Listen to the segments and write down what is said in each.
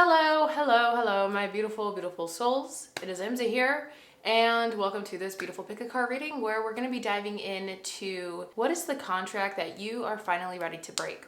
Hello, my beautiful, beautiful souls. It is Imza here, and welcome to this beautiful pick a card reading where we're going to be diving into what is the contract that you are finally ready to break.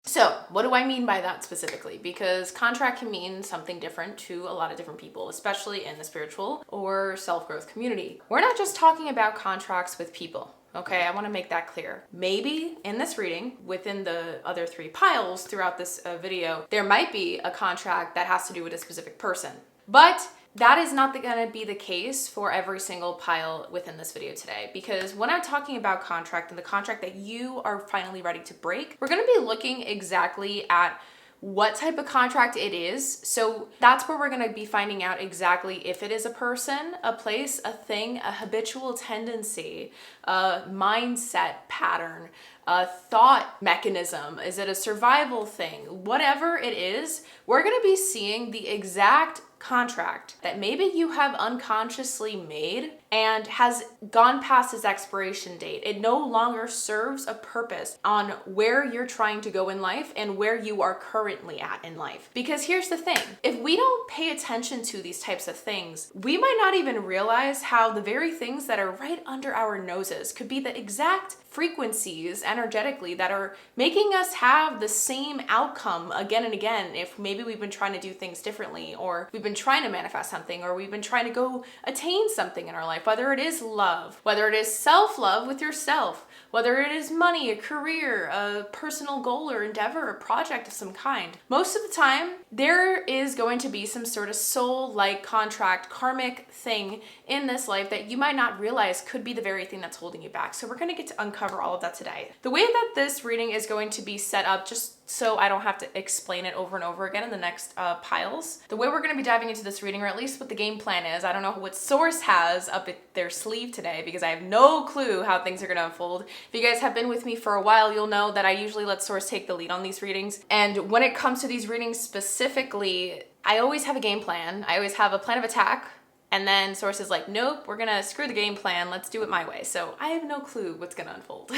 So, what do I mean by that specifically? Because contract can mean something different to a lot of different people, especially in the spiritual or self-growth community. We're not just talking about contracts with people. Okay, I want to make that clear. Maybe in this reading, within the other three piles throughout this video, there might be a contract that has to do with a specific person. But that is not going to be the case for every single pile within this video today, because when I'm talking about contract and the contract that you are finally ready to break, we're going to be looking exactly at what type of contract it is. So that's where we're going to be finding out exactly if it is a person, a place, a thing, a habitual tendency, a mindset pattern, a thought mechanism. Is it a survival thing? Whatever it is, we're going to be seeing the exact contract that maybe you have unconsciously made and has gone past its expiration date. It no longer serves a purpose on where you're trying to go in life and where you are currently at in life. Because here's the thing, if we don't pay attention to these types of things, we might not even realize how the very things that are right under our noses could be the exact frequencies energetically that are making us have the same outcome again and again. If maybe we've been trying to do things differently, or we've been trying to manifest something, or we've been trying to go attain something in our life, whether it is love, whether it is self-love with yourself, whether it is money, a career, a personal goal or endeavor, a project of some kind. Most of the time, there is going to be some sort of soul-like contract, karmic thing in this life that you might not realize could be the very thing that's holding you back. So we're going to get to uncover all of that today. The way that this reading is going to be set up, just so I don't have to explain it over and over again in the next piles, the way we're going to be diving into this reading, or at least what the game plan is, I don't know what source has up their sleeve today because I have no clue how things are going to unfold. If you guys have been with me for a while, you'll know that I usually let source take the lead on these readings. And when it comes to these readings specifically, I always have a game plan. I always have a plan of attack. And then source is like, nope, we're gonna screw the game plan. Let's do it my way. So I have no clue what's gonna unfold.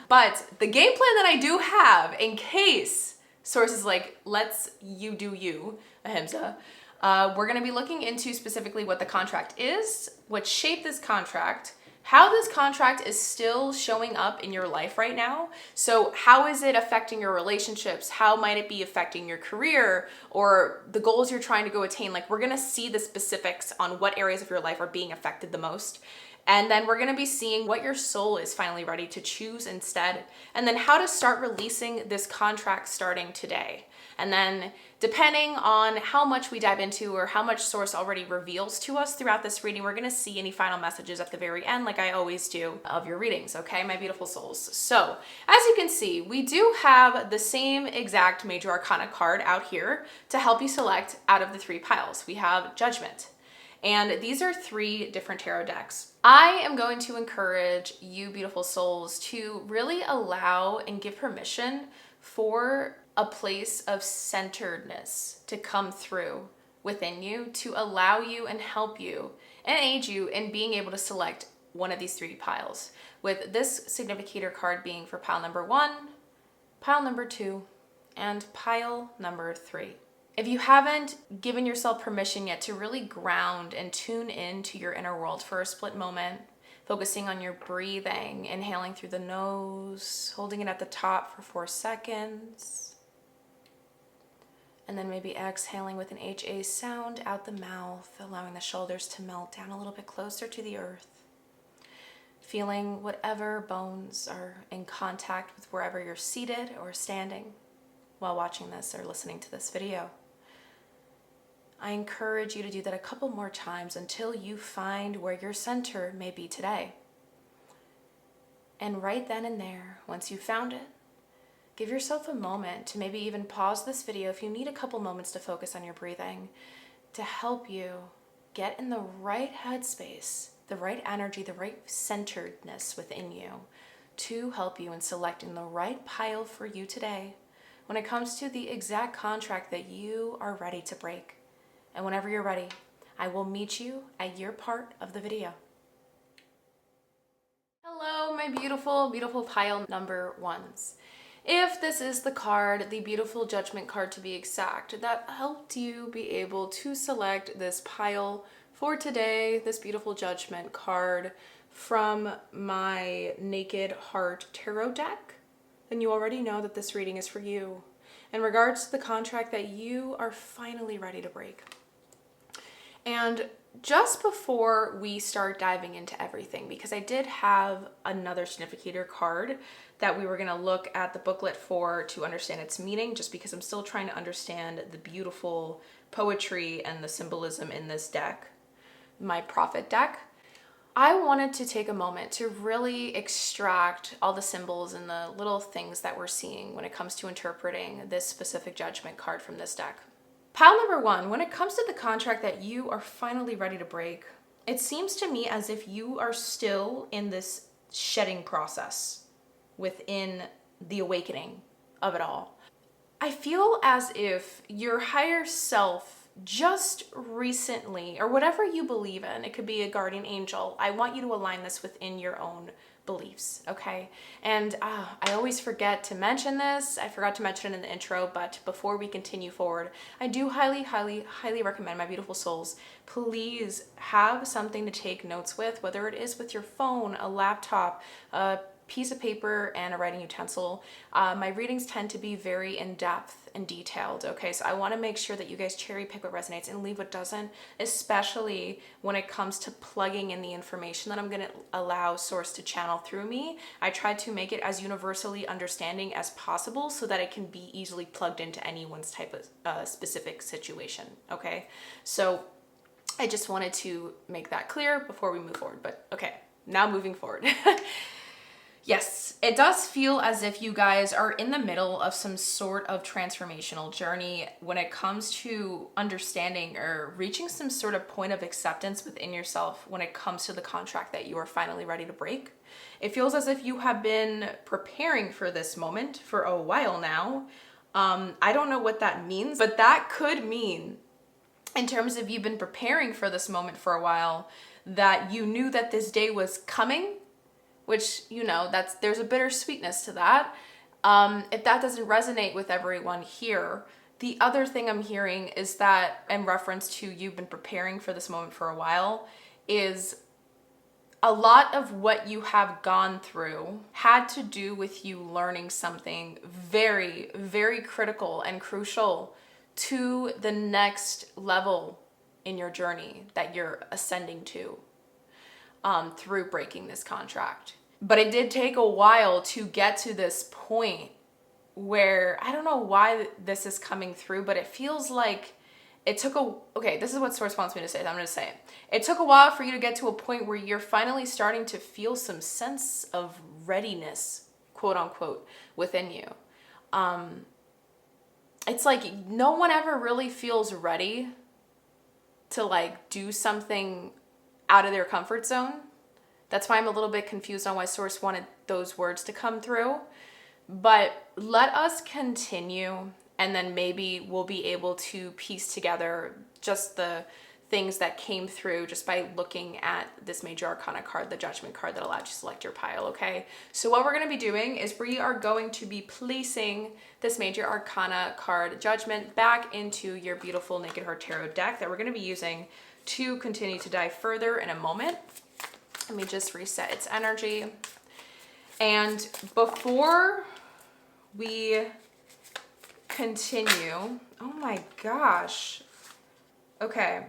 But the game plan that I do have, in case source is like, you do you, ahimsa, we're gonna be looking into specifically what the contract is, what shaped this contract, how this contract is still showing up in your life right now. So how is it affecting your relationships? How might it be affecting your career or the goals you're trying to go attain? Like, we're gonna see the specifics on what areas of your life are being affected the most. And then we're gonna be seeing what your soul is finally ready to choose instead. And then how to start releasing this contract starting today. And then depending on how much we dive into or how much source already reveals to us throughout this reading, we're gonna see any final messages at the very end, like I always do of your readings, okay, my beautiful souls? So, as you can see, we do have the same exact major arcana card out here to help you select out of the three piles. We have Judgment. And these are three different tarot decks. I am going to encourage you beautiful souls to really allow and give permission for a place of centeredness to come through within you, to allow you and help you and aid you in being able to select one of these three piles, with this significator card being for pile number 1, pile number 2, and pile number 3. If you haven't given yourself permission yet to really ground and tune into your inner world for a split moment, focusing on your breathing, inhaling through the nose, holding it at the top for 4 seconds, and then maybe exhaling with an HA sound out the mouth, allowing the shoulders to melt down a little bit closer to the earth, feeling whatever bones are in contact with wherever you're seated or standing while watching this or listening to this video. I encourage you to do that a couple more times until you find where your center may be today. And right then and there, once you found it, give yourself a moment to maybe even pause this video if you need a couple moments to focus on your breathing, to help you get in the right headspace, the right energy, the right centeredness within you to help you in selecting the right pile for you today when it comes to the exact contract that you are ready to break. And whenever you're ready, I will meet you at your part of the video. Hello, my beautiful, beautiful pile number 1s. if this is the card, the beautiful Judgment card to be exact, that helped you be able to select this pile for today, this beautiful Judgment card from my Naked Heart Tarot deck, then you already know that this reading is for you in regards to the contract that you are finally ready to break. And just before we start diving into everything, because I did have another significator card that we were going to look at the booklet for to understand its meaning, just because I'm still trying to understand the beautiful poetry and the symbolism in this deck, my Prophet deck. I wanted to take a moment to really extract all the symbols and the little things that we're seeing when it comes to interpreting this specific Judgment card from this deck. Pile number one, when it comes to the contract that you are finally ready to break, it seems to me as if you are still in this shedding process within the awakening of it all. I feel as if your higher self just recently, or whatever you believe in, it could be a guardian angel, I want you to align this within your own beliefs, okay? And I always forget to mention this. I forgot to mention it in the intro, but before we continue forward, I do highly, highly, highly recommend, my beautiful souls, please have something to take notes with, whether it is with your phone, a laptop, a piece of paper, and a writing utensil. My readings tend to be very in-depth and detailed, okay? So I want to make sure that you guys cherry pick what resonates and leave what doesn't, especially when it comes to plugging in the information that I'm going to allow source to channel through me. I try to make it as universally understanding as possible so that it can be easily plugged into anyone's type of specific situation, okay? So I just wanted to make that clear before we move forward, but okay, now moving forward. Yes, it does feel as if you guys are in the middle of some sort of transformational journey when it comes to understanding or reaching some sort of point of acceptance within yourself when it comes to the contract that you are finally ready to break. It feels as if you have been preparing for this moment for a while now. I don't know what that means, but that could mean, in terms of you've been preparing for this moment for a while, that you knew that this day was coming, which, you know, there's a bittersweetness to that. If that doesn't resonate with everyone here, the other thing I'm hearing is that, in reference to you've been preparing for this moment for a while, is a lot of what you have gone through had to do with you learning something very, very critical and crucial to the next level in your journey that you're ascending to through breaking this contract. But it did take a while to get to this point where, I don't know why this is coming through, but it feels like it took okay, this is what source wants me to say, so I'm going to say it. It took a while for you to get to a point where you're finally starting to feel some sense of readiness, quote unquote, within you. It's like no one ever really feels ready to like do something out of their comfort zone. That's why I'm a little bit confused on why source wanted those words to come through. But let us continue, and then maybe we'll be able to piece together just the things that came through just by looking at this Major Arcana card, the Judgment card that allowed you to select your pile, okay? So what we're going to be doing is we are going to be placing this Major Arcana card, Judgment, back into your beautiful Naked Heart Tarot deck that we're going to be using to continue to dive further in a moment. Let me just reset its energy. And before we continue, oh my gosh. Okay.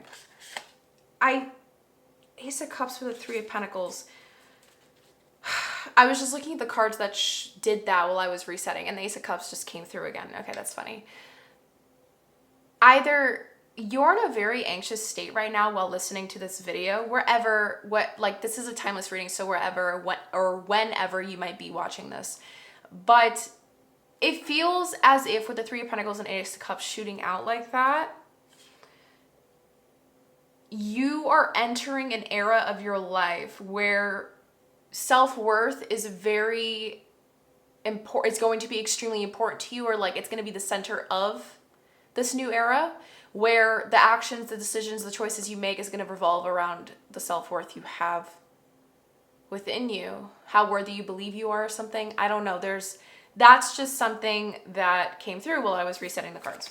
Ace of Cups with the Three of Pentacles. I was just looking at the cards that did that while I was resetting, and the Ace of Cups just came through again. Okay, that's funny. Either you're in a very anxious state right now while listening to this video, this is a timeless reading, so whenever you might be watching this. But it feels as if with the Three of Pentacles and Ace of Cups shooting out like that, you are entering an era of your life where self-worth is very important. It's going to be extremely important to you, or like it's going to be the center of this new era, where the actions, the decisions, the choices you make is going to revolve around the self-worth you have within you, how worthy you believe you are or something. I don't know. There's That's just something that came through while I was resetting the cards.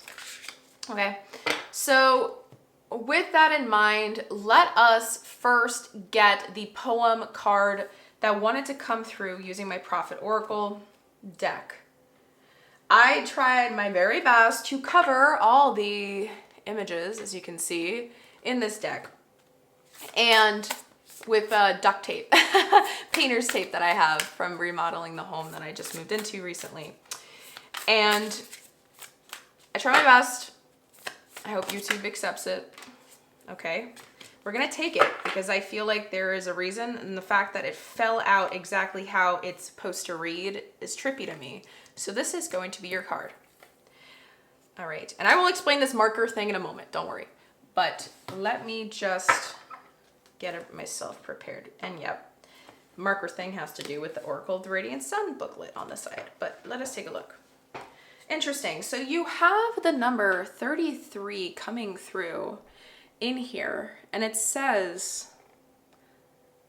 Okay, so with that in mind, let us first get the poem card that wanted to come through using my Prophet Oracle deck. I tried my very best to cover all the images, as you can see, in this deck. And with duct tape, painter's tape that I have from remodeling the home that I just moved into recently. And I try my best. I hope YouTube accepts it. Okay. We're going to take it because I feel like there is a reason, and the fact that it fell out exactly how it's supposed to read is trippy to me. So this is going to be your card. All right. And I will explain this marker thing in a moment. Don't worry. But let me just get myself prepared. And yep, the marker thing has to do with the Oracle of the Radiant Sun booklet on the side. But let us take a look. Interesting. So you have the number 33 coming through in here, and it says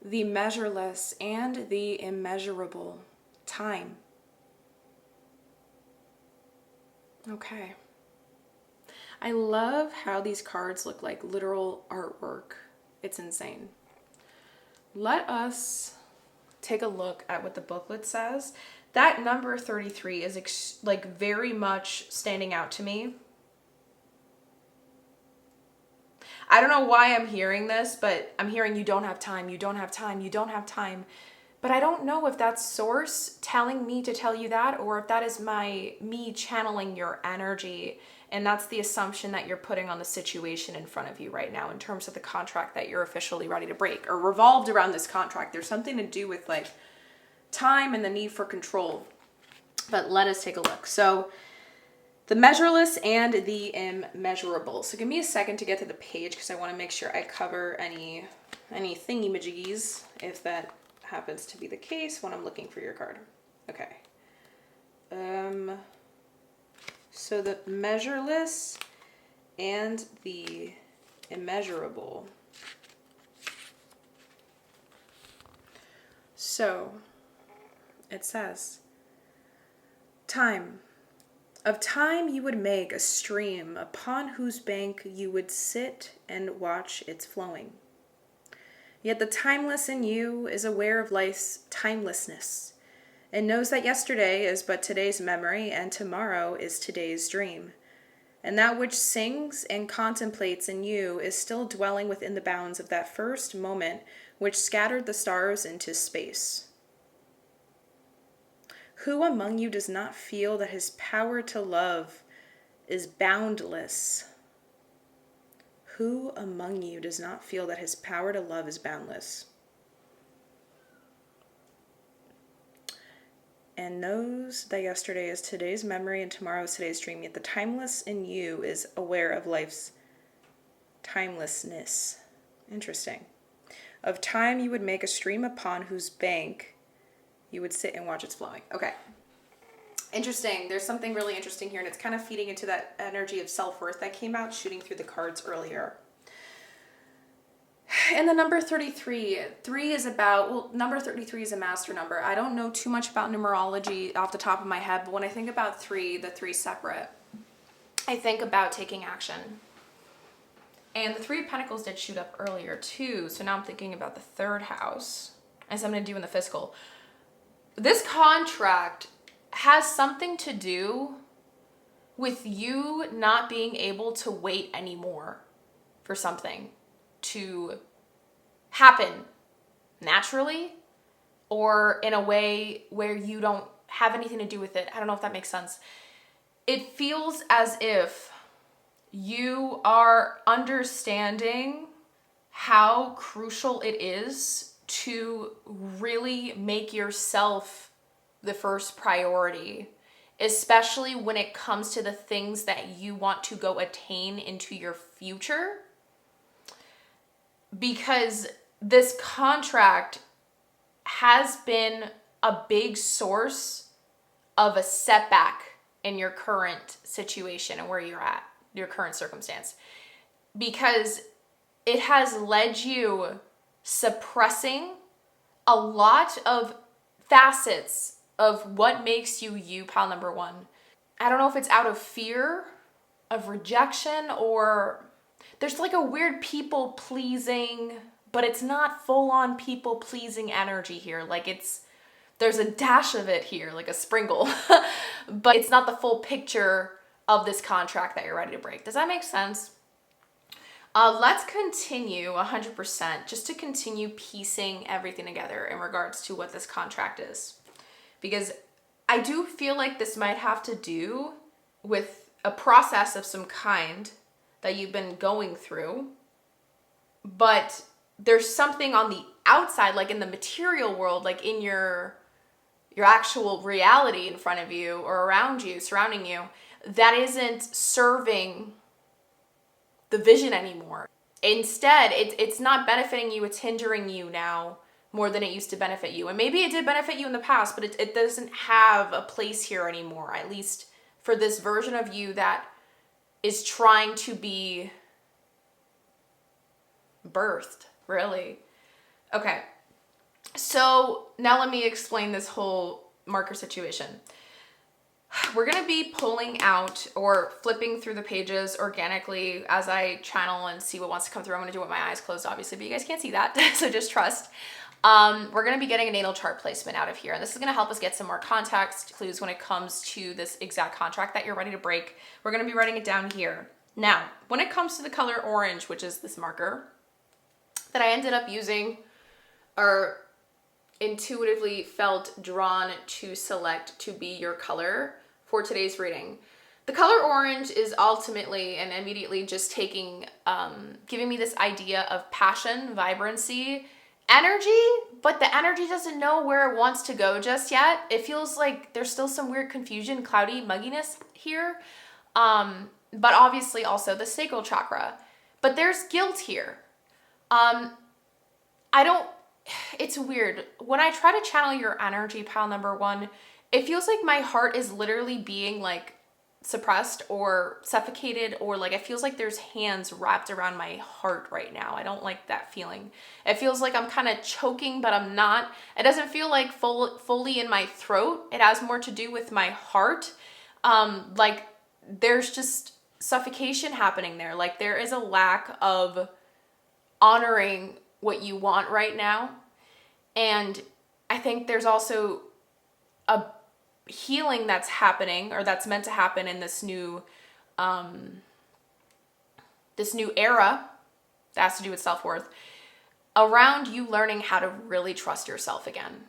the measureless and the immeasurable time. Okay. I love how these cards look like literal artwork. It's insane. Let us take a look at what the booklet says. That number 33 is like very much standing out to me. I don't know why I'm hearing this, but I'm hearing you don't have time, you don't have time, you don't have time. But I don't know if that's source telling me to tell you that, or if that is me channeling your energy. And that's the assumption that you're putting on the situation in front of you right now in terms of the contract that you're officially ready to break, or revolved around this contract. There's something to do with like time and the need for control. But let us take a look. So the measureless and the immeasurable. So give me a second to get to the page because I want to make sure I cover any thingy-majiggies if that happens to be the case when I'm looking for your card. Okay. So the measureless and the immeasurable. So it says, time. Of time you would make a stream upon whose bank you would sit and watch its flowing. Yet the timeless in you is aware of life's timelessness and knows that yesterday is but today's memory and tomorrow is today's dream. And that which sings and contemplates in you is still dwelling within the bounds of that first moment which scattered the stars into space. Who among you does not feel that his power to love is boundless? Who among you does not feel that his power to love is boundless? And knows that yesterday is today's memory and tomorrow is today's dream. Yet the timeless in you is aware of life's timelessness. Interesting. Of time you would make a stream upon whose bank you would sit and watch its flowing. Okay. Interesting. There's something really interesting here, and it's kind of feeding into that energy of self-worth that came out shooting through the cards earlier. And the number 33, number 33 is a master number. I don't know too much about numerology off the top of my head, but when I think about the three separate, I think about taking action. And the Three of Pentacles did shoot up earlier too, so now I'm thinking about the third house, as I'm going to do in the physical. This contract has something to do with you not being able to wait anymore for something to happen naturally or in a way where you don't have anything to do with it. I don't know if that makes sense. It feels as if you are understanding how crucial it is to really make yourself the first priority, especially when it comes to the things that you want to go attain into your future. Because this contract has been a big source of a setback in your current situation and where you're at, your current circumstance. Because it has led you suppressing a lot of facets of what makes you you, pile number one. I don't know if it's out of fear of rejection, or there's like a weird people pleasing, but it's not full on people pleasing energy here. Like there's a dash of it here, like a sprinkle, but it's not the full picture of this contract that you're ready to break. Does that make sense? Let's continue 100% just to continue piecing everything together in regards to what this contract is. Because I do feel like this might have to do with a process of some kind that you've been going through, but there's something on the outside, like in the material world, like in your actual reality in front of you or around you, surrounding you, that isn't serving the vision anymore. Instead, it's not benefiting you, it's hindering you now more than it used to benefit you. And maybe it did benefit you in the past, but it doesn't have a place here anymore, at least for this version of you that is trying to be birthed, really. Okay, so now let me explain this whole marker situation. We're going to be pulling out or flipping through the pages organically as I channel and see what wants to come through. I'm going to do it with my eyes closed, obviously, but you guys can't see that, so just trust. We're going to be getting a natal chart placement out of here, and this is going to help us get some more context clues when it comes to this exact contract that you're ready to break. We're going to be writing it down here. Now, when it comes to the color orange, which is this marker that I ended up using, or intuitively felt drawn to select to be your color for today's reading. The color orange is ultimately and immediately just taking, giving me this idea of passion, vibrancy, energy, but the energy doesn't know where it wants to go just yet. It feels like there's still some weird confusion, cloudy mugginess here, but obviously also the sacral chakra. But there's guilt here. It's weird. When I try to channel your energy, pile number one, it feels like my heart is literally being like suppressed or suffocated, or like it feels like there's hands wrapped around my heart right now. I don't like that feeling. It feels like I'm kind of choking, but I'm not. It doesn't feel like fully in my throat. It has more to do with my heart. Like there's just suffocation happening there. Like there is a lack of honoring what you want right now. And I think there's also a healing that's happening, or that's meant to happen in this new era that has to do with self-worth, around you learning how to really trust yourself again.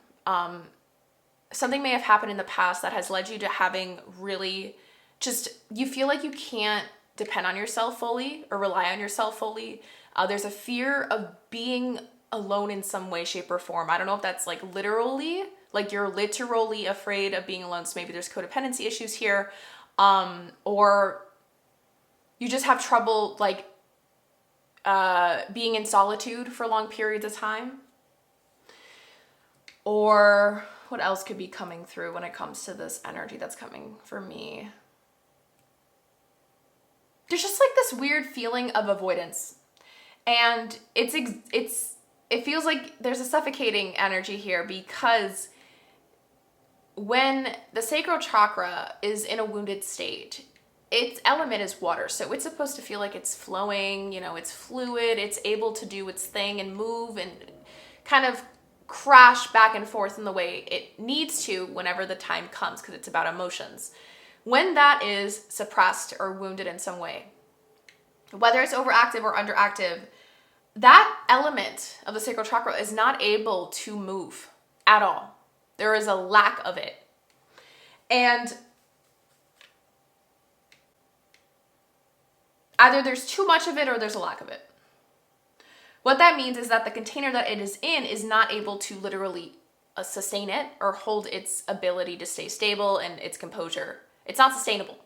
Something may have happened in the past that has led you to having really just, you feel like you can't depend on yourself fully or rely on yourself fully. There's a fear of being alone in some way, shape, or form. I don't know if that's like literally, like you're literally afraid of being alone. So maybe there's codependency issues here. Or you just have trouble like being in solitude for long periods of time. Or what else could be coming through when it comes to this energy that's coming for me? There's just like this weird feeling of avoidance. And it feels like there's a suffocating energy here, because when the sacral chakra is in a wounded state, its element is water. So it's supposed to feel like it's flowing, it's fluid, it's able to do its thing and move and kind of crash back and forth in the way it needs to whenever the time comes, because it's about emotions. When that is suppressed or wounded in some way, whether it's overactive or underactive, that element of the sacral chakra is not able to move at all. There is a lack of it. And either there's too much of it or there's a lack of it. What that means is that the container that it is in is not able to literally sustain it or hold its ability to stay stable and its composure. It's not sustainable.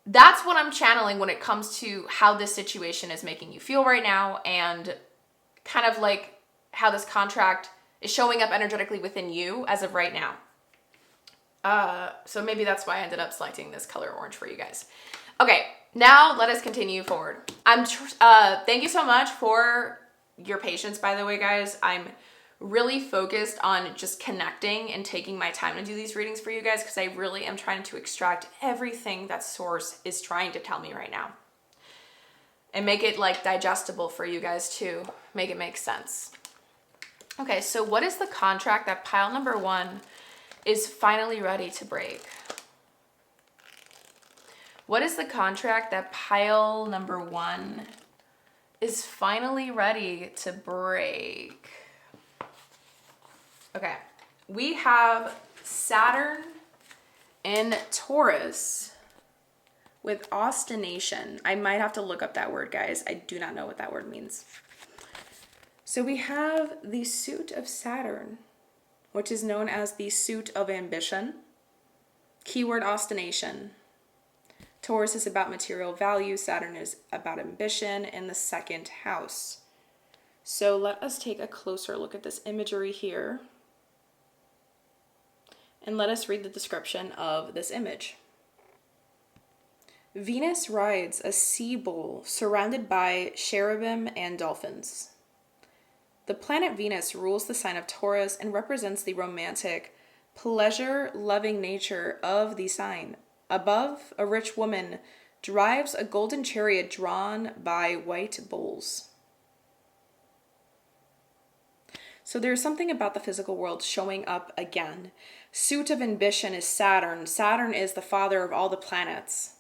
That's what I'm channeling when it comes to how this situation is making you feel right now, and kind of like how this contract is showing up energetically within you as of right now. So maybe that's why I ended up selecting this color orange for you guys. Okay, now let us continue forward. Thank you so much for your patience, by the way, guys. I'm really focused on just connecting and taking my time to do these readings for you guys, because I really am trying to extract everything that Source is trying to tell me right now and make it like digestible for you guys too, make it make sense. Okay, so what is the contract that pile number 1 is finally ready to break? What is the contract that pile number 1 is finally ready to break? Okay, we have Saturn in Taurus with ostination. I might have to look up that word, guys. I do not know what that word means. So we have the suit of Saturn, which is known as the suit of ambition. Keyword ostination. Taurus is about material value. Saturn is about ambition in the 2nd house. So let us take a closer look at this imagery here. And let us read the description of this image. Venus rides a sea bull surrounded by cherubim and dolphins. The planet Venus rules the sign of Taurus and represents the romantic, pleasure-loving nature of the sign. Above, a rich woman drives a golden chariot drawn by white bulls. So there's something about the physical world showing up again. Suit of ambition is Saturn. Saturn is the father of all the planets.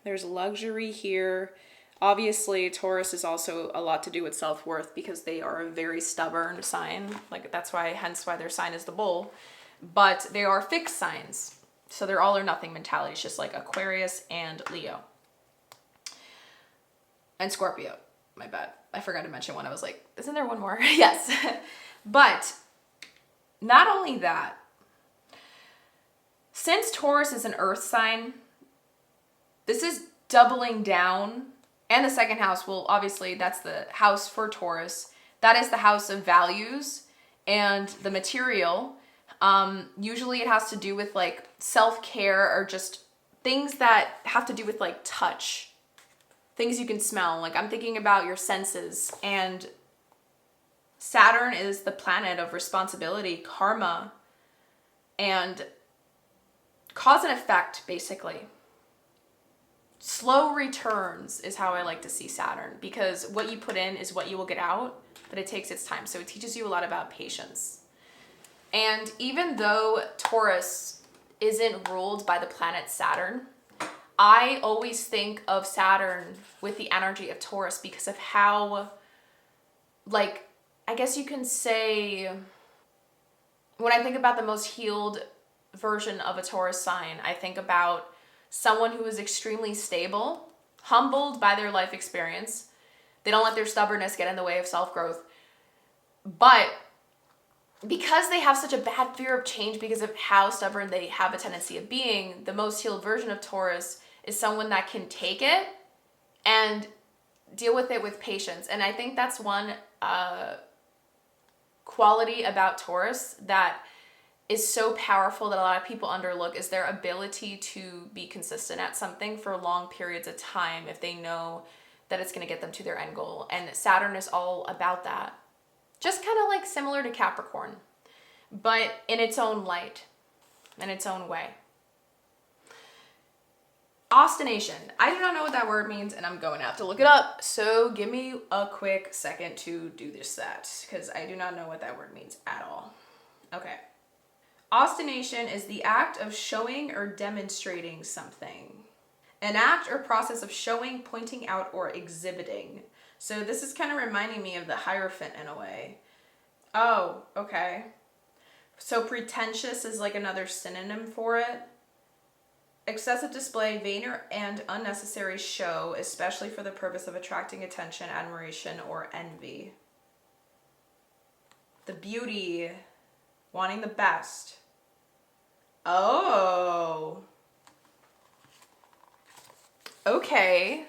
There's luxury here. Obviously, Taurus is also a lot to do with self-worth because they are a very stubborn sign. Like hence why their sign is the bull. But they are fixed signs. So they're all or nothing mentality. It's just like Aquarius and Leo. And Scorpio. My bad. I forgot to mention one. I was like, isn't there one more? Yes. But not only that, since Taurus is an earth sign, this is doubling down. And the 2nd house, well, obviously that's the house for Taurus. That is the house of values and the material. Usually it has to do with like self-care or just things that have to do with like touch. Things you can smell. Like I'm thinking about your senses. And Saturn is the planet of responsibility, karma, and cause and effect, basically. Slow returns is how I like to see Saturn, because what you put in is what you will get out, but it takes its time. So it teaches you a lot about patience. And even though Taurus isn't ruled by the planet Saturn, I always think of Saturn with the energy of Taurus because of how, like, I guess you can say, when I think about the most healed version of a Taurus sign, I think about someone who is extremely stable, humbled by their life experience. They don't let their stubbornness get in the way of self-growth. But because they have such a bad fear of change because of how stubborn they have a tendency of being, the most healed version of Taurus is someone that can take it and deal with it with patience. And I think that's one quality about Taurus that is so powerful that a lot of people underlook, is their ability to be consistent at something for long periods of time if they know that it's going to get them to their end goal. And Saturn is all about that. Just kind of like similar to Capricorn, but in its own light, in its own way. Ostination. I do not know what that word means, and I'm going to have to look it up. So give me a quick second to do that, because I do not know what that word means at all. Okay. Ostination is the act of showing or demonstrating something. An act or process of showing, pointing out, or exhibiting. So this is kind of reminding me of the Hierophant in a way. Oh, okay. So pretentious is like another synonym for it. Excessive display, vain and unnecessary show, especially for the purpose of attracting attention, admiration, or envy. The beauty, wanting the best. Oh. Okay.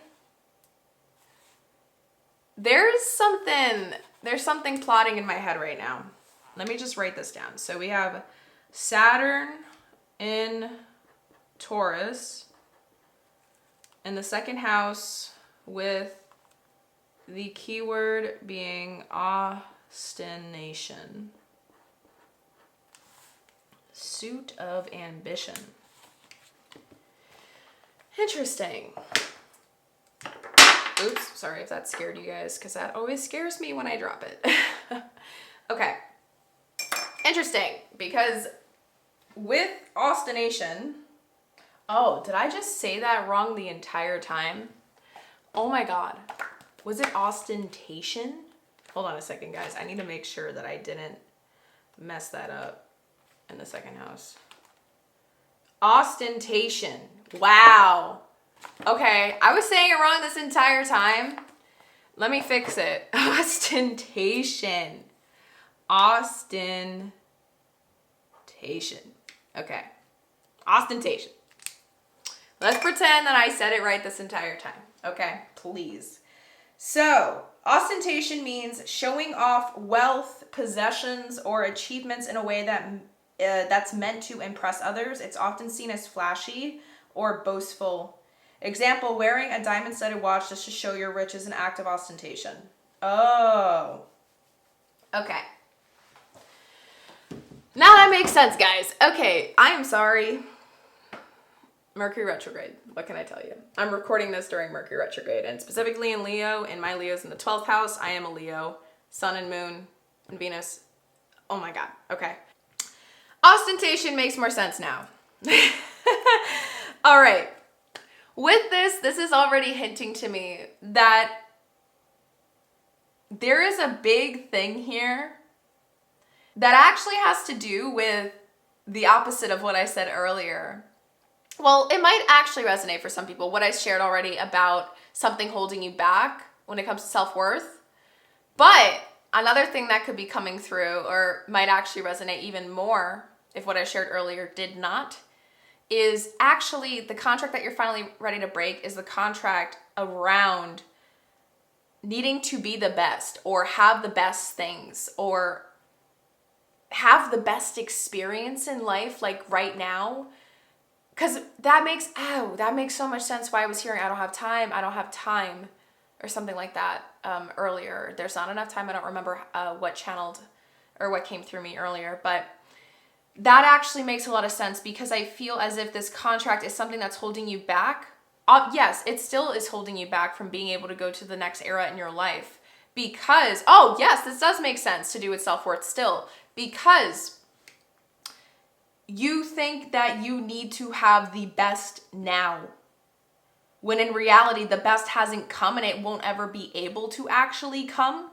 There's something plotting in my head right now. Let me just write this down. So we have Saturn in Taurus in the 2nd house with the keyword being ostination. Suit of ambition. Interesting. Oops, sorry if that scared you guys, because that always scares me when I drop it. Okay. Interesting, because with ostination, oh, did I just say that wrong the entire time? Oh my God. Was it ostentation? Hold on a second, guys. I need to make sure that I didn't mess that up in the second house. Ostentation. Wow. Okay, I was saying it wrong this entire time. Let me fix it. Ostentation. Ostentation. Okay. Ostentation. Let's pretend that I said it right this entire time. Okay, please. So, ostentation means showing off wealth, possessions, or achievements in a way that that's meant to impress others. It's often seen as flashy or boastful. Example, wearing a diamond-studded watch just to show you're rich is an act of ostentation. Oh. Okay. Now that makes sense, guys. Okay, I am sorry. Mercury retrograde. What can I tell you? I'm recording this during Mercury retrograde, and specifically in Leo, and my Leo's in the 12th house. I am a Leo. Sun and Moon and Venus. Oh my God. Okay. Ostentation makes more sense now. All right. With this is already hinting to me that there is a big thing here that actually has to do with the opposite of what I said earlier. Well, it might actually resonate for some people, what I shared already about something holding you back when it comes to self-worth. But another thing that could be coming through, or might actually resonate even more if what I shared earlier did not, is actually the contract that you're finally ready to break is the contract around needing to be the best, or have the best things, or have the best experience in life, like right now. Because that makes so much sense why I was hearing I don't have time, or something like that earlier. There's not enough time. I don't remember what channeled or what came through me earlier, but that actually makes a lot of sense, because I feel as if this contract is something that's holding you back. Yes, it still is holding you back from being able to go to the next era in your life, because, oh yes, this does make sense to do with self-worth still, because you think that you need to have the best now, when in reality, the best hasn't come, and it won't ever be able to actually come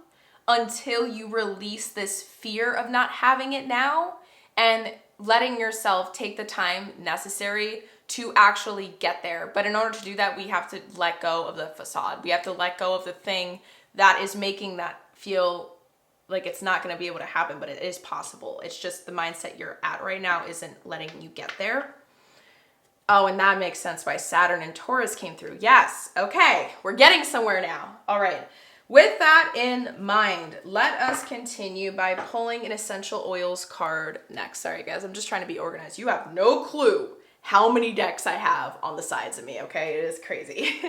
until you release this fear of not having it now, and letting yourself take the time necessary to actually get there. But in order to do that, we have to let go of the facade. We have to let go of the thing that is making that feel like it's not going to be able to happen, but it is possible. It's just the mindset you're at right now isn't letting you get there. Oh, and that makes sense why Saturn and Taurus came through. Yes. Okay. We're getting somewhere now. All right. With that in mind, let us continue by pulling an essential oils card next. Sorry, guys. I'm just trying to be organized. You have no clue how many decks I have on the sides of me, okay? It is crazy.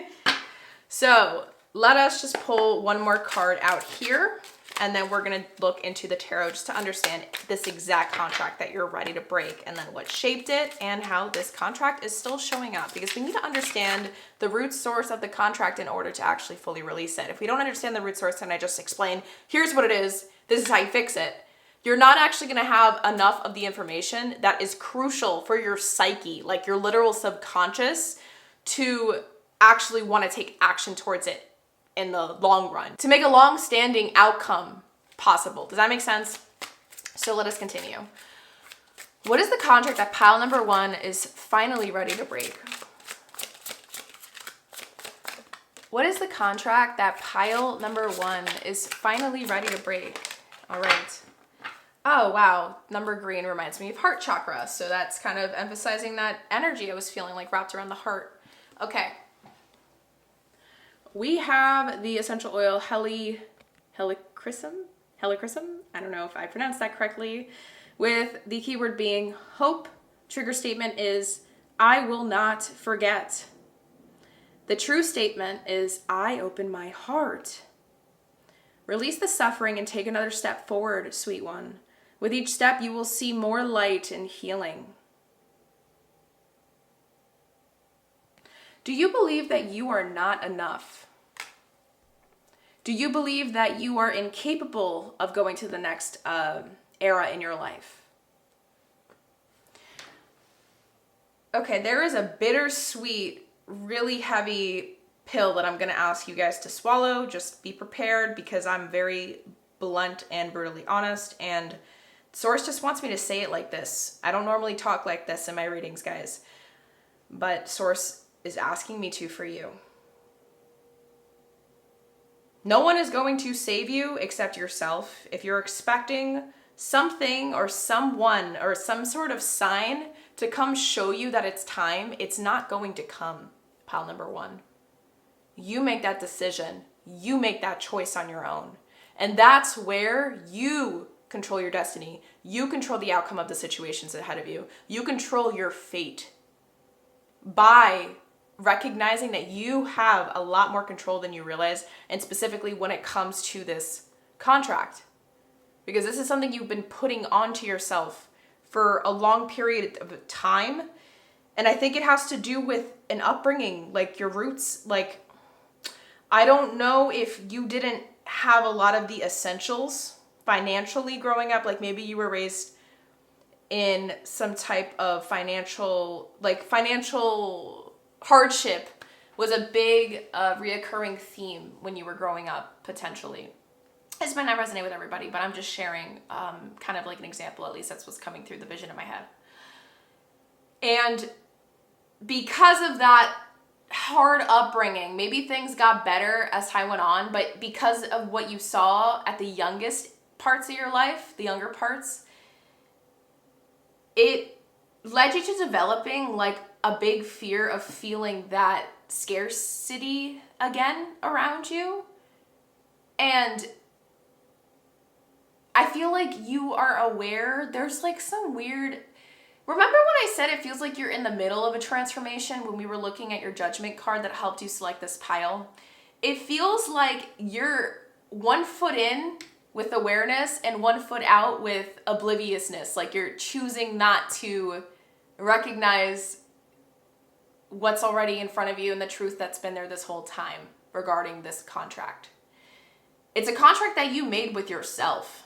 So let us just pull one more card out here, and then we're going to look into the tarot just to understand this exact contract that you're ready to break, and then what shaped it and how this contract is still showing up, because we need to understand the root source of the contract in order to actually fully release it. If we don't understand the root source and I just explain, here's what it is, this is how you fix it, you're not actually going to have enough of the information that is crucial for your psyche, like your literal subconscious, to actually want to take action towards it in the long run, to make a long-standing outcome possible. Does that make sense? So let us continue. What is the contract that pile number 1 is finally ready to break? What is the contract that pile number 1 is finally ready to break? All right. Oh, wow. Number green reminds me of heart chakra. So that's kind of emphasizing that energy I was feeling like wrapped around the heart. Okay. We have the essential oil helichrysum. I don't know if I pronounced that correctly. With the keyword being hope. Trigger statement is, I will not forget. The true statement is, I open my heart. Release the suffering and take another step forward, sweet one. With each step, you will see more light and healing. Do you believe that you are not enough? Do you believe that you are incapable of going to the next era in your life? Okay, there is a bittersweet, really heavy pill that I'm going to ask you guys to swallow. Just be prepared because I'm very blunt and brutally honest, and Source just wants me to say it like this. I don't normally talk like this in my readings, guys, but Source is asking me to for you. No one is going to save you except yourself. If you're expecting something or someone or some sort of sign to come show you that it's time, it's not going to come, pile number one. You make that decision. You make that choice on your own. And that's where you control your destiny. You control the outcome of the situations ahead of you. You control your fate by recognizing that you have a lot more control than you realize, and specifically when it comes to this contract. Because this is something you've been putting onto yourself for a long period of time. And I think it has to do with an upbringing, like your roots. Like, I don't know if you didn't have a lot of the essentials financially growing up. Like maybe you were raised in some type of financial hardship was a big reoccurring theme when you were growing up, potentially. This might not resonate with everybody, but I'm just sharing kind of like an example. At least that's what's coming through the vision in my head. And because of that hard upbringing, maybe things got better as time went on, but because of what you saw at the youngest parts of your life, the younger parts, it led you to developing like a big fear of feeling that scarcity again around you. And I feel like you are aware there's like some weird... Remember when I said it feels like you're in the middle of a transformation when we were looking at your judgment card that helped you select this pile? It feels like you're 1 foot in with awareness and 1 foot out with obliviousness. Like you're choosing not to recognize what's already in front of you and the truth that's been there this whole time regarding this contract. It's a contract that you made with yourself.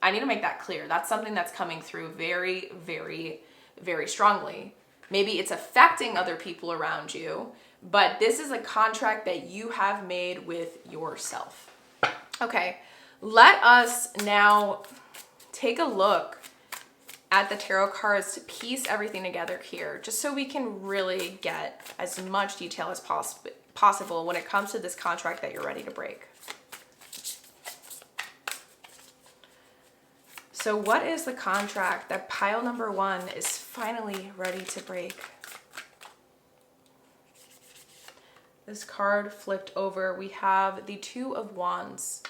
I need to make that clear. That's something that's coming through very, very, very strongly. Maybe it's affecting other people around you, but this is a contract that you have made with yourself. Okay, let us now take a look at the tarot cards to piece everything together here, just so we can really get as much detail as possible when it comes to this contract that you're ready to break. So what is the contract that pile number 1 is finally ready to break? This card flipped over, we have the 2 of Wands.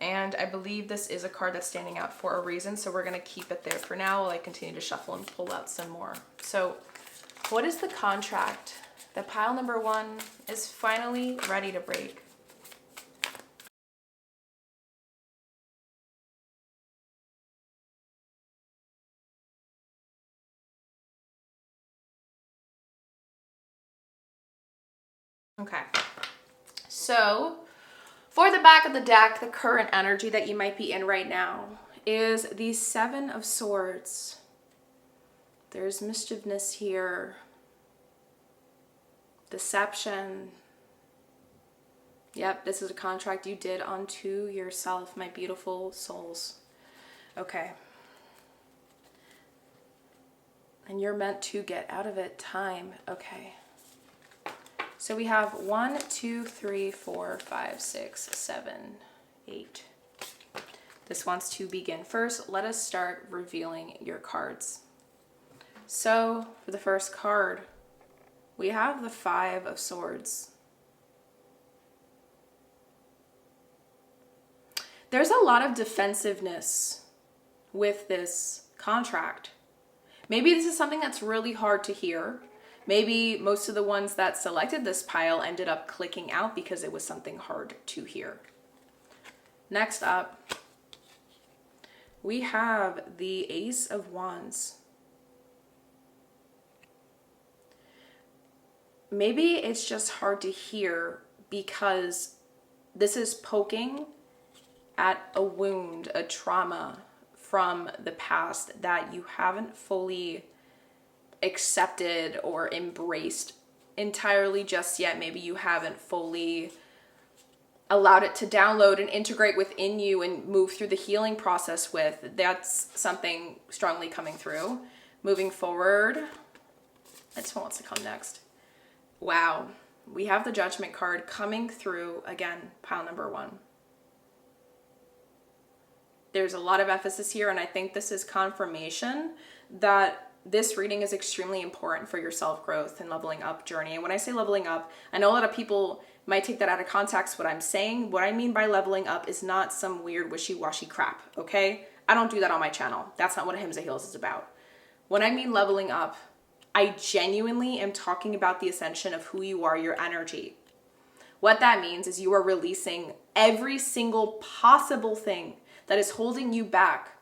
And I believe this is a card that's standing out for a reason, so we're going to keep it there for now while I continue to shuffle and pull out some more. So what is the contract that pile number 1 is finally ready to break? Okay, so for the back of the deck, the current energy that you might be in right now is the 7 of Swords. There's mischievousness here, deception. Yep, this is a contract you did unto yourself, my beautiful souls. Okay. And you're meant to get out of it. Time. Okay. So we have 1, 2, 3, 4, 5, 6, 7, 8. This wants to begin. First, let us start revealing your cards. So for the first card, we have the 5 of Swords. There's a lot of defensiveness with this contract. Maybe this is something that's really hard to hear. Maybe most of the ones that selected this pile ended up clicking out because it was something hard to hear. Next up, we have the Ace of Wands. Maybe it's just hard to hear because this is poking at a wound, a trauma from the past that you haven't fully accepted or embraced entirely just yet. Maybe you haven't fully allowed it to download and integrate within you and move through the healing process with. That's something strongly coming through. Moving forward, this one wants to come next. Wow, we have the Judgment card coming through again, pile number 1. There's a lot of emphasis here, and I think this is confirmation that this reading is extremely important for your self-growth and leveling up journey. And when I say leveling up, I know a lot of people might take that out of context, what I'm saying. What I mean by leveling up is not some weird wishy-washy crap, okay? I don't do that on my channel. That's not what Hymns of Heels is about. When I mean leveling up, I genuinely am talking about the ascension of who you are, your energy. What that means is you are releasing every single possible thing that is holding you back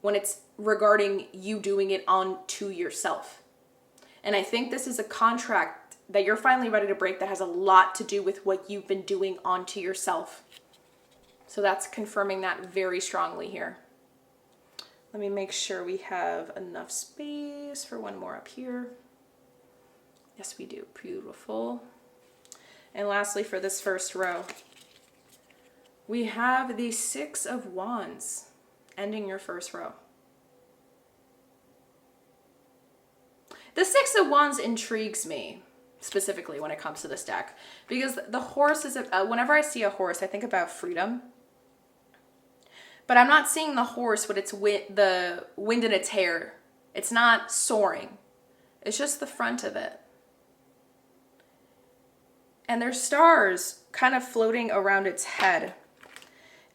when it's regarding you doing it onto yourself. And I think this is a contract that you're finally ready to break that has a lot to do with what you've been doing onto yourself. So that's confirming that very strongly here. Let me make sure we have enough space for one more up here. Yes, we do. Beautiful. And lastly, for this first row, we have the 6 of Wands ending your first row. The 6 of Wands intrigues me specifically when it comes to this deck because the horse is, whenever I see a horse, I think about freedom. But I'm not seeing the horse with the wind in its hair. It's not soaring. It's just the front of it. And there's stars kind of floating around its head.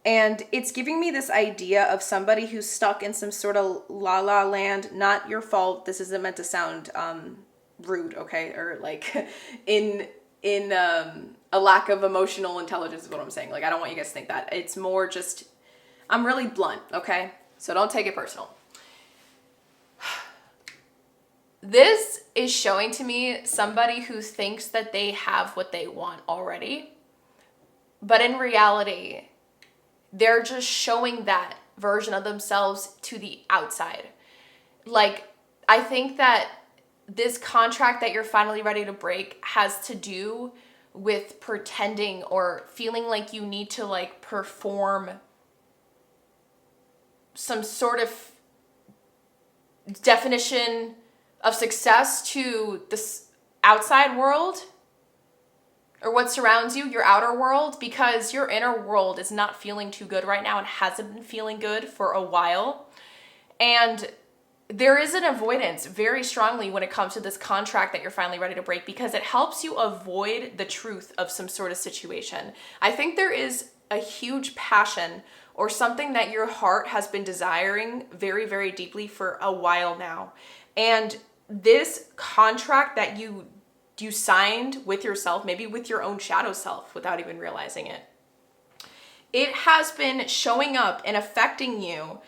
And it's giving me this idea of somebody who's stuck in some sort of la-la land. Not your fault. This isn't meant to sound rude, okay? Or like in a lack of emotional intelligence is what I'm saying. Like, I don't want you guys to think that. It's more just... I'm really blunt, okay? So don't take it personal. This is showing to me somebody who thinks that they have what they want already. But in reality, they're just showing that version of themselves to the outside. Like, I think that this contract that you're finally ready to break has to do with pretending or feeling like you need to like perform some sort of definition of success to this outside world or what surrounds you, your outer world, because your inner world is not feeling too good right now and hasn't been feeling good for a while. And there is an avoidance very strongly when it comes to this contract that you're finally ready to break because it helps you avoid the truth of some sort of situation. I think there is a huge passion or something that your heart has been desiring very, very deeply for a while now. And this contract that you signed with yourself, maybe with your own shadow self without even realizing it, it has been showing up and affecting you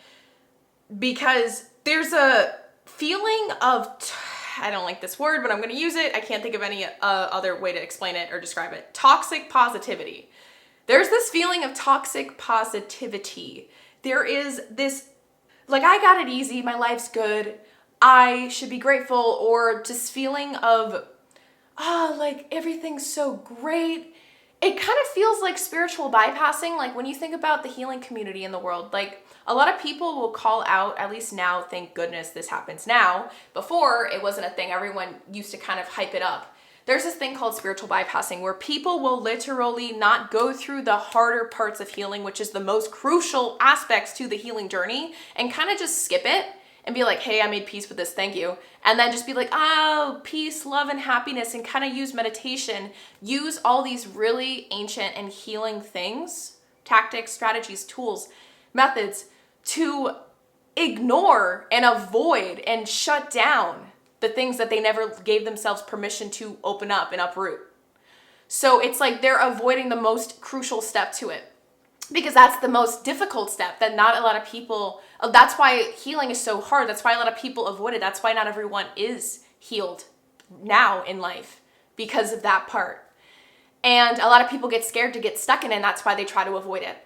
because there's a feeling of, I don't like this word, but I'm going to use it. I can't think of any other way to explain it or describe it. Toxic positivity. There's this feeling of toxic positivity. There is this, like, I got it easy, my life's good, I should be grateful, or just feeling of, like everything's so great. It kind of feels like spiritual bypassing. Like when you think about the healing community in the world, like a lot of people will call out, at least now, thank goodness this happens now. Before, it wasn't a thing. Everyone used to kind of hype it up. There's this thing called spiritual bypassing where people will literally not go through the harder parts of healing, which is the most crucial aspects to the healing journey, and kind of just skip it and be like, hey, I made peace with this, thank you. And then just be like, oh, peace, love, and happiness, and kind of use meditation, use all these really ancient and healing things, tactics, strategies, tools, methods to ignore and avoid and shut down the things that they never gave themselves permission to open up and uproot. So it's like they're avoiding the most crucial step to it. because that's the most difficult step that not a lot of people, that's why healing is so hard. That's why a lot of people avoid it. That's why not everyone is healed now in life, because of that part. And a lot of people get scared to get stuck in it, and that's why they try to avoid it.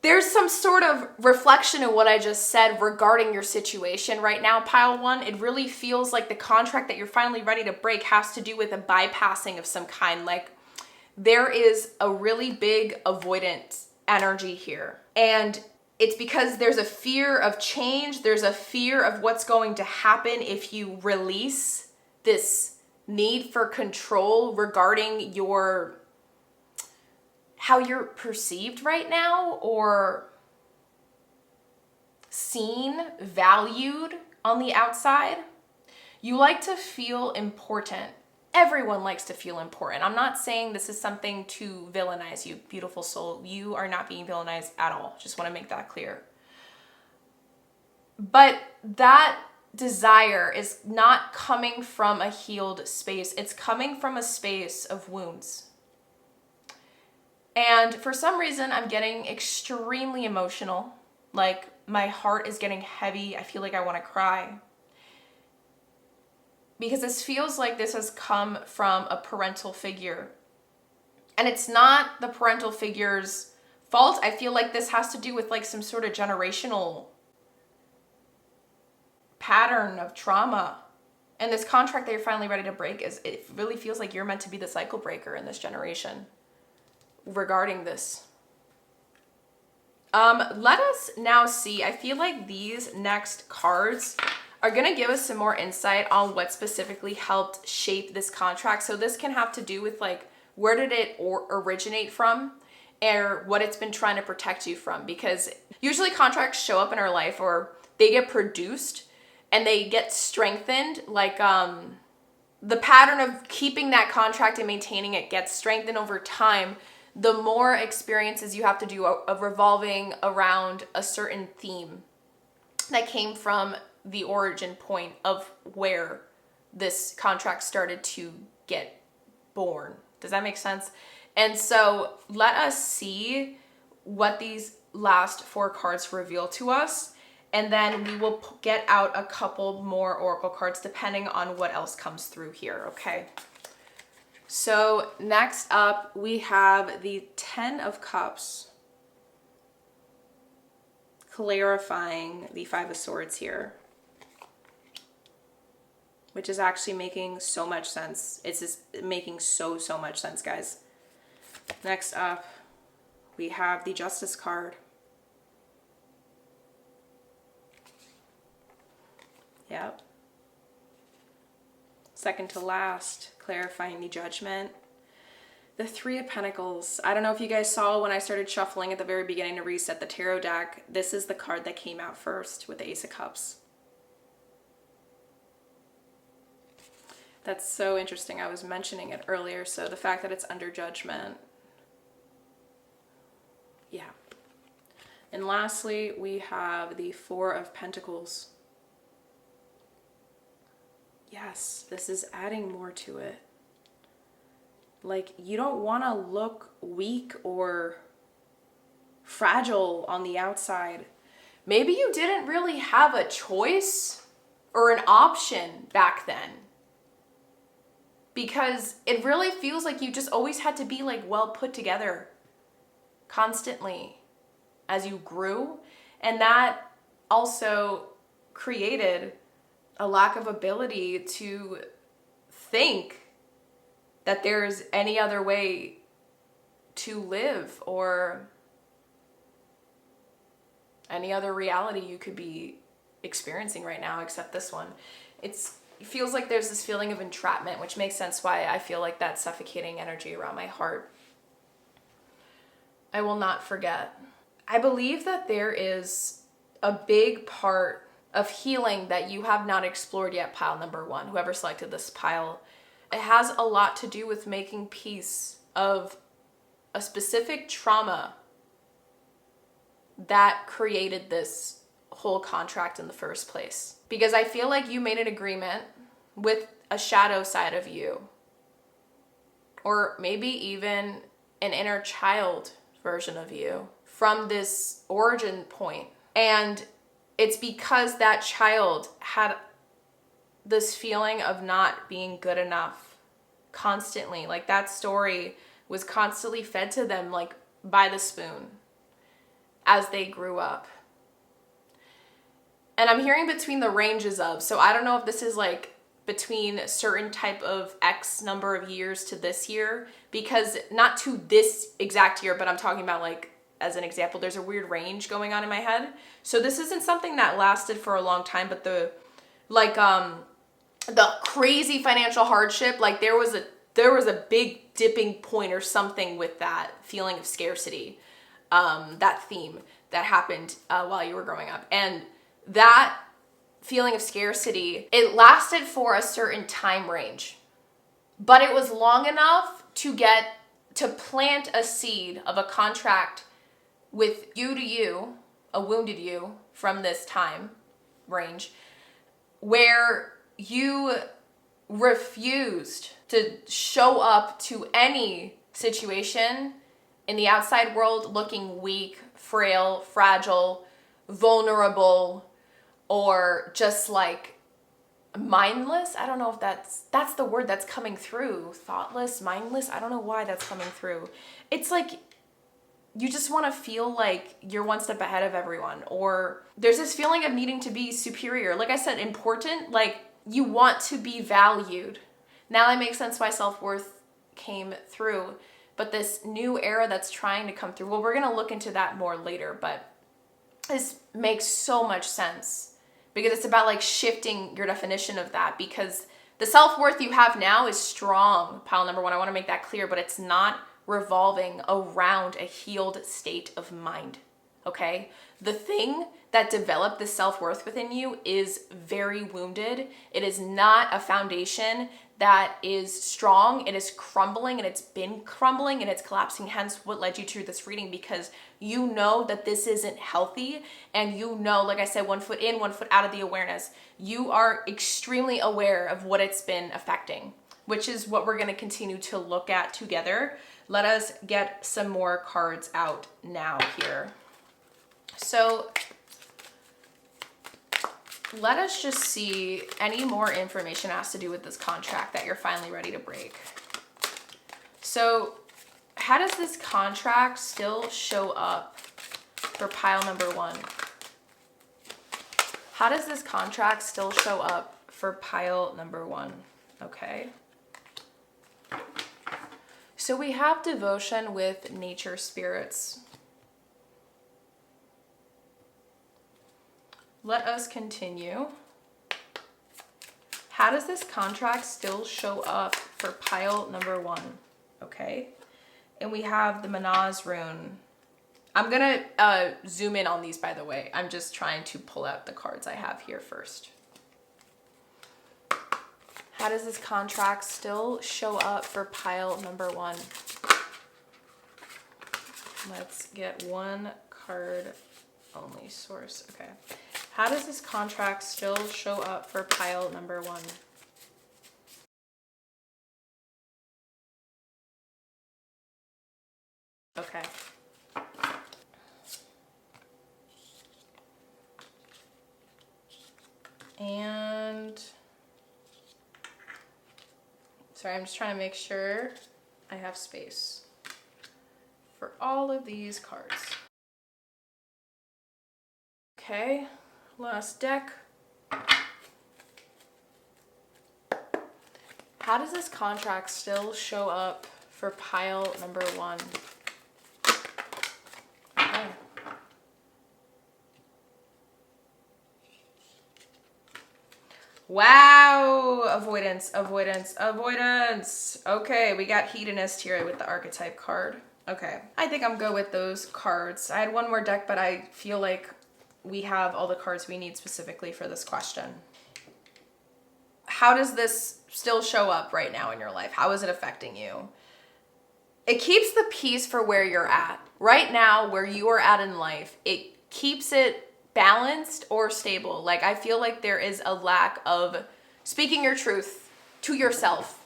There's some sort of reflection in what I just said regarding your situation right now, pile one. It really feels like the contract that you're finally ready to break has to do with a bypassing of some kind. Like there is a really big avoidant energy here. And it's because there's a fear of change. There's a fear of what's going to happen if you release this need for control regarding how you're perceived right now, or seen, valued on the outside. You like to feel important. Everyone likes to feel important. I'm not saying this is something to villainize you, beautiful soul. You are not being villainized at all. Just want to make that clear. But that desire is not coming from a healed space. It's coming from a space of wounds. And for some reason, I'm getting extremely emotional. Like my heart is getting heavy. I feel like I want to cry. Because this feels like this has come from a parental figure. And it's not the parental figure's fault. I feel like this has to do with like some sort of generational pattern of trauma. And this contract that you're finally ready to break it really feels like you're meant to be the cycle breaker in this generation regarding this. Let us now see, I feel like these next cards are going to give us some more insight on what specifically helped shape this contract. So this can have to do with like, where did it originate from, or what it's been trying to protect you from? Because usually contracts show up in our life, or they get produced and they get strengthened. Like the pattern of keeping that contract and maintaining it gets strengthened over time. The more experiences you have to do of revolving around a certain theme that came from the origin point of where this contract started to get born. Does that make sense? And so let us see what these last 4 cards reveal to us. And then we will get out a couple more oracle cards depending on what else comes through here, okay? So next up, we have the 10 of Cups, clarifying the 5 of Swords here, which is actually making so much sense. It's just making so much sense, guys. Next up, we have the Justice card. Yep. Second to last, clarifying the Judgment. The 3 of Pentacles. I don't know if you guys saw when I started shuffling at the very beginning to reset the tarot deck. This is the card that came out first with the Ace of Cups. That's so interesting. I was mentioning it earlier. So the fact that it's under Judgment. Yeah. And lastly, we have the 4 of Pentacles. Yes, this is adding more to it. Like, you don't want to look weak or fragile on the outside. Maybe you didn't really have a choice or an option back then, because it really feels like you just always had to be like well put together constantly as you grew. And that also created a lack of ability to think that there's any other way to live or any other reality you could be experiencing right now except this one. It feels like there's this feeling of entrapment, which makes sense why I feel like that suffocating energy around my heart. I will not forget. I believe that there is a big part of healing that you have not explored yet, pile number 1, whoever selected this pile. It has a lot to do with making peace of a specific trauma that created this whole contract in the first place. Because I feel like you made an agreement with a shadow side of you, or maybe even an inner child version of you from this origin point. And it's because that child had this feeling of not being good enough constantly. Like that story was constantly fed to them like by the spoon as they grew up. And I'm hearing between the ranges of, so I don't know if this is like between a certain type of X number of years to this year, because not to this exact year, but I'm talking about like, as an example, there's a weird range going on in my head. So this isn't something that lasted for a long time, but the crazy financial hardship, like there was a big dipping point or something with that feeling of scarcity, that theme that happened while you were growing up. And that feeling of scarcity, it lasted for a certain time range, but it was long enough to plant a seed of a contract with you, a wounded you from this time range, where you refused to show up to any situation in the outside world looking weak, frail, fragile, vulnerable, or just like mindless. I don't know if that's the word that's coming through. Thoughtless, mindless. I don't know why that's coming through. It's like you just want to feel like you're one step ahead of everyone, or there's this feeling of needing to be superior. Like I said, important, like you want to be valued. Now that makes sense why self-worth came through, but this new era that's trying to come through, well, we're going to look into that more later, but this makes so much sense because it's about like shifting your definition of that, because the self-worth you have now is strong, pile number one. I want to make that clear, but it's not revolving around a healed state of mind, okay? The thing that developed the self-worth within you is very wounded. It is not a foundation that is strong. It is crumbling, and it's been crumbling, and it's collapsing. Hence what led you to this reading, because you know that this isn't healthy, and you know, like I said, 1 foot in, 1 foot out of the awareness. You are extremely aware of what it's been affecting, which is what we're going to continue to look at together. Let us get some more cards out now here. So let us just see any more information has to do with this contract that you're finally ready to break. So how does this contract still show up for pile number one? How does this contract still show up for pile number one? Okay. So we have devotion with nature spirits. Let us continue. How does this contract still show up for pile number one? Okay. And we have the Manaz rune. I'm going to zoom in on these, by the way. I'm just trying to pull out the cards I have here first. How does this contract still show up for pile number one? Let's get one card only source. Okay. How does this contract still show up for pile number one? Okay. And sorry, I'm just trying to make sure I have space for all of these cards. Okay, last deck. How does this contract still show up for pile number one? Okay. Wow, avoidance, avoidance, avoidance. Okay, we got hedonist here with the archetype card. Okay, I think I'm good with those cards. I had one more deck, but I feel like we have all the cards we need specifically for this question. How does this still show up right now in your life? How is it affecting you? It keeps the peace for where you're at. Right now, where you are at in life, it keeps it balanced or stable. Like, I feel like there is a lack of speaking your truth to yourself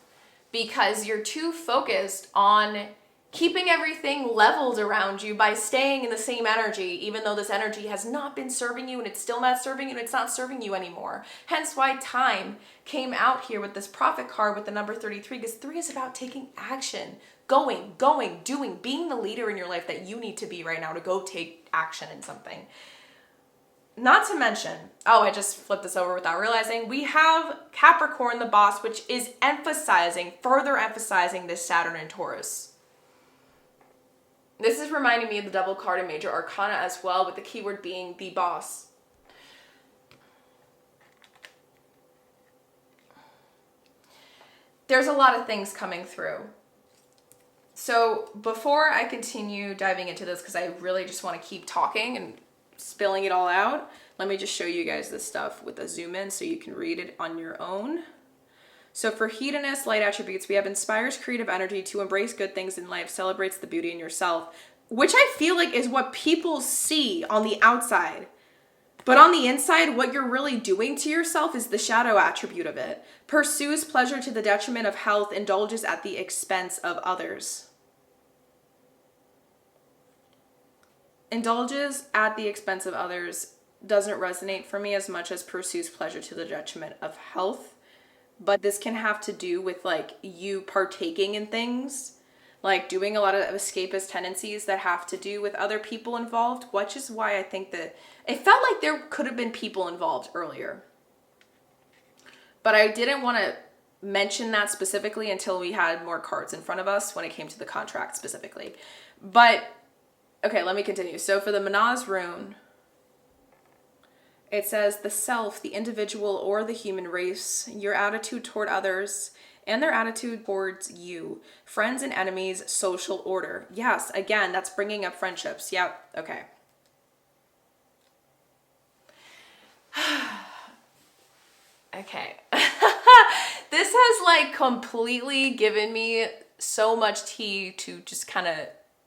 because you're too focused on keeping everything leveled around you by staying in the same energy, even though this energy has not been serving you and it's still not serving you and it's not serving you anymore. Hence why time came out here with this Prophet card with the number 33, because 3 is about taking action, going, doing, being the leader in your life that you need to be right now to go take action in something. Not to mention, oh, I just flipped this over without realizing, we have Capricorn, the boss, which is further emphasizing this Saturn and Taurus. This is reminding me of the double card in Major Arcana as well, with the keyword being the boss. There's a lot of things coming through. So before I continue diving into this, because I really just want to keep talking and spilling it all out, let me just show you guys this stuff with a zoom in so you can read it on your own. So for hedonist light attributes, we have inspires creative energy to embrace good things in life, celebrates the beauty in yourself, which I feel like is what people see on the outside. But on the inside, what you're really doing to yourself is the shadow attribute of it. Pursues pleasure to the detriment of health, indulges at the expense of others. Indulges at the expense of others doesn't resonate for me as much as pursues pleasure to the detriment of health. But this can have to do with like you partaking in things, like doing a lot of escapist tendencies that have to do with other people involved, which is why I think that it felt like there could have been people involved earlier. But I didn't want to mention that specifically until we had more cards in front of us when it came to the contract specifically. But, okay, let me continue. So for the Manaz rune, it says the self, the individual, or the human race, your attitude toward others, and their attitude towards you, friends and enemies, social order. Yes, again, that's bringing up friendships. Yep, okay. Okay. This has like completely given me so much tea to just kind of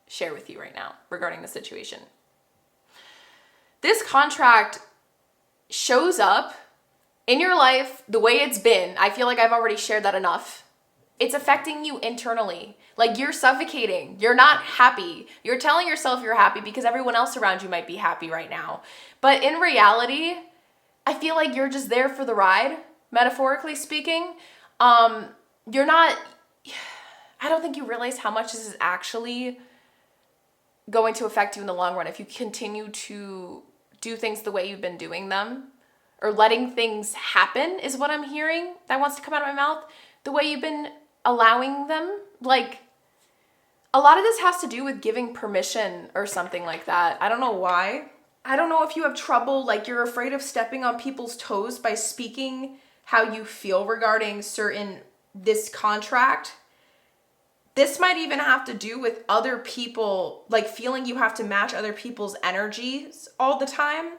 share with you right now regarding the situation. This contract shows up in your life the way it's been. I feel like I've already shared that enough. It's affecting you internally. Like you're suffocating. You're not happy. You're telling yourself you're happy because everyone else around you might be happy right now. But in reality, I feel like you're just there for the ride, metaphorically speaking. You're not, I don't think you realize how much this is actually going to affect you in the long run if you continue to do things the way you've been doing them, or letting things happen is what I'm hearing that wants to come out of my mouth, the way you've been allowing them. Like a lot of this has to do with giving permission or something like that. I don't know why. I don't know if you have trouble, like you're afraid of stepping on people's toes by speaking how you feel regarding this contract. This might even have to do with other people, like feeling you have to match other people's energies all the time.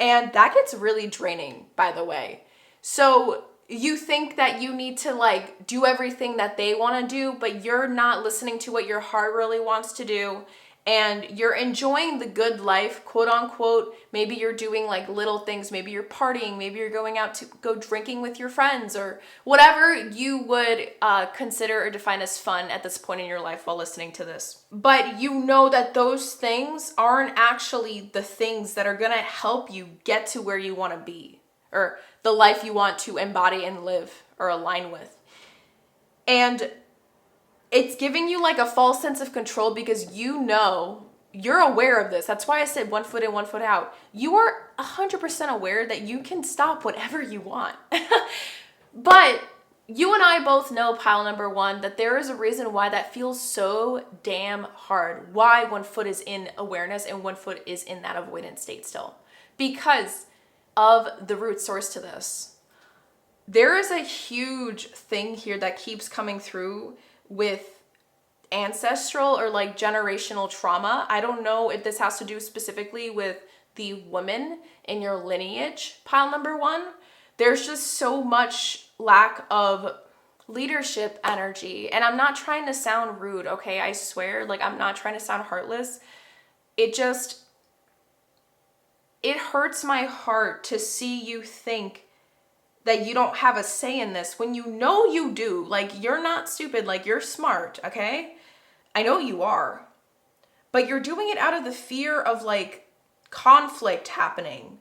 And that gets really draining, by the way. So you think that you need to like do everything that they want to do, but you're not listening to what your heart really wants to do. And you're enjoying the good life, quote unquote. Maybe you're doing like little things. Maybe you're partying. Maybe you're going out to go drinking with your friends, or whatever you would consider or define as fun at this point in your life while listening to this. But you know that those things aren't actually the things that are going to help you get to where you want to be, or the life you want to embody and live or align with. And it's giving you like a false sense of control because you know, you're aware of this. That's why I said 1 foot in, 1 foot out. You are 100% aware that you can stop whatever you want. But you and I both know, pile number one, that there is a reason why that feels so damn hard. Why 1 foot is in awareness and 1 foot is in that avoidance state still. Because of the root source to this. There is a huge thing here that keeps coming through with ancestral or like generational trauma. I don't know if this has to do specifically with the women in your lineage, pile number one. There's just so much lack of leadership energy. And I'm not trying to sound rude, okay? I swear, like I'm not trying to sound heartless. It hurts my heart to see you think that you don't have a say in this when you know you do. Like, you're not stupid, like you're smart, okay? I know you are, but you're doing it out of the fear of like conflict happening,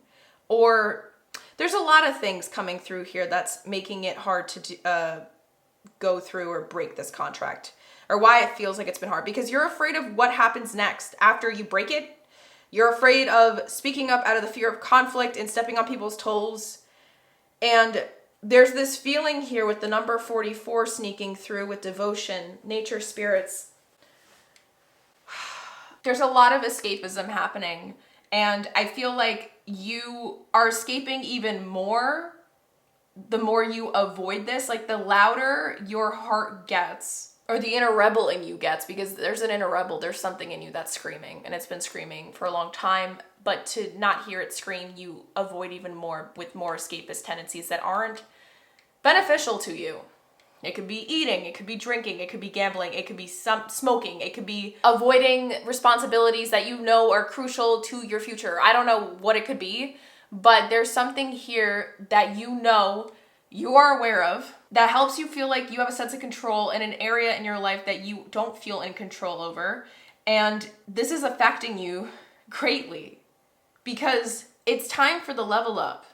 or there's a lot of things coming through here that's making it hard to go through or break this contract, or why it feels like it's been hard, because you're afraid of what happens next after you break it. You're afraid of speaking up out of the fear of conflict and stepping on people's toes. And there's this feeling here with the number 44 sneaking through with devotion, nature, spirits. There's a lot of escapism happening, and I feel like you are escaping even more the more you avoid this. Like, the louder your heart gets, or the inner rebel in you gets, because there's an inner rebel, there's something in you that's screaming, and it's been screaming for a long time, but to not hear it scream, you avoid even more with more escapist tendencies that aren't beneficial to you. It could be eating, it could be drinking, it could be gambling, it could be smoking, it could be avoiding responsibilities that you know are crucial to your future. I don't know what it could be, but there's something here that you know, you are aware of, that helps you feel like you have a sense of control in an area in your life that you don't feel in control over. And this is affecting you greatly because it's time for the level up.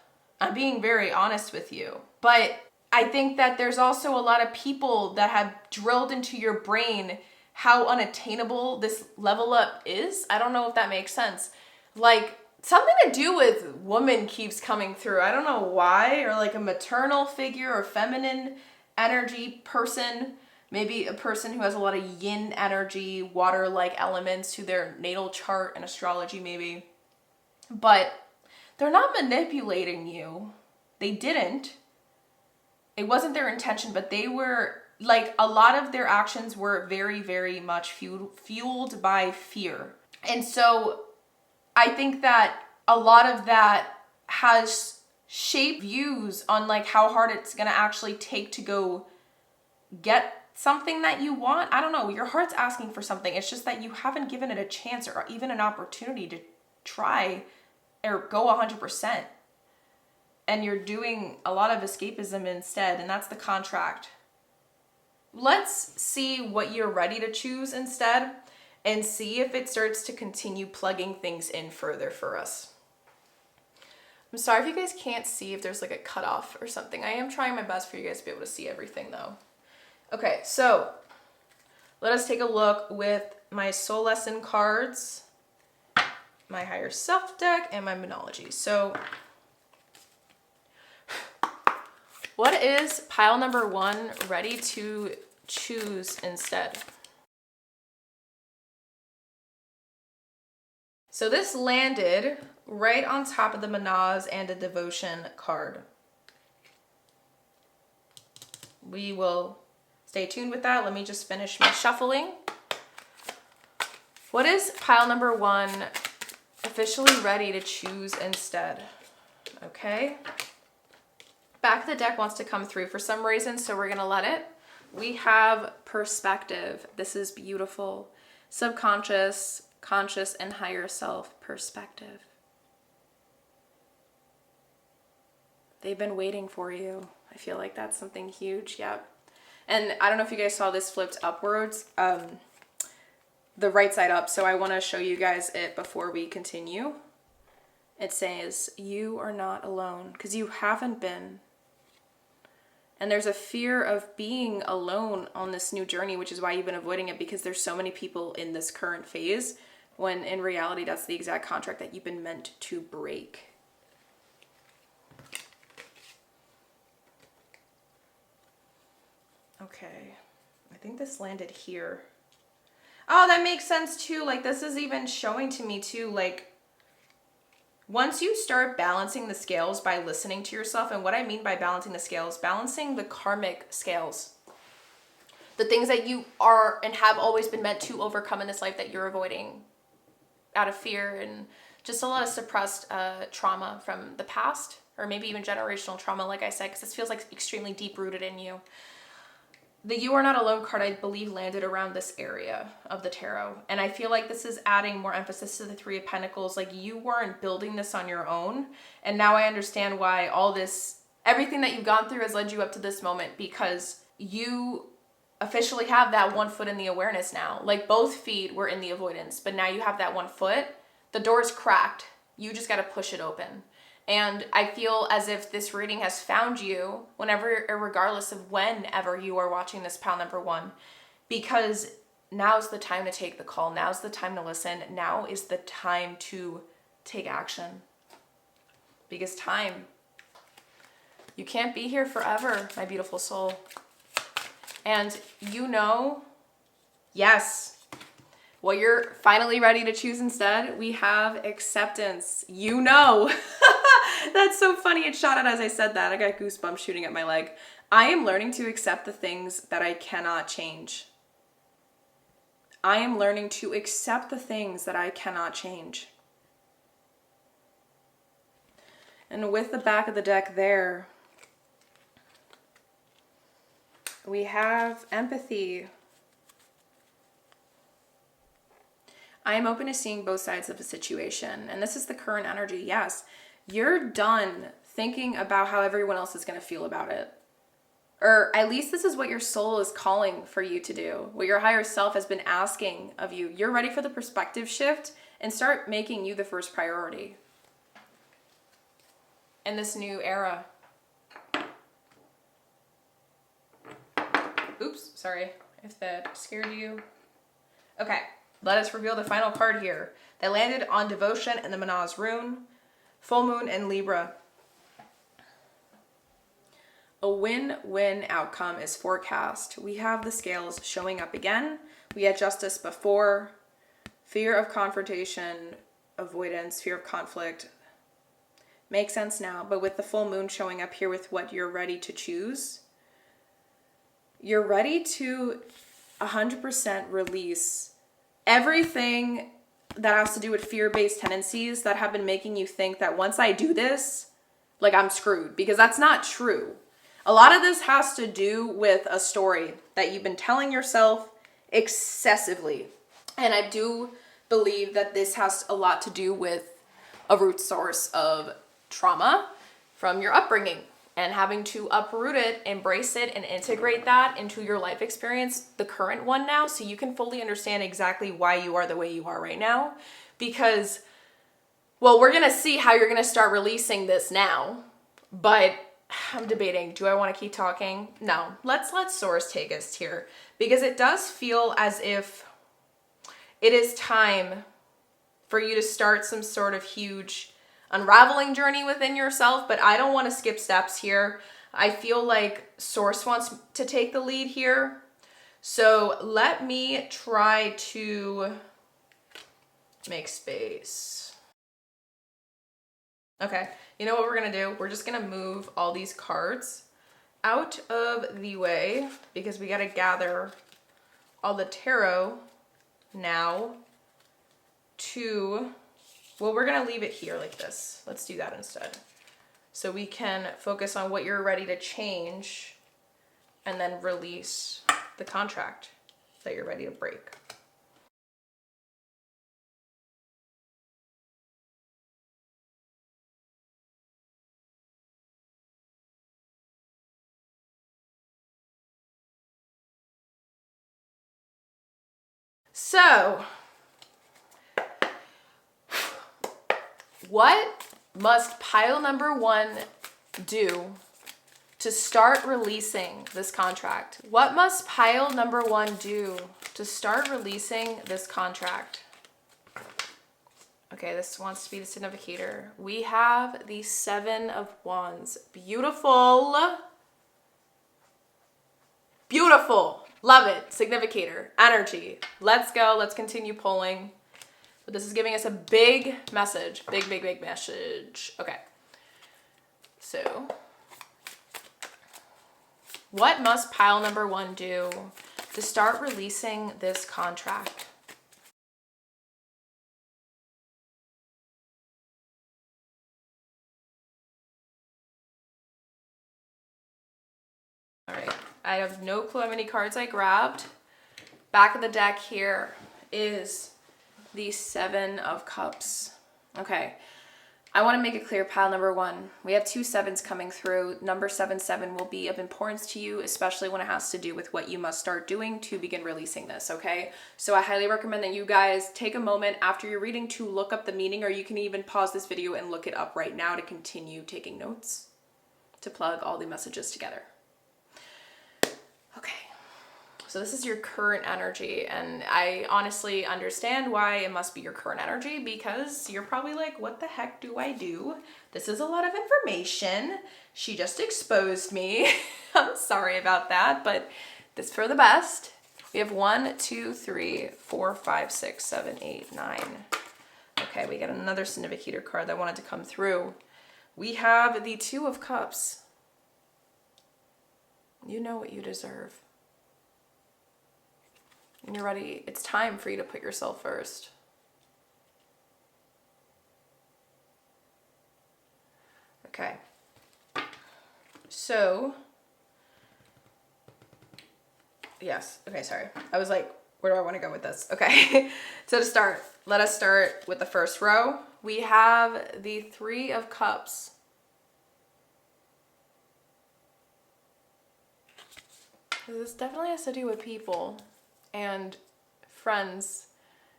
I'm being very honest with you. But I think that there's also a lot of people that have drilled into your brain how unattainable this level up is. I don't know if that makes sense. Like, something to do with woman keeps coming through. I don't know why, or like a maternal figure or feminine energy person. Maybe a person who has a lot of yin energy, water-like elements to their natal chart and astrology maybe. But they're not manipulating you. They didn't. It wasn't their intention, but they were, like, a lot of their actions were very, very much fueled by fear. And so I think that a lot of that has shaped views on like how hard it's gonna actually take to go get something that you want. I don't know, your heart's asking for something. It's just that you haven't given it a chance or even an opportunity to try or go 100%. And you're doing a lot of escapism instead, and that's the contract. Let's see what you're ready to choose instead, and see if it starts to continue plugging things in further for us. I'm sorry if you guys can't see if there's like a cutoff or something. I am trying my best for you guys to be able to see everything though. Okay, so let us take a look with my soul lesson cards, my higher self deck, and my Monology. So what is pile number 1 ready to choose instead? So this landed right on top of the Manaz and a devotion card. We will stay tuned with that. Let me just finish my shuffling. What is pile number 1 officially ready to choose instead? Okay. Back of the deck wants to come through for some reason, so we're gonna let it. We have perspective. This is beautiful. Subconscious, conscious, and higher self perspective. They've been waiting for you. I feel like that's something huge. Yep. And I don't know if you guys saw this flipped upwards, the right side up. So I want to show you guys it before we continue. It says, you are not alone, because you haven't been. And there's a fear of being alone on this new journey, which is why you've been avoiding it, because there's so many people in this current phase, when in reality, that's the exact contract that you've been meant to break. Okay, I think this landed here. Oh, that makes sense too. Like, this is even showing to me too, like, once you start balancing the scales by listening to yourself, and what I mean by balancing the scales, balancing the karmic scales, the things that you are and have always been meant to overcome in this life that you're avoiding out of fear and just a lot of suppressed trauma from the past, or maybe even generational trauma, like I said, because this feels like extremely deep rooted in you. The You Are Not Alone card, I believe, landed around this area of the tarot. And I feel like this is adding more emphasis to the Three of Pentacles. Like, you weren't building this on your own. And now I understand why all this, everything that you've gone through has led you up to this moment, because you officially have that one foot in the awareness now. Like both feet were in the avoidance, but now you have that one foot. The door's cracked. You just got to push it open. And I feel as if this reading has found you whenever, or regardless of whenever you are watching this pile number one, because now's the time to take the call. Now's the time to listen. Now is the time to take action. Because time, you can't be here forever, my beautiful soul. And you know, yes, what you're finally ready to choose instead, we have acceptance. You know, that's so funny. It shot out as I said that. I got goosebumps shooting at my leg. I am learning to accept the things that I cannot change. I am learning to accept the things that I cannot change. And with the back of the deck there, we have empathy. I am open to seeing both sides of a situation. And this is the current energy. Yes, you're done thinking about how everyone else is going to feel about it. Or at least this is what your soul is calling for you to do. What your higher self has been asking of you. You're ready for the perspective shift and start making you the first priority in this new era. Oops, sorry if that scared you. Okay, let us reveal the final card here. They landed on Devotion and the Manaz Rune, Full Moon and Libra. A win-win outcome is forecast. We have the scales showing up again. We had justice before, fear of confrontation, avoidance, fear of conflict. Makes sense now, but with the full moon showing up here with what you're ready to choose, you're ready to 100% release everything that has to do with fear-based tendencies that have been making you think that once I do this, like I'm screwed, because that's not true. A lot of this has to do with a story that you've been telling yourself excessively. And I do believe that this has a lot to do with a root source of trauma from your upbringing and having to uproot it, embrace it, and integrate that into your life experience, the current one now, so you can fully understand exactly why you are the way you are right now. Because, well, we're going to see how you're going to start releasing this now, but I'm debating, do I want to keep talking? No, let's let Source take us here, because it does feel as if it is time for you to start some sort of huge unraveling journey within yourself, but I don't want to skip steps here. I feel like Source wants to take the lead here. So let me try to make space. Okay, you know what we're gonna do? We're just gonna move all these cards out of the way because we gotta gather all the tarot now to, well, we're gonna leave it here like this. Let's do that instead. So we can focus on what you're ready to change and then release the contract that you're ready to break. So, what must pile number one do to start releasing this contract? What must pile number one do to start releasing this contract? Okay, this wants to be the significator. We have the Seven of Wands. Beautiful. Beautiful. Love it. Significator. Energy. Let's go. Let's continue pulling. But this is giving us a big message. Big, big, big message. Okay. So, what must pile number one do to start releasing this contract? All right. I have no clue how many cards I grabbed. Back of the deck here is the Seven of Cups. Okay. I want to make it clear, pile number 1. We have 2 sevens coming through. Number 77 will be of importance to you, especially when it has to do with what you must start doing to begin releasing this, okay? So I highly recommend that you guys take a moment after your reading to look up the meaning, or you can even pause this video and look it up right now to continue taking notes, to plug all the messages together. Okay. So this is your current energy, and I honestly understand why it must be your current energy, because you're probably like, what the heck do I do? This is a lot of information. She just exposed me. I'm sorry about that, but this is for the best. We have 1, 2, 3, 4, 5, 6, 7, 8, 9. Okay, we got another significator card that wanted to come through. We have the 2 of Cups. You know what you deserve. And you're ready. It's time for you to put yourself first. Okay. So, yes. Okay, sorry. I was like, where do I want to go with this? Okay. So to start, let us start with the first row. We have the 3 of Cups. This definitely has to do with people and friends,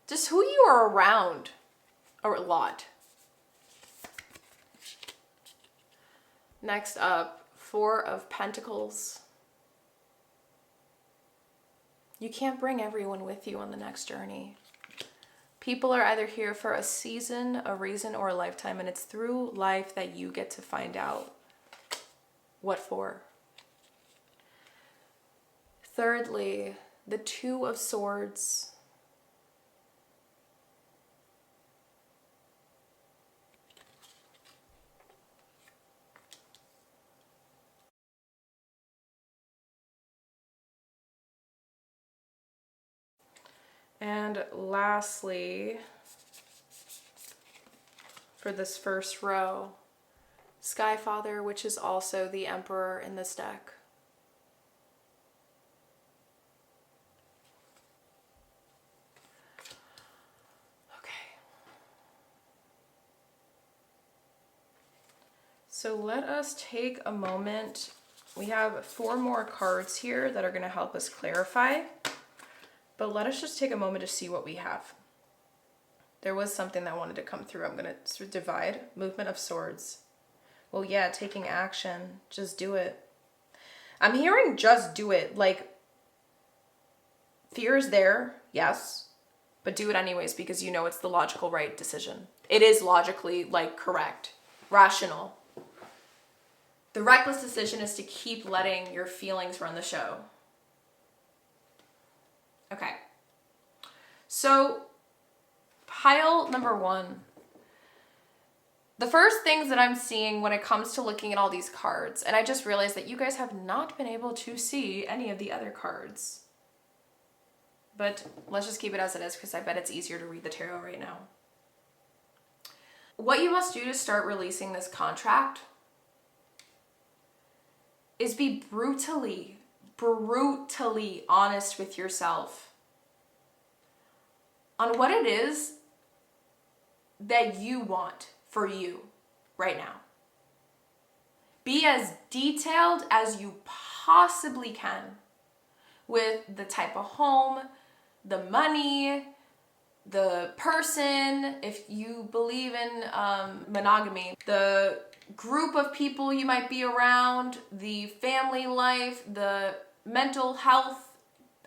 just who you are around a lot. Next up, 4 of Pentacles. You can't bring everyone with you on the next journey. People are either here for a season, a reason, or a lifetime, and it's through life that you get to find out what for. Thirdly, the 2 of Swords. And lastly, for this first row, Sky Father, which is also the Emperor in this deck. So let us take a moment. We have 4 more cards here that are going to help us clarify, but let us just take a moment to see what we have. There was something that wanted to come through. I'm going to sort of divide. Movement of Swords. Well, yeah, taking action. Just do it. I'm hearing just do it. Like, fear is there, yes, but do it anyways because you know it's the logical right decision. It is logically, like, correct, rational. The reckless decision is to keep letting your feelings run the show. Okay. So, pile number 1. The first things that I'm seeing when it comes to looking at all these cards, and I just realized that you guys have not been able to see any of the other cards. But let's just keep it as it is because I bet it's easier to read the tarot right now. What you must do to start releasing this contract is be brutally honest with yourself on what it is that you want for you right now. Be as detailed as you possibly can with the type of home, the money, the person, if you believe in monogamy, the group of people you might be around, the family life, the mental health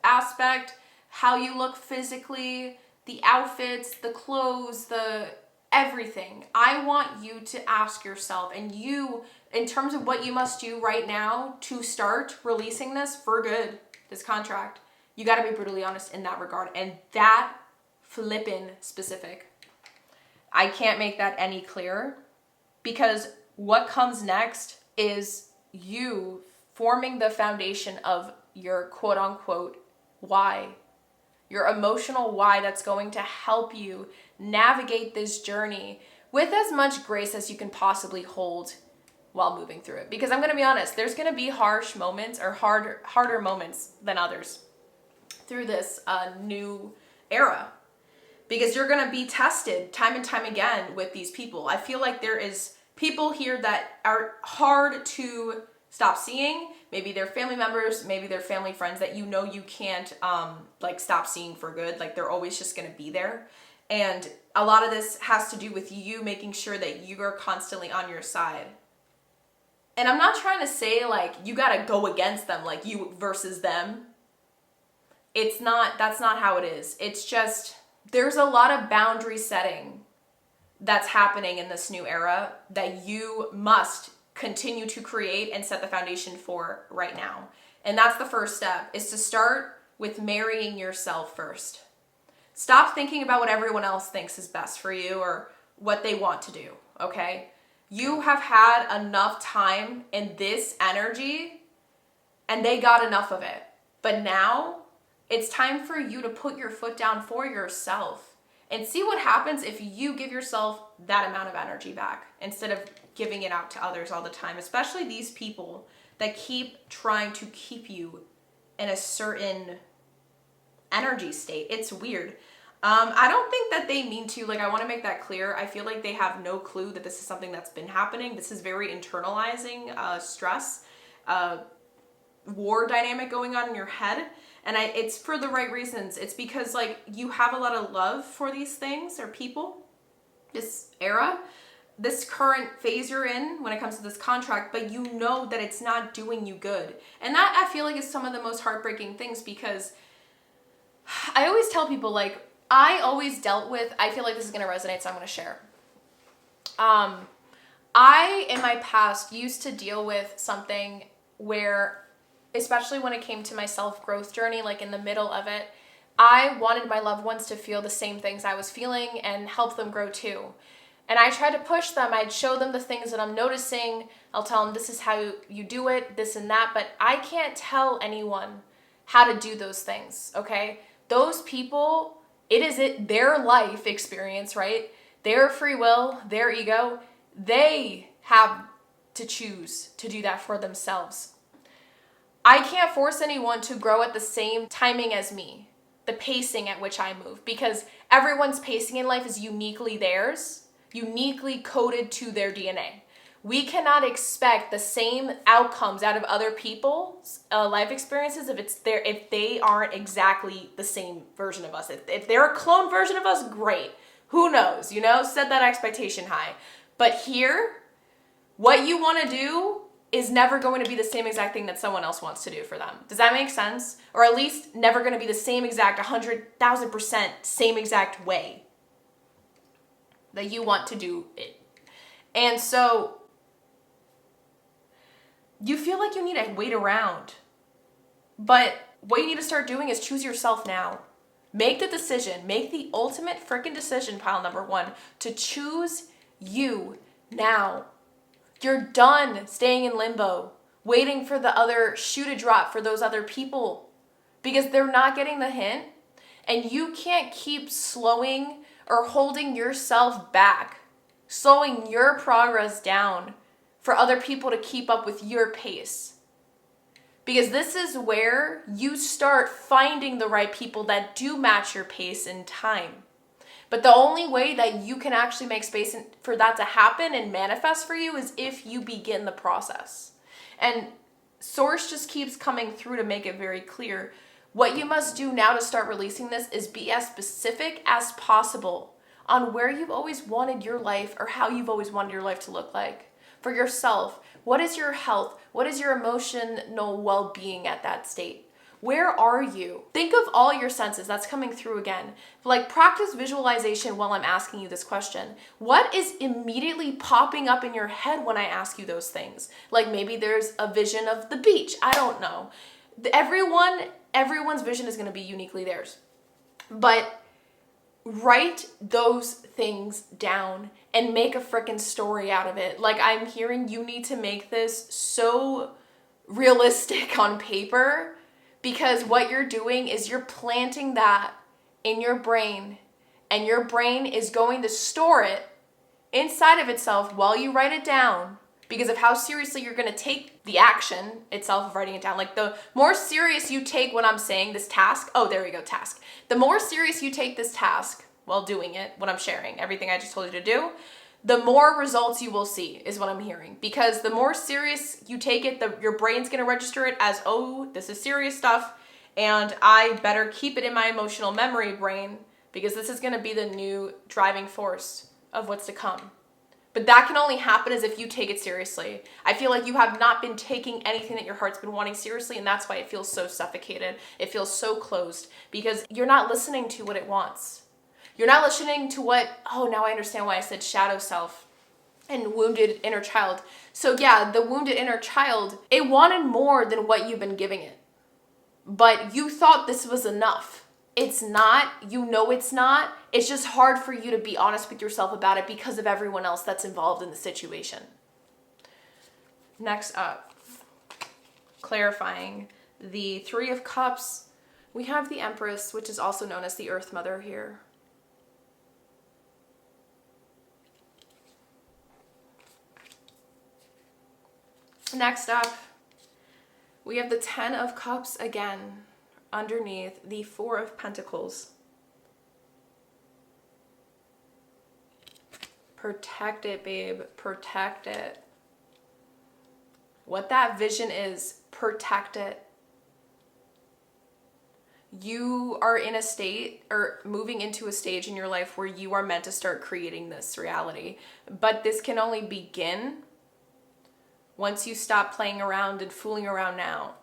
aspect, how you look physically, the outfits, the clothes, the everything. I want you to ask yourself, and you, in terms of what you must do right now to start releasing this for good, this contract, you got to be brutally honest in that regard. And that flippin' specific. I can't make that any clearer, because what comes next is you forming the foundation of your quote unquote why, your emotional why that's going to help you navigate this journey with as much grace as you can possibly hold while moving through it. Because I'm going to be honest, there's going to be harsh moments or harder moments than others through this new era. because you're going to be tested time and time again with these people. I feel like there is people here that are hard to stop seeing. Maybe they're family members, maybe they're family friends that you know you can't like stop seeing for good. Like they're always just going to be there. And a lot of this has to do with you making sure that you are constantly on your side. And I'm not trying to say like you got to go against them, like you versus them. That's not how it is. It's just, there's a lot of boundary setting that's happening in this new era that you must continue to create and set the foundation for right now. And that's the first step, is to start with marrying yourself first. Stop thinking about what everyone else thinks is best for you or what they want to do, okay? You have had enough time in this energy and they got enough of it. But now it's time for you to put your foot down for yourself and see what happens if you give yourself that amount of energy back instead of giving it out to others all the time, especially these people that keep trying to keep you in a certain energy state. It's weird. I don't think that they mean to, like, I want to make that clear. I feel like they have no clue that this is something that's been happening. This is very internalizing stress, war dynamic going on in your head. And it's for the right reasons. It's because like you have a lot of love for these things or people, this era, this current phase you're in when it comes to this contract, but you know that it's not doing you good. And that I feel like is some of the most heartbreaking things, because I always tell people, like, I always dealt with, I feel like this is going to resonate, so I'm going to share. I, in my past, used to deal with something where, especially when it came to my self-growth journey, like in the middle of it, I wanted my loved ones to feel the same things I was feeling and help them grow too. And I tried to push them. I'd show them the things that I'm noticing. I'll tell them this is how you do it, this and that, but I can't tell anyone how to do those things, okay? Those people, their life experience, right? Their free will, their ego, they have to choose to do that for themselves. I can't force anyone to grow at the same timing as me, the pacing at which I move, because everyone's pacing in life is uniquely theirs, uniquely coded to their DNA. We cannot expect the same outcomes out of other people's life experiences if they aren't exactly the same version of us. If they're a clone version of us, great. Who knows, set that expectation high. But here, what you want to do is never going to be the same exact thing that someone else wants to do for them. Does that make sense? Or at least never going to be the same exact 100,000% same exact way that you want to do it. And so you feel like you need to wait around. But what you need to start doing is choose yourself now. Make the decision. Make the ultimate freaking decision, pile number one, to choose you now. You're done staying in limbo, waiting for the other shoe to drop for those other people, because they're not getting the hint, and you can't keep slowing or holding yourself back, slowing your progress down for other people to keep up with your pace. Because this is where you start finding the right people that do match your pace in time. But the only way that you can actually make space for that to happen and manifest for you is if you begin the process. And Source just keeps coming through to make it very clear. What you must do now to start releasing this is be as specific as possible on where you've always wanted your life or how you've always wanted your life to look like. For yourself, what is your health? What is your emotional well-being at that state? Where are you? Think of all your senses. That's coming through again. Like, practice visualization while I'm asking you this question. What is immediately popping up in your head when I ask you those things? Like, maybe there's a vision of the beach. I don't know. Everyone's vision is going to be uniquely theirs. But write those things down and make a freaking story out of it. Like, I'm hearing you need to make this so realistic on paper, because what you're doing is you're planting that in your brain, and your brain is going to store it inside of itself while you write it down, because of how seriously you're going to take the action itself of writing it down. Like, the more serious you take what I'm saying, this task, oh, there we go, task. The more serious you take this task, while doing it, what I'm sharing, everything I just told you to do, the more results you will see is what I'm hearing. Because the more serious you take it, your brain's gonna register it as, oh, this is serious stuff, and I better keep it in my emotional memory brain because this is gonna be the new driving force of what's to come. But that can only happen as if you take it seriously. I feel like you have not been taking anything that your heart's been wanting seriously, and that's why it feels so suffocated. It feels so closed because you're not listening to what it wants. You're not listening to what, oh, now I understand why I said shadow self and wounded inner child. So yeah, the wounded inner child, it wanted more than what you've been giving it. But you thought this was enough. It's not, you know it's not. It's just hard for you to be honest with yourself about it because of everyone else that's involved in the situation. Next up, clarifying the Three of Cups, we have the Empress, which is also known as the Earth Mother here. Next up, we have the Ten of Cups again, underneath the Four of Pentacles. Protect it, babe. Protect it. What that vision is, protect it. You are in a state or moving into a stage in your life where you are meant to start creating this reality. But this can only begin once you stop playing around and fooling around now.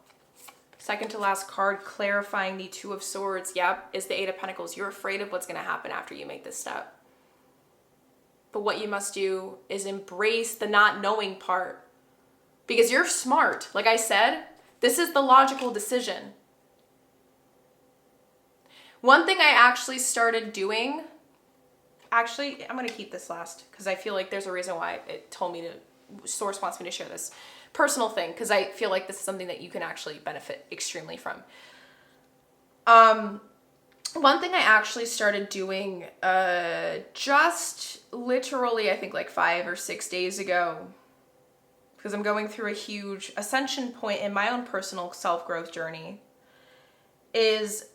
Second to last card, clarifying the Two of Swords, yep, is the Eight of Pentacles. You're afraid of what's going to happen after you make this step. But what you must do is embrace the not knowing part. Because you're smart. Like I said, this is the logical decision. One thing I actually started doing, actually, I'm going to keep this last because I feel like there's a reason why it told me to, Source wants me to share this personal thing because I feel like this is something that you can actually benefit extremely from. One thing I actually started doing just literally, I think like 5 or 6 days ago, because I'm going through a huge ascension point in my own personal self-growth journey, is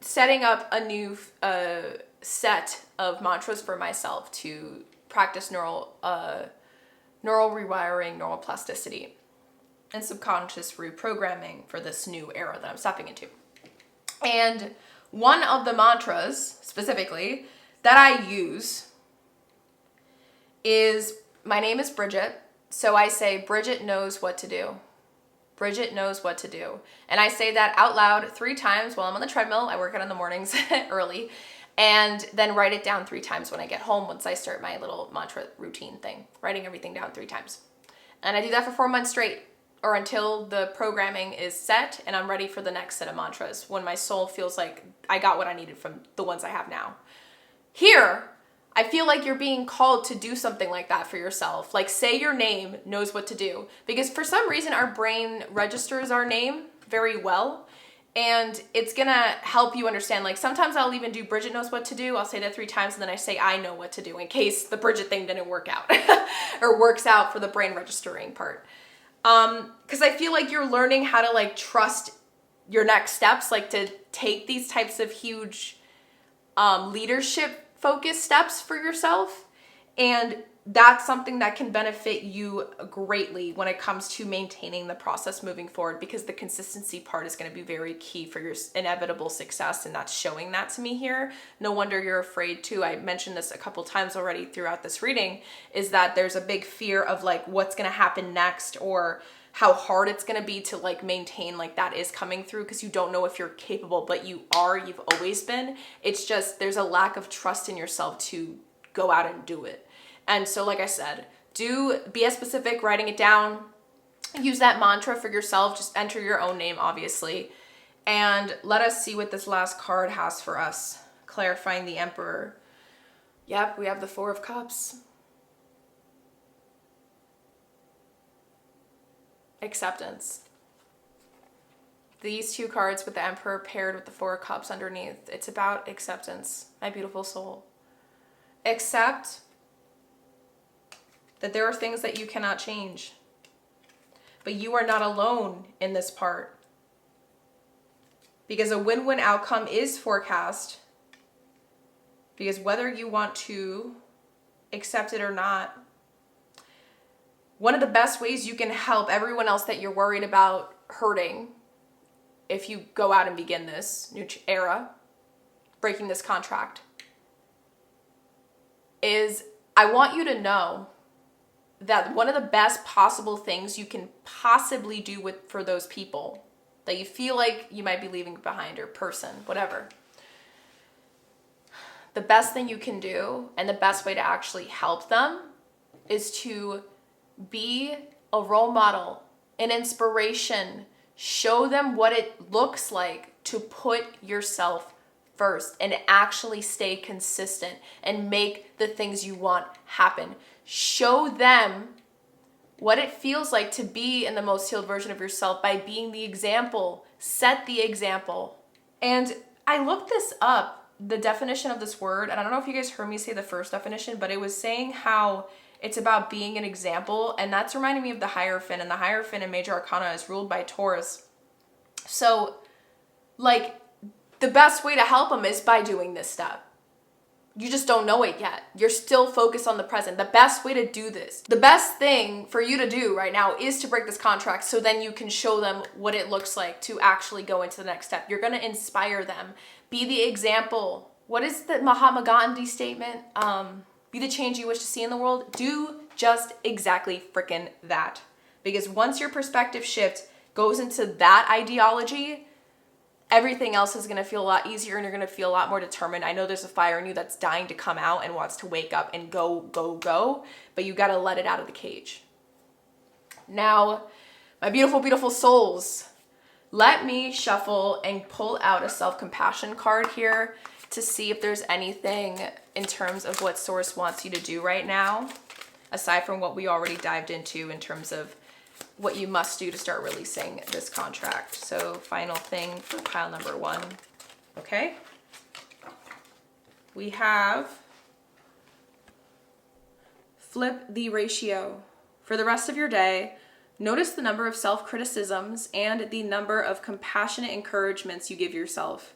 setting up a new set of mantras for myself to practice neural rewiring, neuroplasticity, and subconscious reprogramming for this new era that I'm stepping into. And one of the mantras, specifically, that I use is, my name is Bridget, so I say, Bridget knows what to do. Bridget knows what to do. And I say that out loud 3 times while I'm on the treadmill. I work out in the mornings early. And then write it down 3 times when I get home once I start my little mantra routine thing. Writing everything down 3 times. And I do that for 4 months straight, or until the programming is set and I'm ready for the next set of mantras, when my soul feels like I got what I needed from the ones I have now. Here, I feel like you're being called to do something like that for yourself. Like, say your name knows what to do. Because for some reason, our brain registers our name very well. And it's gonna help you understand. Like, sometimes I'll even do Bridget knows what to do. I'll say that 3 times and then I say I know what to do in case the Bridget thing didn't work out or works out for the brain registering part. Because I feel like you're learning how to like trust your next steps, like to take these types of huge leadership focused steps for yourself. And that's something that can benefit you greatly when it comes to maintaining the process moving forward, because the consistency part is going to be very key for your inevitable success, and that's showing that to me here. No wonder you're afraid too. I mentioned this a couple times already throughout this reading, is that there's a big fear of like what's going to happen next, or how hard it's going to be to like maintain, like that is coming through because you don't know if you're capable, but you are, you've always been. It's just there's a lack of trust in yourself to go out and do it. And so, like I said, be as specific, writing it down, use that mantra for yourself, just enter your own name, obviously. And let us see what this last card has for us, clarifying the Emperor. Yep, we have the Four of Cups. Acceptance. These 2 cards with the Emperor paired with the Four of Cups underneath, it's about acceptance, my beautiful soul. Accept that there are things that you cannot change, but you are not alone in this part, because a win-win outcome is forecast Because whether you want to accept it or not, one of the best ways you can help everyone else that you're worried about hurting, if you go out and begin this new era, breaking this contract, is I want you to know that one of the best possible things you can possibly do for those people that you feel like you might be leaving behind, or person, whatever. The best thing you can do and the best way to actually help them is to be a role model, an inspiration. Show them what it looks like to put yourself first and actually stay consistent and make the things you want happen. Show them what it feels like to be in the most healed version of yourself by being the example. Set the example. And I looked this up, the definition of this word, and I don't know if you guys heard me say the first definition, but it was saying how it's about being an example, and that's reminding me of the Hierophant, and the Hierophant in Major Arcana is ruled by Taurus. So, like, the best way to help them is by doing this step. You just don't know it yet. You're still focused on the present. The best way to do this, the best thing for you to do right now is to break this contract, so then you can show them what it looks like to actually go into the next step. You're going to inspire them. Be the example. What is the Mahatma Gandhi statement? Be the change you wish to see in the world. Do just exactly freaking that. Because once your perspective shift goes into that ideology, everything else is going to feel a lot easier, and you're going to feel a lot more determined. I know there's a fire in you that's dying to come out and wants to wake up and go, but you got to let it out of the cage. Now, my beautiful, beautiful souls, let me shuffle and pull out a self-compassion card here to see if there's anything in terms of what Source wants you to do right now, aside from what we already dived into in terms of what you must do to start releasing this contract. So final thing for pile number 1. Okay. We have flip the ratio. For the rest of your day, notice the number of self-criticisms and the number of compassionate encouragements you give yourself.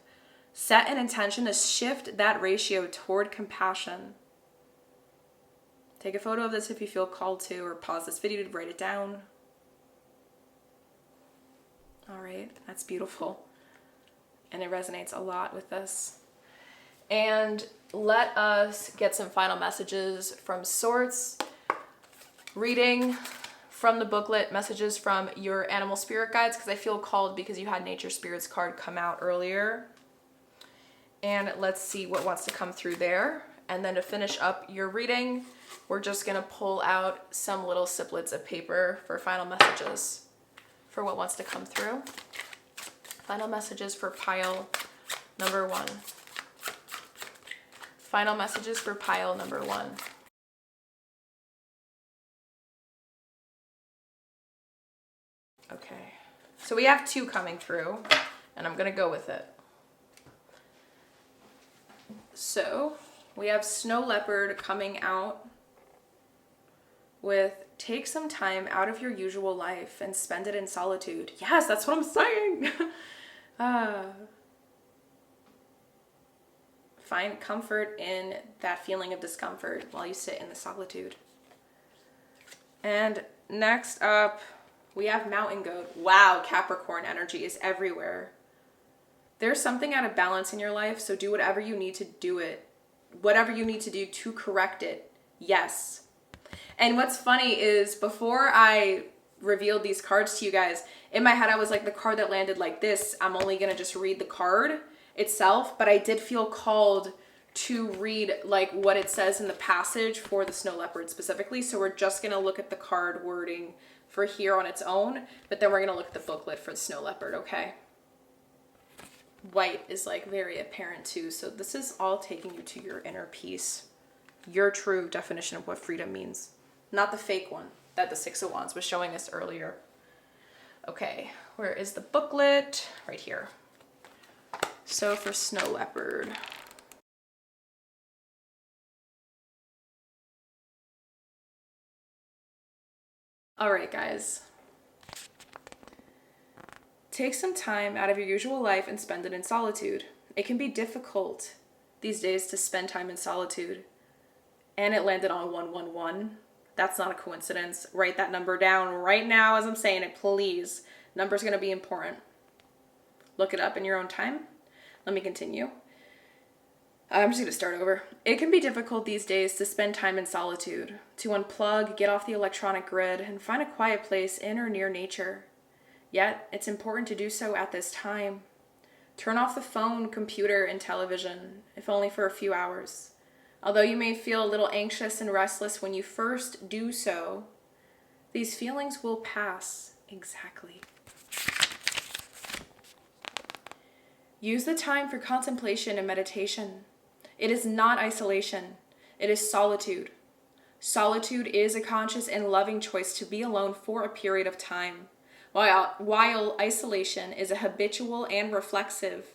Set an intention to shift that ratio toward compassion. Take a photo of this if you feel called to, or pause this video to write it down. All right, that's beautiful. And it resonates a lot with us. And let us get some final messages from Source. Reading from the booklet, messages from your animal spirit guides, because I feel called because you had Nature Spirits card come out earlier. And let's see what wants to come through there. And then to finish up your reading, we're just gonna pull out some little siblets of paper for final messages for what wants to come through. Final messages for pile number 1. Final messages for pile number 1. Okay, so we have 2 coming through, and I'm gonna go with it. So we have Snow Leopard coming out with take some time out of your usual life and spend it in solitude. Yes, that's what I'm saying. Find comfort in that feeling of discomfort while you sit in the solitude. And next up, we have Mountain Goat. Wow, Capricorn energy is everywhere. There's something out of balance in your life, so do whatever you need to do it. Whatever you need to do to correct it. Yes. And what's funny is before I revealed these cards to you guys, in my head I was like, the card that landed like this, I'm only going to just read the card itself, but I did feel called to read like what it says in the passage for the Snow Leopard specifically. So we're just going to look at the card wording for here on its own, but then we're going to look at the booklet for the Snow Leopard, okay? White is like very apparent too. So this is all taking you to your inner peace, your true definition of what freedom means, not the fake one that the Six of Wands was showing us earlier. Okay, where is the booklet? Right here. So for Snow Leopard. All right, guys. Take some time out of your usual life and spend it in solitude. It can be difficult. these days to spend time in solitude. And it landed on 111. That's not a coincidence. Write that number down right now as I'm saying it, please. Number's going to be important. Look it up in your own time. Let me continue. I'm just going to start over. It can be difficult these days to spend time in solitude, to unplug, get off the electronic grid, and find a quiet place in or near nature. Yet, it's important to do so at this time. Turn off the phone, computer, and television, if only for a few hours. Although you may feel a little anxious and restless when you first do so, these feelings will pass. Exactly. Use the time for contemplation and meditation. It is not isolation. It is solitude. Solitude is a conscious and loving choice to be alone for a period of time, while isolation is a habitual and reflexive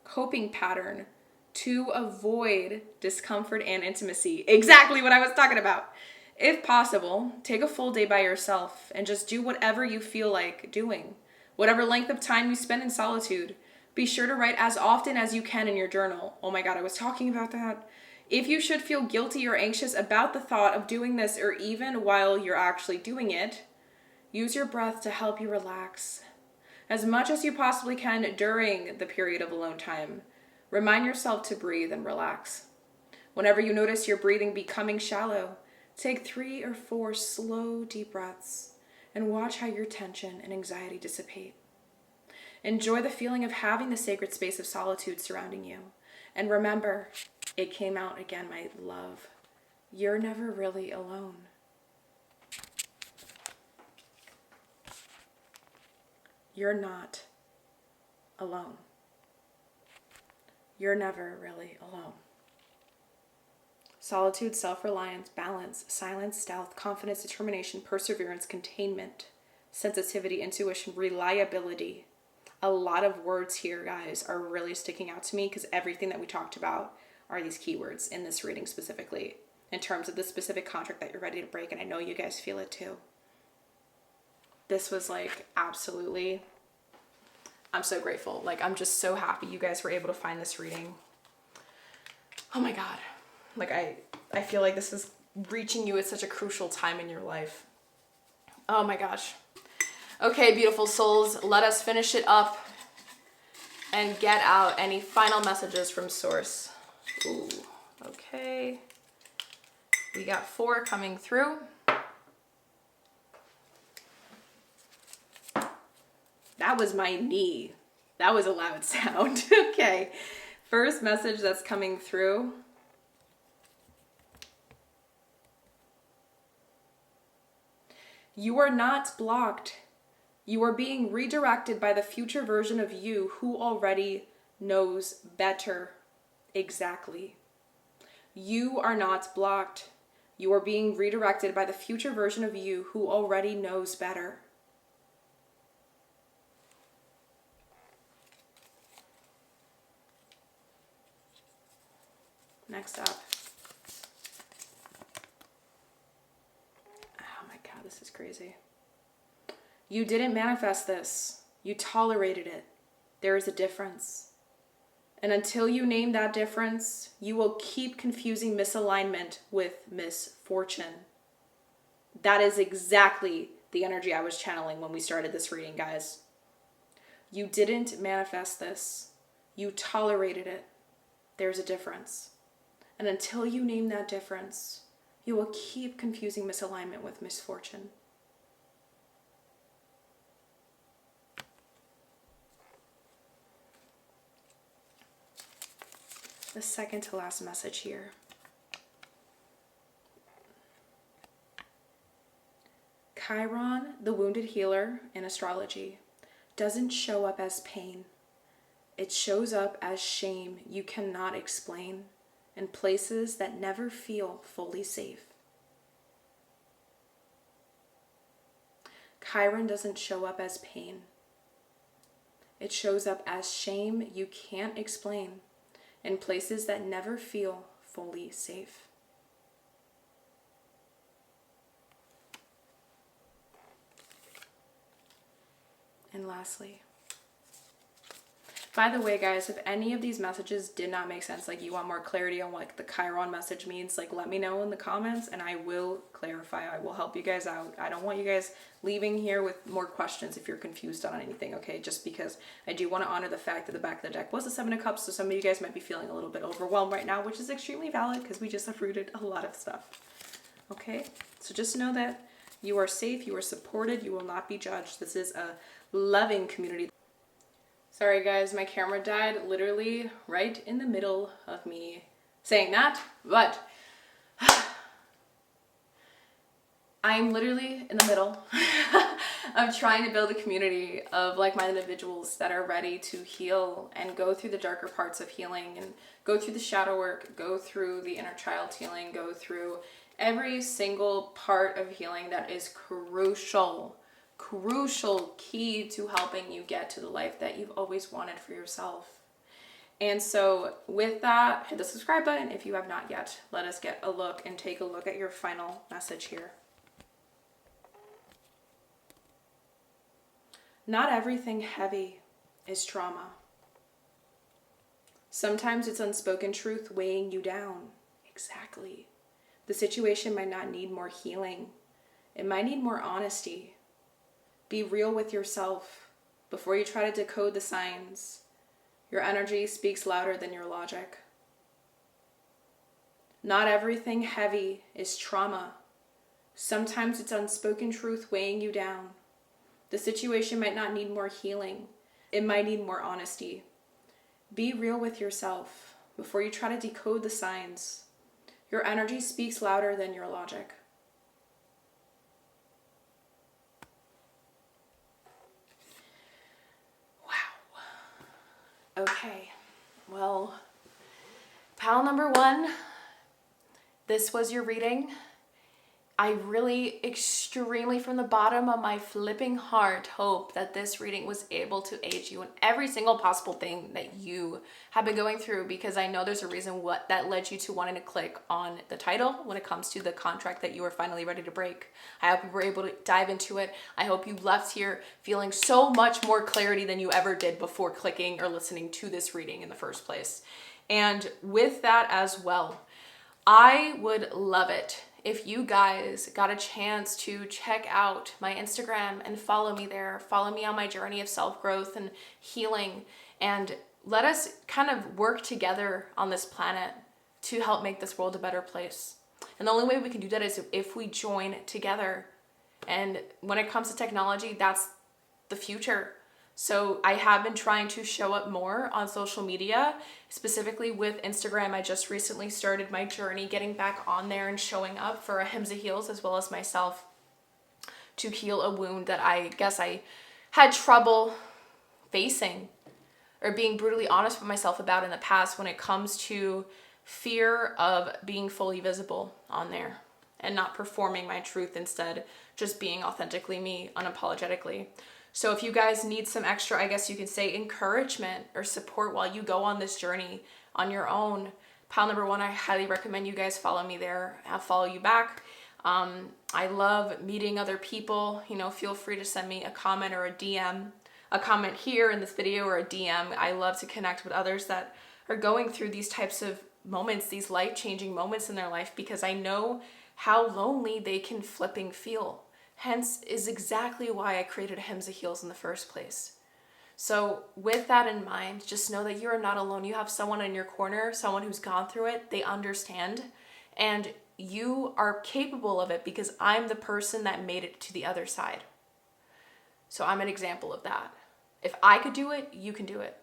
coping pattern to avoid discomfort and intimacy. Exactly what I was talking about. If possible, take a full day by yourself and just do whatever you feel like doing. Whatever length of time you spend in solitude, be sure to write as often as you can in your journal. Oh my God, I was talking about that. If you should feel guilty or anxious about the thought of doing this, or even while you're actually doing it, use your breath to help you relax. As much as you possibly can during the period of alone time, remind yourself to breathe and relax. Whenever you notice your breathing becoming shallow, take 3 or 4 slow, deep breaths and watch how your tension and anxiety dissipate. Enjoy the feeling of having the sacred space of solitude surrounding you. And remember, it came out again, my love. You're never really alone. You're not alone. You're never really alone. Solitude, self-reliance, balance, silence, stealth, confidence, determination, perseverance, containment, sensitivity, intuition, reliability. A lot of words here, guys, are really sticking out to me because everything that we talked about are these keywords in this reading specifically, in terms of the specific contract that you're ready to break, and I know you guys feel it too. This was like absolutely, I'm so grateful. Like, I'm just so happy you guys were able to find this reading. Oh my God. Like, I feel like this is reaching you at such a crucial time in your life. Oh my gosh. Okay, beautiful souls, let us finish it up and get out any final messages from Source. Ooh, okay. We got 4 coming through. That was my knee. That was a loud sound. Okay, first message that's coming through. You are not blocked. You are being redirected by the future version of you who already knows better. Exactly. You are not blocked. You are being redirected by the future version of you who already knows better. Next up. Oh my God, this is crazy. You didn't manifest this. You tolerated it. There is a difference. And until you name that difference, you will keep confusing misalignment with misfortune. That is exactly the energy I was channeling when we started this reading, guys. You didn't manifest this. You tolerated it. There's a difference. And until you name that difference, you will keep confusing misalignment with misfortune. The second to last message here. Chiron, the wounded healer in astrology, doesn't show up as pain. It shows up as shame you cannot explain in places that never feel fully safe. Chiron doesn't show up as pain. It shows up as shame you can't explain in places that never feel fully safe. And lastly, By the way, guys, if any of these messages did not make sense, like you want more clarity on what the Chiron message means, like let me know in the comments and I will clarify. I will help you guys out. I don't want you guys leaving here with more questions if you're confused on anything, okay? Just because I do want to honor the fact that the back of the deck was the Seven of Cups, so some of you guys might be feeling a little bit overwhelmed right now, which is extremely valid because we just uprooted a lot of stuff, okay? So just know that you are safe, you are supported, you will not be judged. This is a loving community. Sorry guys, my camera died literally right in the middle of me saying that, but I'm literally in the middle of trying to build a community of like-minded individuals that are ready to heal and go through the darker parts of healing and go through the shadow work, go through the inner child healing, go through every single part of healing that is crucial key to helping you get to the life that you've always wanted for yourself. And so with that, hit the subscribe button if you have not yet. Let us get a look and take a look at your final message here. Not everything heavy is trauma. Sometimes it's unspoken truth weighing you down. Exactly. The situation might not need more healing. It might need more honesty. Be real with yourself before you try to decode the signs. Your energy speaks louder than your logic. Not everything heavy is trauma. Sometimes it's unspoken truth weighing you down. The situation might not need more healing. It might need more honesty. Be real with yourself before you try to decode the signs. Your energy speaks louder than your logic. Okay, well, pile number one, this was your reading. I really extremely from the bottom of my flipping heart hope that this reading was able to aid you in every single possible thing that you have been going through, because I know there's a reason what that led you to wanting to click on the title when it comes to the contract that you are finally ready to break. I hope you were able to dive into it. I hope you left here feeling so much more clarity than you ever did before clicking or listening to this reading in the first place. And with that as well, I would love it if you guys got a chance to check out my Instagram and follow me there, follow me on my journey of self-growth and healing, and let us kind of work together on this planet to help make this world a better place. And the only way we can do that is if we join together. And when it comes to technology, that's the future. So I have been trying to show up more on social media, specifically with Instagram. I just recently started my journey getting back on there and showing up for Ahimsa Heals as well as myself to heal a wound that I guess I had trouble facing or being brutally honest with myself about in the past when it comes to fear of being fully visible on there and not performing my truth, instead just being authentically me, unapologetically. So if you guys need some extra, I guess you could say, encouragement or support while you go on this journey on your own, pile number one, I highly recommend you guys follow me there. I'll follow you back. I love meeting other people. You know, feel free to send me a comment or a DM, a comment here in this video or a DM. I love to connect with others that are going through these types of moments, these life-changing moments in their life, because I know how lonely they can flipping feel. Hence is exactly why I created Ahimsa Heals in the first place. So with that in mind, just know that you are not alone. You have someone in your corner, someone who's gone through it. They understand, and you are capable of it because I'm the person that made it to the other side. So I'm an example of that. If I could do it, you can do it.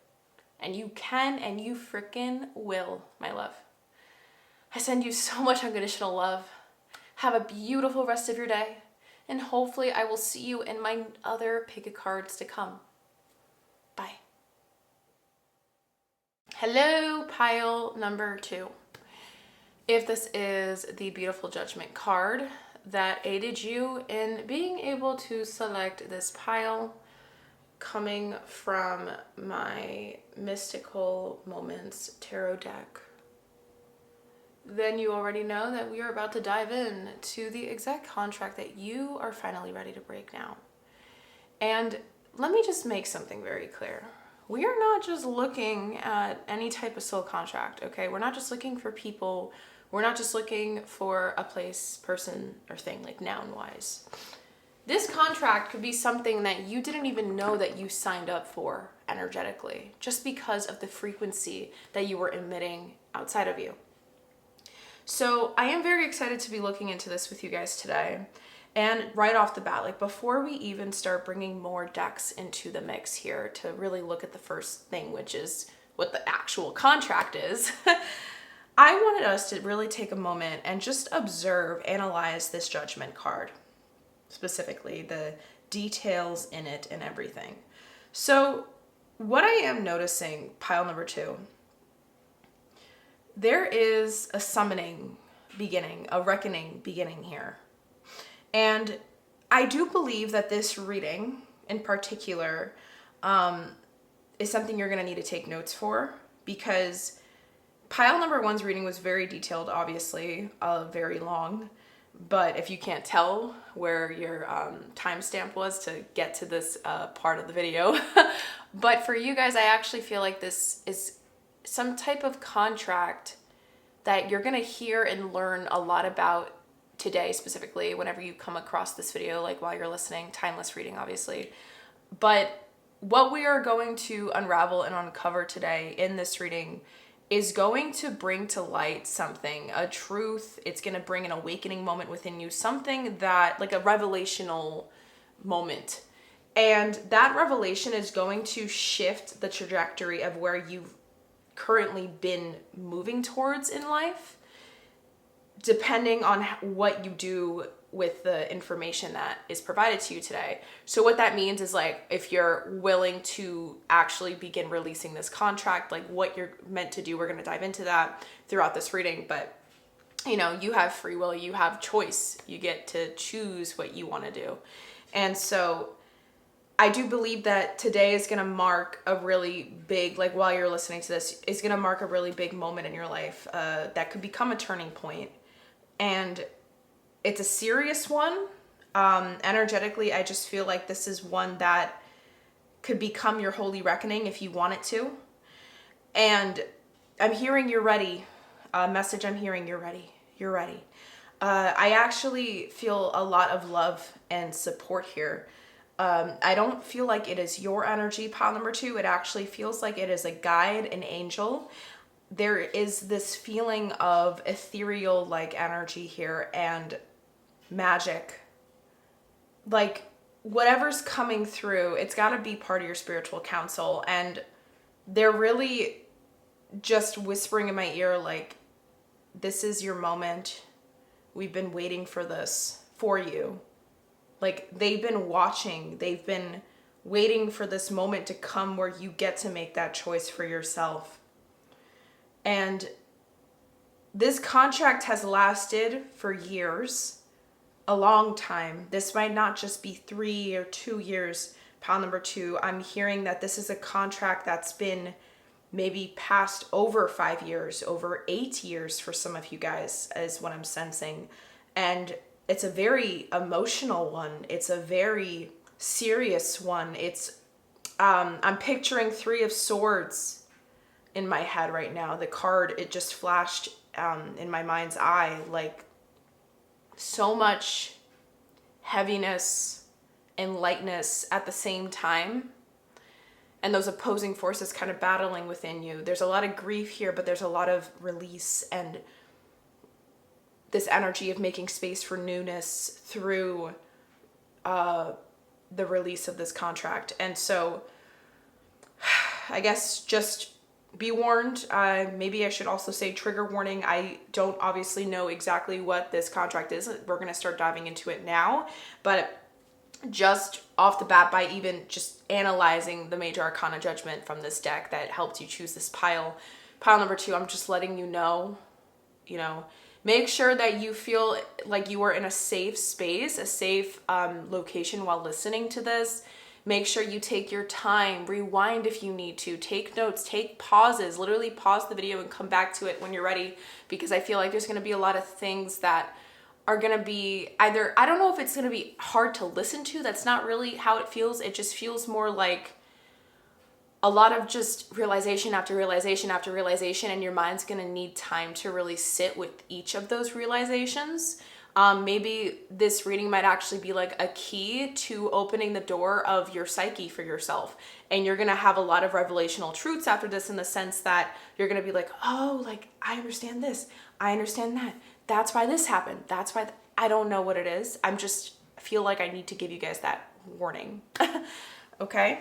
And you can, and you freaking will, my love. I send you so much unconditional love. Have a beautiful rest of your day. And hopefully I will see you in my other pick of cards to come. Bye. Hello, pile number two. If this is the beautiful judgment card that aided you in being able to select this pile coming from my Mystical Moments tarot deck, then you already know that we are about to dive in to the exact contract that you are finally ready to break now. And let me just make something very clear. we are not just looking at any type of soul contract, okay? We're not just looking for people. We're not just looking for a place, person, or thing, like noun-wise. This contract could be something that you didn't even know that you signed up for energetically, just because of the frequency that you were emitting outside of you. So I am very excited to be looking into this with you guys today. And right off the bat, like before we even start bringing more decks into the mix here to really look at the first thing, which is what the actual contract is, I wanted us to really take a moment and just observe, analyze this judgment card, specifically the details in it and everything. So what I am noticing, pile number 2, there is a summoning beginning, a reckoning beginning here. And I do believe that this reading in particular is something you're going to need to take notes for, because pile number 1's reading was very detailed, obviously, very long. But if you can't tell where your timestamp was to get to this part of the video, but for you guys, I actually feel like this is some type of contract that you're going to hear and learn a lot about today, specifically whenever you come across this video, like while you're listening, timeless reading, obviously. But what we are going to unravel and uncover today in this reading is going to bring to light something, a truth. It's going to bring an awakening moment within you, something that, like a revelational moment. And that revelation is going to shift the trajectory of where you've currently been moving towards in life, depending on what you do with the information that is provided to you today. So what that means is, like, if you're willing to actually begin releasing this contract, like what you're meant to do, we're going to dive into that throughout this reading. But, you know, you have free will, you have choice, you get to choose what you want to do. And so I do believe that today is going to mark a really big, like while you're listening to this, is going to mark a really big moment in your life that could become a turning point. And it's a serious one. Energetically, I just feel like this is one that could become your holy reckoning if you want it to. And I'm hearing you're ready. Message I'm hearing, you're ready. You're ready. I actually feel a lot of love and support here. I don't feel like it is your energy, pile number 2. It actually feels like it is a guide, an angel. There is this feeling of ethereal like energy here and magic. Like whatever's coming through, it's got to be part of your spiritual counsel. And they're really just whispering in my ear, like, this is your moment. We've been waiting for this for you. Like, they've been watching, they've been waiting for this moment to come where you get to make that choice for yourself. And this contract has lasted for years, a long time. This might not just be 3 or 2 years, pile number 2. I'm hearing that this is a contract that's been maybe past over 5 years, over 8 years for some of you guys, is what I'm sensing. And it's a very emotional one. It's a very serious one. It's, I'm picturing 3 of Swords in my head right now. The card, it just flashed in my mind's eye, like so much heaviness and lightness at the same time. And those opposing forces kind of battling within you. There's a lot of grief here, but there's a lot of release and this energy of making space for newness through the release of this contract. And so I guess just be warned. Maybe I should also say trigger warning. I don't obviously know exactly what this contract is. We're going to start diving into it now. But just off the bat, by even just analyzing the Major Arcana Judgment from this deck that helped you choose this pile number 2, I'm just letting you know, make sure that you feel like you are in a safe space, a safe location while listening to this. Make sure you take your time, rewind if you need to, take notes, take pauses, literally pause the video and come back to it when you're ready, because I feel like there's going to be a lot of things that are going to be either, I don't know if it's going to be hard to listen to. That's not really how it feels. It just feels more like a lot of just realization after realization after realization, and your mind's going to need time to really sit with each of those realizations. Maybe this reading might actually be like a key to opening the door of your psyche for yourself. And you're going to have a lot of revelational truths after this, in the sense that you're going to be like, oh, like, I understand this. I understand that. That's why this happened. That's why I don't know what it is. I feel like I need to give you guys that warning. Okay.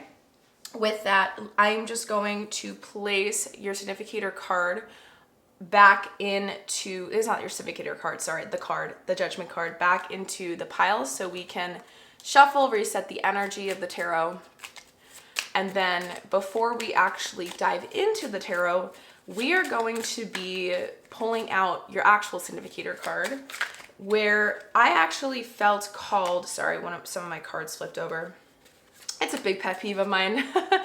With that, I'm just going to place your significator card back into, it's not your significator card, sorry, the judgment card, back into the pile, so we can shuffle, reset the energy of the tarot. And then before we actually dive into the tarot, we are going to be pulling out your actual significator card, where I actually felt called, sorry, some of my cards flipped over. It's a big pet peeve of mine. I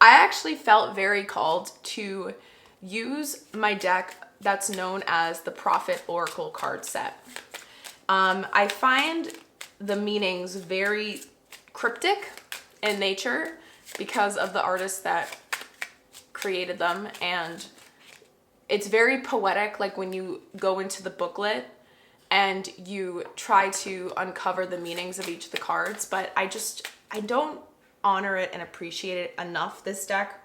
actually felt very called to use my deck that's known as the Prophet Oracle card set. I find the meanings very cryptic in nature because of the artists that created them, and it's very poetic, like when you go into the booklet and you try to uncover the meanings of each of the cards, but I don't honor it and appreciate it enough, this deck.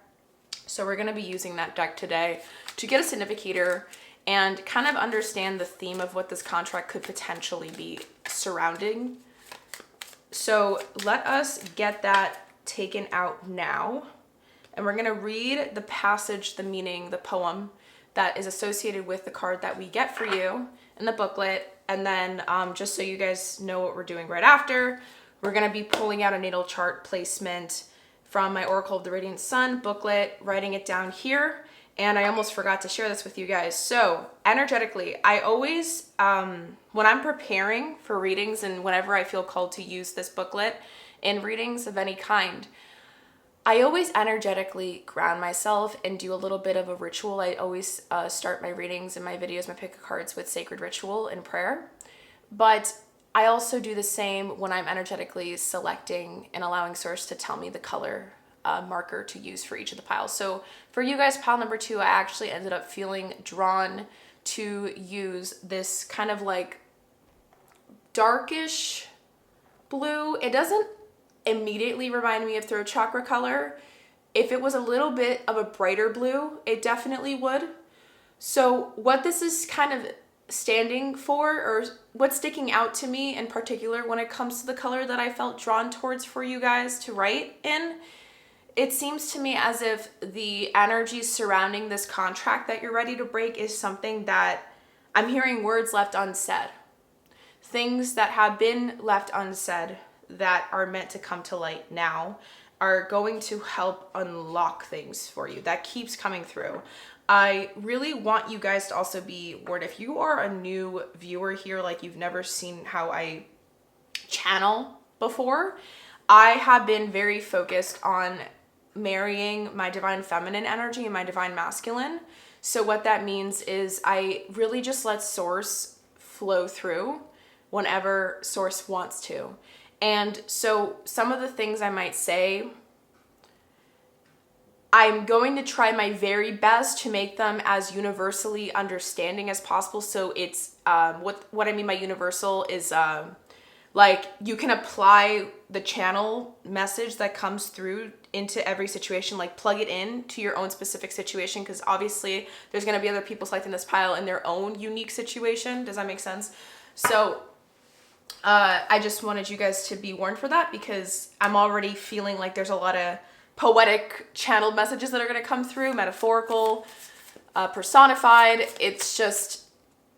So we're going to be using that deck today to get a significator and kind of understand the theme of what this contract could potentially be surrounding. So let us get that taken out now. And we're going to read the passage, the meaning, the poem that is associated with the card that we get for you in the booklet. And then just so you guys know what we're doing right after, we're going to be pulling out a natal chart placement from my Oracle of the Radiant Sun booklet, writing it down here. And I almost forgot to share this with you guys. So energetically, I always, when I'm preparing for readings and whenever I feel called to use this booklet in readings of any kind, I always energetically ground myself and do a little bit of a ritual. I always start my readings and my videos, my pick of cards, with sacred ritual and prayer. But I also do the same when I'm energetically selecting and allowing Source to tell me the color marker to use for each of the piles. So for you guys, pile number 2, I actually ended up feeling drawn to use this kind of like darkish blue. It doesn't immediately remind me of throat chakra color. If it was a little bit of a brighter blue, it definitely would. So what this is kind of standing for, or what's sticking out to me in particular when it comes to the color that I felt drawn towards for you guys to write in, it seems to me as if the energy surrounding this contract that you're ready to break is something that I'm hearing words left unsaid. Things that have been left unsaid that are meant to come to light now are going to help unlock things for you. That keeps coming through. I really want you guys to also be warned, if you are a new viewer here, like you've never seen how I channel before, I have been very focused on marrying my divine feminine energy and my divine masculine. So what that means is I really just let Source flow through whenever Source wants to. And so some of the things I might say, I'm going to try my very best to make them as universally understanding as possible. So it's, what I mean by universal is, like you can apply the channel message that comes through into every situation, like plug it in to your own specific situation. Cause obviously there's going to be other people selecting this pile in their own unique situation. Does that make sense? So, I just wanted you guys to be warned for that, because I'm already feeling like there's a lot of poetic channeled messages that are going to come through, metaphorical, personified. It's just,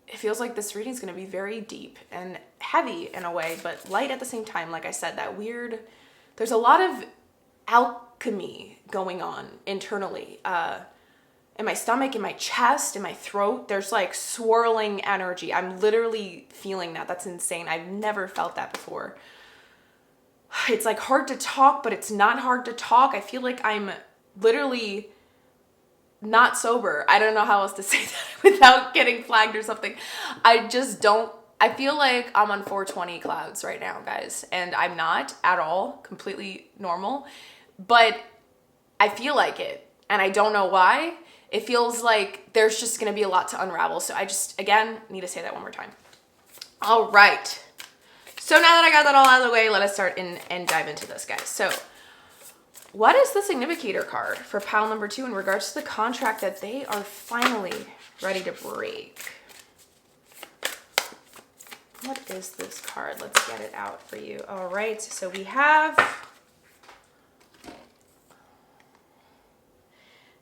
it feels like this reading is going to be very deep and heavy in a way, but light at the same time. Like I said, that weird, there's a lot of alchemy going on internally, in my stomach, in my chest, in my throat. There's like swirling energy. I'm literally feeling that. That's insane. I've never felt that before. It's like hard to talk, but it's not hard to talk. I feel like I'm literally not sober. I don't know how else to say that without getting flagged or something. I feel like I'm on 420 clouds right now, guys, and I'm not at all, completely normal. But I feel like it, and I don't know why. It feels like there's just going to be a lot to unravel. So I just, again, need to say that one more time. All right. So now that I got that all out of the way, let us start and dive into this, guys. So what is the significator card for pile number 2 in regards to the contract that they are finally ready to break? What is this card? Let's get it out for you. All right. So we have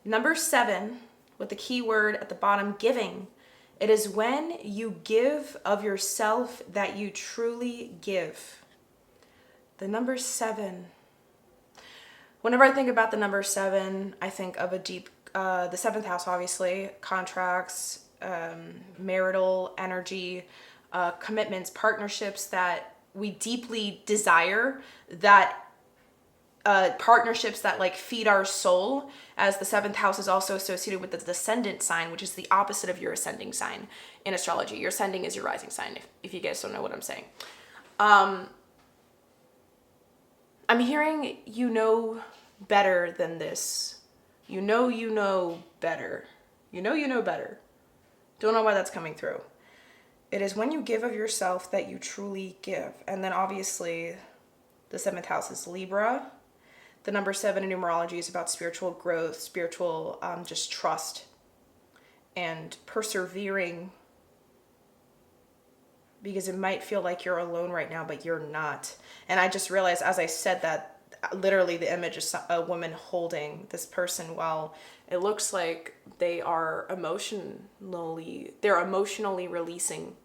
number 7 with the keyword at the bottom, giving. It is when you give of yourself that you truly give. The number 7. Whenever I think about the number 7, I think of a deep, the 7th house, obviously, contracts, marital energy, commitments, partnerships that we deeply desire, that partnerships that like feed our soul, as the 7th house is also associated with the descendant sign, which is the opposite of your ascending sign in astrology. Your ascending is your rising sign, if you guys don't know what I'm saying. I'm hearing you know better than this. You know better. You know better. Don't know why that's coming through. It is when you give of yourself that you truly give. And then obviously the 7th house is Libra. The number 7 in numerology is about spiritual growth, spiritual just trust and persevering, because it might feel like you're alone right now, but you're not. And I just realized as I said that, literally the image is a woman holding this person while it looks like they are emotionally releasing.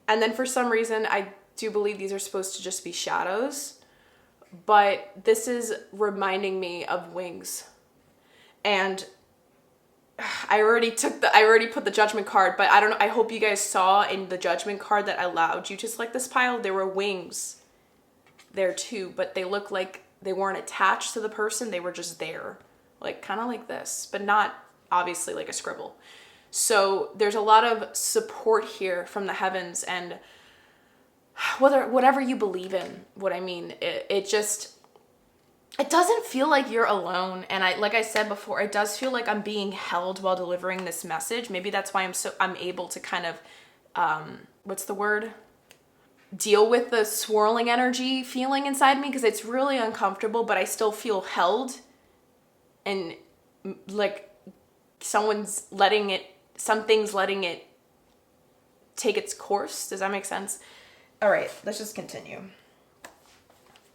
And then for some reason, I do believe these are supposed to just be shadows, but this is reminding me of wings. And I already put the judgment card, but I don't know. I hope you guys saw in the judgment card that I allowed you to select this pile. There were wings there too, but they look like they weren't attached to the person. They were just there, like kind of like this, but not obviously like a scribble. So there's a lot of support here from the heavens, and whatever you believe in, what I mean, it doesn't feel like you're alone. And like I said before, it does feel like I'm being held while delivering this message. Maybe that's why I'm able to kind of, what's the word? Deal with the swirling energy feeling inside me, because it's really uncomfortable, but I still feel held and like something's letting it take its course. Does that make sense? All right, let's just continue.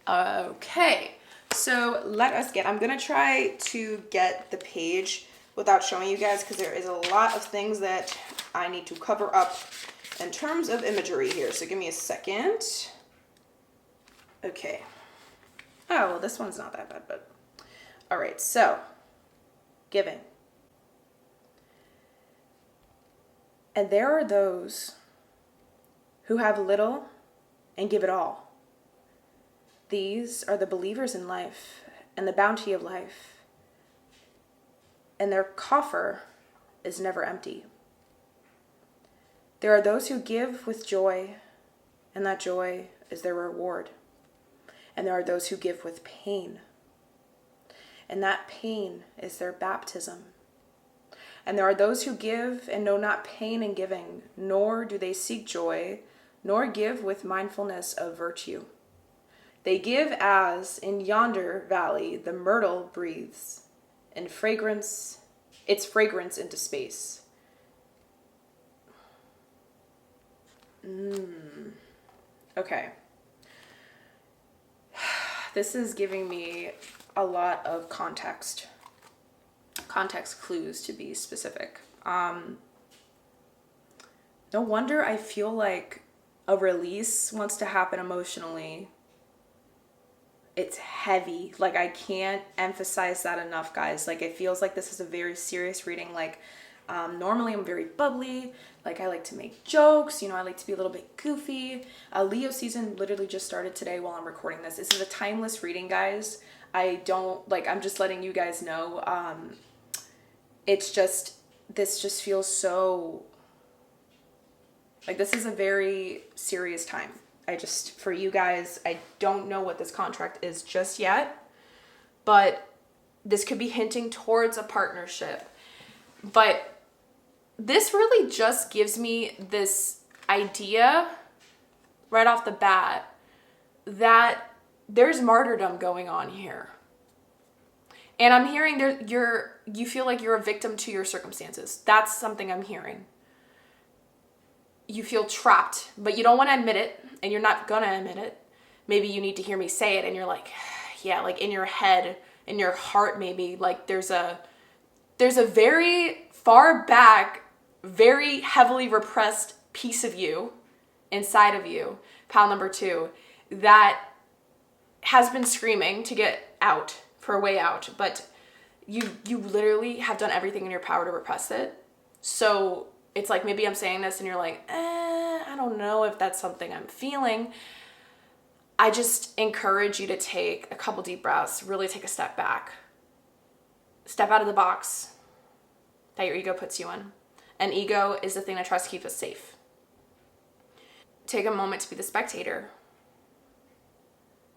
Okay. So I'm going to try to get the page without showing you guys, because there is a lot of things that I need to cover up in terms of imagery here. So give me a second. Okay. Oh, well, this one's not that bad, but all right. So giving. And there are those who have little and give it all. These are the believers in life and the bounty of life, and their coffer is never empty. There are those who give with joy, and that joy is their reward. And there are those who give with pain, and that pain is their baptism. And there are those who give and know not pain in giving, nor do they seek joy, nor give with mindfulness of virtue. They give as in yonder valley the myrtle breathes, and its fragrance into space. Okay. This is giving me a lot of context clues, to be specific. No wonder I feel like a release wants to happen emotionally. It's heavy. Like, I can't emphasize that enough, guys. Like, it feels like this is a very serious reading. Like, normally I'm very bubbly. Like, I like to make jokes. You know, I like to be a little bit goofy. Leo season literally just started today while I'm recording this. This is a timeless reading, guys. I'm just letting you guys know. This just feels so, like, this is a very serious time. For you guys, I don't know what this contract is just yet, but this could be hinting towards a partnership. But this really just gives me this idea right off the bat that there's martyrdom going on here. And I'm hearing you feel like you're a victim to your circumstances. That's something I'm hearing. You feel trapped, but you don't want to admit it, and you're not gonna admit it. Maybe you need to hear me say it, and you're like, yeah, like in your head, in your heart, maybe like there's a very far back, very heavily repressed piece of you inside of you, pile number 2, that has been screaming to get out, for a way out, but you literally have done everything in your power to repress it. So it's like, maybe I'm saying this and you're like, I don't know if that's something I'm feeling. I just encourage you to take a couple deep breaths, really take a step back. Step out of the box that your ego puts you in. And ego is the thing that tries to keep us safe. Take a moment to be the spectator.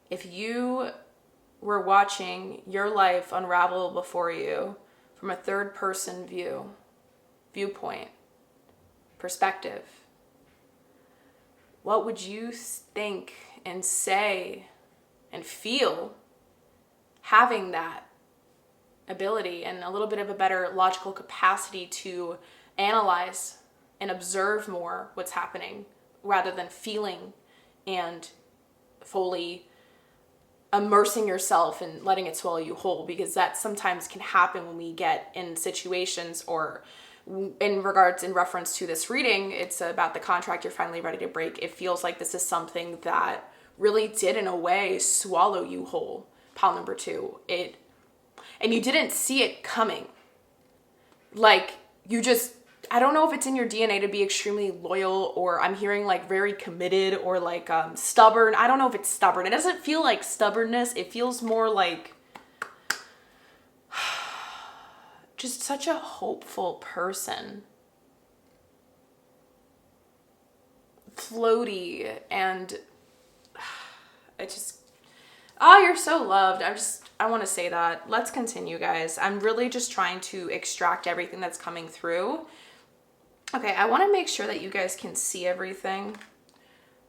If you were watching your life unravel before you from a third person viewpoint, perspective, what would you think and say and feel having that ability and a little bit of a better logical capacity to analyze and observe more what's happening rather than feeling and fully immersing yourself and letting it swallow you whole? Because that sometimes can happen when we get in situations, or in reference to this reading, it's about the contract you're finally ready to break. It feels like this is something that really did, in a way, swallow you whole. Pile number 2. And you didn't see it coming. Like, I don't know if it's in your DNA to be extremely loyal, or I'm hearing like very committed, or like stubborn. I don't know if it's stubborn. It doesn't feel like stubbornness. It feels more like just such a hopeful person. Floaty, and you're so loved. I want to say that. Let's continue, guys. I'm really just trying to extract everything that's coming through. Okay, I want to make sure that you guys can see everything.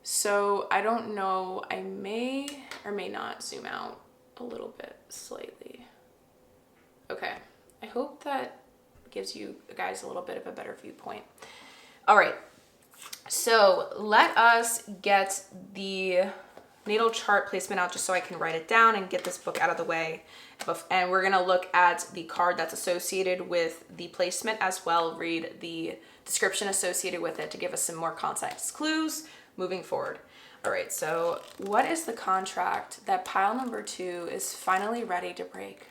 So I don't know, I may or may not zoom out a little bit slightly. Okay, I hope that gives you guys a little bit of a better viewpoint. All right, so let us get the natal chart placement out just so I can write it down and get this book out of the way. And we're gonna look at the card that's associated with the placement, as well read the description associated with it to give us some more context clues moving forward. All right, so what is the contract that pile number 2 is finally ready to break?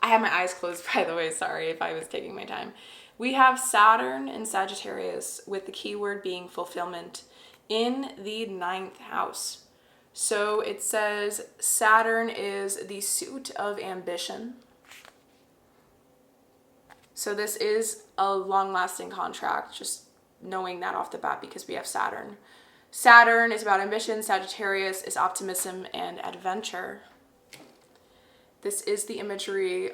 I have my eyes closed, by the way, sorry if I was taking my time. We have Saturn and Sagittarius, with the keyword being fulfillment, in the 9th house. So it says Saturn is the suit of ambition. So this is a long-lasting contract, just knowing that off the bat, because we have Saturn. Saturn is about ambition, Sagittarius is optimism and adventure. This is the imagery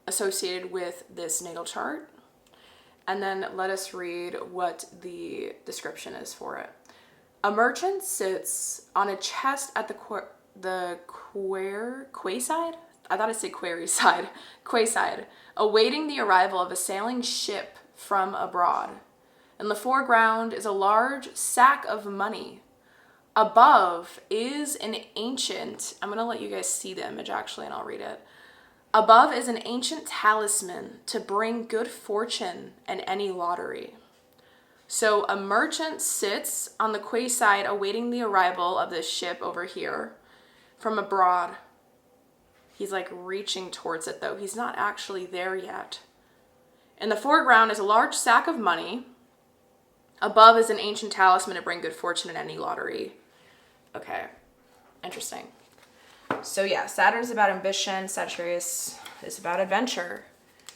associated with this natal chart. And then let us read what the description is for it. A merchant sits on a chest at the quayside? I thought it said query side. Quayside, awaiting the arrival of a sailing ship from abroad. In the foreground is a large sack of money. Above is an ancient, I'm going to let you guys see the image actually and I'll read it. Above is an ancient talisman to bring good fortune in any lottery. So a merchant sits on the quayside awaiting the arrival of this ship over here from abroad. He's like reaching towards it though. He's not actually there yet. In the foreground is a large sack of money. Above is an ancient talisman to bring good fortune in any lottery. Okay, interesting. So yeah, Saturn is about ambition, Sagittarius is about adventure.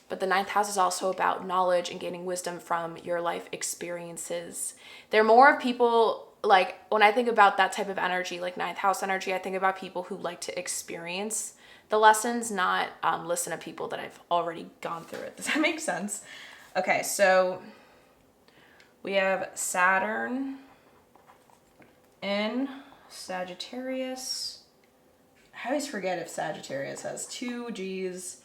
But the ninth house is also about knowledge and gaining wisdom from your life experiences. They're more people, like when I think about that type of energy, like ninth house energy, I think about people who like to experience the lessons, not listen to people that have already gone through it. Does that make sense? Okay, so we have Saturn in Sagittarius. I always forget if Sagittarius has two G's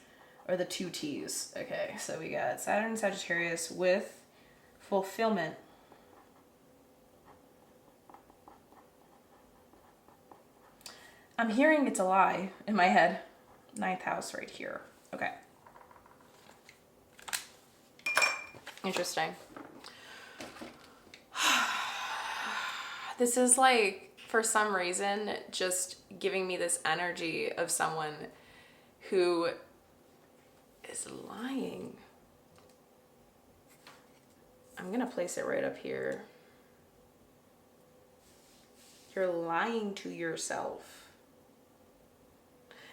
or the two T's. Okay, so we got Saturn and Sagittarius with fulfillment. I'm hearing it's a lie in my head. Ninth house right here. Okay. Interesting. This is like, for some reason, just giving me this energy of someone who is lying. I'm gonna place it right up here. You're lying to yourself.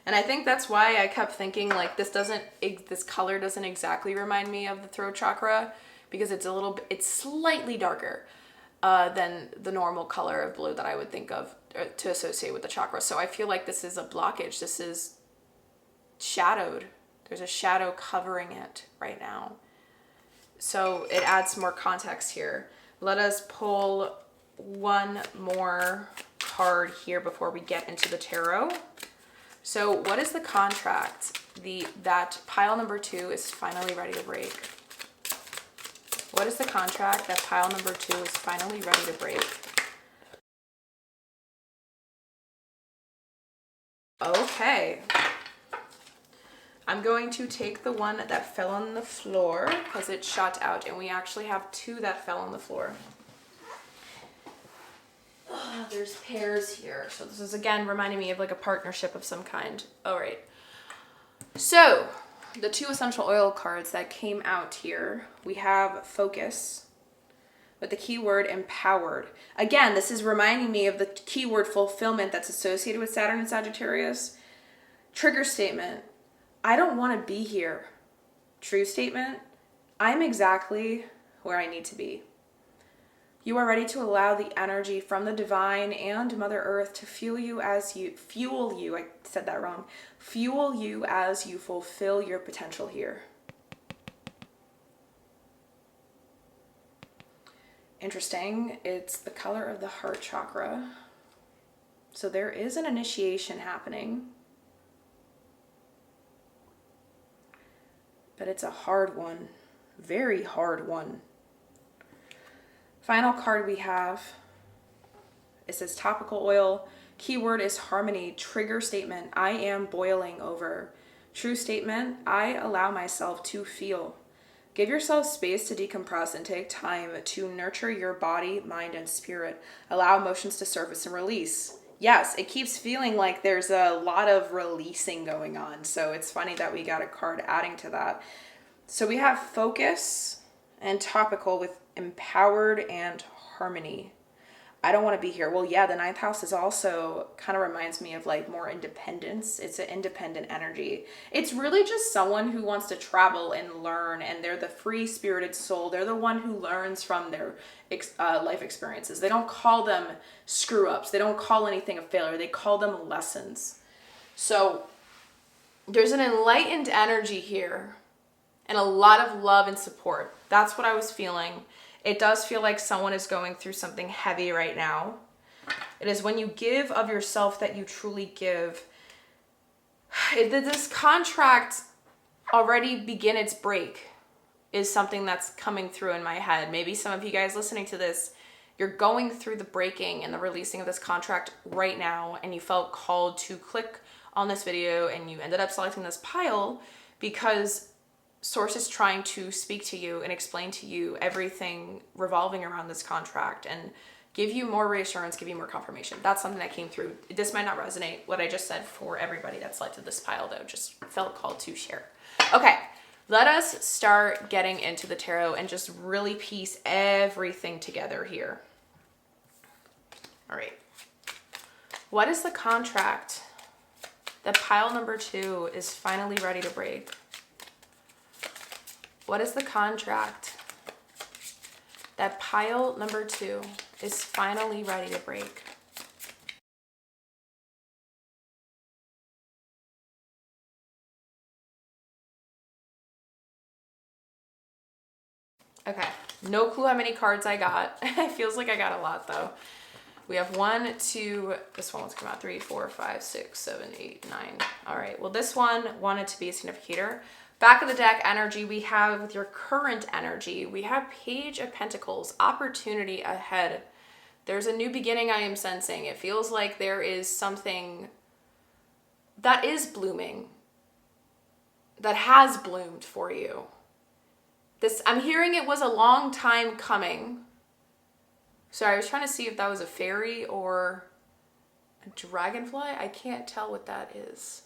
And I think that's why I kept thinking like this color doesn't exactly remind me of the throat chakra, because it's slightly darker than the normal color of blue that I would think of to associate with the chakra. So I feel like this is a blockage. This is shadowed. There's a shadow covering it right now. So it adds more context here. Let us pull one more card here before we get into the tarot. So what is the contract that pile number 2 is finally ready to break? What is the contract that pile number 2 is finally ready to break? Okay. I'm going to take the one that fell on the floor because it shot out, and we actually have 2 that fell on the floor. There's pairs here. So this is again reminding me of like a partnership of some kind. All right. So the 2 essential oil cards that came out here, we have focus with the keyword empowered. Again, this is reminding me of the keyword fulfillment that's associated with Saturn and Sagittarius. Trigger statement: I don't want to be here. True statement: I'm exactly where I need to be. You are ready to allow the energy from the divine and Mother Earth to fuel you as you fulfill your potential here. Interesting. It's the color of the heart chakra. So there is an initiation happening. But it's a hard one. Very hard one. Final card we have, it says topical oil. Keyword is harmony. Trigger statement: I am boiling over. True statement: I allow myself to feel. Give yourself space to decompress and take time to nurture your body, mind, and spirit. Allow emotions to surface and release. Yes, it keeps feeling like there's a lot of releasing going on. So it's funny that we got a card adding to that. So we have focus and topical with empowered and harmony. I don't want to be here. Well, yeah, the 9th house is also kind of reminds me of like more independence. It's an independent energy. It's really just someone who wants to travel and learn, and they're the free-spirited soul. They're the one who learns from their life experiences. They don't call them screw-ups. They don't call anything a failure. They call them lessons. So there's an enlightened energy here and a lot of love and support. That's what I was feeling. It does feel like someone is going through something heavy right now. It is when you give of yourself that you truly give. This contract already begin its break is something that's coming through in my head. Maybe some of you guys listening to this, you're going through the breaking and the releasing of this contract right now, and you felt called to click on this video and you ended up selecting this pile because Source is trying to speak to you and explain to you everything revolving around this contract and give you more reassurance, give you more confirmation. That's something that came through. This might not resonate, what I just said, for everybody that selected this pile, though. Just felt called to share. Okay, let us start getting into the tarot and just really piece everything together here. All right. What is the contract that pile number 2 is finally ready to break? What is the contract that pile number 2 is finally ready to break? Okay, no clue how many cards I got. It feels like I got a lot though. We have 1, 2, this one wants to come out, 3, 4, 5, 6, 7, 8, 9. All right, well this one wanted to be a significator. Back of the deck energy, we have with your current energy, we have Page of Pentacles, opportunity ahead. There's a new beginning I am sensing. It feels like there is something that is blooming, that has bloomed for you. This, I'm hearing it was a long time coming. Sorry, I was trying to see if that was a fairy or a dragonfly. I can't tell what that is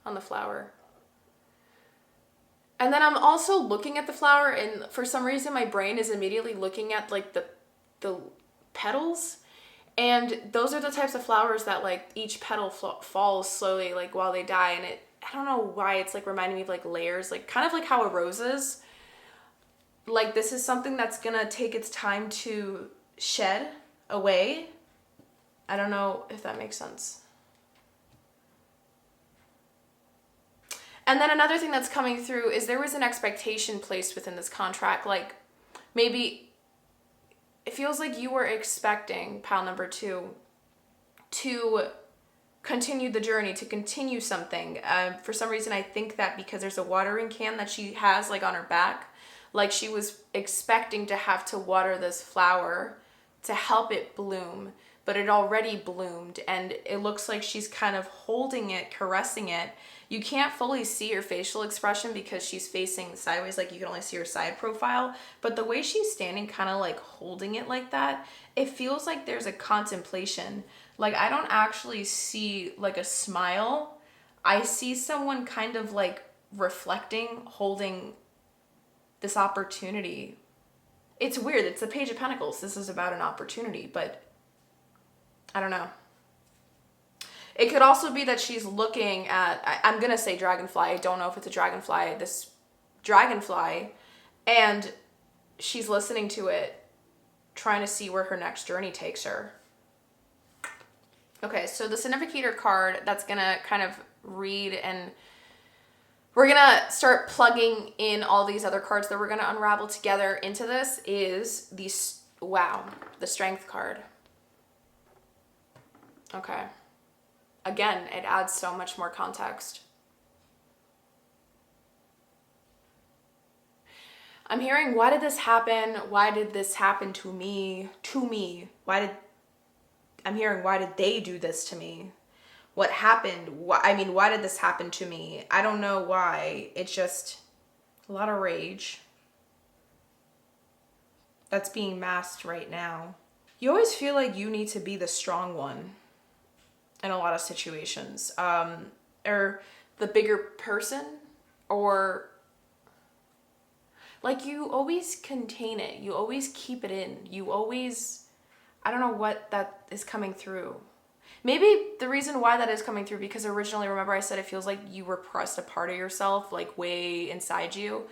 on the flower. And then I'm also looking at the flower, and for some reason my brain is immediately looking at like the petals. And those are the types of flowers that like each petal falls slowly like while they die. And I don't know why it's like reminding me of like layers, like kind of like how a rose is. Like this is something that's gonna take its time to shed away. I don't know if that makes sense. And then another thing that's coming through is there was an expectation placed within this contract. Like maybe it feels like you were expecting pile number 2 to continue the journey, to continue something. For some reason, I think that because there's a watering can that she has like on her back, like she was expecting to have to water this flower to help it bloom, but it already bloomed and it looks like she's kind of holding it, caressing it. You can't fully see her facial expression because she's facing sideways, like you can only see her side profile, but the way she's standing kind of like holding it like that, it feels like there's a contemplation. Like I don't actually see like a smile. I see someone kind of like reflecting, holding this opportunity. It's weird. It's the Page of Pentacles. This is about an opportunity, but I don't know. It could also be that she's looking at, I'm going to say dragonfly. I don't know if it's a dragonfly, this dragonfly, and she's listening to it, trying to see where her next journey takes her. Okay, so the significator card that's going to kind of read, and we're going to start plugging in all these other cards that we're going to unravel together into this is the Strength card. Okay. Again, it adds so much more context. I'm hearing, why did this happen? Why did this happen to me? I'm hearing, why did they do this to me? What happened? Why did this happen to me? I don't know why. It's just a lot of rage that's being masked right now. You always feel like you need to be the strong one in a lot of situations, or the bigger person, or like you always contain it. You always keep it in. You always, I don't know what that is coming through. Maybe the reason why that is coming through, because originally, remember I said it feels like you repressed a part of yourself, like way inside you.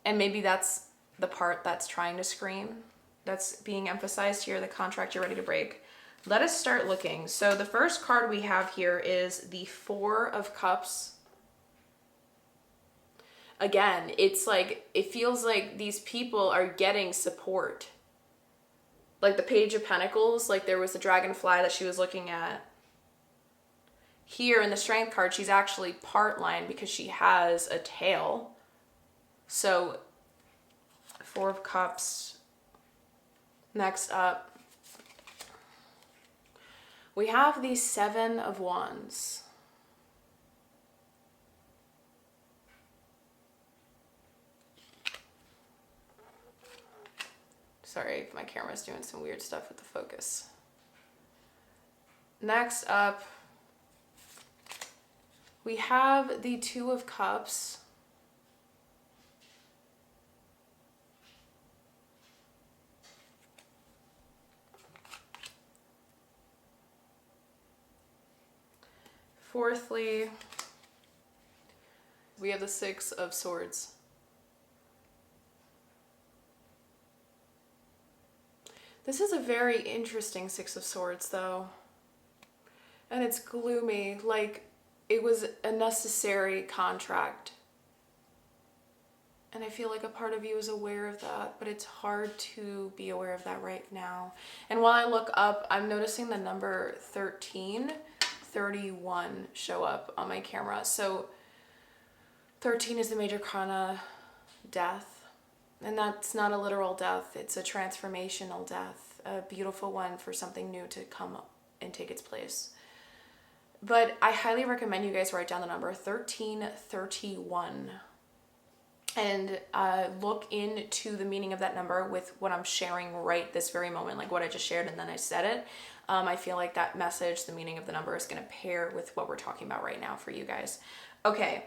And maybe that's the part that's trying to scream. That's being emphasized here, the contract you're ready to break. Let us start looking. So the first card we have here is the 4 of Cups. Again, it's like, it feels like these people are getting support. Like the Page of Pentacles, like there was the dragonfly that she was looking at. Here in the Strength card, she's actually part line because she has a tail. So 4 of Cups. Next up, we have the 7 of Wands. Sorry, my camera's doing some weird stuff with the focus. Next up, we have the 2 of Cups. Fourthly, We have the Six of Swords. This is a very interesting Six of Swords, though. And it's gloomy, like it was a necessary contract. And I feel like a part of you is aware of that, but it's hard to be aware of that right now. And while I look up, I'm noticing the number 1331 show up on my camera. So 13 is the major arcana death. And that's not a literal death. It's a transformational death, a beautiful one for something new to come and take its place. But I highly recommend you guys write down the number 1331 and look into the meaning of that number with what I'm sharing right this very moment, like what I just shared and then I said it. I feel like that message, the meaning of the number, is going to pair with what we're talking about right now for you guys. Okay,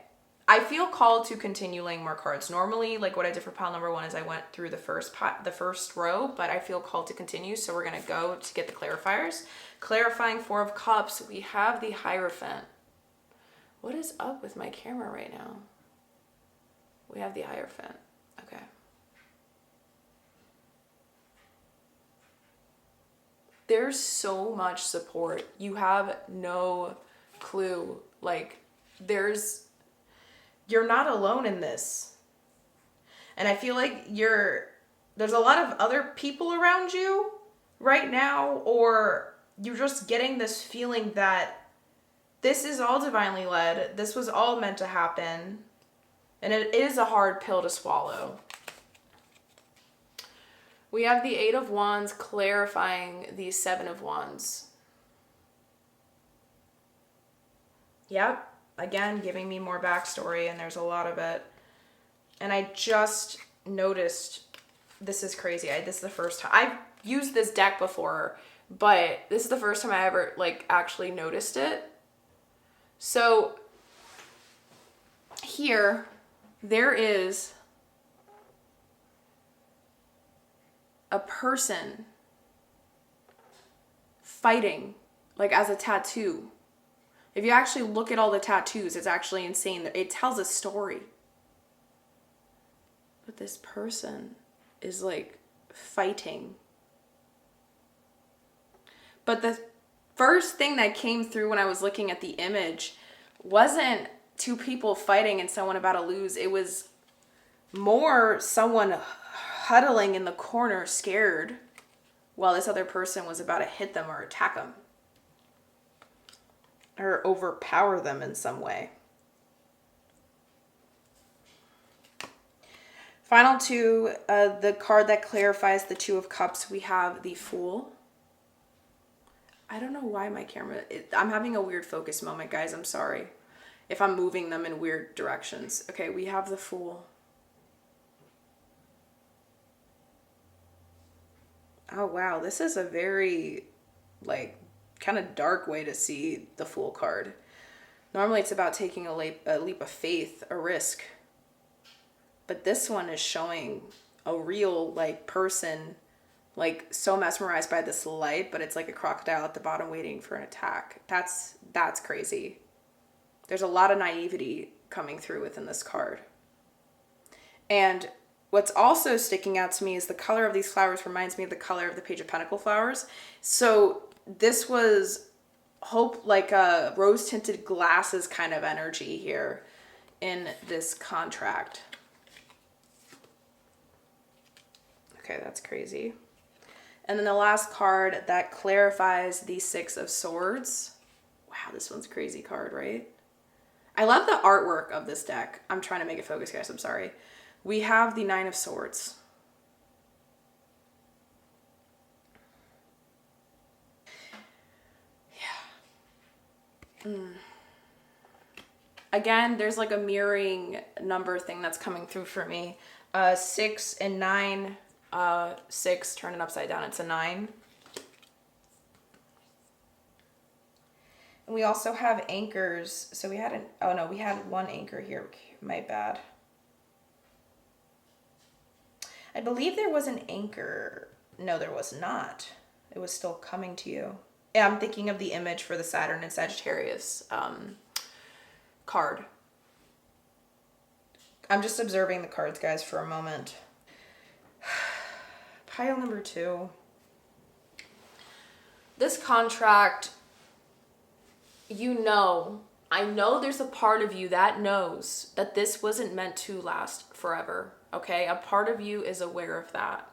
I feel called to continue laying more cards. Normally, like what I did for pile number 1 is I went through the first row, but I feel called to continue, so we're going to go to get the clarifiers. Clarifying 4 of Cups, we have the Hierophant. What is up with my camera right now? We have the Hierophant. Okay. There's so much support. You have no clue. Like, you're not alone in this. And I feel like there's a lot of other people around you right now, or you're just getting this feeling that this is all divinely led. This was all meant to happen. And it is a hard pill to swallow. We have the 8 of Wands clarifying the 7 of Wands. Yep. Again, giving me more backstory, and there's a lot of it. And I just noticed, this is crazy. This is the first time. I've used this deck before, but this is the first time I ever actually noticed it. So here, there is a person fighting, like as a tattoo. If you actually look at all the tattoos, it's actually insane. It tells a story. But this person is like fighting. But the first thing that came through when I was looking at the image wasn't 2 people fighting and someone about to lose. It was more someone huddling in the corner scared while this other person was about to hit them or attack them or overpower them in some way. Final 2, the card that clarifies the 2 of Cups, we have the Fool. I don't know why my camera, I'm having a weird focus moment, guys. I'm sorry if I'm moving them in weird directions. Okay, we have the Fool. Oh, wow. This is a very, kind of dark way to see the Fool card. Normally it's about taking a leap of faith, a risk. But this one is showing a real, person, so mesmerized by this light, but it's like a crocodile at the bottom waiting for an attack. That's crazy. There's a lot of naivety coming through within this card. And what's also sticking out to me is the color of these flowers reminds me of the color of the Page of Pentacle flowers. So this was hope, like a rose-tinted glasses kind of energy here in this contract. Okay, that's crazy. And then the last card that clarifies the 6 of Swords. Wow, this one's a crazy card, right? I love the artwork of this deck. I'm trying to make it focus, guys. I'm sorry. We have the 9 of Swords. Yeah. Again, there's like a mirroring number thing that's coming through for me. 6 and 9. 6, turn it upside down. It's a 9. And we also have anchors. So we had we had one anchor here. My bad. I believe there was an anchor. No, there was not. It was still coming to you. Yeah, I'm thinking of the image for the Saturn and Sagittarius card. I'm just observing the cards, guys, for a moment. Pile number 2. This contract, I know there's a part of you that knows that this wasn't meant to last forever, okay? A part of you is aware of that.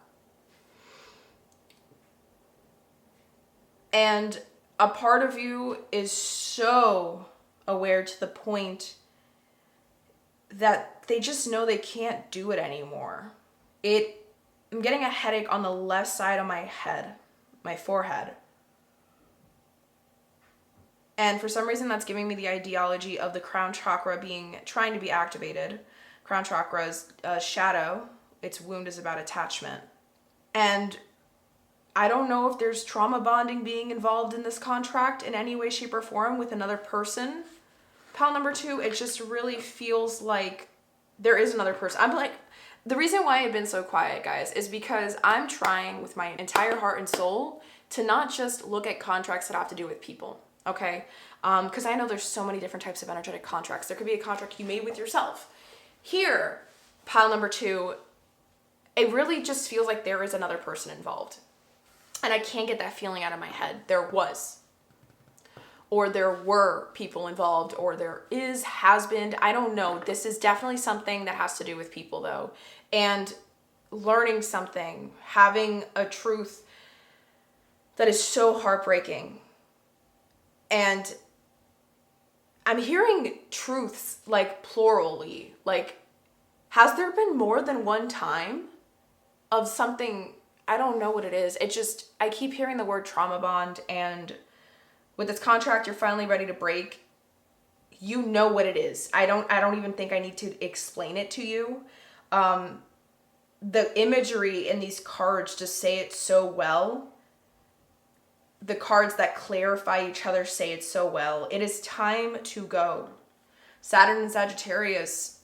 And a part of you is so aware to the point that they just know they can't do it anymore. I'm getting a headache on the left side of my head, my forehead. And for some reason, that's giving me the ideology of the crown chakra trying to be activated. Crown chakra's shadow, its wound is about attachment. And I don't know if there's trauma bonding being involved in this contract in any way, shape, or form with another person. Pile number 2, it just really feels like there is another person. I'm like, the reason why I've been so quiet, guys, is because I'm trying with my entire heart and soul to not just look at contracts that have to do with people. Okay, because I know there's so many different types of energetic contracts. There could be a contract you made with yourself. Here, pile number 2, it really just feels like there is another person involved. And I can't get that feeling out of my head. There was. Or there were people involved, or there has been. I don't know. This is definitely something that has to do with people, though. And learning something, having a truth that is so heartbreaking. And I'm hearing truths like plurally. Like, has there been more than one time of something? I don't know what it is. I keep hearing the word trauma bond, and with this contract you're finally ready to break, you know what it is. I don't even think I need to explain it to you. The imagery in these cards just say it so well. The cards that clarify each other say it so well. It is time to go. Saturn and Sagittarius,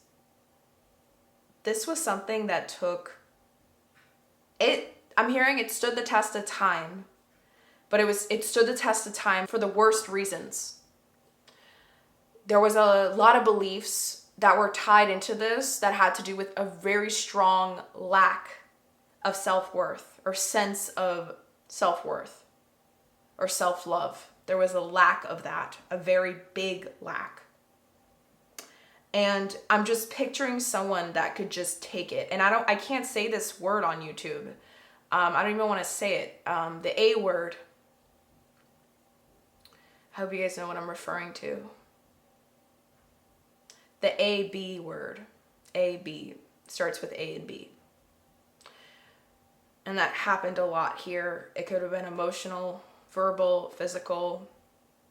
this was something that took it. I'm hearing it stood the test of time, but it stood the test of time for the worst reasons. There was a lot of beliefs that were tied into this that had to do with a very strong lack of self-worth or sense of self-worth or self-love. There was a lack of that, a very big lack. And I'm just picturing someone that could just take it. And I can't say this word on YouTube. I don't even want to say it. The A word. I hope you guys know what I'm referring to. The A-B word. A-B. Starts with A and B. And that happened a lot here. It could have been emotional, verbal, physical,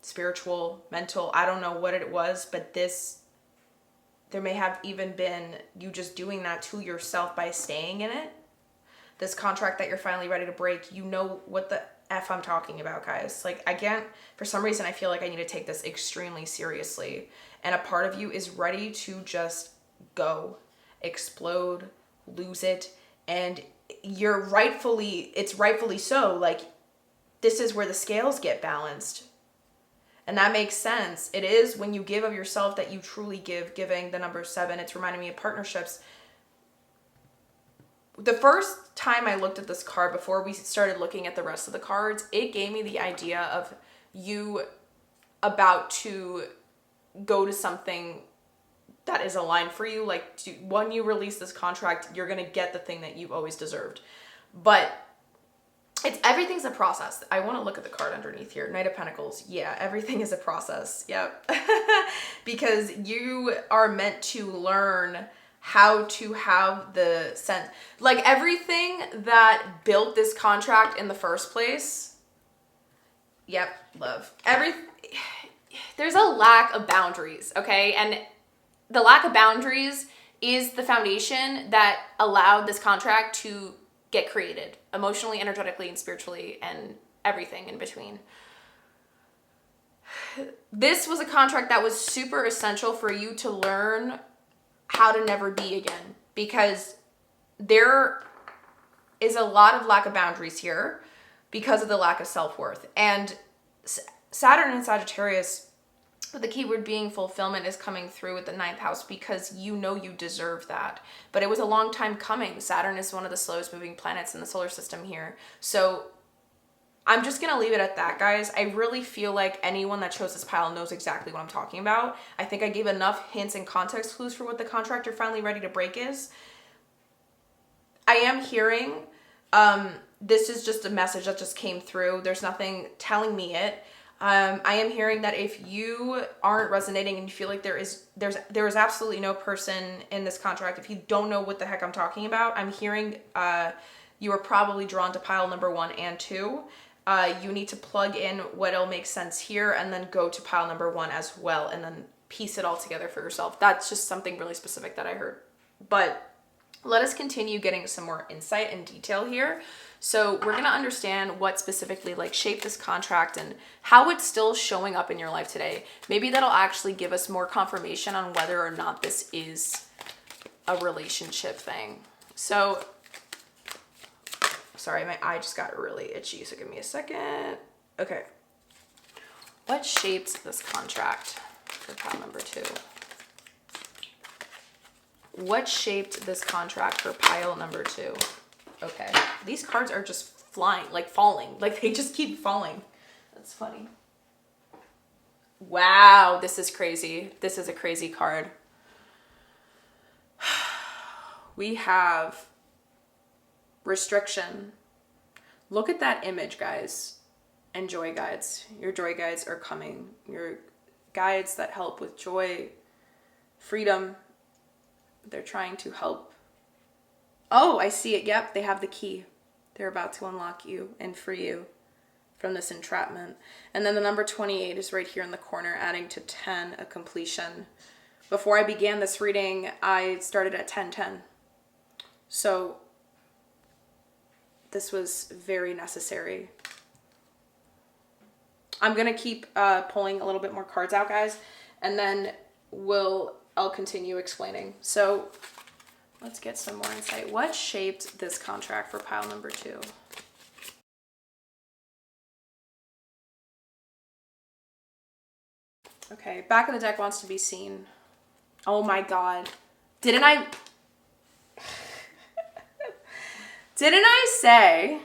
spiritual, mental. I don't know what it was, but there may have even been you just doing that to yourself by staying in it. This contract that you're finally ready to break, you know what the F I'm talking about, guys. Like, for some reason, I feel like I need to take this extremely seriously. And a part of you is ready to just go, explode, lose it. And it's rightfully so. Like, this is where the scales get balanced. And that makes sense. It is when you give of yourself that you truly give. Giving, the number 7, it's reminding me of partnerships. The first time I looked at this card before we started looking at the rest of the cards, it gave me the idea of you about to go to something that is aligned for you. Like, when you release this contract, you're going to get the thing that you've always deserved. But everything's a process. I want to look at the card underneath here. Knight of Pentacles. Yeah, everything is a process. Yep. Because you are meant to learn how to have the sense. Like, everything that built this contract in the first place. Yep, love. There's a lack of boundaries, okay? And the lack of boundaries is the foundation that allowed this contract to get created emotionally, energetically, and spiritually, and everything in between. This was a contract that was super essential for you to learn how to never be again, because there is a lot of lack of boundaries here because of the lack of self-worth. And Saturn and Sagittarius, But the keyword being fulfillment is coming through with the 9th house because you know you deserve that. But it was a long time coming. Saturn is one of the slowest moving planets in the solar system here. So I'm just going to leave it at that, guys. I really feel like anyone that chose this pile knows exactly what I'm talking about. I think I gave enough hints and context clues for what the contract you're finally ready to break is. I am hearing, this is just a message that just came through. There's nothing telling me it. I am hearing that if you aren't resonating and you feel like there is absolutely no person in this contract, if you don't know what the heck I'm talking about, I'm hearing you are probably drawn to pile number 1 and 2. You need to plug in what'll make sense here and then go to pile number 1 as well and then piece it all together for yourself. That's just something really specific that I heard. But let us continue getting some more insight and detail here. So we're going to understand what specifically like shaped this contract and how it's still showing up in your life today. Maybe that'll actually give us more confirmation on whether or not this is a relationship thing. So, sorry, my eye just got really itchy, so give me a second. Okay. What shaped this contract for pile number 2? What shaped this contract for pile number 2? Okay. These cards are just flying, like falling. Like they just keep falling. That's funny. Wow, this is crazy. This is a crazy card. We have restriction. Look at that image, guys. And joy guides. Your joy guides are coming. Your guides that help with joy, freedom. They're trying to help. Oh, I see it. Yep, they have the key. They're about to unlock you and free you from this entrapment. And then the number 28 is right here in the corner, adding to 10, a completion. Before I began this reading, I started at 10:10. So this was very necessary. I'm going to keep pulling a little bit more cards out, guys, and then I'll continue explaining. So let's get some more insight. What shaped this contract for pile number 2? Okay, back of the deck wants to be seen. Oh my God. Didn't I say,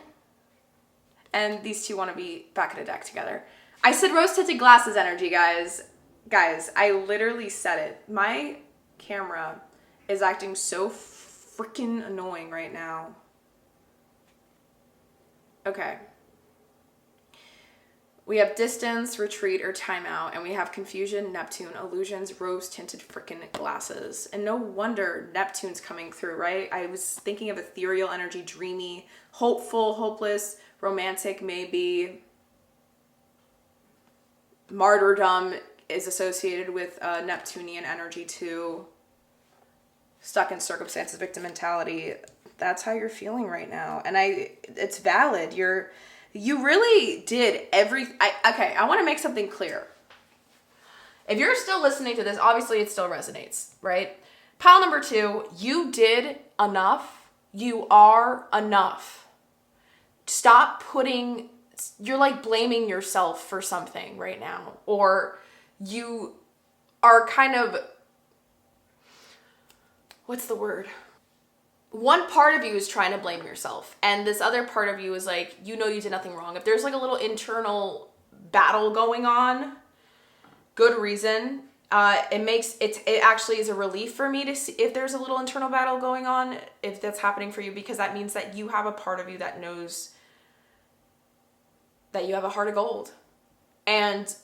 and these two want to be back of the deck together. I said rose-tinted glasses energy, guys. Guys, I literally said it. My camera is acting so freaking annoying right now. Okay. We have distance, retreat, or timeout, and we have confusion, Neptune, illusions, rose-tinted freaking glasses. And no wonder Neptune's coming through, right? I was thinking of ethereal energy, dreamy, hopeful, hopeless, romantic, maybe. Martyrdom is associated with Neptunian energy too. Stuck in circumstances, victim mentality. That's how you're feeling right now. And it's valid. You really did okay, I want to make something clear. If you're still listening to this, obviously it still resonates, right? Pile number 2, you did enough. You are enough. Stop you're like blaming yourself for something right now. Or you are kind of, what's the word? One part of you is trying to blame yourself, and this other part of you is like, you know you did nothing wrong. If there's like a little internal battle going on, good reason. It actually is a relief for me to see if there's a little internal battle going on, if that's happening for you, because that means that you have a part of you that knows that you have a heart of gold. And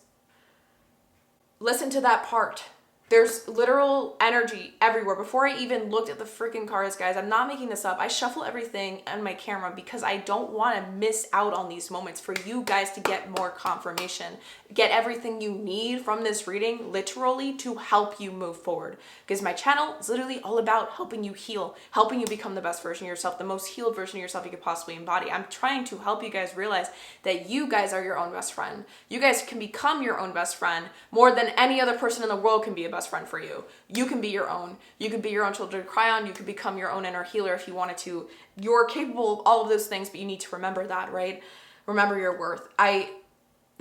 listen to that part. There's literal energy everywhere. Before I even looked at the freaking cards, guys, I'm not making this up. I shuffle everything on my camera because I don't want to miss out on these moments for you guys to get more confirmation. Get everything you need from this reading, literally, to help you move forward. Because my channel is literally all about helping you heal, helping you become the best version of yourself, the most healed version of yourself you could possibly embody. I'm trying to help you guys realize that you guys are your own best friend. You guys can become your own best friend more than any other person in the world can be a best friend for you. You can be your own. You can be your own shoulder to cry on. You can become your own inner healer if you wanted to. You're capable of all of those things, but you need to remember that, right? Remember your worth.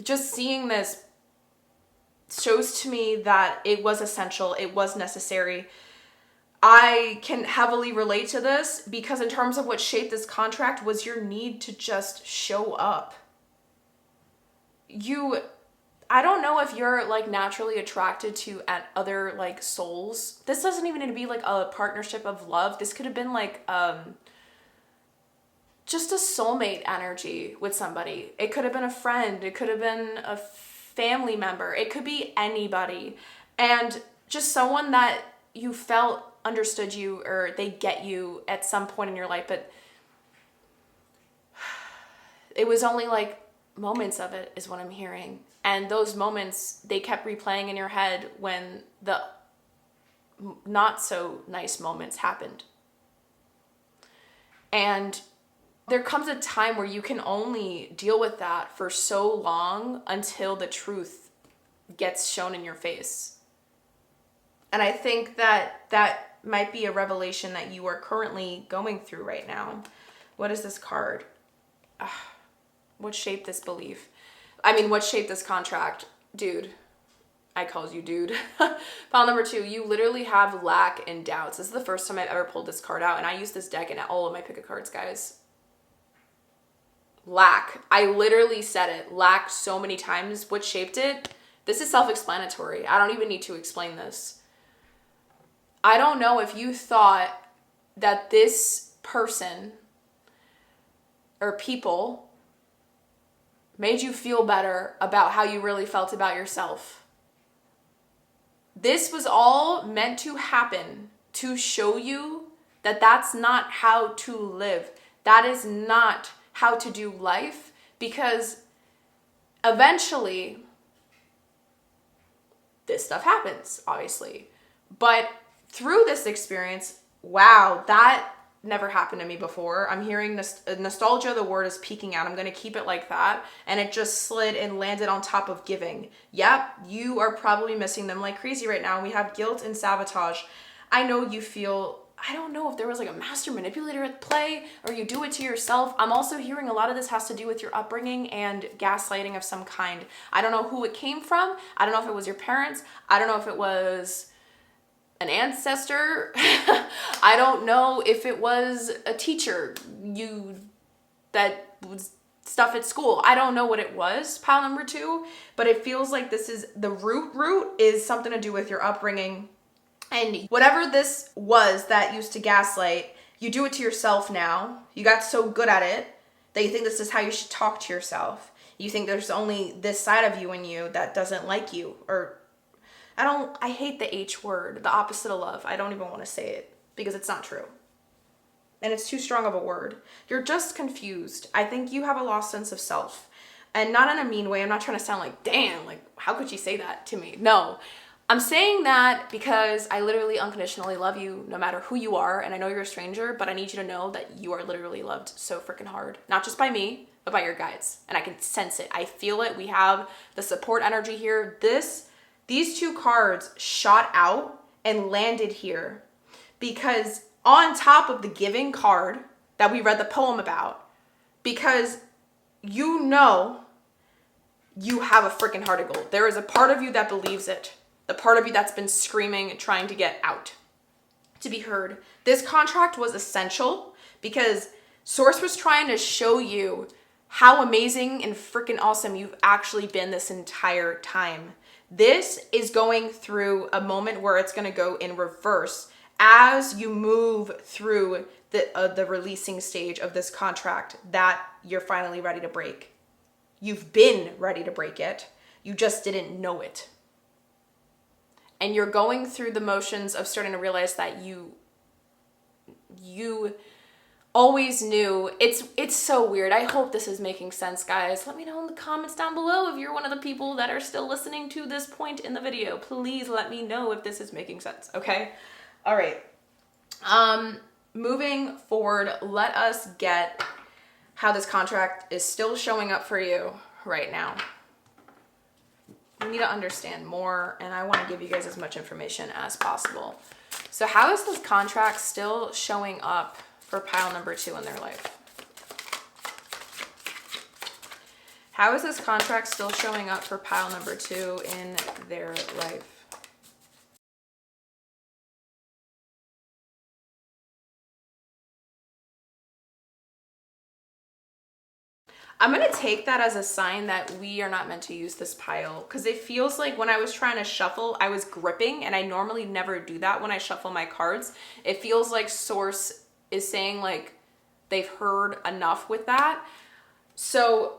Just seeing this shows to me that it was essential, it was necessary. I can heavily relate to this because in terms of what shaped this contract was your need to just show up. I don't know if you're like naturally attracted to other like souls. This doesn't even need to be like a partnership of love. This could have been like just a soulmate energy with somebody. It could have been a friend. It could have been a family member. It could be anybody. And just someone that you felt understood you, or they get you at some point in your life. But it was only like moments of it is what I'm hearing. And those moments, they kept replaying in your head when the not so nice moments happened. And there comes a time where you can only deal with that for so long until the truth gets shown in your face. And I think that that might be a revelation that you are currently going through right now. What is this card? What shaped this belief? I mean, what shaped this contract? Dude. I called you dude. Pile number 2, you literally have lack and doubts. This is the first time I've ever pulled this card out, and I use this deck in all of my pick a cards, guys. Lack. I literally said it. Lack so many times. What shaped it? This is self-explanatory. I don't even need to explain this. I don't know if you thought that this person or people made you feel better about how you really felt about yourself. This was all meant to happen to show you that that's not how to live. That is not how to do life, because eventually this stuff happens, obviously. But through this experience, wow, that never happened to me before. I'm hearing this nostalgia, the word is peeking out. I'm going to keep it like that. And it just slid and landed on top of giving. Yep, you are probably missing them like crazy right now. We have guilt and sabotage. I know you feel, I don't know if there was like a master manipulator at play or you do it to yourself. I'm also hearing a lot of this has to do with your upbringing and gaslighting of some kind. I don't know who it came from. I don't know if it was your parents. I don't know if it was an ancestor. I don't know if it was a teacher that was stuff at school. I don't know what it was, pile number 2, but it feels like this is the root is something to do with your upbringing. And whatever this was that used to gaslight, you do it to yourself now. You got so good at it that you think this is how you should talk to yourself. You think there's only this side of you in you that doesn't like you, or I hate the H word, the opposite of love. I don't even want to say it because it's not true. And it's too strong of a word. You're just confused. I think you have a lost sense of self. And not in a mean way. I'm not trying to sound like, damn, like, how could you say that to me? No. I'm saying that because I literally unconditionally love you no matter who you are. And I know you're a stranger, but I need you to know that you are literally loved so freaking hard. Not just by me, but by your guides. And I can sense it. I feel it. We have the support energy here. These 2 cards shot out and landed here because on top of the giving card that we read the poem about, because you know you have a freaking heart of gold. There is a part of you that believes it. The part of you that's been screaming and trying to get out, to be heard. This contract was essential because Source was trying to show you how amazing and freaking awesome you've actually been this entire time. This is going through a moment where it's going to go in reverse as you move through the releasing stage of this contract that you're finally ready to break. You've been ready to break it. You just didn't know it. And you're going through the motions of starting to realize that you always knew. It's so weird. I hope this is making sense, guys. Let me know in the comments down below if you're one of the people that are still listening to this point in the video. Please let me know if this is making sense, okay? All right. Moving forward, let us get how this contract is still showing up for you right now. We need to understand more, and I want to give you guys as much information as possible. So how is this contract still showing up for pile number 2 in their life? How is this contract still showing up for pile number 2 in their life? I'm going to take that as a sign that we are not meant to use this pile, because it feels like when I was trying to shuffle, I was gripping, and I normally never do that when I shuffle my cards. It feels like Source is saying like they've heard enough with that. So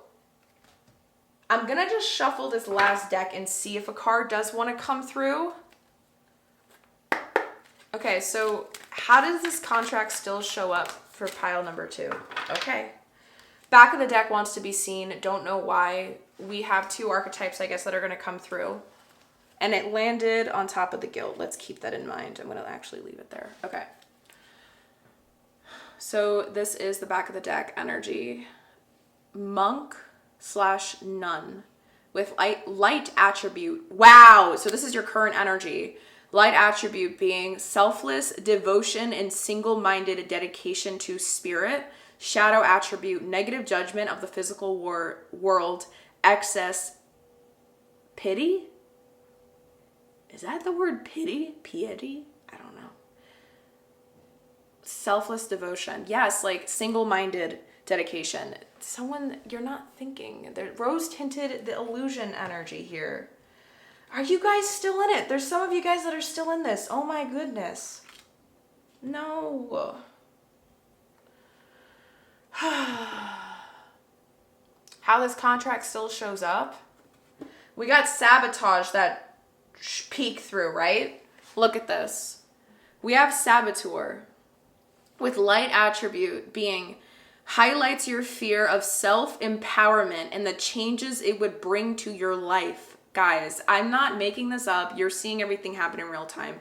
I'm going to just shuffle this last deck and see if a card does want to come through. Okay, so how does this contract still show up for pile number 2? Okay. Back of the deck wants to be seen. Don't know why. We have 2 archetypes, I guess, that are going to come through. And it landed on top of the guild. Let's keep that in mind. I'm going to actually leave it there. Okay. So this is the back of the deck energy. Monk/nun with light attribute. Wow. So this is your current energy. Light attribute being selfless devotion and single-minded dedication to spirit. Shadow attribute, negative judgment of the physical world, excess pity? Is that the word pity? Piety? I don't know. Selfless devotion. Yes, like single-minded dedication. Someone, you're not thinking. Rose-tinted, the illusion energy here. Are you guys still in it? There's some of you guys that are still in this. Oh my goodness. No. How this contract still shows up. We got sabotage that peek through, right? Look at this. We have saboteur with light attribute being highlights your fear of self-empowerment and the changes it would bring to your life. Guys, I'm not making this up. You're seeing everything happen in real time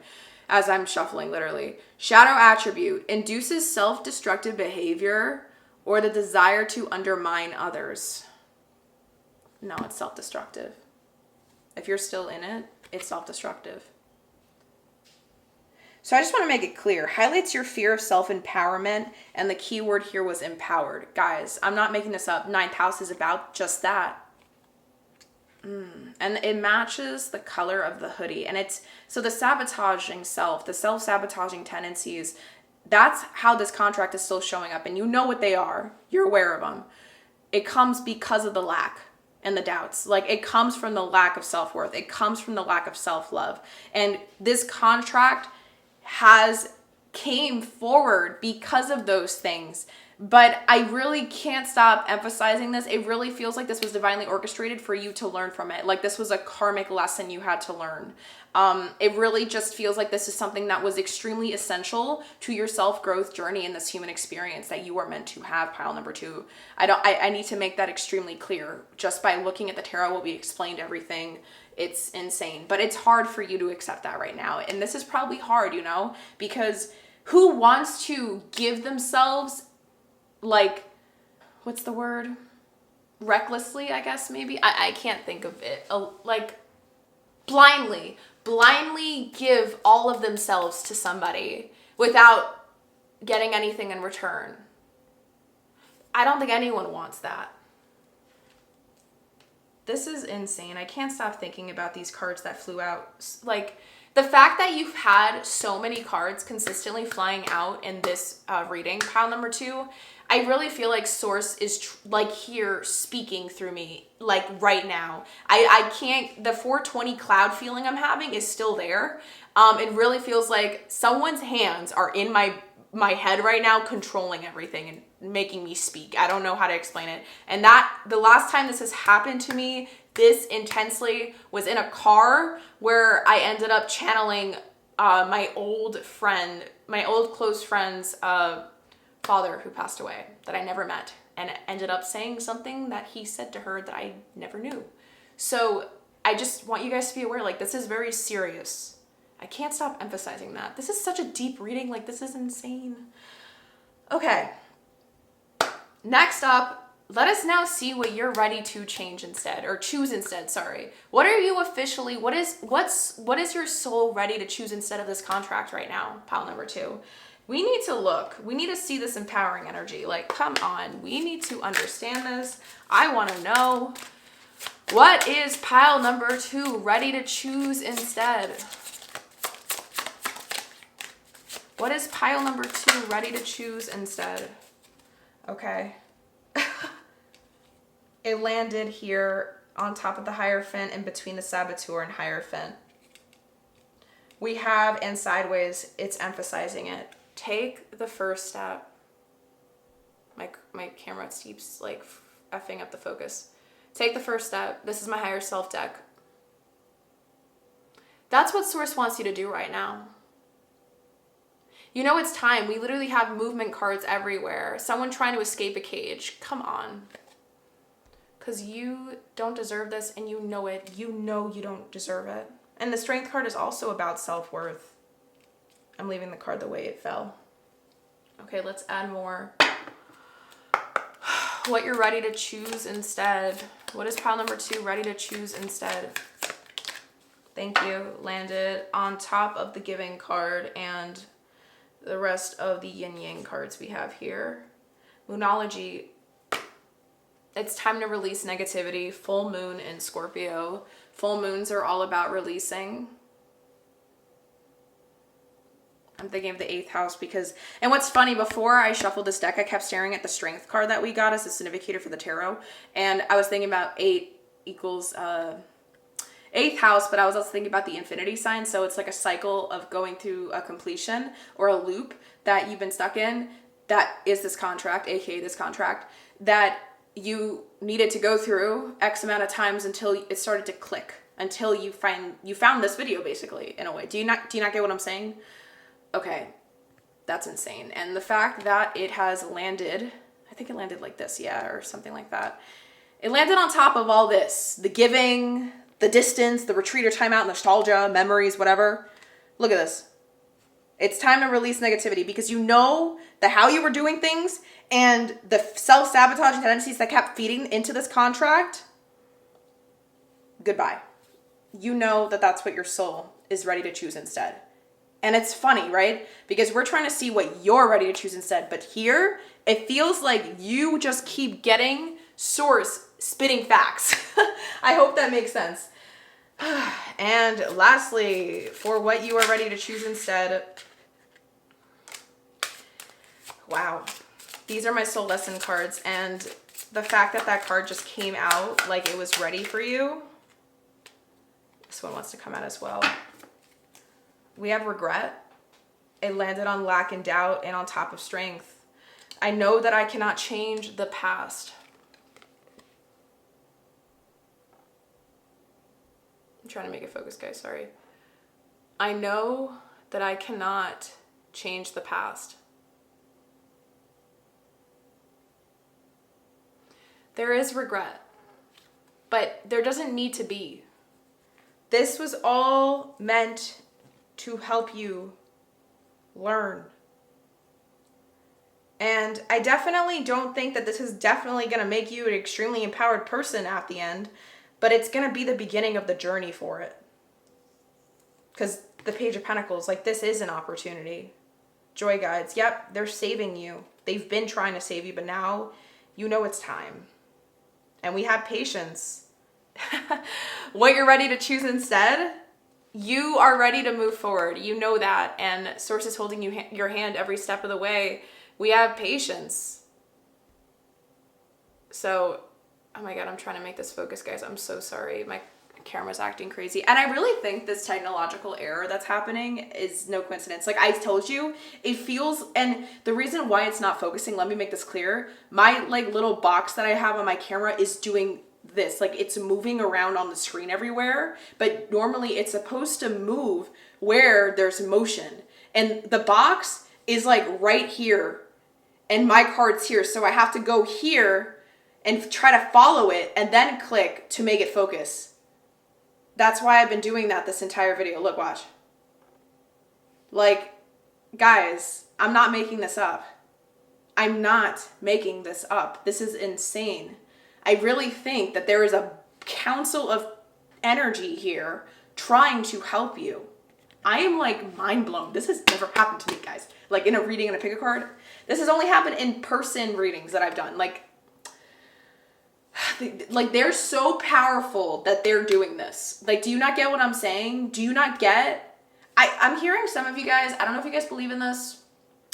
as I'm shuffling, literally. Shadow attribute induces self-destructive behavior or the desire to undermine others. No, it's self-destructive. If you're still in it, it's self-destructive. So I just want to make it clear. Highlights your fear of self-empowerment, and the key word here was empowered. Guys, I'm not making this up. 9th house is about just that. And it matches the color of the hoodie. And it's, so the sabotaging self, the self-sabotaging tendencies, that's how this contract is still showing up. And you know what they are. You're aware of them. It comes because of the lack and the doubts. Like, it comes from the lack of self-worth. It comes from the lack of self-love. And this contract came forward because of those things. But I really can't stop emphasizing this. It really feels like this was divinely orchestrated for you to learn from it. Like this was a karmic lesson you had to learn. It really just feels like this is something that was extremely essential to your self-growth journey in this human experience that you are meant to have, pile number 2. I need to make that extremely clear. Just by looking at the tarot, what we explained, everything, it's insane. But it's hard for you to accept that right now. And this is probably hard, because who wants to give themselves, like, what's the word? Recklessly, I guess, maybe? I can't think of it. Like, blindly give all of themselves to somebody without getting anything in return. I don't think anyone wants that. This is insane. I can't stop thinking about these cards that flew out. Like, the fact that you've had so many cards consistently flying out in this reading, pile number 2, I really feel like Source is here speaking through me, like right now. I can't, the 420 cloud feeling I'm having is still there. It really feels like someone's hands are in my head right now, controlling everything and making me speak. I don't know how to explain it. And that, the last time this has happened to me this intensely was in a car where I ended up channeling my old close friend's father who passed away that I never met, and ended up saying something that he said to her that I never knew. So I just want you guys to be aware, like, this is very serious. I can't stop emphasizing that. This is such a deep reading, like, this is insane. Okay. Next up, let us now see what you're ready to change instead, or choose instead, sorry. What are you officially, what is your soul ready to choose instead of this contract right now, pile number 2? We need to look. We need to see this empowering energy. Like, come on. We need to understand this. I want to know, what is pile number 2 ready to choose instead? What is pile number 2 ready to choose instead? Okay. It landed here on top of the Hierophant and between the Saboteur and Hierophant. We have, and sideways, it's emphasizing it. Take the first step. My camera keeps like effing up the focus. Take the first step. This is my higher self deck. That's what Source wants you to do right now. You know it's time. We literally have movement cards everywhere. Someone trying to escape a cage. Come on. Because you don't deserve this and you know it. You know you don't deserve it. And the Strength card is also about self-worth. I'm leaving the card the way it fell. Okay, let's add more. What you're ready to choose instead. What is pile number 2 ready to choose instead? Thank you. Landed on top of the Giving card and the rest of the Yin Yang cards we have here. Moonology. It's time to release negativity. Full moon in Scorpio. Full moons are all about releasing. I'm thinking of the 8th house because, and what's funny, before I shuffled this deck, I kept staring at the Strength card that we got as a significator for the tarot. And I was thinking about 8 equals 8th house, but I was also thinking about the infinity sign. So it's like a cycle of going through a completion or a loop that you've been stuck in. That is this contract, aka this contract, that you needed to go through X amount of times until it started to click, until you found this video, basically, in a way. Do you not get what I'm saying? Okay, that's insane. And the fact that it has landed, I think it landed like this, yeah, or something like that. It landed on top of all this, the giving, the distance, the retreat or timeout, nostalgia, memories, whatever. Look at this. It's time to release negativity because you know the how you were doing things and the self-sabotaging tendencies that kept feeding into this contract. Goodbye. You know that that's what your soul is ready to choose instead. And it's funny, right? Because we're trying to see what you're ready to choose instead. But here, it feels like you just keep getting Source spitting facts. I hope that makes sense. And lastly, for what you are ready to choose instead. Wow. These are my soul lesson cards. And the fact that that card just came out like it was ready for you. This one wants to come out as well. We have regret. It landed on lack and doubt and on top of strength. I know that I cannot change the past. I'm trying to make it focus, guys, sorry. I know that I cannot change the past. There is regret, but there doesn't need to be. This was all meant to help you learn. And I definitely don't think that this is definitely going to make you an extremely empowered person at the end, but it's going to be the beginning of the journey for it. Because the Page of Pentacles, like, this is an opportunity. Joy guides, yep, they're saving you. They've been trying to save you, but now you know it's time. And we have patience. What you're ready to choose instead, you are ready to move forward. You know that. And Source is holding you your hand every step of the way. We have patience. So, oh my God, I'm trying to make this focus, guys. I'm so sorry. My camera's acting crazy. And I really think this technological error that's happening is no coincidence. Like I told you, it feels, and the reason why it's not focusing, let me make this clear. My like little box that I have on my camera is doing this, like it's moving around on the screen everywhere, but normally it's supposed to move where there's motion. And the box is like right here and my card's here. So I have to go here and try to follow it and then click to make it focus. That's why I've been doing that this entire video. Look, watch. Like, guys, I'm not making this up. I'm not making this up. This is insane. I really think that there is a council of energy here trying to help you. I am like mind blown. This has never happened to me, guys. Like in a reading and a pick a card. This has only happened in person readings that I've done. Like they're so powerful that they're doing this. Like, do you not get what I'm saying? Do you not get? I'm hearing some of you guys, I don't know if you guys believe in this.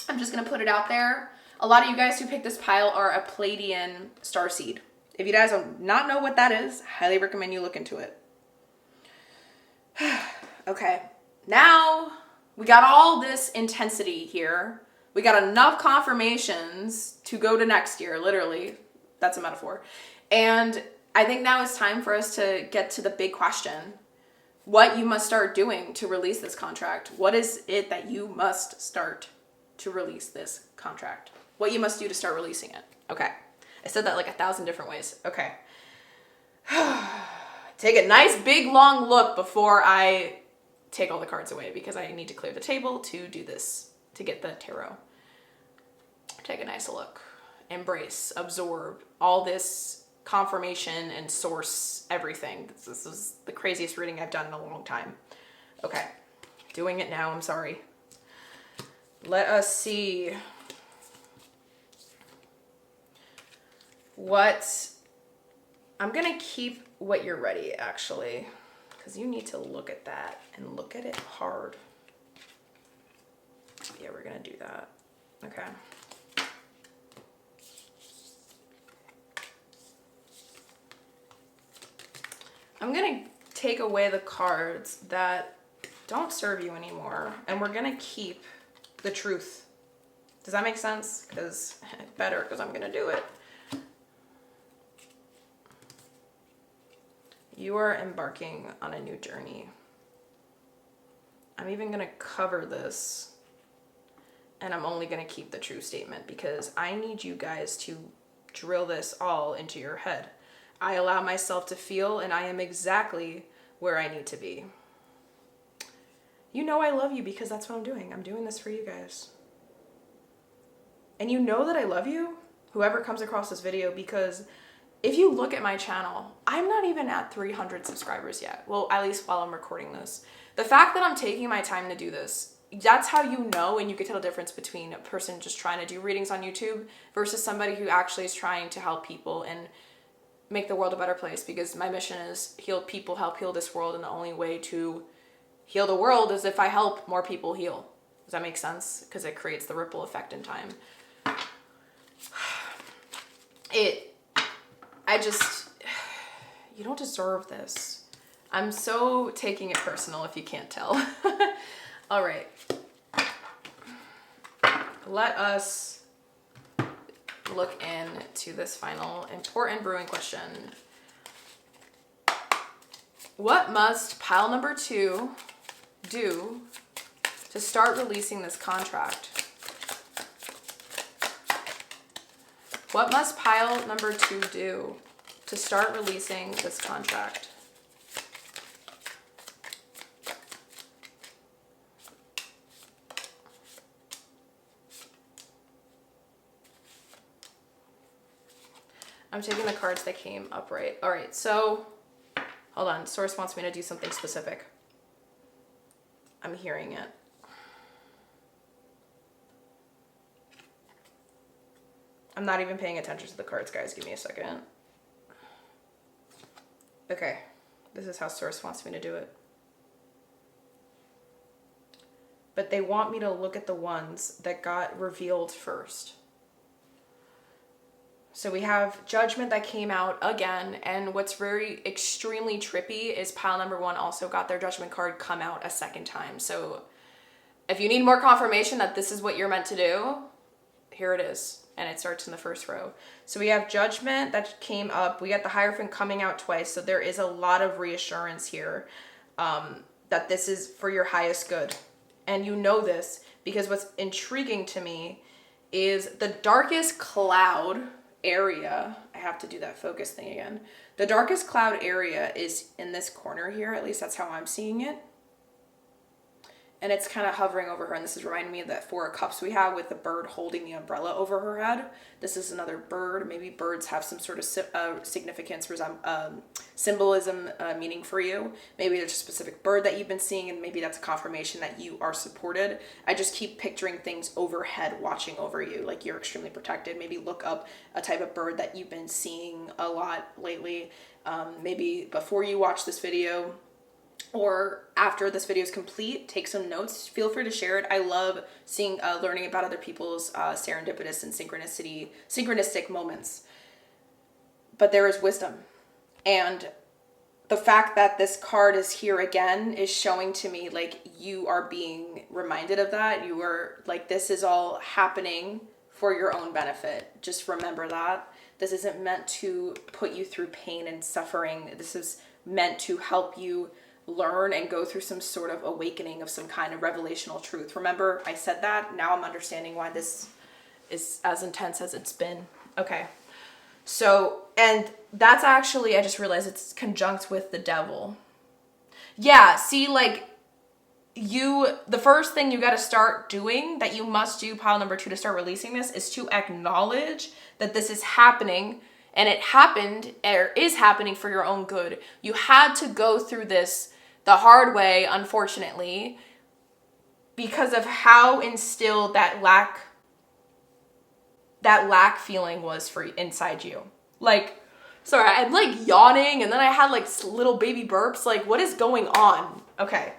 I'm just going to put it out there. A lot of you guys who picked this pile are a Pleiadian starseed. If you guys do not know what that is, highly recommend you look into it. Okay. Now we got all this intensity here. We got enough confirmations to go to next year, literally. That's a metaphor. And I think now it's time for us to get to the big question. What you must start doing to release this contract. What is it that you must start to release this contract? What you must do to start releasing it. Okay. I said that like 1,000 different ways. Okay. Take a nice big long look before I take all the cards away because I need to clear the table to do this, to get the tarot. Take a nice look. Embrace, absorb all this confirmation and source everything. This is the craziest reading I've done in a long time. Okay. Doing it now. I'm sorry. Let us see what I'm going to keep what you're ready, actually, because you need to look at that and look at it hard. Yeah, we're going to do that. Okay. I'm going to take away the cards that don't serve you anymore, and we're going to keep the truth. Does that make sense? Because better, because I'm going to do it. You are embarking on a new journey. I'm even going to cover this, and I'm only going to keep the true statement because I need you guys to drill this all into your head. I allow myself to feel, and I am exactly where I need to be. You know I love you because that's what I'm doing. I'm doing this for you guys. And you know that I love you, whoever comes across this video, because if you look at my channel, I'm not even at 300 subscribers yet. Well, at least while I'm recording this. The fact that I'm taking my time to do this, that's how you know and you can tell the difference between a person just trying to do readings on YouTube versus somebody who actually is trying to help people and make the world a better place, because my mission is heal people, help heal this world, and the only way to heal the world is if I help more people heal. Does that make sense? Because it creates the ripple effect in time. You don't deserve this. I'm so taking it personal if you can't tell. All right. Let us look into this final important brewing question. What must pile number 2 do to start releasing this contract? What must pile number 2 do to start releasing this contract? I'm taking the cards that came upright. All right, so hold on. Source wants me to do something specific. I'm hearing it. I'm not even paying attention to the cards, guys. Give me a second. Okay, this is how Source wants me to do it. But they want me to look at the ones that got revealed first. So we have Judgment that came out again, and what's very extremely trippy is pile number 1 also got their Judgment card come out a second time. So if you need more confirmation that this is what you're meant to do, here it is. And it starts in the first row. So we have Judgment that came up. We got the Hierophant coming out twice. So there is a lot of reassurance here that this is for your highest good. And you know this because what's intriguing to me is the darkest cloud area. I have to do that focus thing again. The darkest cloud area is in this corner here. At least that's how I'm seeing it. and it's kind of hovering over her, and this is reminding me of that Four of Cups we have with the bird holding the umbrella over her head. This is another bird. Maybe birds have some sort of significance, symbolism, meaning for you. Maybe there's a specific bird that you've been seeing, and maybe that's a confirmation that you are supported. I just keep picturing things overhead watching over you, like you're extremely protected. Maybe look up a type of bird that you've been seeing a lot lately. Maybe before you watch this video, or after this video is complete, take some notes. Feel free to share it. I love seeing, learning about other people's serendipitous and synchronistic moments. But there is wisdom. And the fact that this card is here again is showing to me like you are being reminded of that. You are like, this is all happening for your own benefit. Just remember that. This isn't meant to put you through pain and suffering. This is meant to help you learn and go through some sort of awakening of some kind of revelational truth. Remember, I said that. Now I'm understanding why this is as intense as it's been. Okay. So, and that's actually, I just realized it's conjunct with the devil. Yeah, see, like, the first thing you got to start doing, that you must do, pile number 2, to start releasing this, is to acknowledge that this is happening, and it happened, or is happening for your own good. You had to go through this the hard way, unfortunately, because of how instilled that lack feeling was for inside you. Like, sorry, I'm like yawning, and then I had like little baby burps. Like, what is going on? Okay.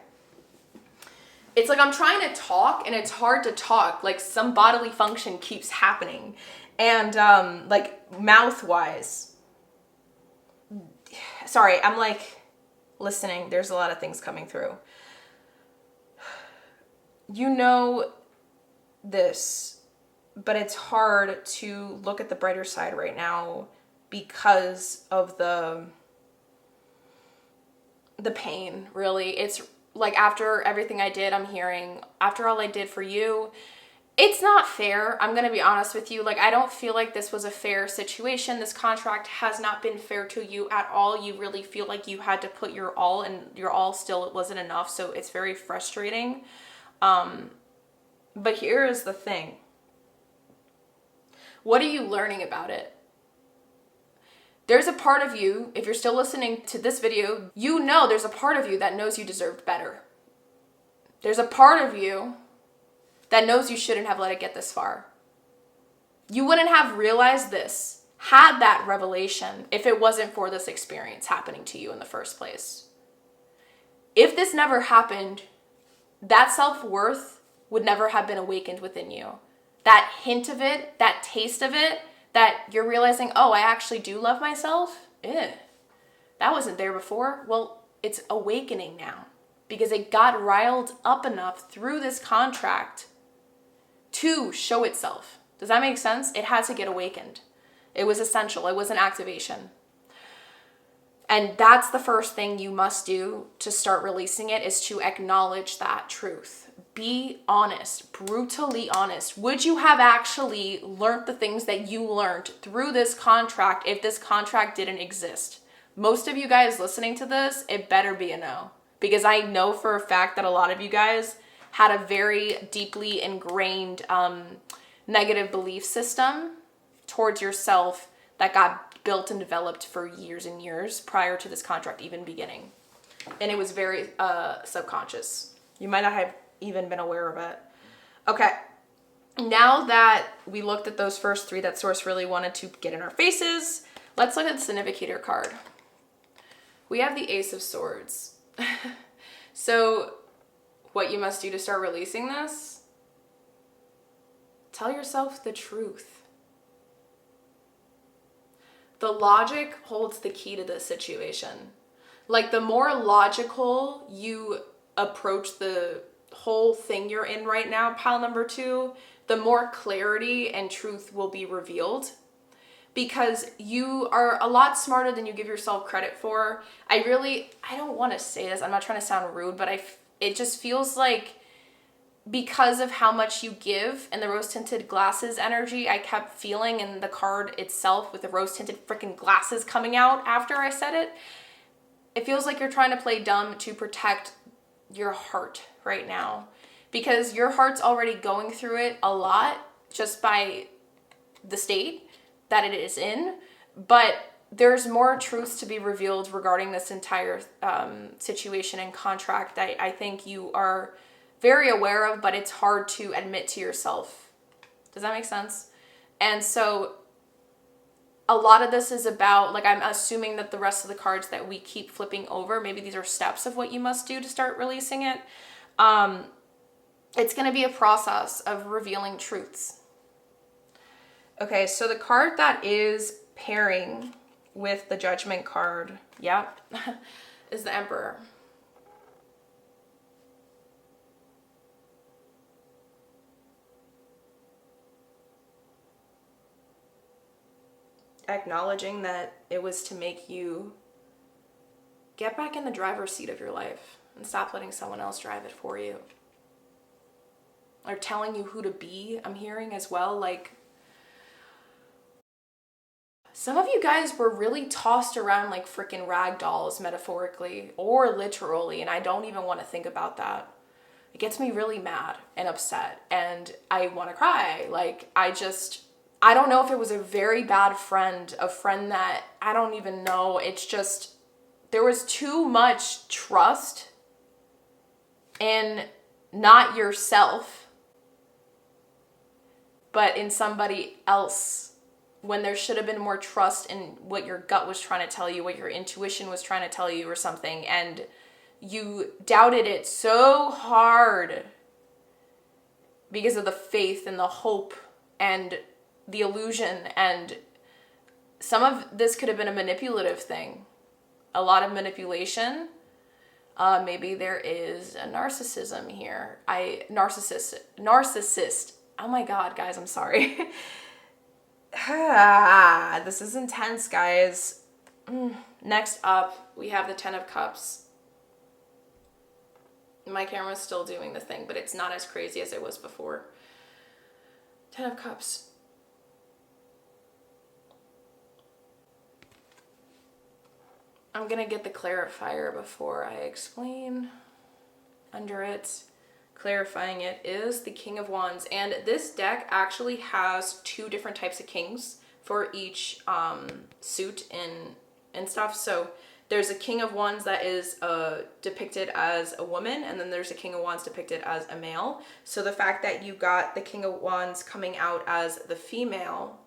It's like I'm trying to talk, and it's hard to talk. Like, some bodily function keeps happening. And, like, mouth-wise. Sorry, I'm like listening. There's a lot of things coming through. You know this, but it's hard to look at the brighter side right now because of the pain, really. It's like, after everything I did, I'm hearing, after all I did for you, it's not fair. I'm going to be honest with you. Like, I don't feel like this was a fair situation. This contract has not been fair to you at all. You really feel like you had to put your all, and your all still, it wasn't enough. So it's very frustrating. But here is the thing. What are you learning about it? There's a part of you, if you're still listening to this video, you know there's a part of you that knows you deserved better. There's a part of you that knows you shouldn't have let it get this far. You wouldn't have realized this, had that revelation, if it wasn't for this experience happening to you in the first place. If this never happened, that self-worth would never have been awakened within you. That hint of it, that taste of it, that you're realizing, oh, I actually do love myself? That wasn't there before. Well, it's awakening now, because it got riled up enough through this contract to show itself. Does that make sense? It had to get awakened. It was essential. It was an activation. And that's the first thing you must do to start releasing it, is to acknowledge that truth. Be honest, brutally honest. Would you have actually learned the things that you learned through this contract if this contract didn't exist? Most of you guys listening to this, it better be a no. Because I know for a fact that a lot of you guys had a very deeply ingrained negative belief system towards yourself that got built and developed for years and years prior to this contract even beginning. And it was very subconscious. You might not have even been aware of it. Okay, now that we looked at those first 3 that Source really wanted to get in our faces, let's look at the Significator card. We have the Ace of Swords. So what you must do to start releasing this? Tell yourself the truth. The logic holds the key to this situation. Like, the more logical you approach the whole thing you're in right now, pile number 2, the more clarity and truth will be revealed, because you are a lot smarter than you give yourself credit for. I don't want to say this, I'm not trying to sound rude, but it just feels like, because of how much you give and the rose-tinted glasses energy I kept feeling in the card itself, with the rose-tinted freaking glasses coming out after I said it, it feels like you're trying to play dumb to protect your heart right now, because your heart's already going through it a lot just by the state that it is in, but there's more truths to be revealed regarding this entire situation and contract that I think you are very aware of, but it's hard to admit to yourself. Does that make sense? And so a lot of this is about, like, I'm assuming that the rest of the cards that we keep flipping over, maybe these are steps of what you must do to start releasing it. It's going to be a process of revealing truths. Okay, so the card that is pairing with the Judgment card, yep, is the Emperor. Acknowledging that it was to make you get back in the driver's seat of your life and stop letting someone else drive it for you. Or telling you who to be, I'm hearing as well. Like, some of you guys were really tossed around like freaking rag dolls, metaphorically or literally, and I don't even want to think about that. It gets me really mad and upset, and I want to cry. Like, I don't know if it was a very bad friend, a friend that I don't even know. It's just, there was too much trust in not yourself, but in somebody else, when there should have been more trust in what your gut was trying to tell you, what your intuition was trying to tell you or something, and you doubted it so hard because of the faith and the hope and the illusion. And some of this could have been a manipulative thing, a lot of manipulation. Maybe there is a narcissism here. Narcissist. Oh my God, guys, I'm sorry. This is intense, guys. Next up, we have the Ten of Cups. My camera's still doing the thing, but it's not as crazy as it was before. Ten of Cups. I'm gonna get the clarifier before I explain. Under it, clarifying it, is the King of Wands. And this deck actually has two different types of kings for each suit and stuff. So there's a King of Wands that is depicted as a woman, and then there's a King of Wands depicted as a male. So the fact that you got the King of Wands coming out as the female,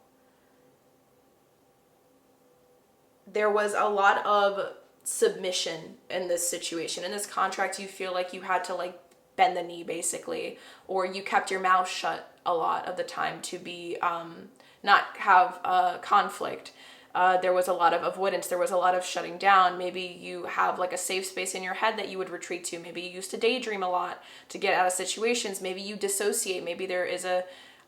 there was a lot of submission in this situation. In this contract, you feel like you had to like bend the knee basically, or you kept your mouth shut a lot of the time to be not have conflict. There was a lot of avoidance. There was a lot of shutting down. Maybe you have like a safe space in your head that you would retreat to. Maybe you used to daydream a lot to get out of situations. Maybe you dissociate. Maybe there is a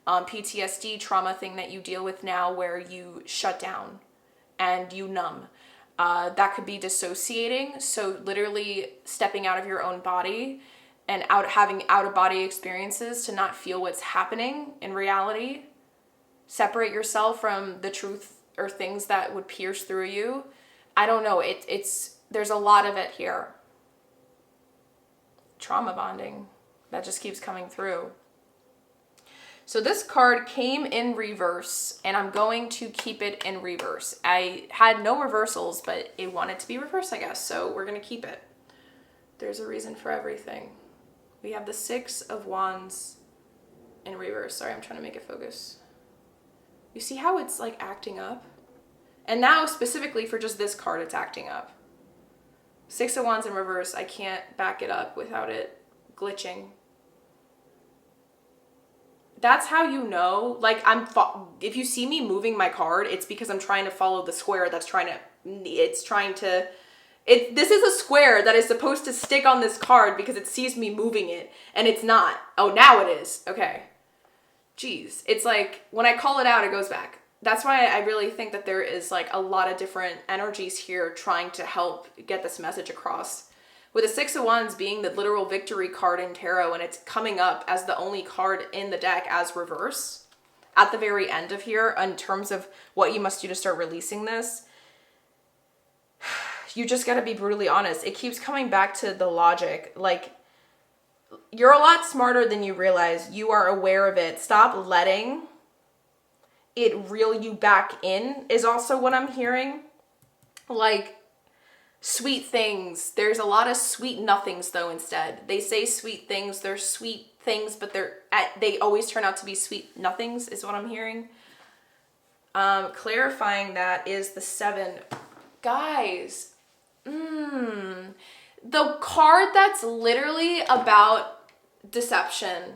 PTSD trauma thing that you deal with now where you shut down and you numb. That could be dissociating. So literally stepping out of your own body and having out-of-body experiences to not feel what's happening in reality. Separate yourself from the truth or things that would pierce through you. I don't know. There's a lot of it here. Trauma bonding. That just keeps coming through. So this card came in reverse, and I'm going to keep it in reverse. I had no reversals, but it wanted to be reversed, I guess. So we're going to keep it. There's a reason for everything. We have the Six of Wands in reverse. Sorry, I'm trying to make it focus. You see how it's like acting up? And now specifically for just this card, it's acting up. Six of Wands in reverse. I can't back it up without it glitching. That's how you know, like if you see me moving my card, it's because I'm trying to follow the square that's this is a square that is supposed to stick on this card because it sees me moving it, and it's not. Oh, now it is. Okay. Jeez. It's like, when I call it out, it goes back. That's why I really think that there is like a lot of different energies here trying to help get this message across. With the Six of Wands being the literal victory card in tarot, and it's coming up as the only card in the deck as reverse at the very end of here in terms of what you must do to start releasing this. You just got to be brutally honest. It keeps coming back to the logic. Like, you're a lot smarter than you realize. You are aware of it. Stop letting it reel you back in is also what I'm hearing. Like, sweet things. There's a lot of sweet nothings though instead. They say sweet things. They're sweet things, but they always turn out to be sweet nothings is what I'm hearing. Clarifying that is the 7. Guys, the card that's literally about deception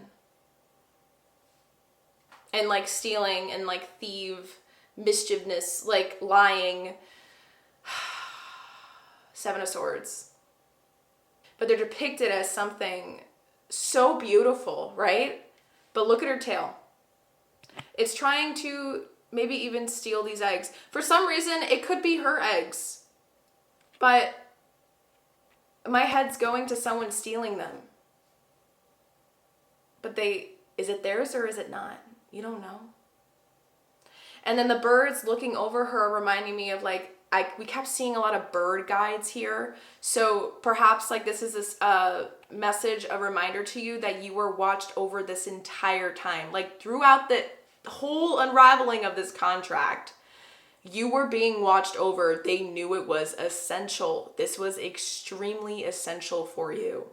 and like stealing and like mischievousness, like lying. 7 of Swords. But they're depicted as something so beautiful, right? But look at her tail. It's trying to maybe even steal these eggs. For some reason, it could be her eggs. But my head's going to someone stealing them. But is it theirs or is it not? You don't know. And then the birds looking over her are reminding me of like, we kept seeing a lot of bird guides here. So perhaps like this is a message, a reminder to you that you were watched over this entire time. Like throughout the whole unraveling of this contract, you were being watched over. They knew it was essential. This was extremely essential for you.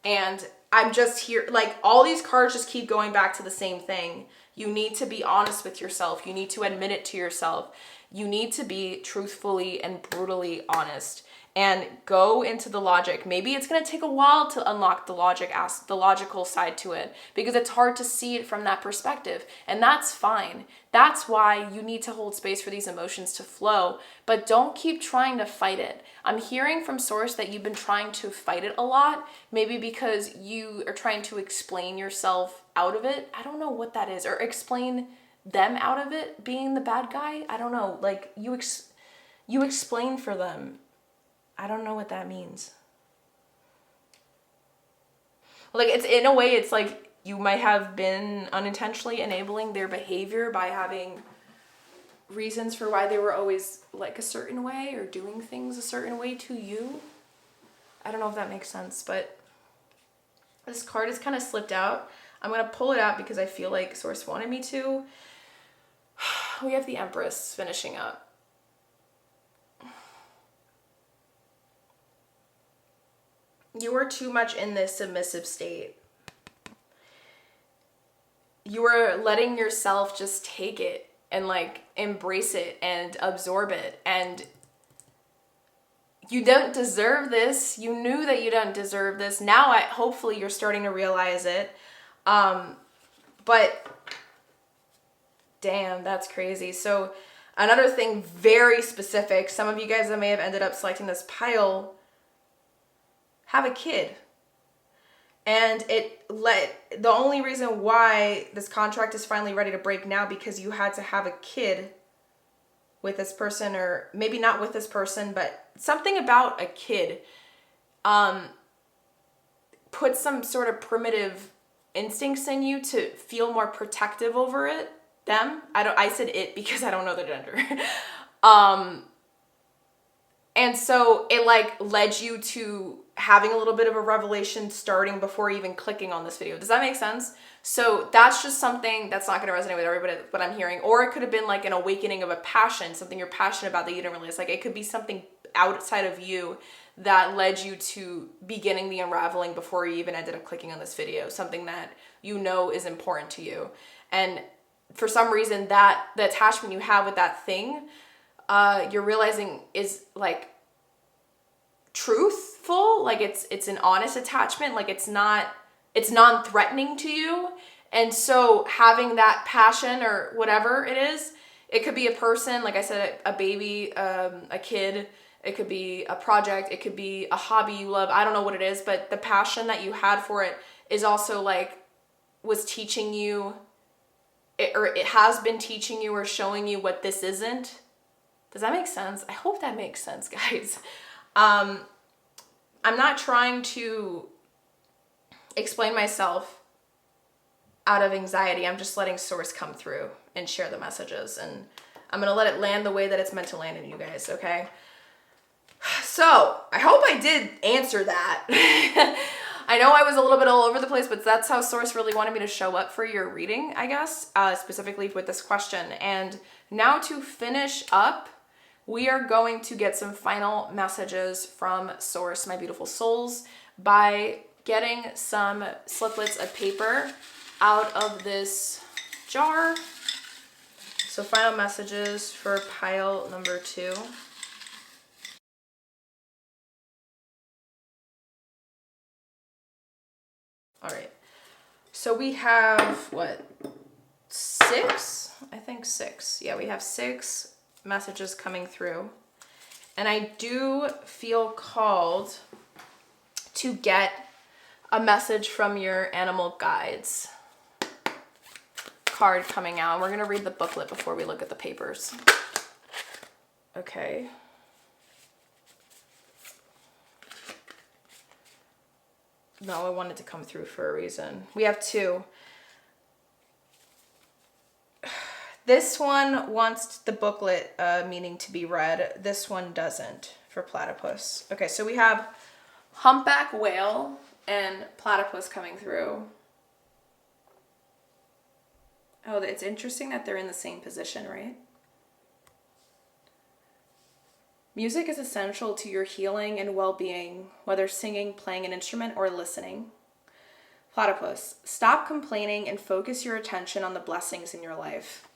And I'm just here, like all these cards just keep going back to the same thing. You need to be honest with yourself. You need to admit it to yourself. You need to be truthfully and brutally honest and go into the logic. Maybe it's going to take a while to unlock the the logical side to it because it's hard to see it from that perspective. And that's fine. That's why you need to hold space for these emotions to flow, but don't keep trying to fight it. I'm hearing from source that you've been trying to fight it a lot, maybe because you are trying to explain yourself out of it. I don't know what that is, or explain them out of it being the bad guy. I don't know. Like you explain for them. I don't know what that means. Like it's in a way, it's like you might have been unintentionally enabling their behavior by having reasons for why they were always like a certain way or doing things a certain way to you. I don't know if that makes sense, but this card is kind of slipped out. I'm going to pull it out because I feel like source wanted me to. We have the Empress finishing up. You are too much in this submissive state. You are letting yourself just take it and like embrace it and absorb it. And you don't deserve this. You knew that you don't deserve this. Now hopefully you're starting to realize it. But damn, that's crazy. So another thing very specific, some of you guys that may have ended up selecting this pile have a kid. And the only reason why this contract is finally ready to break now because you had to have a kid with this person, or maybe not with this person, but something about a kid put some sort of primitive instincts in you to feel more protective over them. I said it because I don't know the gender. And so it like led you to having a little bit of a revelation starting before even clicking on this video. Does that make sense? So that's just something that's not going to resonate with everybody, what I'm hearing. Or it could have been like an awakening of a passion, something you're passionate about that you didn't realize. Like it could be something outside of you that led you to beginning the unraveling before you even ended up clicking on this video. Something that you know is important to you. And for some reason that the attachment you have with that thing, you're realizing is like truthful, like it's an honest attachment, like it's non-threatening to you. And so having that passion or whatever it is, it could be a person, like I said, a baby, a kid, it could be a project, it could be a hobby you love. I don't know what it is, but the passion that you had for it is also like was teaching you or it has been teaching you or showing you what this isn't. Does that make sense? I hope that makes sense, guys. I'm not trying to explain myself out of anxiety. I'm just letting source come through and share the messages. And I'm going to let it land the way that it's meant to land in you guys, okay? So I hope I did answer that. I know I was a little bit all over the place, but that's how Source really wanted me to show up for your reading, I guess, specifically with this question. And now to finish up, we are going to get some final messages from Source, my beautiful souls, by getting some sliplets of paper out of this jar. So final messages for pile number 2. All right. So we have, what, 6? I think 6. Yeah, we have 6 messages coming through. And I do feel called to get a message from your animal guides card coming out. We're going to read the booklet before we look at the papers. Okay. No, I wanted to come through for a reason. We have 2. This one wants the booklet meaning to be read. This one doesn't for platypus. Okay, so we have humpback whale and platypus coming through. Oh, it's interesting that they're in the same position, right? Music is essential to your healing and well-being, whether singing, playing an instrument, or listening. Platypus, stop complaining and focus your attention on the blessings in your life.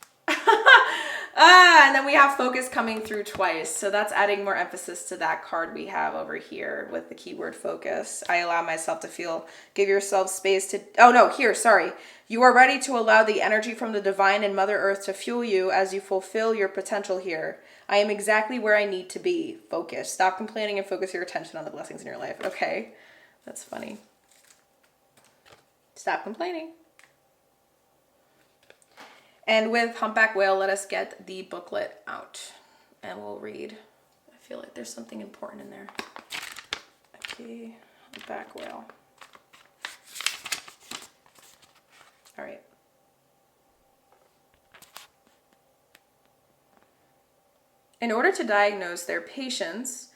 And then we have focus coming through twice. So that's adding more emphasis to that card we have over here with the keyword focus. I allow myself to feel, give yourself space to, oh no, here, sorry. You are ready to allow the energy from the divine and Mother Earth to fuel you as you fulfill your potential here. I am exactly where I need to be. Focus. Stop complaining and focus your attention on the blessings in your life. Okay, that's funny. Stop complaining. And with humpback whale, let us get the booklet out and we'll read. I feel like there's something important in there. Okay, humpback whale. All right. In order to diagnose their patients,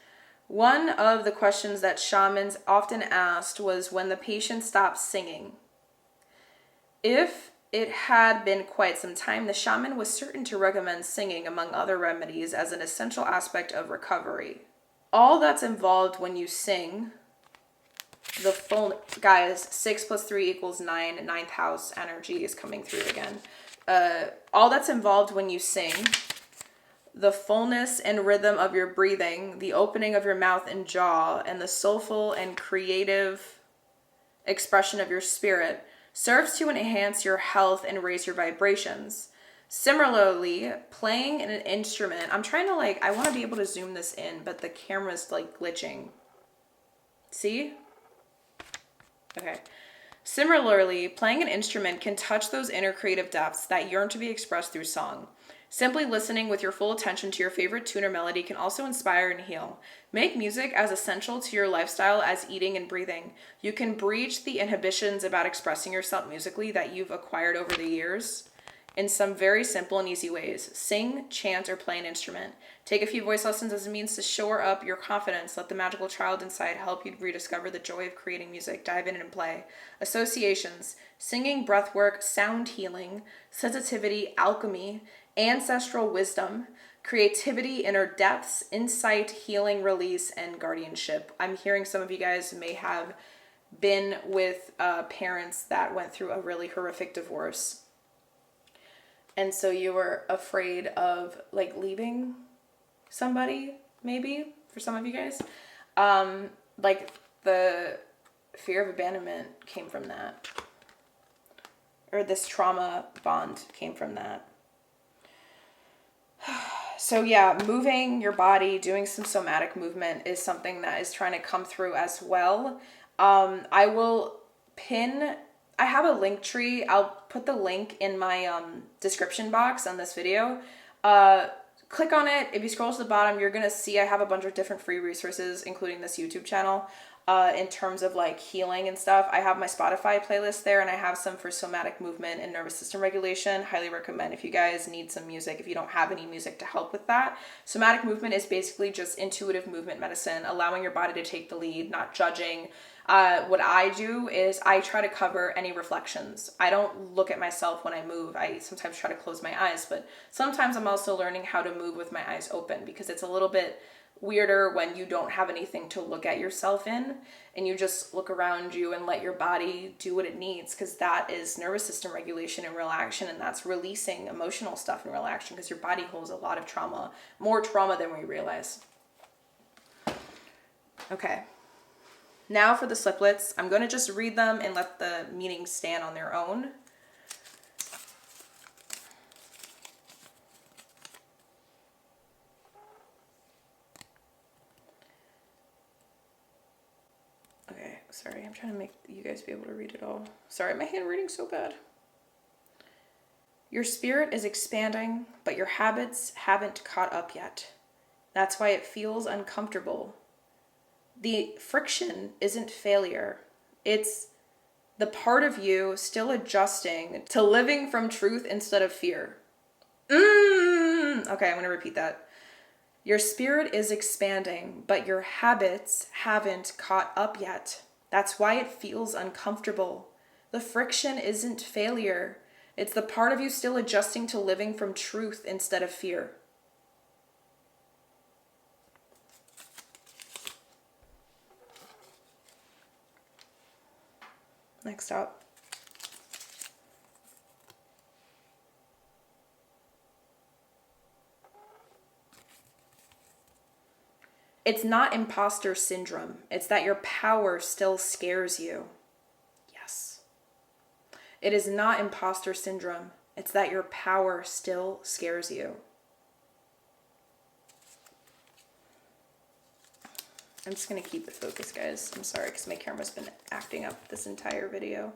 one of the questions that shamans often asked was when the patient stopped singing. If it had been quite some time, the shaman was certain to recommend singing, among other remedies, as an essential aspect of recovery. All that's involved when you sing, the full, guys, 6 + 3 = 9, 9th house energy is coming through again. All that's involved when you sing, the fullness and rhythm of your breathing, the opening of your mouth and jaw, and the soulful and creative expression of your spirit serves to enhance your health and raise your vibrations. Similarly, playing an instrument, I'm trying to I want to be able to zoom this in, but the camera's glitching. See? Okay. Similarly, playing an instrument can touch those inner creative depths that yearn to be expressed through song. Simply listening with your full attention to your favorite tune or melody can also inspire and heal. Make music as essential to your lifestyle as eating and breathing. You can breach the inhibitions about expressing yourself musically that you've acquired over the years in some very simple and easy ways. Sing, chant, or play an instrument. Take a few voice lessons as a means to shore up your confidence. Let the magical child inside help you rediscover the joy of creating music. Dive in and play. Associations. Singing, breathwork, sound healing, sensitivity, alchemy, ancestral wisdom, creativity, inner depths, insight, healing, release, and guardianship. I'm hearing some of you guys may have been with parents that went through a really horrific divorce. And so you were afraid of leaving somebody, maybe, for some of you guys. The fear of abandonment came from that. Or this trauma bond came from that. So yeah, moving your body, doing some somatic movement is something that is trying to come through as well. I will I have a link tree. I'll put the link in my description box on this video. Click on it. If you scroll to the bottom, you're going to see I have a bunch of different free resources, including this YouTube channel. in terms of like healing and stuff. I have my Spotify playlist there, and I have some for somatic movement and nervous system regulation. Highly recommend if you guys need some music, if you don't have any music to help with that. Somatic movement is basically just intuitive movement medicine, allowing your body to take the lead, not judging. What I do is I try to cover any reflections. I don't look at myself when I move. I sometimes try to close my eyes, but sometimes I'm also learning how to move with my eyes open, because it's a little bit weirder when you don't have anything to look at yourself in and you just look around you and let your body do what it needs, because that is nervous system regulation and relaxation, and that's releasing emotional stuff and relaxation, because your body holds a lot of trauma, more trauma than we realize. Okay. Now for the sliplets, I'm going to just read them and let the meanings stand on their own. Okay, sorry, I'm trying to make you guys be able to read it all. Sorry, my handwriting's so bad. Your spirit is expanding, but your habits haven't caught up yet. That's why it feels uncomfortable. The friction isn't failure. It's the part of you still adjusting to living from truth instead of fear. Okay, I'm going to repeat that. Your spirit is expanding, but your habits haven't caught up yet. That's why it feels uncomfortable. The friction isn't failure. It's the part of you still adjusting to living from truth instead of fear. Next up. It's not imposter syndrome. It's that your power still scares you. Yes. It is not imposter syndrome. It's that your power still scares you. I'm just going to keep it focused, guys. I'm sorry, because my camera's been acting up this entire video.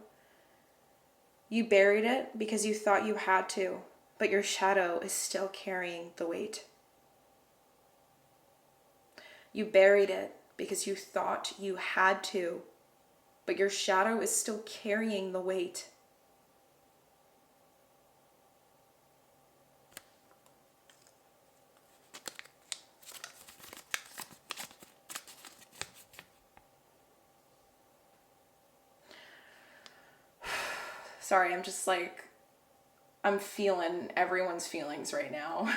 You buried it because you thought you had to, but your shadow is still carrying the weight. You buried it because you thought you had to, but your shadow is still carrying the weight. Sorry, I'm just like, I'm feeling everyone's feelings right now.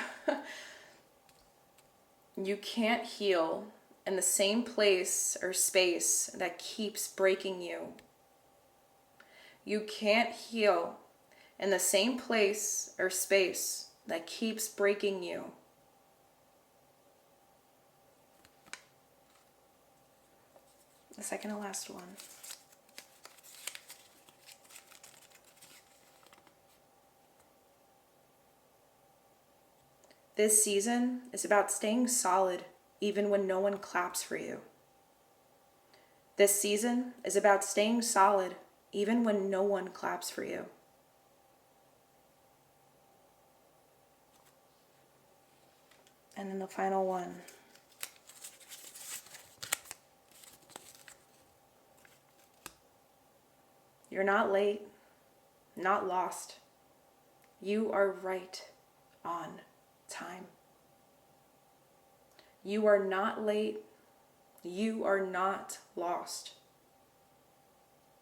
You can't heal in the same place or space that keeps breaking you. You can't heal in the same place or space that keeps breaking you. The second to last one. This season is about staying solid even when no one claps for you. This season is about staying solid even when no one claps for you. And then the final one. You're not late, not lost. You are right on time. You are not late. You are not lost.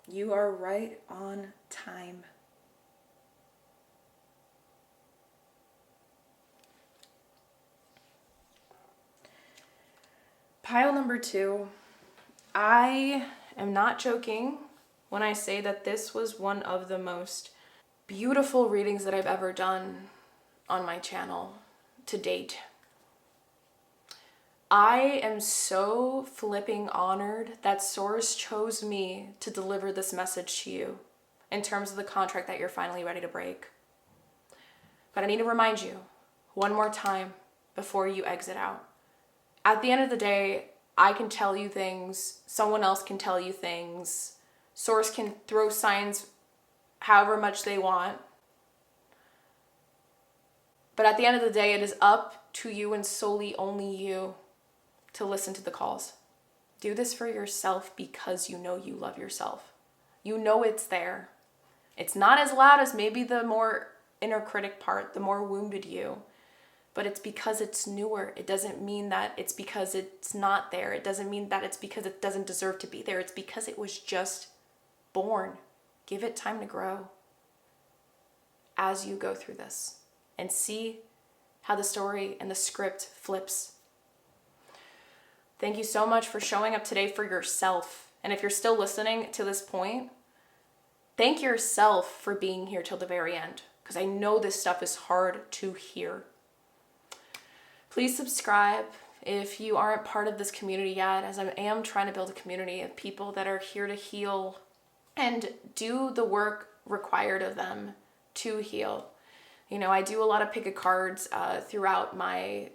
You are right on time. Pile number 2. I am not joking when I say that this was one of the most beautiful readings that I've ever done on my channel to date. I am so flipping honored that Source chose me to deliver this message to you in terms of the contract that you're finally ready to break. But I need to remind you one more time before you exit out. At the end of the day, I can tell you things, someone else can tell you things, Source can throw signs however much they want. But at the end of the day, it is up to you and solely only you to listen to the calls. Do this for yourself because you know you love yourself. You know it's there. It's not as loud as maybe the more inner critic part, the more wounded you, but it's because it's newer. It doesn't mean that it's because it's not there. It doesn't mean that it's because it doesn't deserve to be there. It's because it was just born. Give it time to grow as you go through this and see how the story and the script flips. Thank you so much for showing up today for yourself. And if you're still listening to this point, thank yourself for being here till the very end, because I know this stuff is hard to hear. Please subscribe if you aren't part of this community yet, as I am trying to build a community of people that are here to heal and do the work required of them to heal. You know, I do a lot of pick of cards throughout my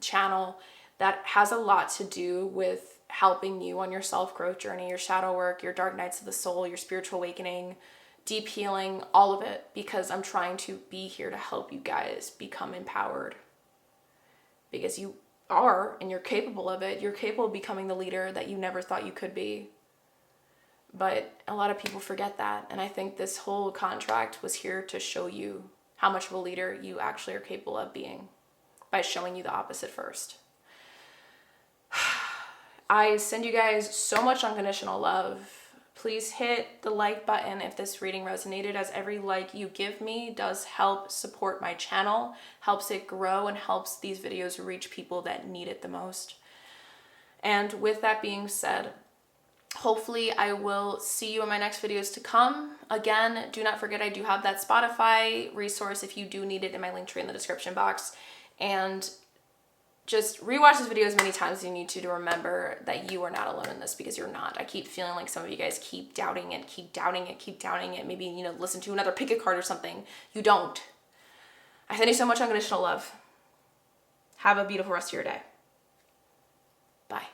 channel that has a lot to do with helping you on your self-growth journey, your shadow work, your dark nights of the soul, your spiritual awakening, deep healing, all of it, because I'm trying to be here to help you guys become empowered. Because you are, and you're capable of it. You're capable of becoming the leader that you never thought you could be. But a lot of people forget that. And I think this whole contract was here to show you how much of a leader you actually are capable of being by showing you the opposite first. I send you guys so much unconditional love. Please hit the like button if this reading resonated, as every like you give me does help support my channel, helps it grow, and helps these videos reach people that need it the most. And with that being said, hopefully I will see you in my next videos to come. Again, do not forget I do have that Spotify resource if you do need it in my link tree in the description box. And just rewatch this video as many times as you need to remember that you are not alone in this, because you're not. I keep feeling like some of you guys keep doubting it, keep doubting it, keep doubting it. Maybe, you know, listen to another pick a card or something. You don't. I send you so much unconditional love. Have a beautiful rest of your day. Bye.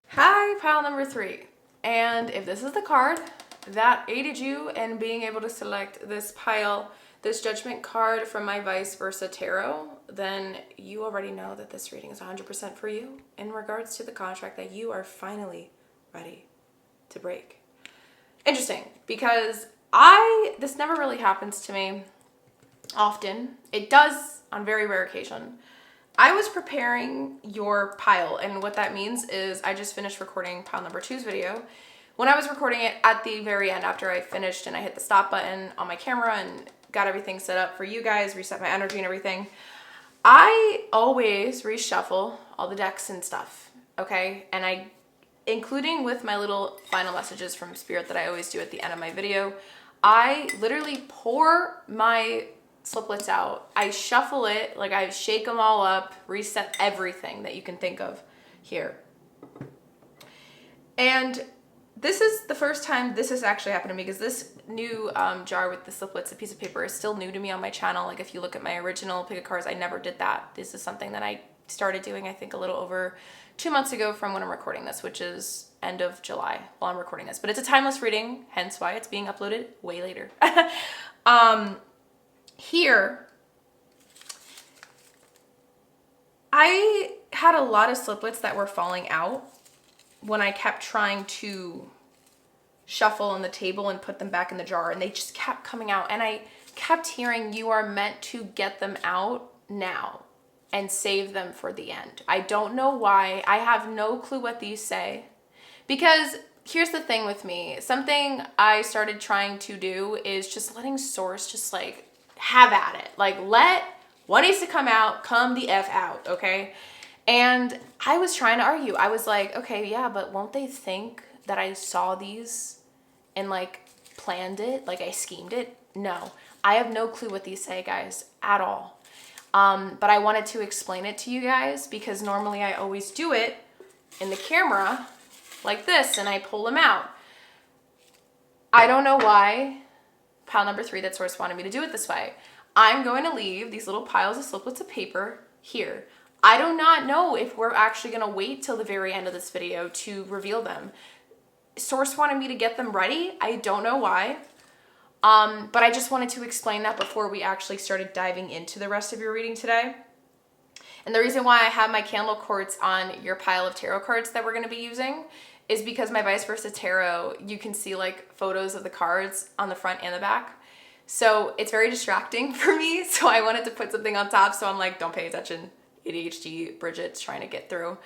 Hi, pile number 3. And if this is the card that aided you in being able to select this pile, this judgment card from my Vice Versa Tarot, then you already know that this reading is 100% for you in regards to the contract that you are finally ready to break. Interesting, because this never really happens to me often. It does on very rare occasion. I was preparing your pile, and what that means is I just finished recording pile number 2's video. When I was recording it at the very end, after I finished and I hit the stop button on my camera and got everything set up for you guys, reset my energy and everything, I always reshuffle all the decks and stuff, okay? And I, including with my little final messages from Spirit that I always do at the end of my video, I literally pour my sliplets out. I shuffle it, like I shake them all up, reset everything that you can think of here. And this is the first time this has actually happened to me, because this new jar with the sliplets, a piece of paper, is still new to me on my channel. Like if you look at my original pick of cards, I never did that. This is something that I started doing, I think, a little over 2 months ago from when I'm recording this, which is end of July while I'm recording this. But it's a timeless reading, hence why it's being uploaded way later. Here, I had a lot of sliplets that were falling out when I kept trying to shuffle on the table and put them back in the jar, and they just kept coming out. And I kept hearing, you are meant to get them out now and save them for the end. I don't know why. I have no clue what these say, because here's the thing with me. Something I started trying to do is just letting source just like have at it. Like, let what needs to come out, come the F out, okay? And I was trying to argue. I was like, okay, yeah, but won't they think that I saw these and like planned it, like I schemed it? No, I have no clue what these say, guys, at all. But I wanted to explain it to you guys, because normally I always do it in the camera like this and I pull them out. I don't know why pile number 3 that source wanted me to do it this way. I'm going to leave these little piles of sliplets of paper here. I do not know if we're actually going to wait till the very end of this video to reveal them. Source wanted me to get them ready. I don't know why. But I just wanted to explain that before we actually started diving into the rest of your reading today. And the reason why I have my candle quartz on your pile of tarot cards that we're going to be using is because my vice versa tarot, you can see like photos of the cards on the front and the back. So it's very distracting for me. So I wanted to put something on top. So I'm like, don't pay attention. ADHD Bridget's trying to get through.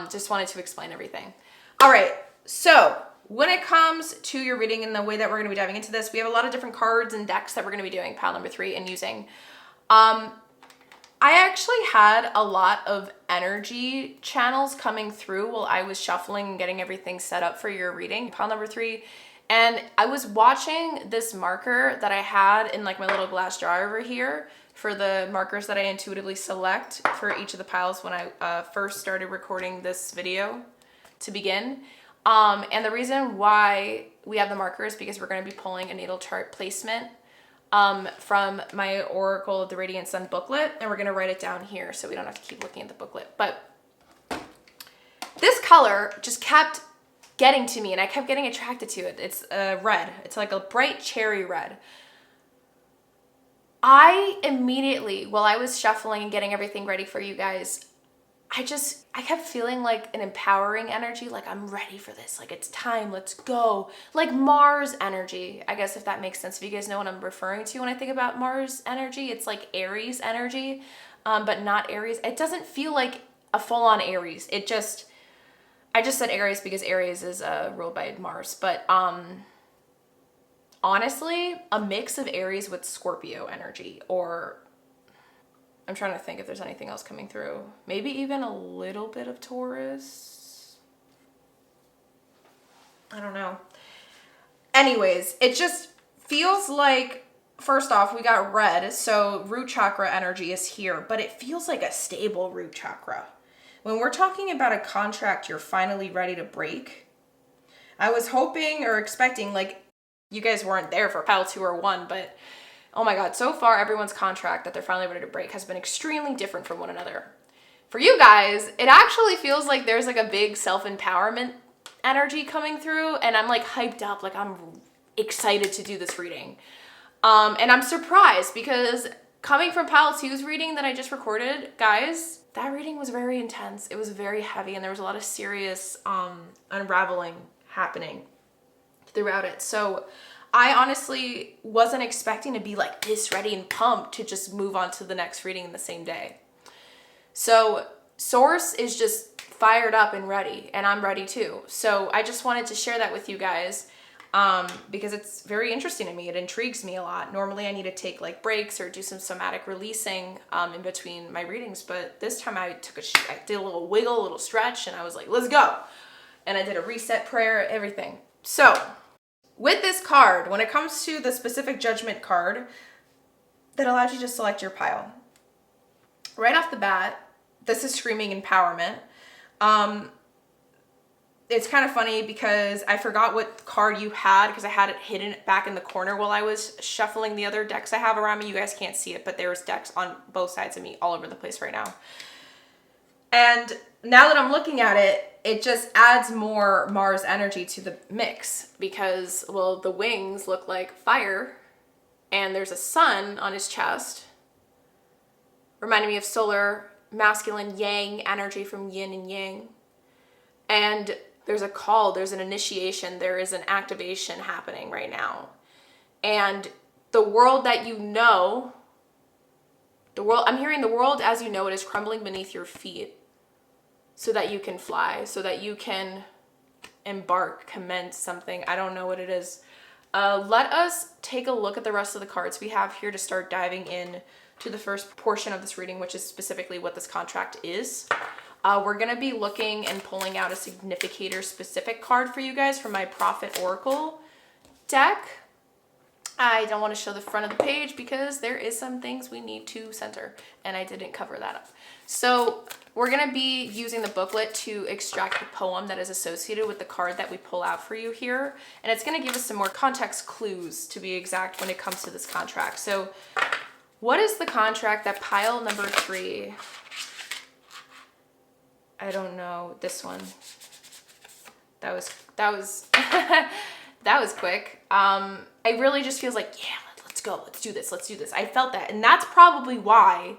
Just wanted to explain everything. All right. So when it comes to your reading and the way that we're going to be diving into this, we have a lot of different cards and decks that we're going to be doing pile number 3 and using. I actually had a lot of energy channels coming through while I was shuffling and getting everything set up for your reading, pile number 3. And I was watching this marker that I had in like my little glass jar over here for the markers that I intuitively select for each of the piles when I first started recording this video to begin. And the reason why we have the markers because we're going to be pulling a natal chart placement from my Oracle of the Radiant Sun booklet, and we're going to write it down here so we don't have to keep looking at the booklet. But this color just kept getting to me and I kept getting attracted to it. It's red. It's like a bright cherry red. I immediately, while I was shuffling and getting everything ready for you guys, I kept feeling like an empowering energy, like I'm ready for this, like it's time, let's go. Like Mars energy, I guess if that makes sense. If you guys know what I'm referring to when I think about Mars energy, it's like Aries energy, but not Aries. It doesn't feel like a full-on Aries. I just said Aries because Aries is ruled by Mars, but honestly, a mix of Aries with Scorpio energy, or I'm trying to think if there's anything else coming through. Maybe even a little bit of Taurus. I don't know. Anyways, it just feels like, first off, we got red, so root chakra energy is here, but it feels like a stable root chakra. When we're talking about a contract you're finally ready to break, I was hoping or expecting, like, you guys weren't there for pile 2 or 1, but oh my God, so far everyone's contract that they're finally ready to break has been extremely different from one another. For you guys, it actually feels like there's like a big self-empowerment energy coming through, and I'm like hyped up, like I'm excited to do this reading. And I'm surprised because coming from pile 2's reading that I just recorded, guys, that reading was very intense. It was very heavy and there was a lot of serious unraveling happening throughout it. So I honestly wasn't expecting to be like this ready and pumped to just move on to the next reading in the same day. So Source is just fired up and ready, and I'm ready too. So I just wanted to share that with you guys because it's very interesting to me. It intrigues me a lot. Normally I need to take like breaks or do some somatic releasing in between my readings, but this time I did a little wiggle, a little stretch, and I was like, let's go. And I did a reset prayer, everything. So with this card, when it comes to the specific judgment card that allows you to select your pile, right off the bat, this is screaming empowerment. It's kind of funny because I forgot what card you had because I had it hidden back in the corner while I was shuffling the other decks I have around me. You guys can't see it, but there's decks on both sides of me all over the place right now. And now that I'm looking at it, it just adds more Mars energy to the mix because, well, the wings look like fire and there's a sun on his chest, reminding me of solar, masculine, yang energy from yin and yang. And there's a call, there's an initiation, there is an activation happening right now. And the world that you know, I'm hearing the world as you know it is crumbling beneath your feet so that you can fly, so that you can embark, commence something. I don't know what it is. Let us take a look at the rest of the cards we have here to start diving in to the first portion of this reading, which is specifically what this contract is. We're going to be looking and pulling out a significator specific card for you guys from my Prophet Oracle deck. I don't want to show the front of the page because there is some things we need to center and I didn't cover that up. So we're going to be using the booklet to extract the poem that is associated with the card that we pull out for you here. And it's going to give us some more context clues, to be exact, when it comes to this contract. So what is the contract that pile number 3? I don't know, this one. That was that was quick. It really just feels like, yeah, let's go, let's do this. I felt that, and that's probably why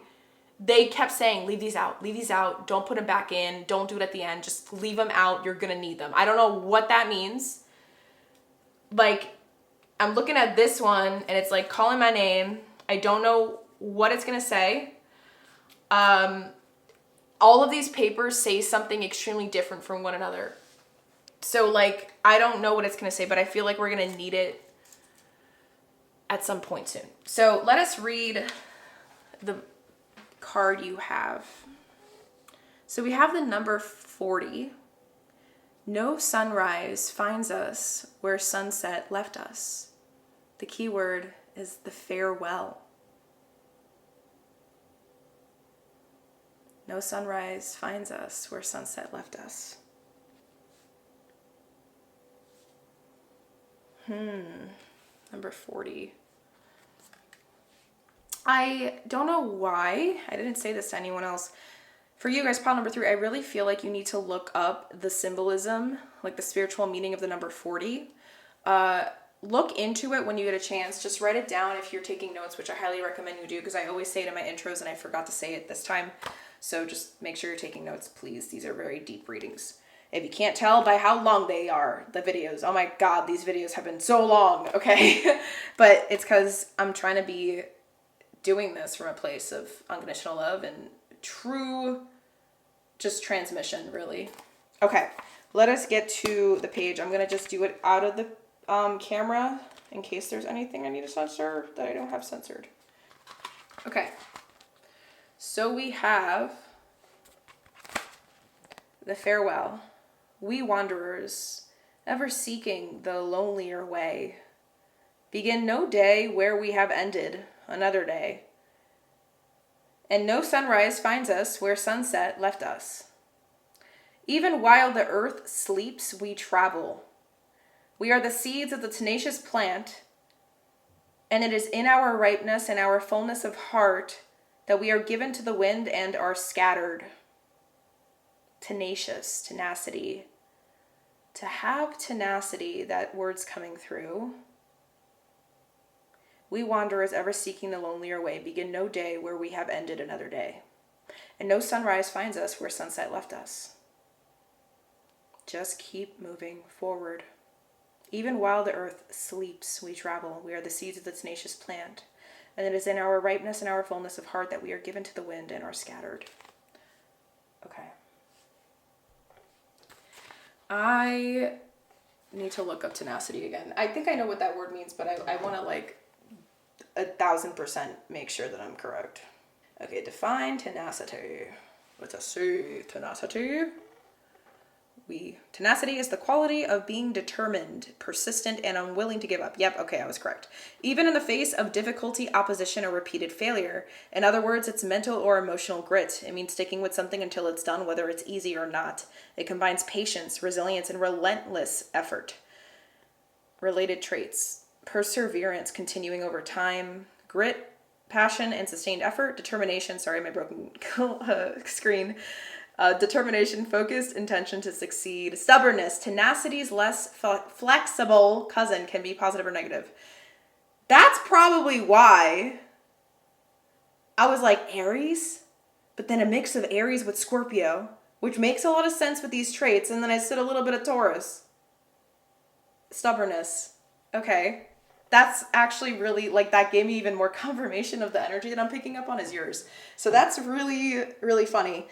they kept saying, leave these out, don't put them back in, don't do it at the end, just leave them out, you're gonna need them. I don't know what that means. Like, I'm looking at this one and it's like calling my name. I don't know what it's gonna say. All of these papers say something extremely different from one another. So like, I don't know what it's gonna say, but I feel like we're gonna need it at some point soon. So let us read the card you have. So we have the number 40. No sunrise finds us where sunset left us. The key word is the farewell. No sunrise finds us where sunset left us. Number 40. I don't know why. I didn't say this to anyone else. For you guys, pile number 3, I really feel like you need to look up the symbolism, like the spiritual meaning of the number 40. Look into it when you get a chance. Just write it down if you're taking notes, which I highly recommend you do, because I always say it in my intros and I forgot to say it this time. So just make sure you're taking notes, please. These are very deep readings. If you can't tell by how long they are, the videos, oh my God, these videos have been so long, okay? But it's because I'm trying to be doing this from a place of unconditional love and true just transmission, really. Okay, let us get to the page. I'm going to just do it out of the camera in case there's anything I need to censor that I don't have censored. Okay, so we have the farewell. We wanderers, ever seeking the lonelier way, begin no day where we have ended another day. And no sunrise finds us where sunset left us. Even while the earth sleeps, we travel. We are the seeds of the tenacious plant, and it is in our ripeness and our fullness of heart that we are given to the wind and are scattered. Tenacious, tenacity. To have tenacity, that word's coming through. We wanderers ever seeking the lonelier way begin no day where we have ended another day. And no sunrise finds us where sunset left us. Just keep moving forward. Even while the earth sleeps, we travel. We are the seeds of the tenacious plant. And it is in our ripeness and our fullness of heart that we are given to the wind and are scattered. Okay. I need to look up tenacity again. I think I know what that word means, but I want to 1,000% make sure that I'm correct. Okay, define tenacity. Let us see. Tenacity. Tenacity is the quality of being determined, persistent, and unwilling to give up. Yep, okay, I was correct. Even in the face of difficulty, opposition, or repeated failure. In other words, it's mental or emotional grit. It means sticking with something until it's done, whether it's easy or not. It combines patience, resilience, and relentless effort. Related traits: perseverance, continuing over time, grit, passion, and sustained effort, determination, sorry, my broken screen, determination, focused intention to succeed, stubbornness, tenacity's less flexible cousin can be positive or negative. That's probably why I was like Aries, but then a mix of Aries with Scorpio, which makes a lot of sense with these traits, and then I said a little bit of Taurus. Stubbornness. Okay. That's actually really, that gave me even more confirmation of the energy that I'm picking up on is yours. So that's really, really funny.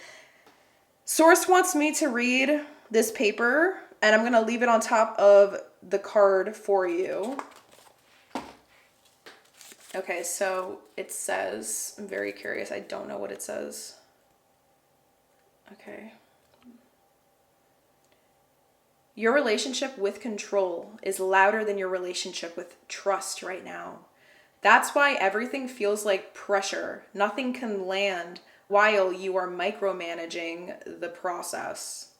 Source wants me to read this paper, and I'm going to leave it on top of the card for you. Okay, so it says, I'm very curious. I don't know what it says. Okay. Your relationship with control is louder than your relationship with trust right now. That's why everything feels like pressure. Nothing can land while you are micromanaging the process.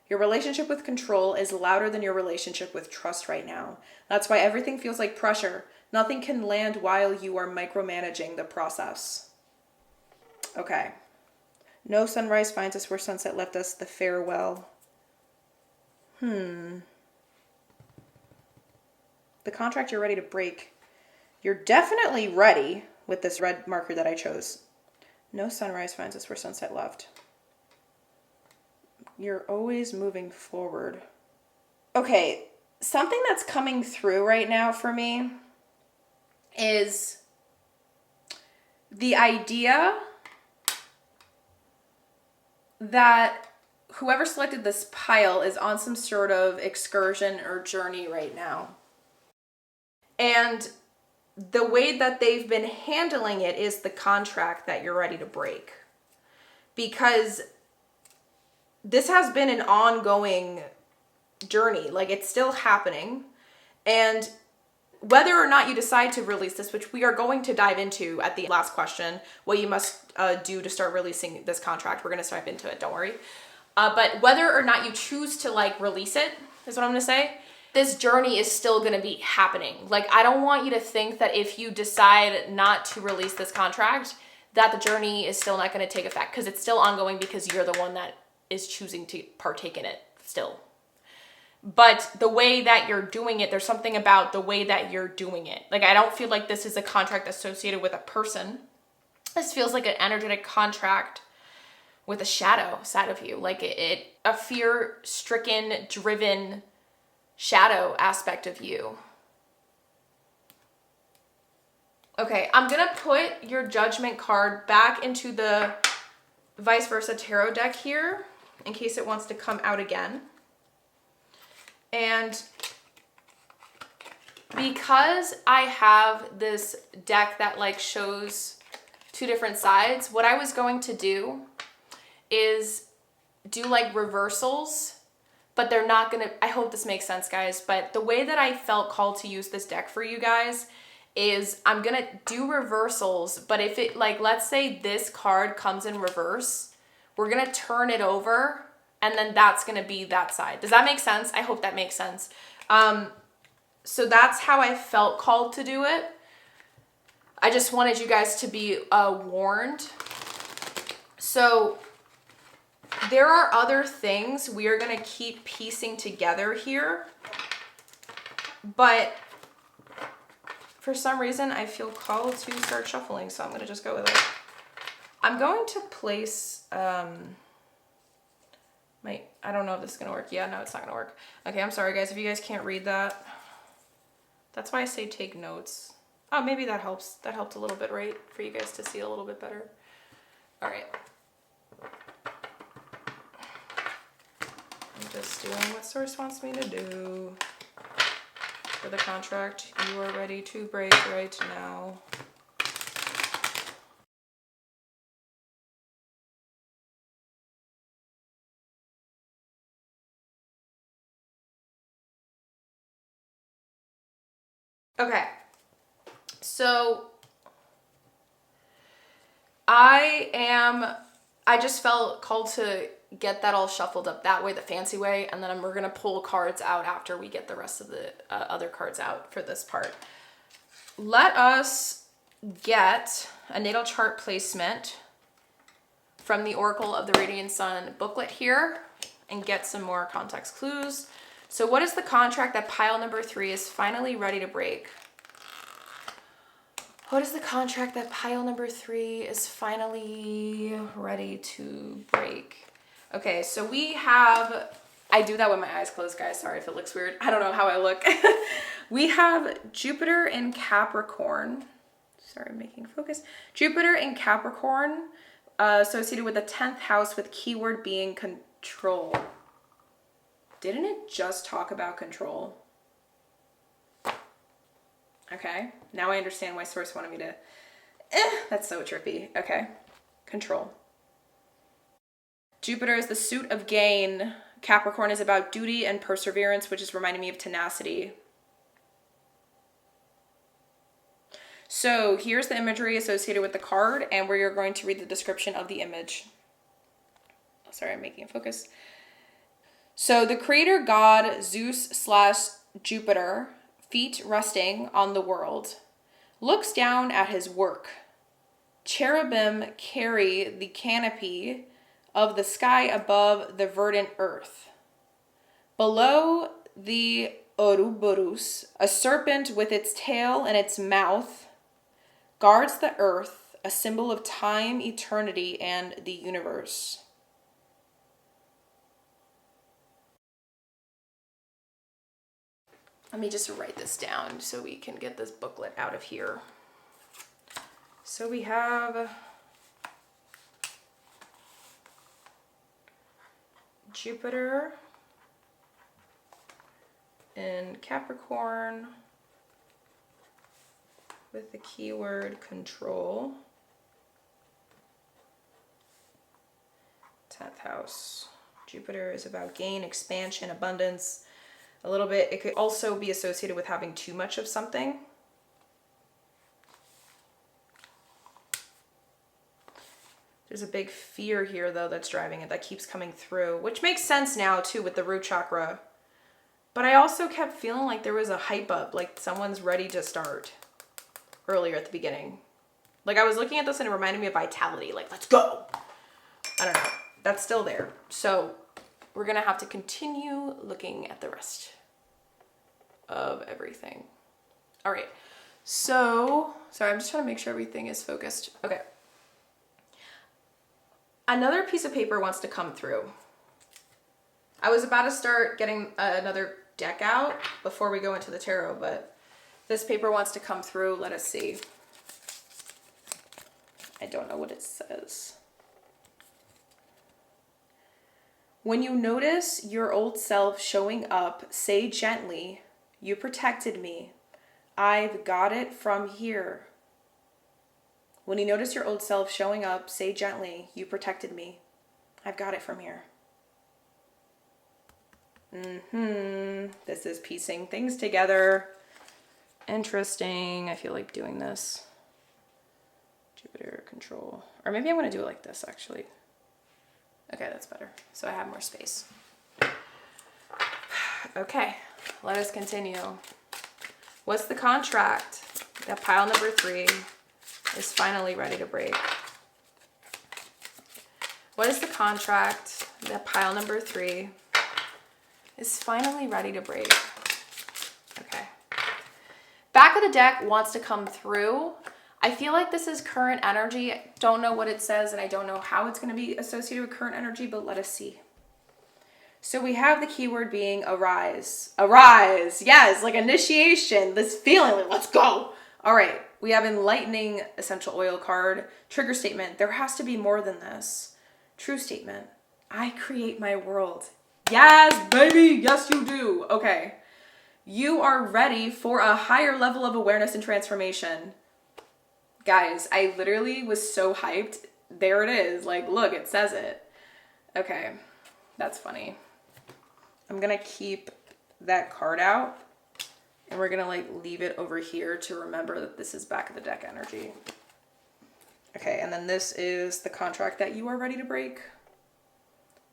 Your relationship with control is louder than your relationship with trust right now. That's why everything feels like pressure. Nothing can land while you are micromanaging the process. Okay. No sunrise finds us where sunset left us, the farewell. The contract you're ready to break. You're definitely ready with this red marker that I chose. No sunrise finds us where sunset left. You're always moving forward. Okay, something that's coming through right now for me is the idea that whoever selected this pile is on some sort of excursion or journey right now. And the way that they've been handling it is the contract that you're ready to break. Because this has been an ongoing journey. Like, it's still happening. And whether or not you decide to release this, which we are going to dive into at the last question, what you must do to start releasing this contract. We're going to dive into it, don't worry. But whether or not you choose to like release it, is what I'm going to say. This journey is still going to be happening. Like, I don't want you to think that if you decide not to release this contract, that the journey is still not going to take effect, because it's still ongoing because you're the one that is choosing to partake in it still. But the way that you're doing it, there's something about the way that you're doing it. Like, I don't feel like this is a contract associated with a person. This feels like an energetic contract with a shadow side of you. Like a fear-stricken, driven shadow aspect of you. Okay, I'm gonna put your Judgment card back into the Vice Versa Tarot deck here in case it wants to come out again. And because I have this deck that like shows two different sides, what I was going to do is do like reversals, but they're not gonna, I hope this makes sense, guys, but the way that I felt called to use this deck for you guys is I'm gonna do reversals, but if it, like, let's say this card comes in reverse, we're gonna turn it over, and then that's gonna be that side. Does that make sense? I hope that makes sense. So that's how I felt called to do it. I just wanted you guys to be warned. So there are other things we are gonna keep piecing together here, but for some reason I feel called to start shuffling, so I'm gonna just go with it. I'm going to place, I don't know if this is gonna work. Yeah, no, it's not gonna work. Okay, I'm sorry guys, if you guys can't read that. That's why I say take notes. Oh, maybe that helps. That helped a little bit, right? For you guys to see a little bit better. All right. I'm just doing what Source wants me to do. For the contract you are ready to break right now. Okay, so I just felt called to get that all shuffled up that way, the fancy way, and then we're gonna pull cards out after we get the rest of the other cards out for this part. Let us get a natal chart placement from the Oracle of the Radiant Sun booklet here and get some more context clues. So what is the contract that pile number 3 is finally ready to break? What is the contract that pile number 3 is finally ready to break? Okay, so we have, I do that with my eyes closed, guys. Sorry if it looks weird. I don't know how I look. We have Jupiter in Capricorn. Sorry, I'm making focus. Jupiter in Capricorn associated with the 10th house with keyword being control. Didn't it just talk about control? Okay, now I understand why Source wanted me to, that's so trippy. Okay, control. Jupiter is the suit of gain. Capricorn is about duty and perseverance, which is reminding me of tenacity. So here's the imagery associated with the card, and where you're going to read the description of the image. Sorry, I'm making it focus. So the creator god Zeus/Jupiter, feet resting on the world, looks down at his work. Cherubim carry the canopy of the sky above the verdant earth. Below the Ouroboros, a serpent with its tail and its mouth guards the earth a symbol of time, eternity, and the universe. Let me just write this down so we can get this booklet out of here. So we have Jupiter in Capricorn with the keyword control. 10th house. Jupiter is about gain, expansion, abundance. A little bit, it could also be associated with having too much of something. There's a big fear here though that's driving it, that keeps coming through, which makes sense now too with the root chakra. But I also kept feeling like there was a hype up, like someone's ready to start earlier at the beginning. Like I was looking at this and it reminded me of vitality, like let's go. I don't know, that's still there. So we're gonna have to continue looking at the rest of everything. All right, so, sorry, I'm just trying to make sure everything is focused. Okay. Another piece of paper wants to come through. I was about to start getting another deck out before we go into the tarot, but this paper wants to come through. Let us see. I don't know what it says. When you notice your old self showing up, say gently, "You protected me. I've got it from here." When you notice your old self showing up, say gently, "You protected me. I've got it from here." This is piecing things together. Interesting. I feel like doing this. Jupiter control. Or maybe I'm going to do it like this, actually. Okay, that's better. So I have more space. Okay, let us continue. What's the contract that pile number 3 is finally ready to break? What is the contract that pile number 3 is finally ready to break? Okay. Back of the deck wants to come through. I feel like this is current energy. I don't know what it says and I don't know how it's going to be associated with current energy, but let us see. So we have the keyword being arise. Arise. Yes, like initiation. This feeling like, let's go. All right. We have enlightening essential oil card. Trigger statement. There has to be more than this. True statement. I create my world. Yes, baby. Yes, you do. Okay. You are ready for a higher level of awareness and transformation. Guys, I literally was so hyped. There it is. Like, look, it says it. Okay. That's funny. I'm going to keep that card out and we're going to like leave it over here to remember that this is back of the deck energy. Okay. And then this is the contract that you are ready to break.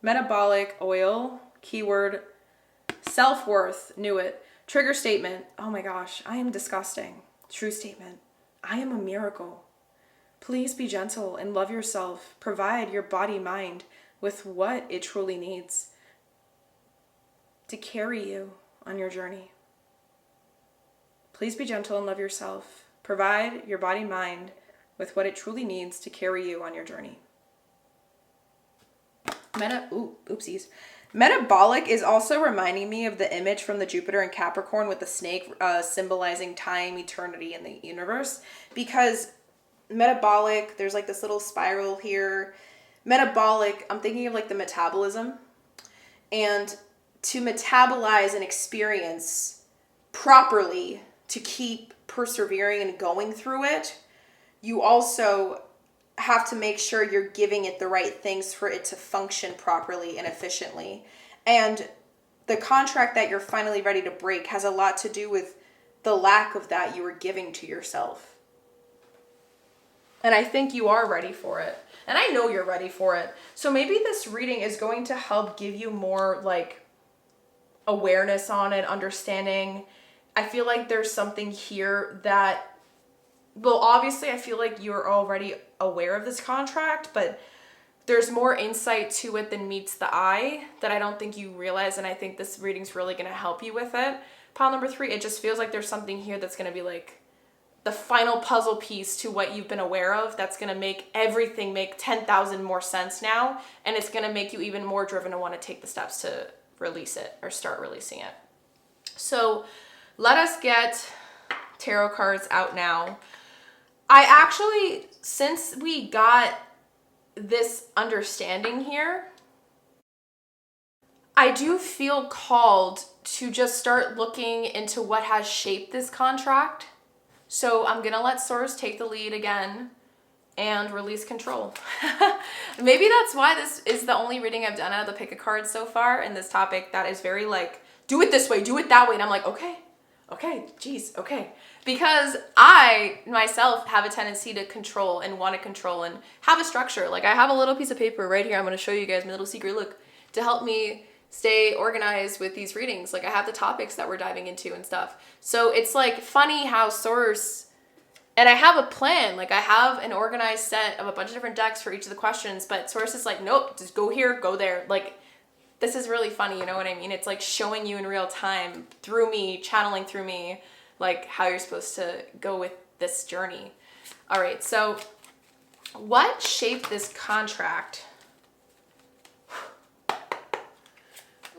Metabolic oil, keyword, self-worth, knew it. Trigger statement. Oh my gosh, I am disgusting. True statement. I am a miracle. Please be gentle and love yourself. Provide your body, mind with what it truly needs to carry you on your journey. Please be gentle and love yourself. Provide your body, mind with what it truly needs to carry you on your journey. Oopsies. Metabolic is also reminding me of the image from the Jupiter and Capricorn with the snake symbolizing time, eternity, and the universe. Because metabolic, there's like this little spiral here. Metabolic, I'm thinking of like the metabolism. And to metabolize an experience properly, to keep persevering and going through it, you also have to make sure you're giving it the right things for it to function properly and efficiently. And the contract that you're finally ready to break has a lot to do with the lack of that you were giving to yourself. And I think you are ready for it. And I know you're ready for it. So maybe this reading is going to help give you more like awareness on it, understanding. I feel like there's something here that, well, obviously I feel like you're already aware of this contract, but there's more insight to it than meets the eye that I don't think you realize. And I think this reading's really going to help you with it. Pile number 3, it just feels like there's something here that's going to be like the final puzzle piece to what you've been aware of that's going to make everything make 10,000 more sense now, and it's going to make you even more driven to want to take the steps to release it or start releasing it. So let us get tarot cards out now. I actually, since we got this understanding here, I do feel called to just start looking into what has shaped this contract. So I'm gonna let Source take the lead again and release control. Maybe that's why this is the only reading I've done out of the pick a card so far in this topic that is very like, do it this way, do it that way. And I'm like, okay, geez, okay. Because I myself have a tendency to control and want to control and have a structure. Like I have a little piece of paper right here. I'm going to show you guys my little secret look to help me stay organized with these readings. Like I have the topics that we're diving into and stuff. So it's like funny how Source, and I have a plan. Like I have an organized set of a bunch of different decks for each of the questions, but Source is like, nope, just go here, go there. Like this is really funny. You know what I mean? It's like showing you in real time through me, channeling through me, like how you're supposed to go with this journey. All right, so what shaped this contract?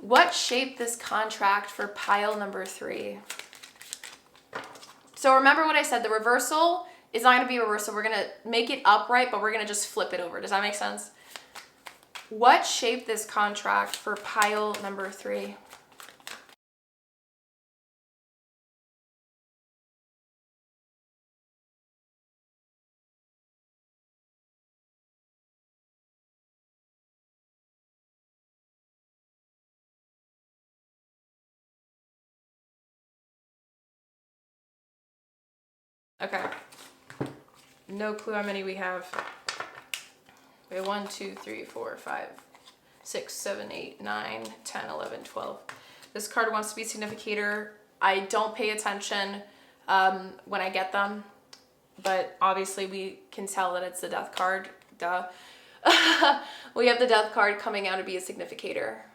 What shaped this contract for pile number 3? So remember what I said, the reversal is not gonna be a reversal. We're gonna make it upright, but we're gonna just flip it over. Does that make sense? What shaped this contract for pile number 3? Okay. No clue how many we have. We have 1, 2, 3, 4, 5, 6, 7, 8, 9, 10, 11, 12. This card wants to be significator. I don't pay attention when I get them, but obviously we can tell that it's the death card. Duh. We have the death card coming out to be a significator.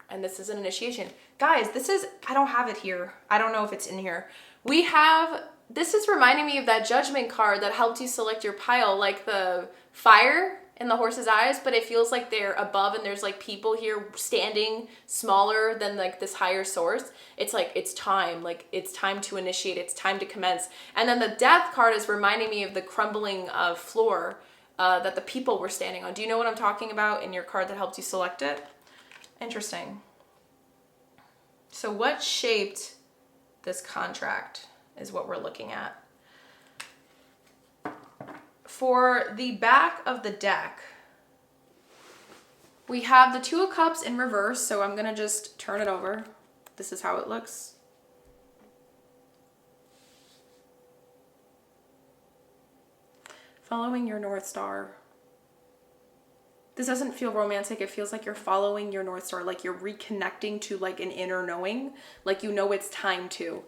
And this is an initiation. Guys, this is, I don't have it here. I don't know if it's in here. We have, this is reminding me of that judgment card that helped you select your pile, like the fire in the horse's eyes, but it feels like they're above and there's like people here standing smaller than like this higher source. It's like, it's time to initiate, it's time to commence. And then the death card is reminding me of the crumbling floor that the people were standing on. Do you know what I'm talking about in your card that helped you select it? Interesting. So what shaped this contract is what we're looking at. For the back of the deck, we have the 2 of Cups in reverse, so I'm gonna just turn it over. This is how it looks. Following your North Star. This doesn't feel romantic. It feels like you're following your North Star, like you're reconnecting to like an inner knowing, like you know it's time to.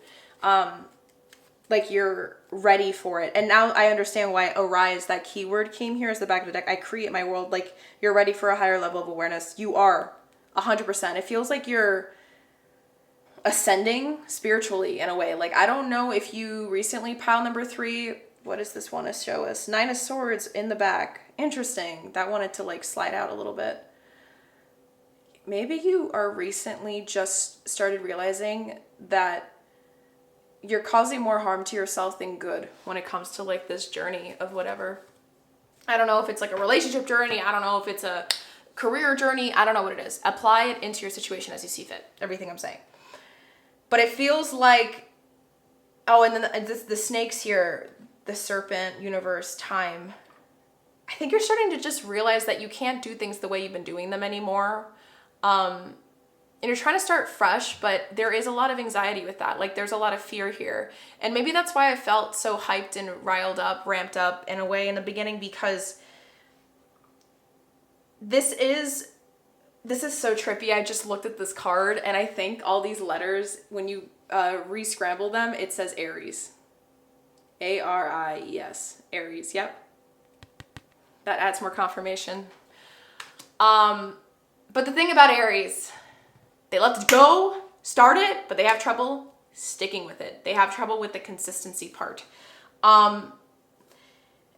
Like you're ready for it. And now I understand why arise, that keyword came here as the back of the deck. I create my world, like you're ready for a higher level of awareness. You are 100%. It feels like you're ascending spiritually in a way. Like I don't know if you recently pile number 3. What does this want to show us? 9 of Swords in the back. Interesting. That wanted to like slide out a little bit. Maybe you are recently just started realizing that you're causing more harm to yourself than good when it comes to like this journey of whatever. I don't know if it's like a relationship journey. I don't know if it's a career journey. I don't know what it is. Apply it into your situation as you see fit. Everything I'm saying. But it feels like, oh, and then the snakes here, the serpent, universe, time. I think you're starting to just realize that you can't do things the way you've been doing them anymore. And you're trying to start fresh, but there is a lot of anxiety with that. Like there's a lot of fear here. And maybe that's why I felt so hyped and riled up, ramped up in a way in the beginning, because this is so trippy. I just looked at this card and I think all these letters, when you re-scramble them, it says Aries. A-R-I-E-S. Aries, yep. That adds more confirmation. But the thing about Aries, they love to go, start it, but they have trouble sticking with it. They have trouble with the consistency part. And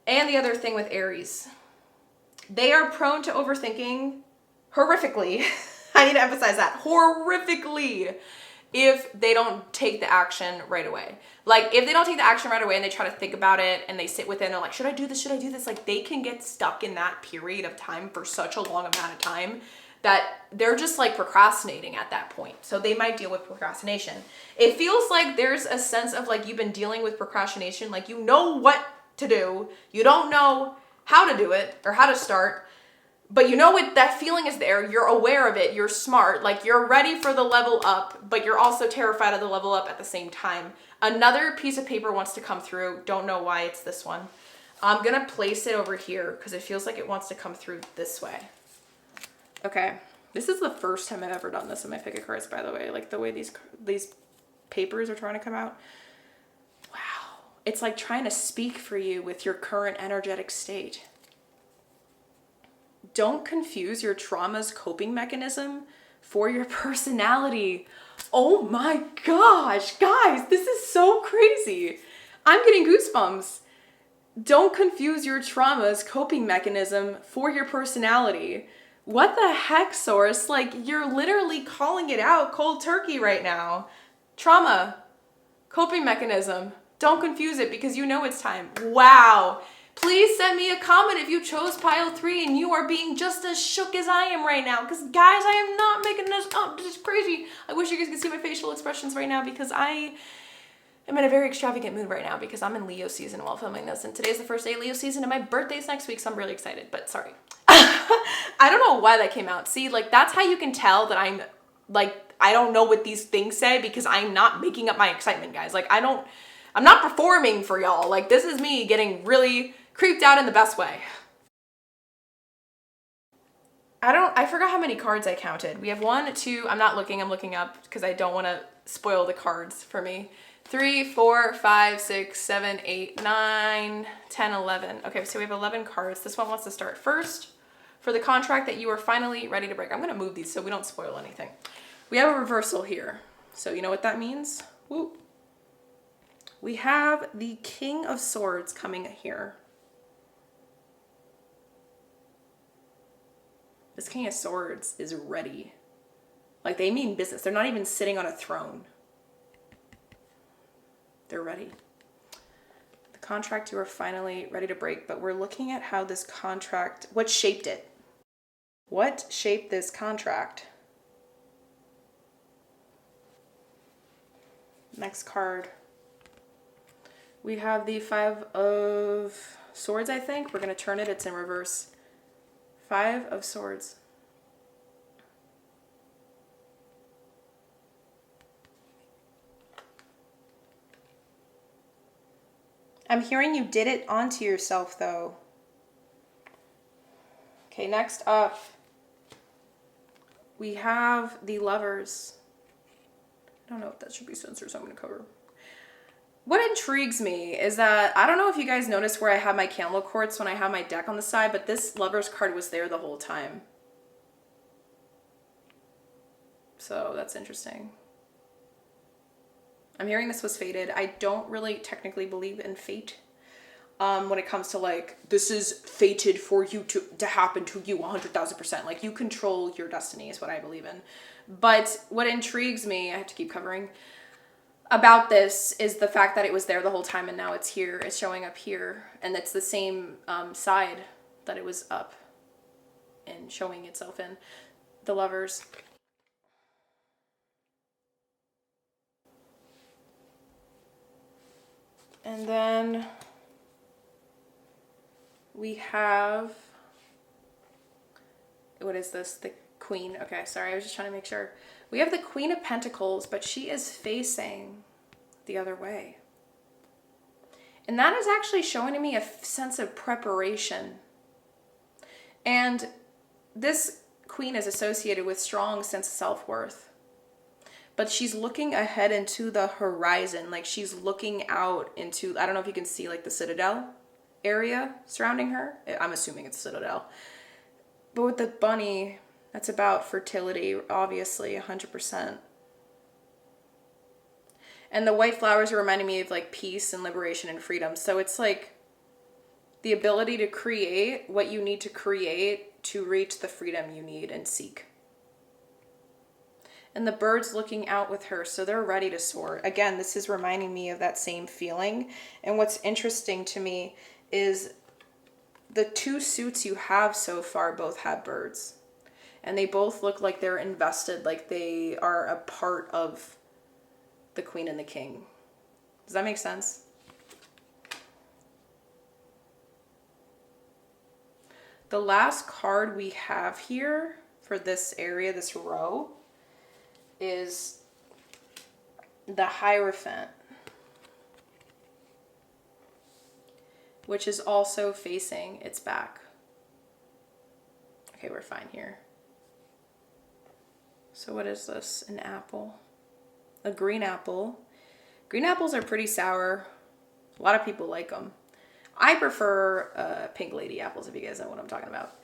the other thing with Aries, they are prone to overthinking horrifically. I need to emphasize that, horrifically, if they don't take the action right away. Like, if they don't take the action right away and they try to think about it and they sit with it and they're like, should I do this? Should I do this? Like, they can get stuck in that period of time for such a long amount of time that they're just like procrastinating at that point. So they might deal with procrastination. It feels like there's a sense of like you've been dealing with procrastination, like you know what to do, you don't know how to do it or how to start, but you know it, that feeling is there, you're aware of it, you're smart, like you're ready for the level up, but you're also terrified of the level up at the same time. Another piece of paper wants to come through, don't know why it's this one. I'm gonna place it over here because it feels like it wants to come through this way. Okay, this is the first time I've ever done this in my pick a cards, by the way, like the way these papers are trying to come out. Wow, it's like trying to speak for you with your current energetic state. Don't confuse your trauma's coping mechanism for your personality. Oh my gosh, guys, this is so crazy. I'm getting goosebumps. Don't confuse your trauma's coping mechanism for your personality. What the heck, Source? Like, you're literally calling it out cold turkey right now. Trauma, coping mechanism. Don't confuse it because you know it's time. Wow. Please send me a comment if you chose pile 3 and you are being just as shook as I am right now. Because, guys, I am not making this up. This is crazy. I wish you guys could see my facial expressions right now because I am in a very extravagant mood right now because I'm in Leo season while filming this. And today's the first day of Leo season and my birthday's next week, so I'm really excited. But sorry. I don't know why that came out. See, like, that's how you can tell that I'm, like, I don't know what these things say because I'm not making up my excitement, guys. Like, I'm not performing for y'all. Like, this is me getting really creeped out in the best way. I forgot how many cards I counted. We have 1, 2, I'm not looking, I'm looking up because I don't want to spoil the cards for me. 3, 4, 5, 6, 7, 8, 9, 10, 11. Okay, so we have 11 cards. This one wants to start first. For the contract that you are finally ready to break. I'm going to move these so we don't spoil anything. We have a reversal here. So you know what that means? Woo. We have the King of Swords coming here. This King of Swords is ready. Like, they mean business. They're not even sitting on a throne. They're ready. The contract you are finally ready to break, but we're looking at how this contract, what shaped it? What shaped this contract? Next card. We have the 5 of Swords, I think. We're going to turn it. It's in reverse. 5 of Swords. I'm hearing you did it onto yourself, though. Okay, next up, we have the Lovers. I don't know if that should be censored, so I'm going to cover. What intrigues me is that, I don't know if you guys noticed where I have my camel quartz when I have my deck on the side, but this Lovers card was there the whole time. So that's interesting. I'm hearing this was fated. I don't really technically believe in fate. When it comes to like, this is fated for you to happen to you 100,000%. Like, you control your destiny is what I believe in. But what intrigues me, I have to keep covering, about this is the fact that it was there the whole time and now it's here. It's showing up here. And it's the same side that it was up and showing itself in. The Lovers. And then we have, what is this? The Queen. Okay, sorry, I was just trying to make sure. We have the Queen of Pentacles, but she is facing the other way. And that is actually showing to me a sense of preparation. And this Queen is associated with strong sense of self-worth. But she's looking ahead into the horizon. Like, she's looking out into, I don't know if you can see like the Citadel area surrounding her. I'm assuming it's Citadel. But with the bunny, that's about fertility, obviously, 100%. And the white flowers are reminding me of like peace and liberation and freedom. So it's like the ability to create what you need to create to reach the freedom you need and seek. And the bird's looking out with her, so they're ready to soar. Again, this is reminding me of that same feeling. And what's interesting to me is the two suits you have so far both have birds. And they both look like they're invested, like they are a part of the Queen and the King. Does that make sense? The last card we have here for this area, this row, is the Hierophant, which is also facing its back. Okay, we're fine here. So what is this? An apple. A green apple. Green apples are pretty sour. A lot of people like them. I prefer pink lady apples, if you guys know what I'm talking about.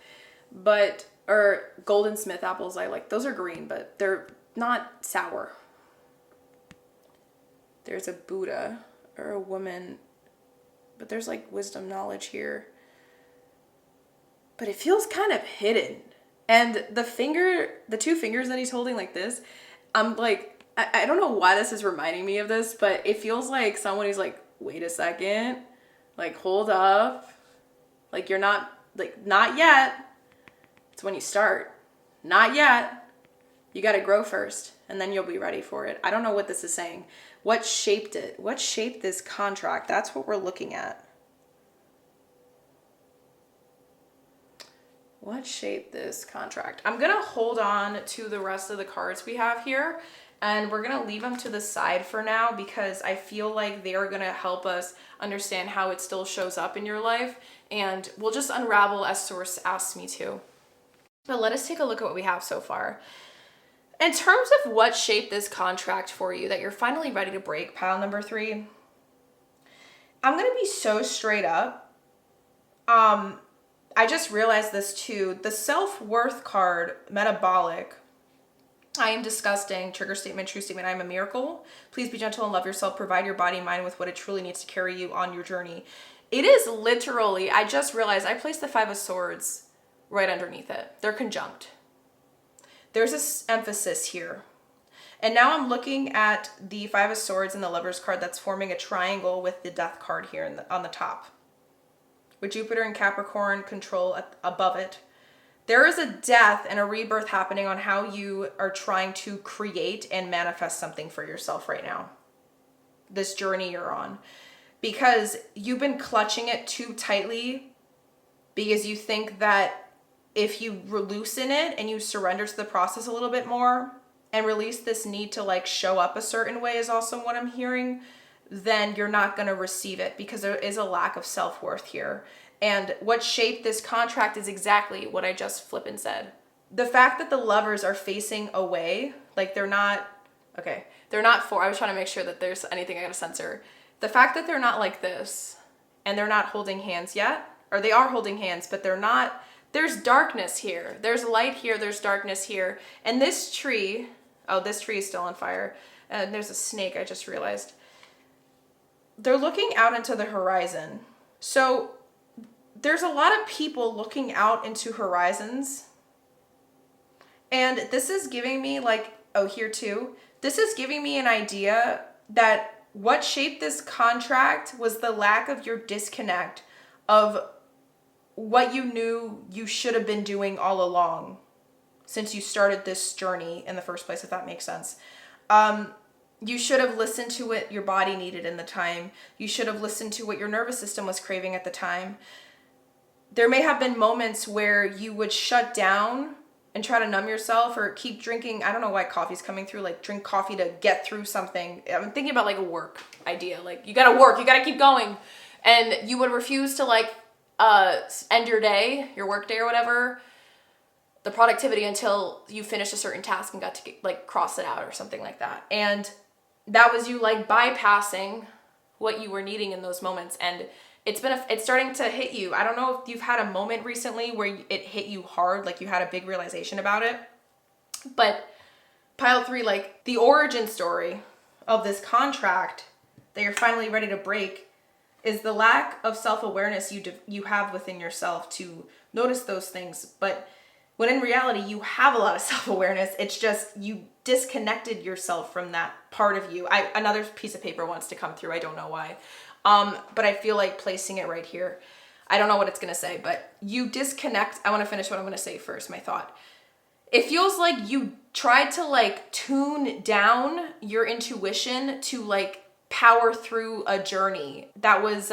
Or Golden Smith apples, I like. Those are green, but they're not sour. There's a Buddha or a woman, but there's like wisdom knowledge here. But it feels kind of hidden. And the two fingers that he's holding like this, I'm like, I don't know why this is reminding me of this, but it feels like someone who's like, wait a second, like hold up, like you're not, like not yet. It's when you start. Not yet. You got to grow first and then you'll be ready for it. I don't know what this is saying. What shaped it? What shaped this contract? That's what we're looking at. What shaped this contract? I'm going to hold on to the rest of the cards we have here, and we're going to leave them to the side for now because I feel like they are going to help us understand how it still shows up in your life, and we'll just unravel as Source asks me to. But let us take a look at what we have so far. In terms of what shaped this contract for you that you're finally ready to break, pile number 3, I'm going to be so straight up. I just realized this too. The self-worth card, metabolic. I am disgusting. Trigger statement, true statement. I am a miracle. Please be gentle and love yourself. Provide your body and mind with what it truly needs to carry you on your journey. It is literally, I just realized I placed the 5 of Swords right underneath it. They're conjunct. There's this emphasis here. And now I'm looking at the 5 of Swords and the Lover's card that's forming a triangle with the Death card here on the top. With Jupiter and Capricorn control above it. There is a death and a rebirth happening on how you are trying to create and manifest something for yourself right now. This journey you're on. Because you've been clutching it too tightly because you think that if you loosen it and you surrender to the process a little bit more and release this need to like show up a certain way is also what I'm hearing, then you're not going to receive it because there is a lack of self-worth here. And what shaped this contract is exactly what I just flippin' said. The fact that the lovers are facing away, like they're not, okay, they're not I was trying to make sure that there's anything I gotta censor. The fact that they're not like this and they're not holding hands yet, or they are holding hands, but they're not, there's darkness here. There's light here, there's darkness here. And this tree, oh, this tree is still on fire. And there's a snake, I just realized. They're looking out into the horizon. So there's a lot of people looking out into horizons. And this is giving me like, oh, here too. This is giving me an idea that what shaped this contract was the lack of your disconnect of what you knew you should have been doing all along since you started this journey in the first place, if that makes sense. You should have listened to what your body needed in the time. You should have listened to what your nervous system was craving at the time. There may have been moments where you would shut down and try to numb yourself or keep drinking. I don't know why coffee's coming through, like drink coffee to get through something. I'm thinking about like a work idea. Like you gotta work, you gotta keep going. And you would refuse to like end your day, your work day or whatever, the productivity until you finished a certain task and got to like cross it out or something like that. And that was you like bypassing what you were needing in those moments. And it's starting to hit you. I don't know if you've had a moment recently where it hit you hard, like you had a big realization about it. But pile 3, like the origin story of this contract that you're finally ready to break is the lack of self-awareness you have within yourself to notice those things. But when in reality, you have a lot of self-awareness. It's just you disconnected yourself from that part of you. Another piece of paper wants to come through. I don't know why. But I feel like placing it right here. I don't know what it's going to say, but you disconnect. I want to finish what I'm going to say first, my thought. It feels like you tried to like tune down your intuition to like power through a journey that was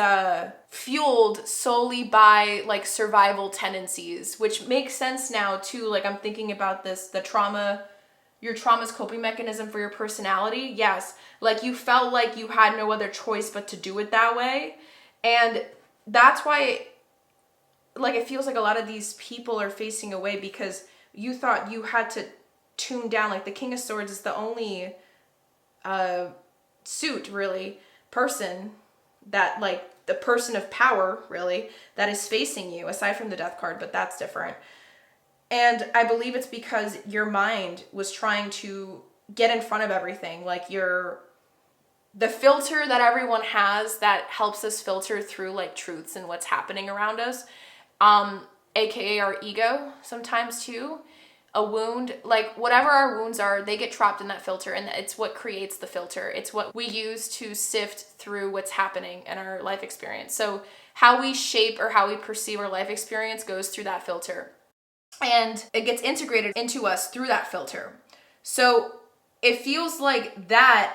fueled solely by like survival tendencies, which makes sense now too. Like I'm thinking about this, your trauma's coping mechanism for your personality. Yes, like you felt like you had no other choice but to do it that way. And that's why like it feels like a lot of these people are facing away because you thought you had to tune down. Like the King of Swords is the only person that like the person of power really that is facing you aside from the Death card, but that's different. And I believe it's because your mind was trying to get in front of everything. Like the filter that everyone has that helps us filter through like truths and what's happening around us, aka our ego sometimes too. A wound, like whatever our wounds are, they get trapped in that filter, and it's what creates the filter. It's what we use to sift through what's happening in our life experience. So how we shape or how we perceive our life experience goes through that filter, and it gets integrated into us through that filter. So it feels like that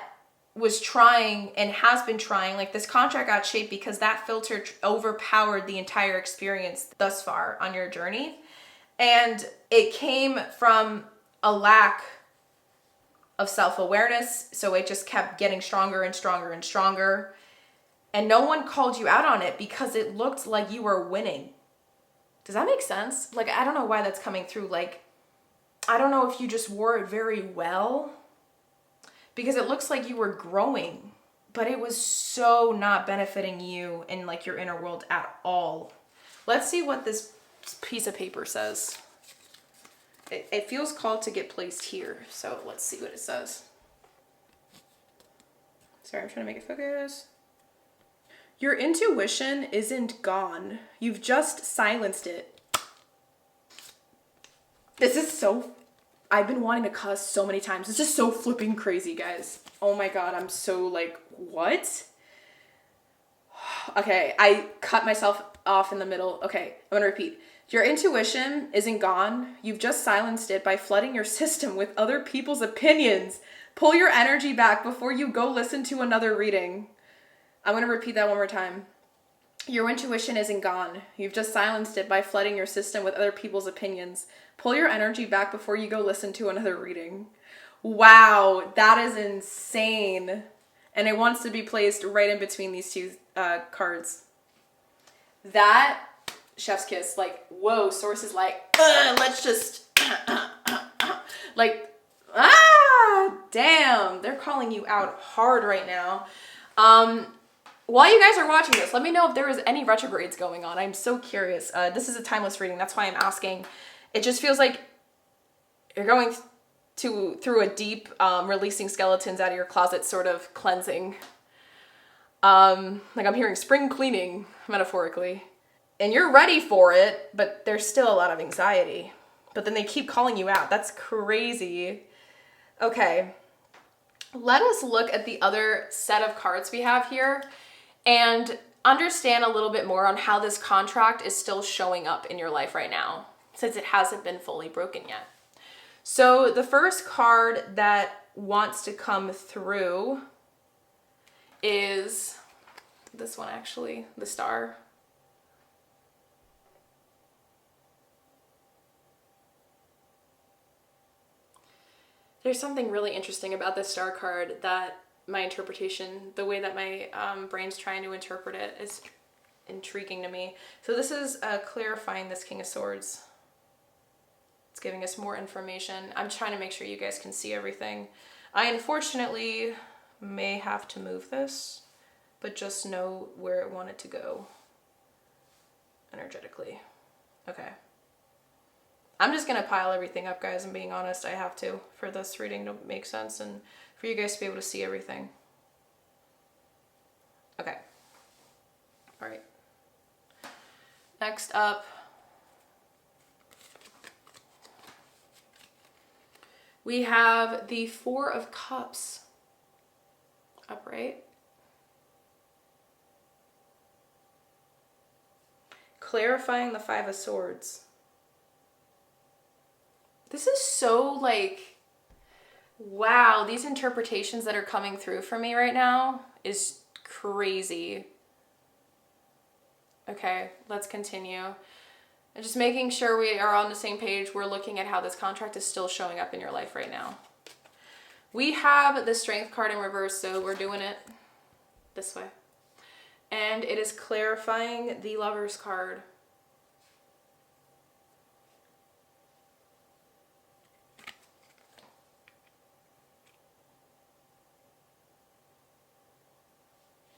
was trying and has been trying, like this contract got shaped because that filter overpowered the entire experience thus far on your journey. And it came from a lack of self-awareness. So it just kept getting stronger and stronger and stronger. And no one called you out on it because it looked like you were winning. Does that make sense? Like, I don't know why that's coming through. Like, I don't know if you just wore it very well because it looks like you were growing, but it was so not benefiting you in like your inner world at all. Let's see what this piece of paper says. It feels called to get placed here, so let's see what it says. Sorry, I'm trying to make it focus. Your intuition isn't gone. You've just silenced it. This is so... I've been wanting to cuss so many times. This is so flipping crazy, guys. Oh my god, I'm so like, what? Okay, I cut myself off in the middle. Okay, I'm gonna repeat. Your intuition isn't gone. You've just silenced it by flooding your system with other people's opinions. Pull your energy back before you go listen to another reading. I'm going to repeat that one more time. Your intuition isn't gone. You've just silenced it by flooding your system with other people's opinions. Pull your energy back before you go listen to another reading. Wow, that is insane. And it wants to be placed right in between these two cards. That... chef's kiss, like, whoa, source is like, let's just, like, damn, they're calling you out hard right now. While you guys are watching this, let me know if there is any retrogrades going on. I'm so curious. This is a timeless reading, that's why I'm asking. It just feels like you're going through a deep, releasing skeletons out of your closet sort of cleansing. Like I'm hearing spring cleaning, metaphorically. And you're ready for it, but there's still a lot of anxiety. But then they keep calling you out. That's crazy. Okay. Let us look at the other set of cards we have here and understand a little bit more on how this contract is still showing up in your life right now, since it hasn't been fully broken yet. So the first card that wants to come through is this one actually, the Star. There's something really interesting about this Star card that my interpretation, the way that my brain's trying to interpret it is intriguing to me. So this is clarifying this King of Swords. It's giving us more information. I'm trying to make sure you guys can see everything. I unfortunately may have to move this, but just know where it wanted to go energetically. Okay. I'm just going to pile everything up, guys. I'm being honest. I have to for this reading to make sense and for you guys to be able to see everything. Okay. All right. Next up, we have the Four of Cups upright. Clarifying the Five of Swords. This is so like, wow, these interpretations that are coming through for me right now is crazy. Okay, let's continue. And just making sure we are on the same page. We're looking at how this contract is still showing up in your life right now. We have the Strength card in reverse, so we're doing it this way. And it is clarifying the Lovers card.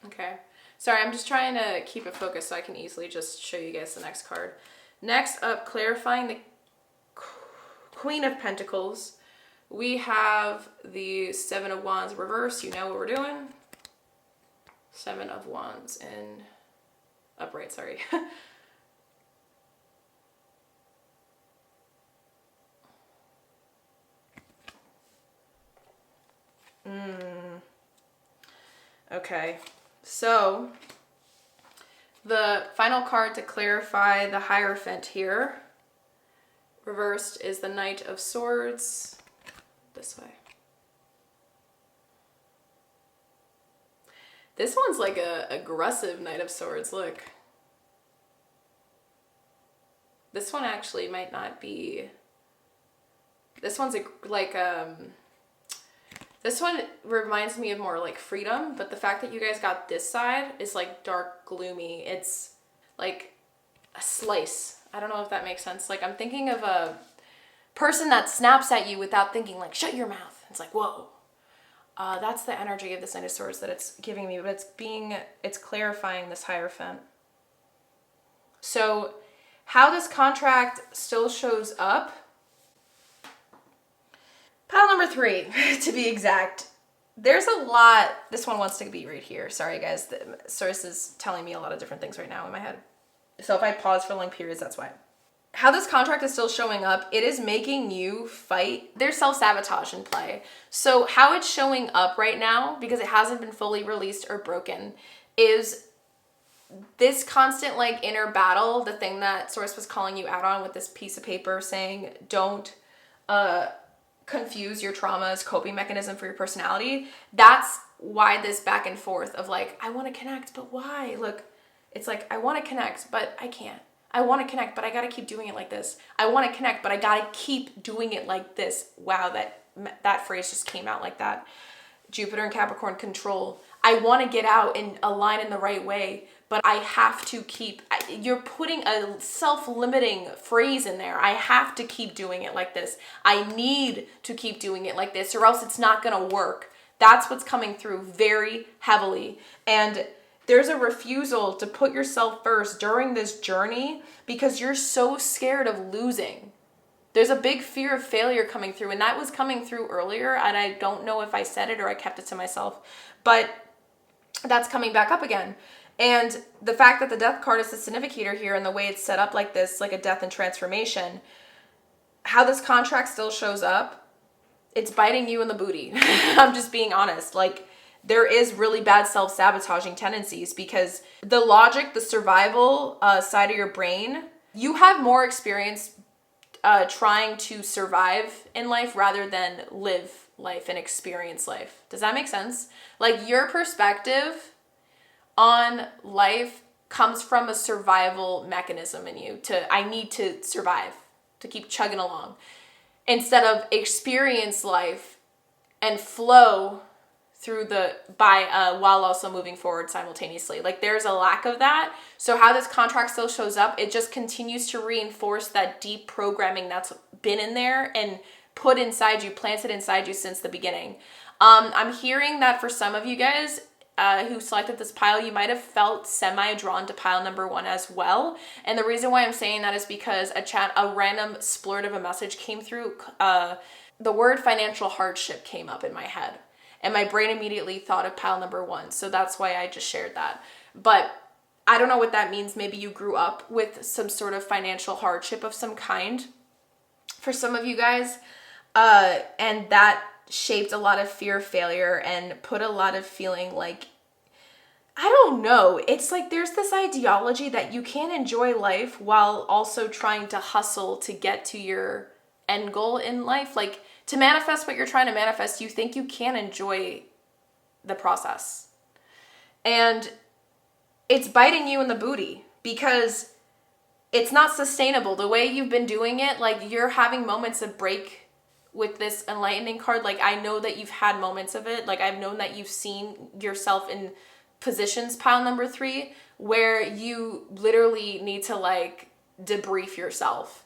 Okay. Sorry, I'm just trying to keep it focused so I can easily just show you guys the next card. Next up, clarifying the Queen of Pentacles. We have the Seven of Wands reverse. You know what we're doing. Seven of Wands in upright, sorry. Okay, so the final card to clarify the Hierophant here, reversed, is the Knight of Swords. This way. This one's like a aggressive Knight of Swords, look. This one actually might not be, this one's like, this one reminds me of more like freedom, but the fact that you guys got this side is like dark, gloomy. It's like a slice. I don't know if that makes sense. Like I'm thinking of a person that snaps at you without thinking, like, shut your mouth. It's like, whoa. That's the energy of this Knight of Swords that it's giving me, but it's clarifying this Hierophant. So how this contract still shows up, pile number 3, to be exact. There's a lot. This one wants to be right here. Sorry, guys. The source is telling me a lot of different things right now in my head. So if I pause for long periods, that's why. How this contract is still showing up, it is making you fight. There's self-sabotage in play. So how it's showing up right now, because it hasn't been fully released or broken, is this constant like inner battle, the thing that Source was calling you out on with this piece of paper saying, don't confuse your trauma as coping mechanism for your personality. That's why this back and forth of like, I want to connect, but why? Look, it's like, I want to connect, but I can't. I want to connect, but I got to keep doing it like this. I want to connect, but I got to keep doing it like this. Wow, that phrase just came out like that. Jupiter and Capricorn control. I want to get out and align in the right way, but I have to keep, you're putting a self-limiting phrase in there. I have to keep doing it like this. I need to keep doing it like this or else it's not going to work. That's what's coming through very heavily. And there's a refusal to put yourself first during this journey because you're so scared of losing. There's a big fear of failure coming through, and that was coming through earlier, and I don't know if I said it or I kept it to myself, but that's coming back up again. And the fact that the Death card is the significator here and the way it's set up like this, like a death and transformation, how this contract still shows up, it's biting you in the booty. I'm just being honest. Like, there is really bad self-sabotaging tendencies because the logic, the survival side of your brain, you have more experience trying to survive in life rather than live life and experience life. Does that make sense? Like your perspective on life comes from a survival mechanism in you I need to survive, to keep chugging along, instead of experience life and flow through while also moving forward simultaneously. Like there's a lack of that. So how this contract still shows up, it just continues to reinforce that deep programming that's been in there and put inside you, planted inside you since the beginning. I'm hearing that for some of you guys who selected this pile, you might have felt semi-drawn to pile number 1 as well. And the reason why I'm saying that is because a random splurt of a message came through. The word financial hardship came up in my head. And my brain immediately thought of pile number 1. So that's why I just shared that. But I don't know what that means. Maybe you grew up with some sort of financial hardship of some kind for some of you guys. And that shaped a lot of fear of failure and put a lot of feeling like, I don't know. It's like there's this ideology that you can't enjoy life while also trying to hustle to get to your end goal in life. Like to manifest what you're trying to manifest, you think you can enjoy the process. And it's biting you in the booty because it's not sustainable. The way you've been doing it, like you're having moments of break with this enlightening card. Like I know that you've had moments of it. Like I've known that you've seen yourself in positions, pile number 3, where you literally need to like debrief yourself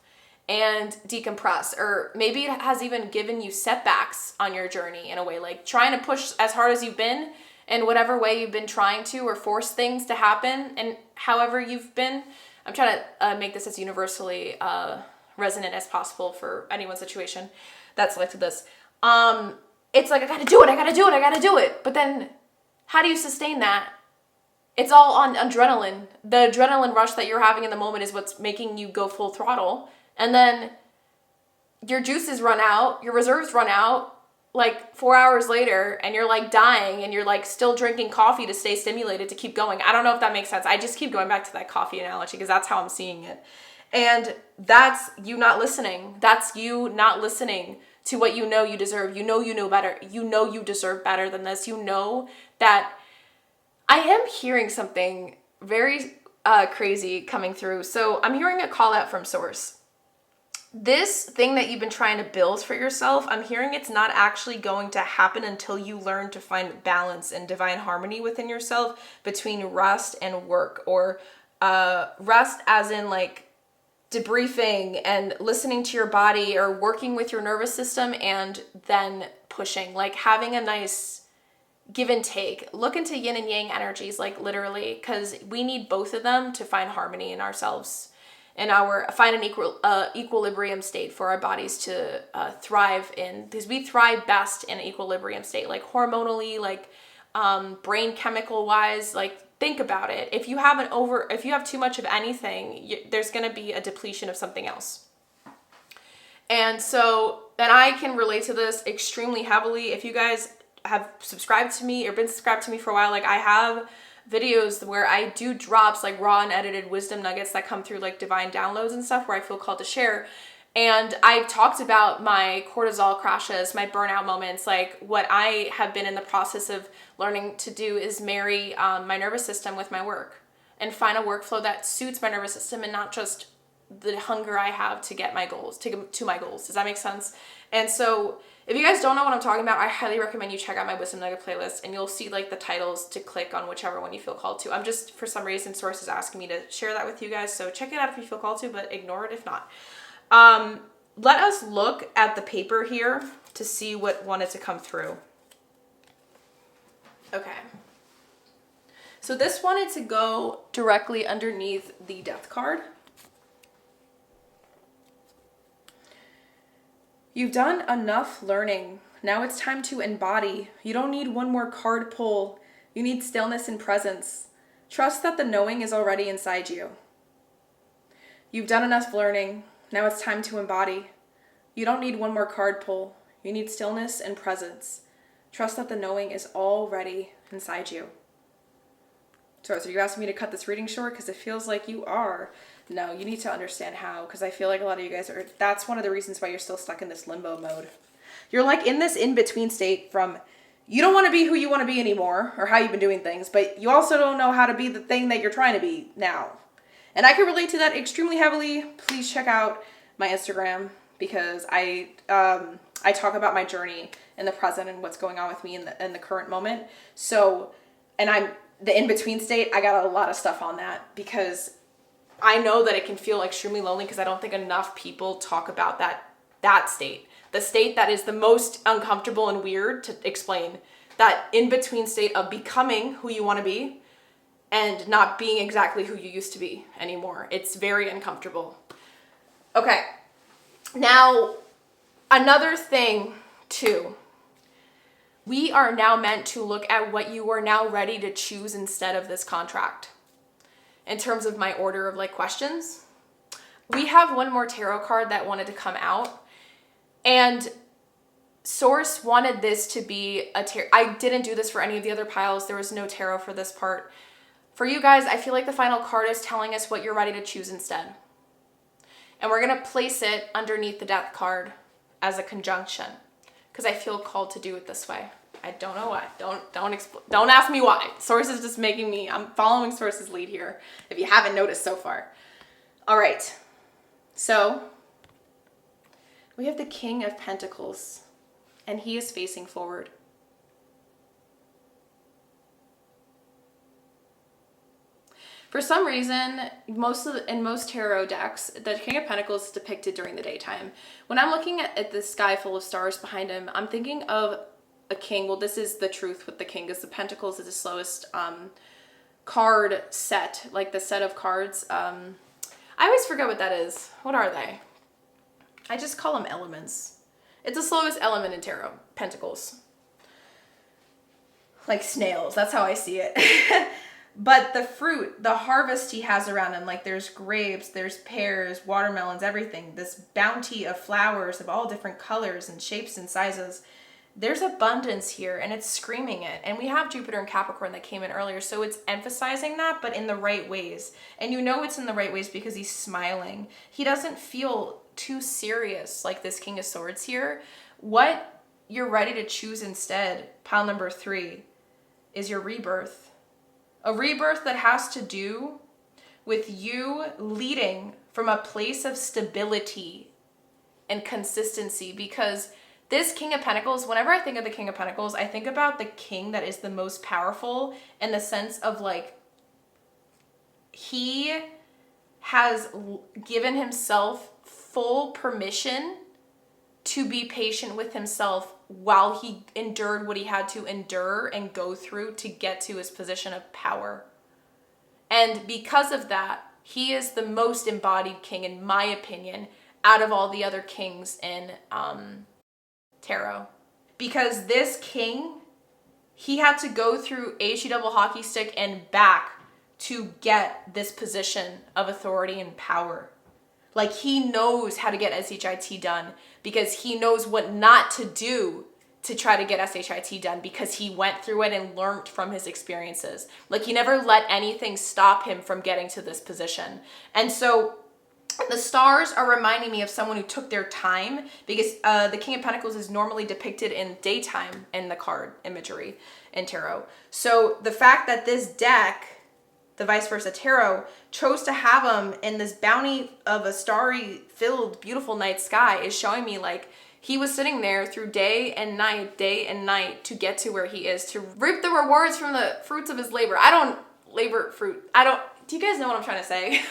and decompress, or maybe it has even given you setbacks on your journey in a way, like trying to push as hard as you've been in whatever way you've been trying to, or force things to happen, and however you've been. I'm trying to make this as universally resonant as possible for anyone's situation that selected this. It's like, I gotta do it. But then how do you sustain that? It's all on adrenaline. The adrenaline rush that you're having in the moment is what's making you go full throttle. And then your juices run out, your reserves run out like 4 hours later, and you're like dying, and you're like still drinking coffee to stay stimulated to keep going. I don't know if that makes sense. I just keep going back to that coffee analogy because that's how I'm seeing it. And that's you not listening. That's you not listening to what you know you deserve. You know better. You know you deserve better than this. You know that I am hearing something very crazy coming through. So I'm hearing a call out from source. This thing that you've been trying to build for yourself, I'm hearing it's not actually going to happen until you learn to find balance and divine harmony within yourself between rest and work, or rest as in like debriefing and listening to your body, or working with your nervous system, and then pushing, like having a nice give and take. Look into yin and yang energies, like literally, because we need both of them to find harmony in ourselves and find an equilibrium state for our bodies to thrive in, because we thrive best in an equilibrium state, like hormonally, like brain chemical wise. Like think about it. If you have too much of anything, there's going to be a depletion of something else. And I can relate to this extremely heavily. If you guys have subscribed to me or been subscribed to me for a while, like I have videos where I do drops, like raw and edited wisdom nuggets that come through like divine downloads and stuff, where I feel called to share. And I've talked about my cortisol crashes, my burnout moments. Like what I have been in the process of learning to do is marry my nervous system with my work and find a workflow that suits my nervous system and not just the hunger I have to get my goals, to my goals. Does that make sense? And so if you guys don't know what I'm talking about, I highly recommend you check out my Wisdom Nugget playlist, and you'll see like the titles to click on whichever one you feel called to. I'm just, for some reason, Source is asking me to share that with you guys, so check it out if you feel called to, but ignore it if not. Let us look at the paper here to see what wanted to come through. Okay. So this wanted to go directly underneath the Death card. You've done enough learning. Now it's time to embody. You don't need one more card pull. You need stillness and presence. Trust that the knowing is already inside you. You've done enough learning. Now it's time to embody. You don't need one more card pull. You need stillness and presence. Trust that the knowing is already inside you. So are you asking me to cut this reading short? Because it feels like you are. No, you need to understand how, because I feel like a lot of you guys are, that's one of the reasons why you're still stuck in this limbo mode. You're like in this in-between state from, you don't want to be who you want to be anymore, or how you've been doing things, but you also don't know how to be the thing that you're trying to be now. And I can relate to that extremely heavily. Please check out my Instagram, because I talk about my journey in the present and what's going on with me in the current moment. So, and I'm the in-between state, I got a lot of stuff on that, because I know that it can feel extremely lonely, because I don't think enough people talk about that state. The state that is the most uncomfortable and weird to explain. That in-between state of becoming who you want to be and not being exactly who you used to be anymore. It's very uncomfortable. Okay. Now, another thing too. We are now meant to look at what you are now ready to choose instead of this contract. In terms of my order of like questions, we have one more tarot card that wanted to come out, and Source wanted this to be a tarot. I didn't do this for any of the other piles. There was no tarot for this part. For you guys, I feel like the final card is telling us what you're ready to choose instead. And we're going to place it underneath the Death card as a conjunction, because I feel called to do it this way. I don't know why. Don't ask me why. Source is just making me, I'm following Source's lead here, if you haven't noticed so far. All right. So we have the King of Pentacles, and he is facing forward. For some reason, in most tarot decks, the King of Pentacles is depicted during the daytime. When I'm looking at the sky full of stars behind him, I'm thinking of a king. Well, this is the truth with the king, is the Pentacles is the slowest card set, like the set of cards. I always forget what that is. What are they? I just call them elements. It's the slowest element in tarot, Pentacles. Like snails, that's how I see it. But the fruit, the harvest he has around him, like there's grapes, there's pears, watermelons, everything. This bounty of flowers of all different colors and shapes and sizes. There's abundance here, and it's screaming it. And we have Jupiter and Capricorn that came in earlier, so it's emphasizing that, but in the right ways. And you know it's in the right ways because he's smiling. He doesn't feel too serious like this King of Swords here. What you're ready to choose instead, pile number 3, is your rebirth. A rebirth that has to do with you leading from a place of stability and consistency, because this King of Pentacles, whenever I think of the King of Pentacles, I think about the king that is the most powerful in the sense of like, he has given himself full permission to be patient with himself while he endured what he had to endure and go through to get to his position of power. And because of that, he is the most embodied king, in my opinion, out of all the other kings in tarot. Because this king, he had to go through HE double hockey stick and back to get this position of authority and power. Like, he knows how to get SHIT done because he knows what not to do to try to get SHIT done, because he went through it and learned from his experiences. Like, he never let anything stop him from getting to this position. And so the stars are reminding me of someone who took their time, because the King of Pentacles is normally depicted in daytime in the card imagery in tarot. So the fact that this deck, the vice versa tarot, chose to have him in this bounty of a starry filled beautiful night sky is showing me like he was sitting there through day and night to get to where he is, to reap the rewards from the fruits of his labor. Do you guys know what I'm trying to say?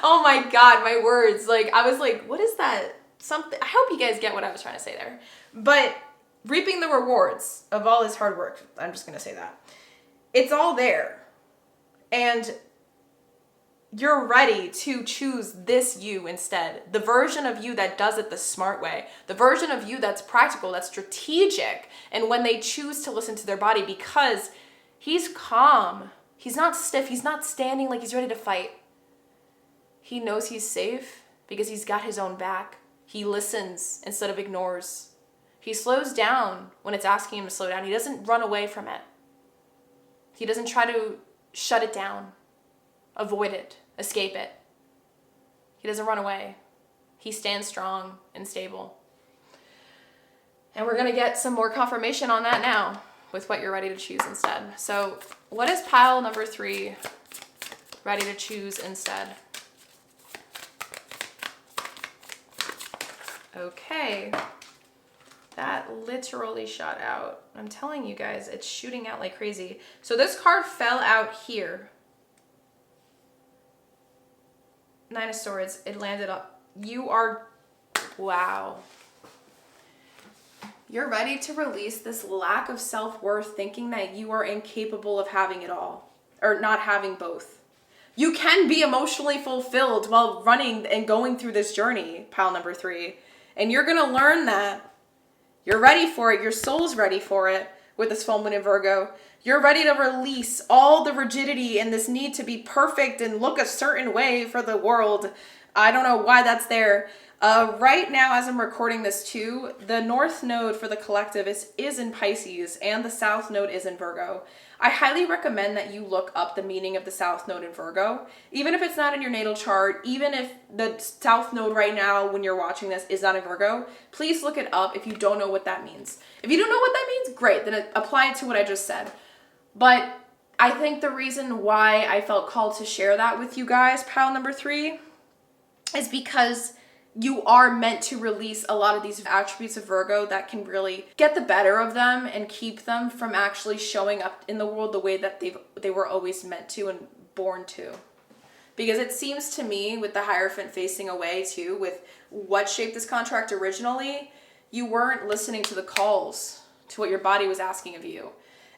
Oh my God, my words. Like, I was like, what is that? Something. I hope you guys get what I was trying to say there. But reaping the rewards of all his hard work, I'm just going to say that. It's all there. And you're ready to choose this you instead. The version of you that does it the smart way. The version of you that's practical, that's strategic. And when they choose to listen to their body, because he's calm. He's not stiff. He's not standing like he's ready to fight. He knows he's safe because he's got his own back. He listens instead of ignores. He slows down when it's asking him to slow down. He doesn't run away from it. He doesn't try to shut it down, avoid it, escape it. He doesn't run away. He stands strong and stable. And we're going to get some more confirmation on that now with what you're ready to choose instead. So what is pile number 3 ready to choose instead? Okay. That literally shot out. I'm telling you guys, it's shooting out like crazy. So this card fell out here. 9 of Swords. It landed up. You are, wow. You're ready to release this lack of self-worth, thinking that you are incapable of having it all, or not having both. You can be emotionally fulfilled while running and going through this journey, pile number 3. And you're going to learn that You're ready for it. Your soul's ready for it with this full moon in Virgo. You're ready to release all the rigidity and this need to be perfect and look a certain way for the world. I don't know why that's there. Right now, as I'm recording this too, the North Node for the collective is in Pisces and the South Node is in Virgo. I highly recommend that you look up the meaning of the South Node in Virgo. Even if it's not in your natal chart, even if the South Node right now when you're watching this is not in Virgo, please look it up if you don't know what that means. If you don't know what that means, great, then apply it to what I just said. But I think the reason why I felt called to share that with you guys, pile number 3, is because you are meant to release a lot of these attributes of Virgo that can really get the better of them and keep them from actually showing up in the world the way that they were always meant to and born to. Because it seems to me, with the Hierophant facing away too, with what shaped this contract originally, you weren't listening to the calls, to what your body was asking of you.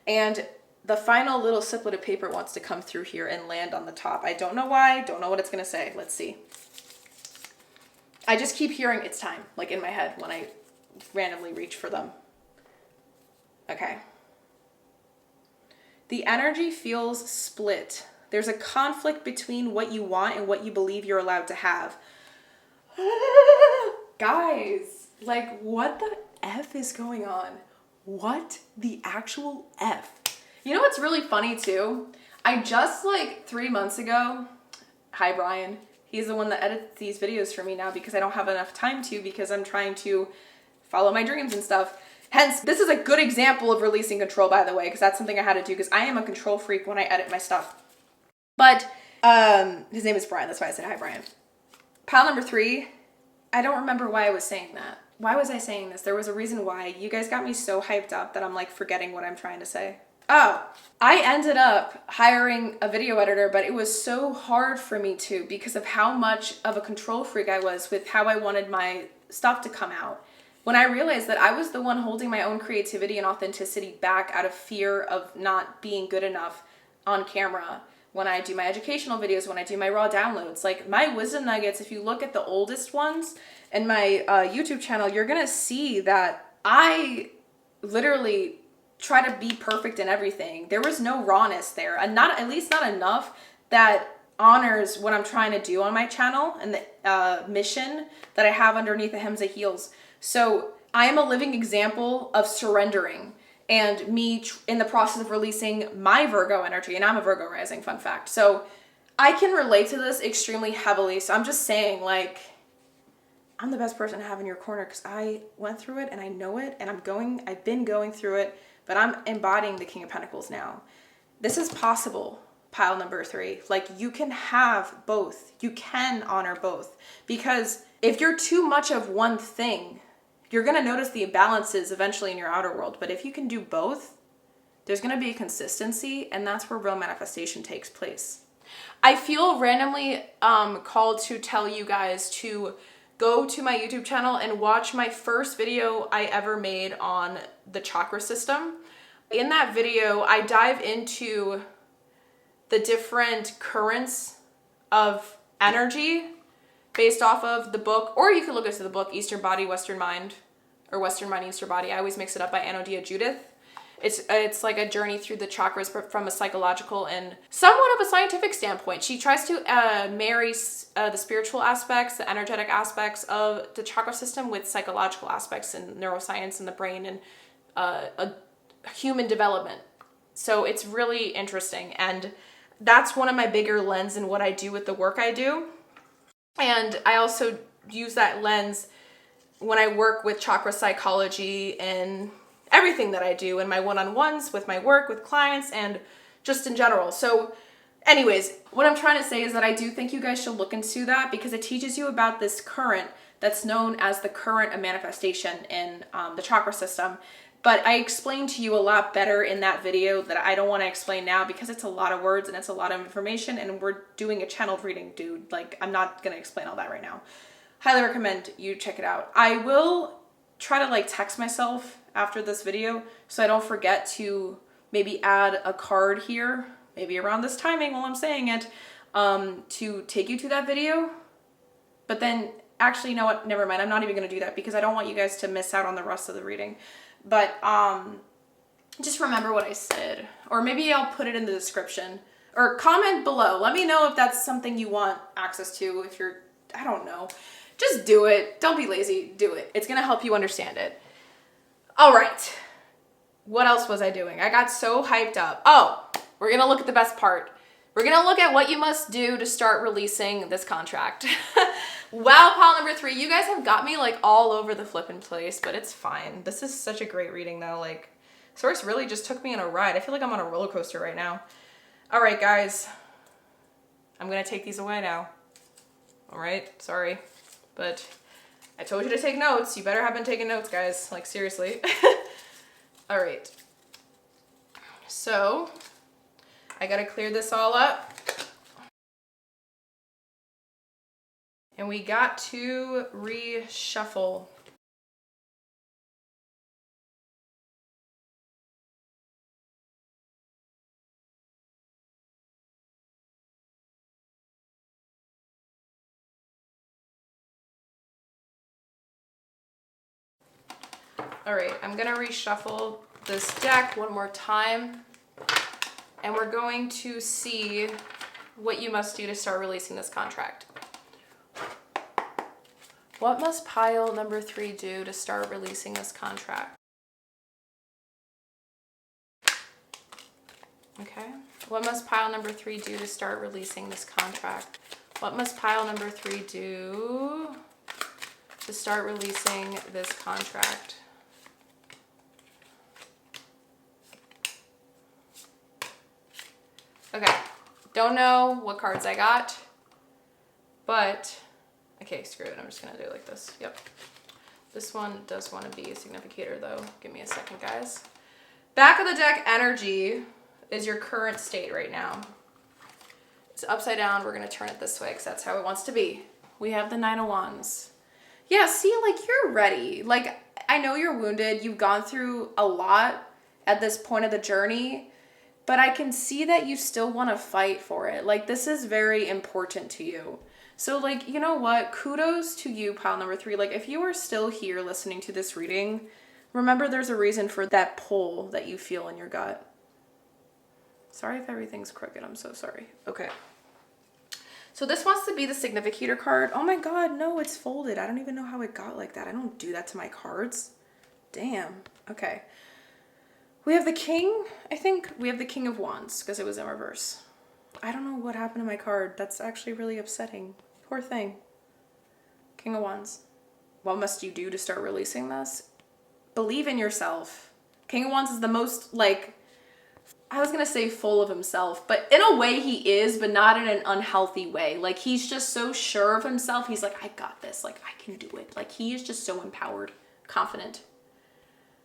And the final little siplet of paper wants to come through here and land on the top. I don't know why, don't know what it's gonna say. Let's see. I just keep hearing it's time, like in my head when I randomly reach for them. Okay. The energy feels split. There's a conflict between what you want and what you believe you're allowed to have. Guys, like what the F is going on? What the actual F? You know what's really funny too? I just like 3 months ago, hi Brian, he's the one that edits these videos for me now because I don't have enough time to because I'm trying to follow my dreams and stuff. Hence, this is a good example of releasing control, by the way, because that's something I had to do because I am a control freak when I edit my stuff. But his name is Brian. That's why I said hi, Brian. Pile number 3, I don't remember why I was saying that. Why was I saying this? There was a reason why. You guys got me so hyped up that I'm like forgetting what I'm trying to say. Oh, I ended up hiring a video editor, but it was so hard for me to because of how much of a control freak I was with how I wanted my stuff to come out. When I realized that I was the one holding my own creativity and authenticity back out of fear of not being good enough on camera. When I do my educational videos, when I do my raw downloads, like my wisdom nuggets, if you look at the oldest ones in my YouTube channel, you're going to see that I literally try to be perfect in everything. There was no rawness there, and at least not enough that honors what I'm trying to do on my channel and the mission that I have underneath the hems of heels. So I am a living example of surrendering and me in the process of releasing my Virgo energy, and I'm a Virgo rising, fun fact. So I can relate to this extremely heavily. So I'm just saying, like, I'm the best person to have in your corner because I went through it and I know it, and I've been going through it, but I'm embodying the King of Pentacles now. This is possible, pile number 3. Like, you can have both. You can honor both. Because if you're too much of one thing, you're going to notice the imbalances eventually in your outer world. But if you can do both, there's going to be a consistency, and that's where real manifestation takes place. I feel randomly called to tell you guys to go to my YouTube channel and watch my first video I ever made on the chakra system. In that video, I dive into the different currents of energy based off of the book, or you can look into the book, Eastern Body, Western Mind, or Western Mind, Eastern Body. I always mix it up, by Anodia Judith. It's like a journey through the chakras from a psychological and somewhat of a scientific standpoint. She tries to marry the spiritual aspects, the energetic aspects of the chakra system with psychological aspects and neuroscience and the brain and a human development. So it's really interesting. And that's one of my bigger lens in what I do with the work I do. And I also use that lens when I work with chakra psychology and everything that I do in my one-on-ones, with my work, with clients, and just in general. So anyways, what I'm trying to say is that I do think you guys should look into that because it teaches you about this current that's known as the current of manifestation in the chakra system. But I explained to you a lot better in that video that I don't want to explain now because it's a lot of words and it's a lot of information, and we're doing a channeled reading, dude. Like, I'm not going to explain all that right now. Highly recommend you check it out. I will try to like text myself after this video so I don't forget to maybe add a card here, maybe around this timing while I'm saying it, to take you to that video. But then actually, you know what? Never mind. I'm not even going to do that because I don't want you guys to miss out on the rest of the reading. But just remember what I said. Or maybe I'll put it in the description. Or comment below. Let me know if that's something you want access to. If you're, I don't know. Just do it. Don't be lazy. Do it. It's going to help you understand it. All right. What else was I doing? I got so hyped up. Oh, we're going to look at the best part. We're going to look at what you must do to start releasing this contract. Wow, pile number 3. You guys have got me like all over the flippin' place, but it's fine. This is such a great reading though. Like, Source really just took me on a ride. I feel like I'm on a roller coaster right now. All right, guys. I'm going to take these away now. All right, sorry. But I told you to take notes. You better have been taking notes, guys. Like, seriously. All right. So, I got to clear this all up. And we got to reshuffle. All right, I'm gonna reshuffle this deck one more time, and we're going to see what you must do to start releasing this contract. What must pile number 3 do to start releasing this contract? Okay. What must pile number 3 do to start releasing this contract? What must pile number 3 do to start releasing this contract? Okay, don't know what cards I got, but, okay, screw it, I'm just gonna do it like this, yep. This one does want to be a significator though. Give me a second, guys. Back of the deck energy is your current state right now. It's upside down, we're gonna turn it this way because that's how it wants to be. We have the 9 of Wands. Yeah, see, like, you're ready. Like, I know you're wounded, you've gone through a lot at this point of the journey, but I can see that you still want to fight for it. Like, this is very important to you. So, like, you know what? Kudos to you, pile number 3. Like, if you are still here listening to this reading, remember there's a reason for that pull that you feel in your gut. Sorry if everything's crooked. I'm so sorry. Okay. So this wants to be the significator card. Oh my God, no, it's folded. I don't even know how it got like that. I don't do that to my cards. Damn. Okay. We have the King. I think we have the King of Wands because it was in reverse. I don't know what happened to my card. That's actually really upsetting. Poor thing. King of Wands. What must you do to start releasing this? Believe in yourself. King of Wands is the most, like, I was going to say full of himself, but in a way he is, but not in an unhealthy way. Like, he's just so sure of himself. He's like, I got this. Like, I can do it. Like, he is just so empowered, confident.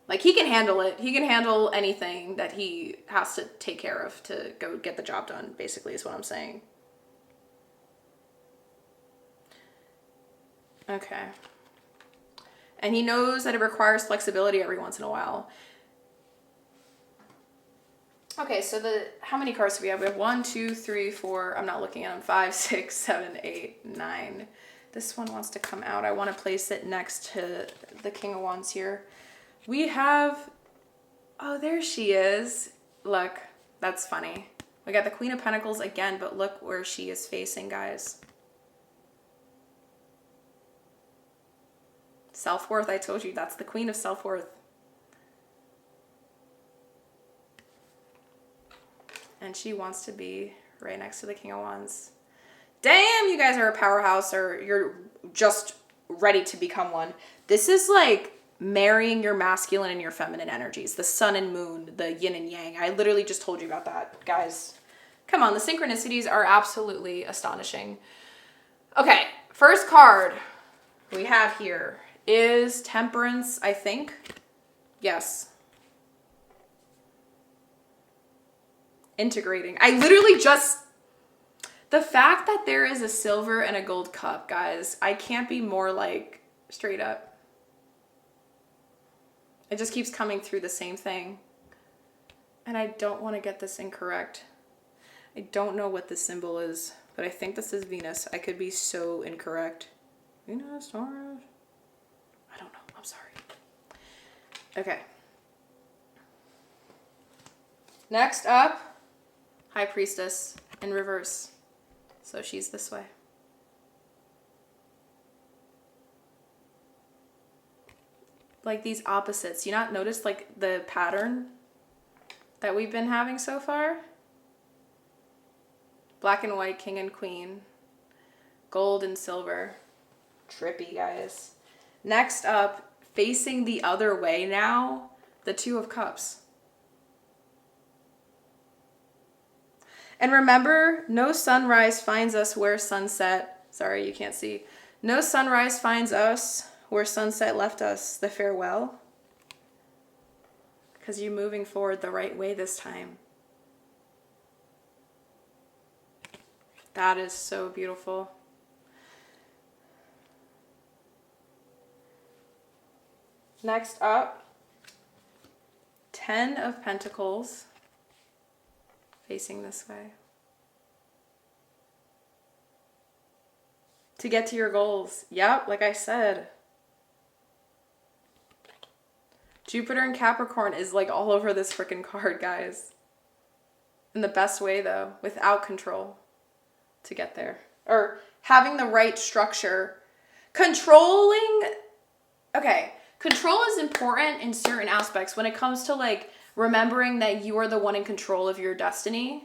Like, he can handle it. He can handle anything that he has to take care of to go get the job done, basically, is what I'm saying. Okay. And he knows that it requires flexibility every once in a while. Okay, so how many cards do we have? We have 1, 2, 3, 4. I'm not looking at them. 5, 6, 7, 8, 9. This one wants to come out. I want to place it next to the King of Wands here. We have, oh, there she is. Look, that's funny. We got the Queen of Pentacles again, but look where she is facing, guys. Self-worth, I told you, that's the Queen of self-worth. And she wants to be right next to the King of Wands. Damn, you guys are a powerhouse, or you're just ready to become one. This is like marrying your masculine and your feminine energies, the sun and moon, the yin and yang. I literally just told you about that, guys. Come on, the synchronicities are absolutely astonishing. Okay, first card we have here is Temperance, I think. Yes. Integrating. I literally just, the fact that there is a silver and a gold cup, guys, I can't be more like straight up. It just keeps coming through the same thing. And I don't want to get this incorrect. I don't know what the symbol is, but I think this is Venus. I could be so incorrect. Venus, Taurus. I don't know. I'm sorry. Okay. Next up, High Priestess in reverse. So she's this way. Like these opposites. You not notice like the pattern that we've been having so far? Black and white, king and queen. Gold and silver. Trippy, guys. Next up, facing the other way now, the Two of Cups. And remember, no sunrise finds us where sunset, sorry, you can't see. No sunrise finds us where sunset left us, the farewell. Because you're moving forward the right way this time. That is so beautiful. Next up, 10 of Pentacles, facing this way. To get to your goals. Yep, like I said. Jupiter in Capricorn is like all over this freaking card, guys. In the best way though, without control to get there. Or having the right structure. Controlling, okay. Control is important in certain aspects when it comes to like remembering that you are the one in control of your destiny.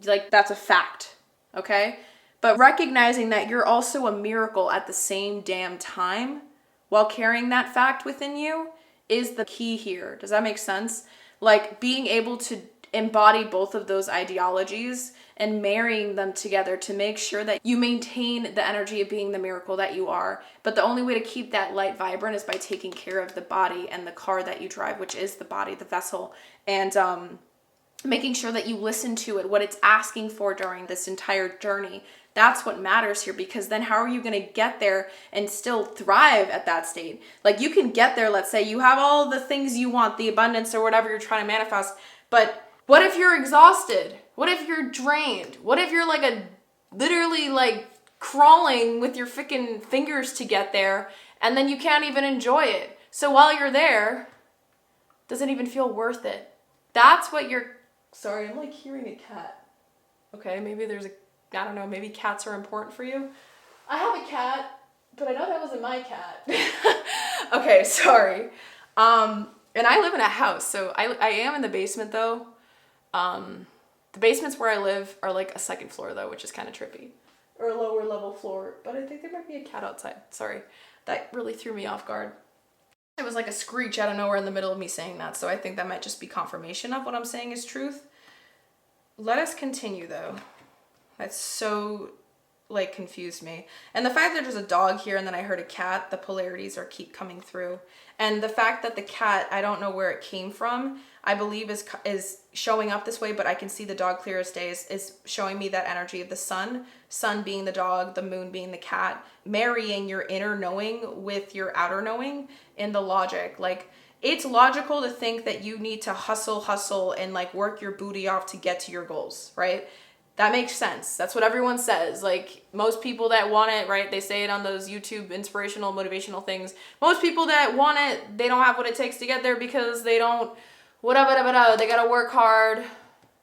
Like that's a fact, okay? But recognizing that you're also a miracle at the same damn time while carrying that fact within you is the key here. Does that make sense? Like being able to embody both of those ideologies and marrying them together to make sure that you maintain the energy of being the miracle that you are. But the only way to keep that light vibrant is by taking care of the body and the car that you drive, which is the body, the vessel, and making sure that you listen to it, what it's asking for during this entire journey. That's what matters here, because then how are you going to get there and still thrive at that state? Like you can get there, let's say you have all the things you want, the abundance or whatever you're trying to manifest, but what if you're exhausted? What if you're drained? What if you're like literally like crawling with your freaking fingers to get there and then you can't even enjoy it? So while you're there, doesn't even feel worth it. That's what sorry, I'm like hearing a cat. Okay, maybe I don't know, maybe cats are important for you. I have a cat, but I know that wasn't my cat. Okay, sorry. And I live in a house, so I am in the basement though. The basements where I live are like a second floor though, which is kind of trippy. Or a lower level floor, but I think there might be a cat outside. Sorry, that really threw me off guard. It was like a screech out of nowhere in the middle of me saying that, so I think that might just be confirmation of what I'm saying is truth. Let us continue though. That's so like confused me. And the fact that there's a dog here and then I heard a cat, the polarities keep coming through. And the fact that the cat, I don't know where it came from, I believe is showing up this way, but I can see the dog clear as day is showing me that energy of the sun being the dog, the moon being the cat, marrying your inner knowing with your outer knowing in the logic. Like it's logical to think that you need to hustle and like work your booty off to get to your goals, right? That makes sense. That's what everyone says. Like most people that want it, right? They say it on those YouTube inspirational, motivational things. Most people that want it, they don't have what it takes to get there because they don't, whatever, they gotta work hard,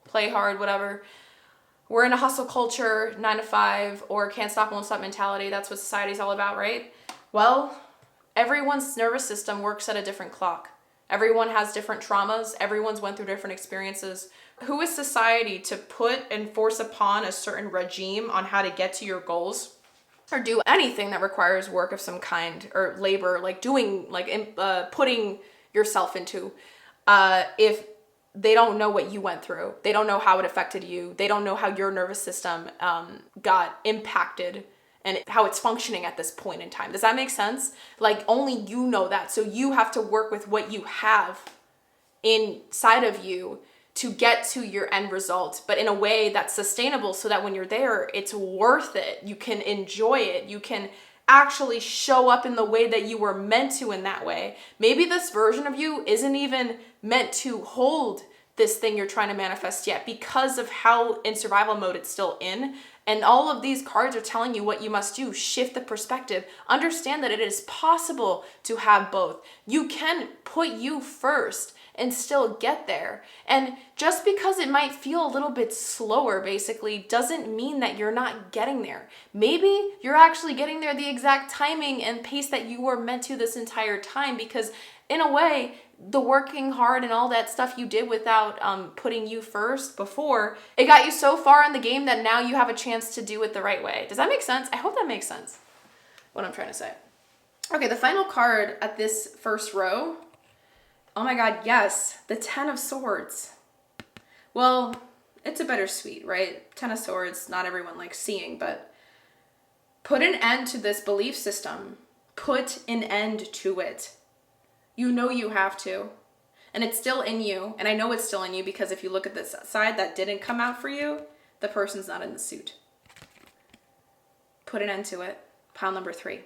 play hard, whatever. We're in a hustle culture, 9 to 5, or can't stop, won't stop mentality. That's what society's all about, right? Well, everyone's nervous system works at a different clock. Everyone has different traumas. Everyone's went through different experiences. Who is society to put and force upon a certain regime on how to get to your goals or do anything that requires work of some kind or labor, like doing, like putting yourself into, if they don't know what you went through, they don't know how it affected you, they don't know how your nervous system got impacted and how it's functioning at this point in time. Does that make sense? Like only you know that. So you have to work with what you have inside of you to get to your end result, but in a way that's sustainable so that when you're there, it's worth it. You can enjoy it. You can actually show up in the way that you were meant to in that way. Maybe this version of you isn't even meant to hold this thing you're trying to manifest yet because of how in survival mode it's still in And all of these cards are telling you what you must do. Shift the perspective. Understand that it is possible to have both. You can put you first and still get there. And just because it might feel a little bit slower, basically, doesn't mean that you're not getting there. Maybe you're actually getting there the exact timing and pace that you were meant to this entire time, because in a way, the working hard and all that stuff you did without putting you first before, it got you so far in the game that now you have a chance to do it the right way. Does that make sense? I hope that makes sense, what I'm trying to say. Okay, the final card at this first row. Oh my God, yes, the 10 of Swords. Well, it's a bittersweet, right? 10 of Swords, not everyone likes seeing, but put an end to this belief system. Put an end to it. You know you have to. And it's still in you. And I know it's still in you because if you look at this side that didn't come out for you, the person's not in the suit. Put an end to it. Pile number 3.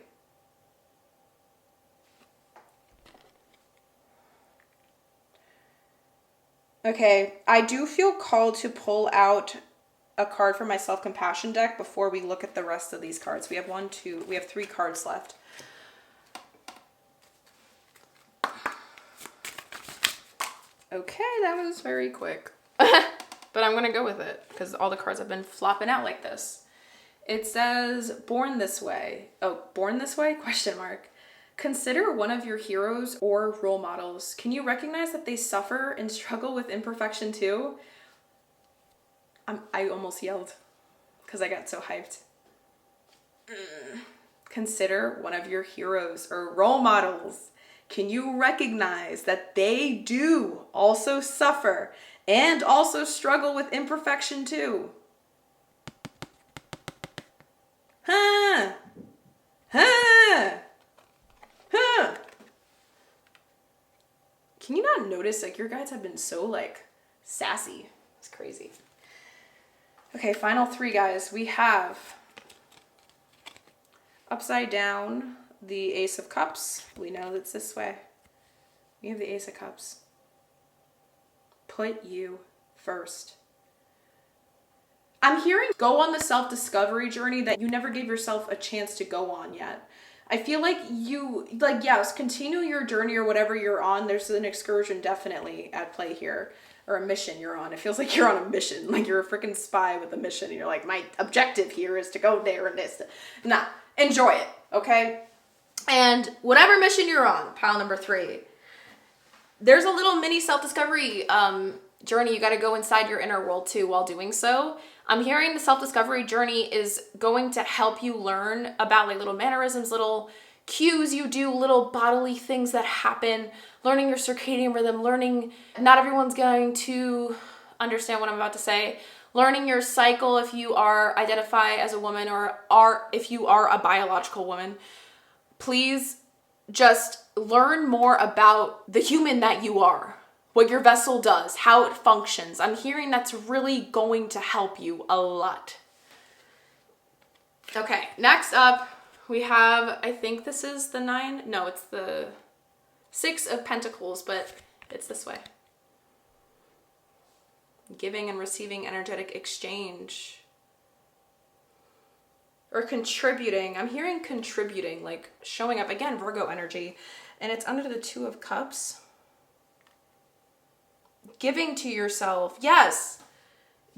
Okay, I do feel called to pull out a card from my self-compassion deck before we look at the rest of these cards. We have 3 cards left. Okay, that was very quick. But I'm gonna go with it because all the cards have been flopping out like this. It says, born this way. Oh, born this way? Question mark. Consider one of your heroes or role models. Can you recognize that they suffer and struggle with imperfection too? I almost yelled because I got so hyped. Consider one of your heroes or role models. Can you recognize that they do also suffer and also struggle with imperfection too? Huh? Huh? Huh? Can you not notice, like, your guides have been so, like, sassy? It's crazy. Okay, final 3, guys. We have upside down the Ace of Cups. We know that's this way. We have the Ace of Cups. Put you first. I'm hearing go on the self-discovery journey that you never gave yourself a chance to go on yet. I feel like yes, continue your journey or whatever you're on. There's an excursion definitely at play here, or a mission you're on. It feels like you're on a mission, like you're a freaking spy with a mission. And you're like, my objective here is to go there and this. Nah, enjoy it, okay? And whatever mission you're on, pile number 3, there's a little mini self-discovery journey you got to go inside your inner world too while doing so. I'm hearing the self-discovery journey is going to help you learn about like little mannerisms, little cues you do, little bodily things that happen, learning your circadian rhythm, learning not everyone's going to understand what I'm about to say, learning your cycle if you identify as a woman or if you are a biological woman. Please just learn more about the human that you are. What your vessel does, how it functions. I'm hearing that's really going to help you a lot. Okay, next up we have, I think this is the 9. No, it's the 6 of Pentacles, but it's this way. Giving and receiving energetic exchange. Or contributing. I'm hearing contributing, like showing up. Again, Virgo energy. And it's under the 2 of Cups. Giving to yourself. Yes.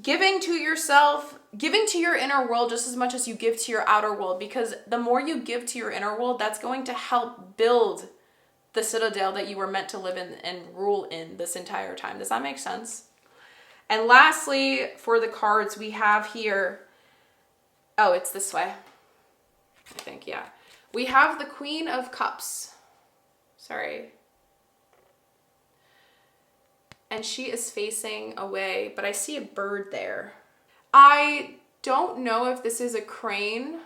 Giving to yourself, giving to your inner world just as much as you give to your outer world, because the more you give to your inner world, that's going to help build the citadel that you were meant to live in and rule in this entire time. Does that make sense? And lastly, for the cards we have here, oh, it's this way. I think, yeah. We have the Queen of Cups. Sorry. And she is facing away, but I see a bird there. I don't know if this is a crane.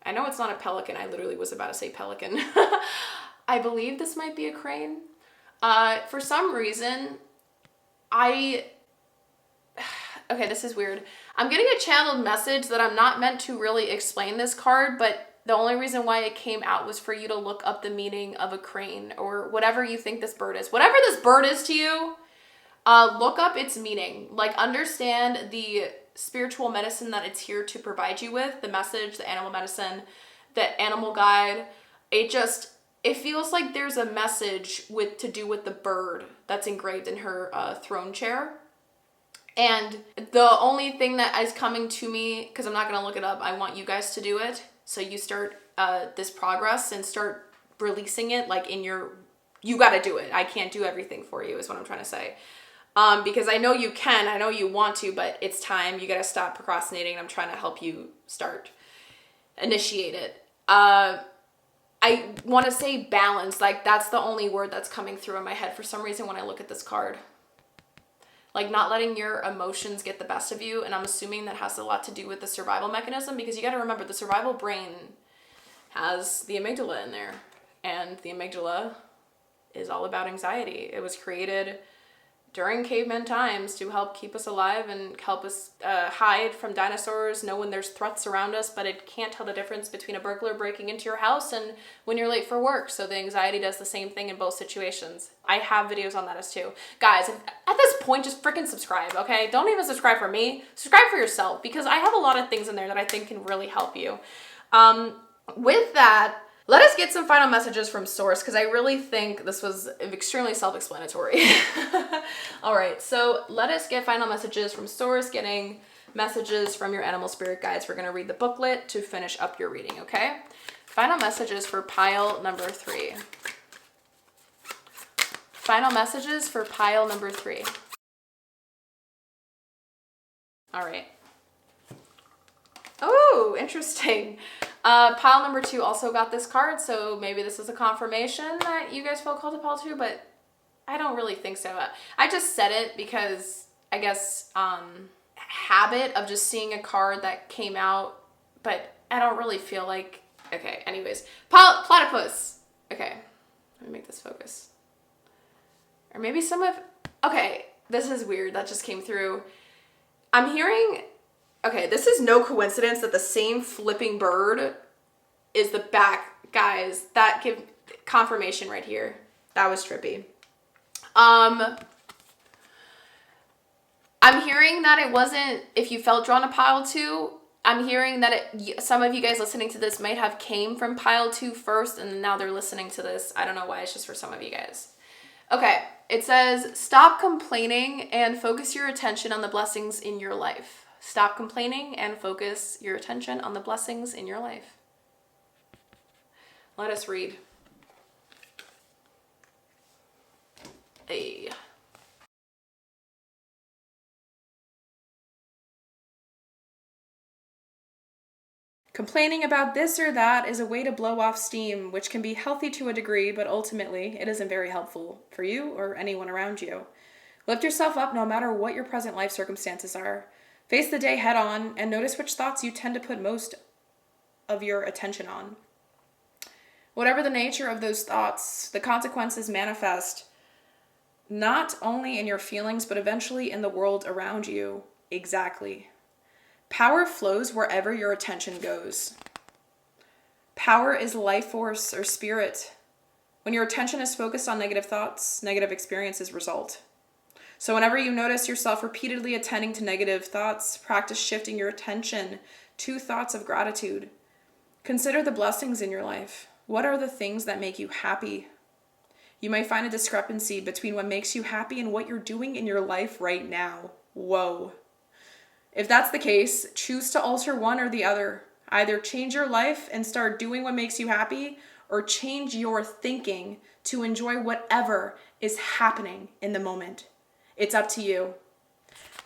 I know it's not a pelican. I literally was about to say pelican. I believe this might be a crane. For some reason, okay, this is weird. I'm getting a channeled message that I'm not meant to really explain this card, but the only reason why it came out was for you to look up the meaning of a crane or whatever you think this bird is. Whatever this bird is to you, look up its meaning. Like, understand the spiritual medicine that it's here to provide you with, the message, the animal medicine, the animal guide, it feels like there's a message to do with the bird that's engraved in her throne chair. And the only thing that is coming to me, because I'm not going to look it up, I want you guys to do it. So you start this progress and start releasing it like you got to do it. I can't do everything for you is what I'm trying to say. Because I know you can, I know you want to, but it's time. You got to stop procrastinating. I'm trying to help you initiate it. I want to say balance. Like that's the only word that's coming through in my head for some reason when I look at this card. Like not letting your emotions get the best of you. And I'm assuming that has a lot to do with the survival mechanism, because you got to remember the survival brain has the amygdala in there, and the amygdala is all about anxiety. It was created during caveman times to help keep us alive and help us hide from dinosaurs, know when there's threats around us, but it can't tell the difference between a burglar breaking into your house and when you're late for work. So the anxiety does the same thing in both situations. I have videos on that as too. Guys, at this point, just freaking subscribe, okay? Don't even subscribe for me. Subscribe for yourself, because I have a lot of things in there that I think can really help you. With that, let us get some final messages from Source, because I really think this was extremely self-explanatory. All right, so let us get final messages from Source, getting messages from your animal spirit guides. We're going to read the booklet to finish up your reading, okay? Final messages for pile number 3. Final messages for pile number 3. All right. Oh, interesting. Pile number 2 also got this card, so maybe this is a confirmation that you guys feel called to pile 2, but I don't really think so. I just said it because I guess habit of just seeing a card that came out, but I don't really feel like, okay, anyways. Platypus. Okay, let me make this focus. Or maybe okay, this is weird, that just came through. I'm hearing, okay, this is no coincidence that the same flipping bird is the back. Guys, that give confirmation right here. That was trippy. I'm hearing that it wasn't, if you felt drawn to pile 2, I'm hearing that some of you guys listening to this might have came from pile 2 first, and now they're listening to this. I don't know why, it's just for some of you guys. Okay, it says, stop complaining and focus your attention on the blessings in your life. Stop complaining and focus your attention on the blessings in your life. Let us read. Hey. Complaining about this or that is a way to blow off steam, which can be healthy to a degree, but ultimately it isn't very helpful for you or anyone around you. Lift yourself up no matter what your present life circumstances are. Face the day head on and notice which thoughts you tend to put most of your attention on. Whatever the nature of those thoughts, the consequences manifest not only in your feelings, but eventually in the world around you. Exactly. Power flows wherever your attention goes. Power is life force or spirit. When your attention is focused on negative thoughts, negative experiences result. So whenever you notice yourself repeatedly attending to negative thoughts, practice shifting your attention to thoughts of gratitude. Consider the blessings in your life. What are the things that make you happy? You may find a discrepancy between what makes you happy and what you're doing in your life right now. Whoa. If that's the case, choose to alter one or the other. Either change your life and start doing what makes you happy, or change your thinking to enjoy whatever is happening in the moment. It's up to you.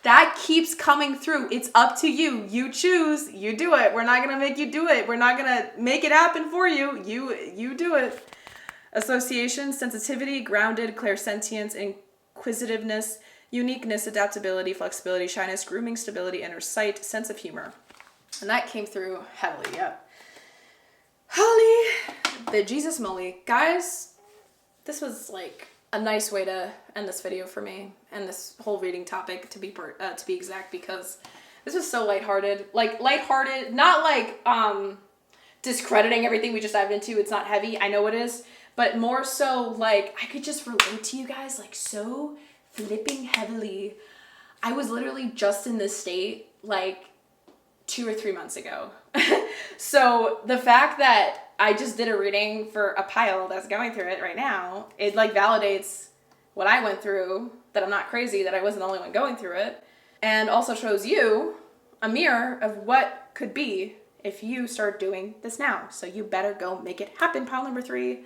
That keeps coming through. It's up to you. You choose. You do it. We're not going to make you do it. We're not going to make it happen for you. You do it. Association, sensitivity, grounded, clairsentience, inquisitiveness, uniqueness, adaptability, flexibility, shyness, grooming, stability, inner sight, sense of humor. And that came through heavily, yeah. Holy the Jesus moly. Guys, this was like a nice way to end this video for me and this whole reading topic to be exact, because this was so lighthearted. Like lighthearted, not like discrediting everything we just dived into. It's not heavy. I know it is, but more so like I could just relate to you guys like so flipping heavily. I was literally just in this state like 2 or 3 months ago. So the fact that I just did a reading for a pile that's going through it right now, it like validates what I went through, that I'm not crazy, that I wasn't the only one going through it, and also shows you a mirror of what could be if you start doing this now. So you better go make it happen. Pile number 3.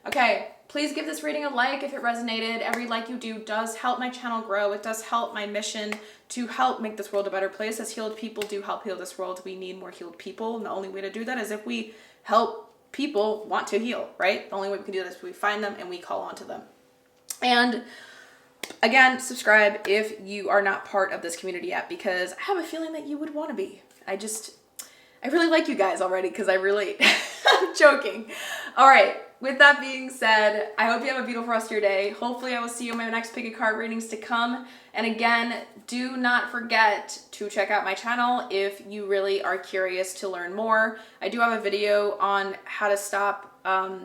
Okay, please give this reading a like if it resonated. Every like you do does help my channel grow. It does help my mission to help make this world a better place. As healed people do help heal this world, we need more healed people. And the only way to do that is if we help people want to heal, right? The only way we can do that is if we find them and we call on to them. And again, subscribe if you are not part of this community yet, because I have a feeling that you would want to be. I really like you guys already, because I'm joking. All right. With that being said, I hope you have a beautiful rest of your day. Hopefully I will see you in my next pick a card readings to come. And again, do not forget to check out my channel if you really are curious to learn more. I do have a video on how to stop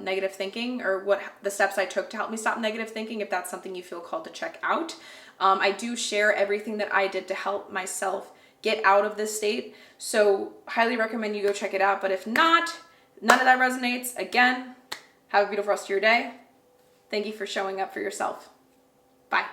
negative thinking, or what the steps I took to help me stop negative thinking, if that's something you feel called to check out. I do share everything that I did to help myself get out of this state. So highly recommend you go check it out. But if not, none of that resonates, again, have a beautiful rest of your day. Thank you for showing up for yourself. Bye.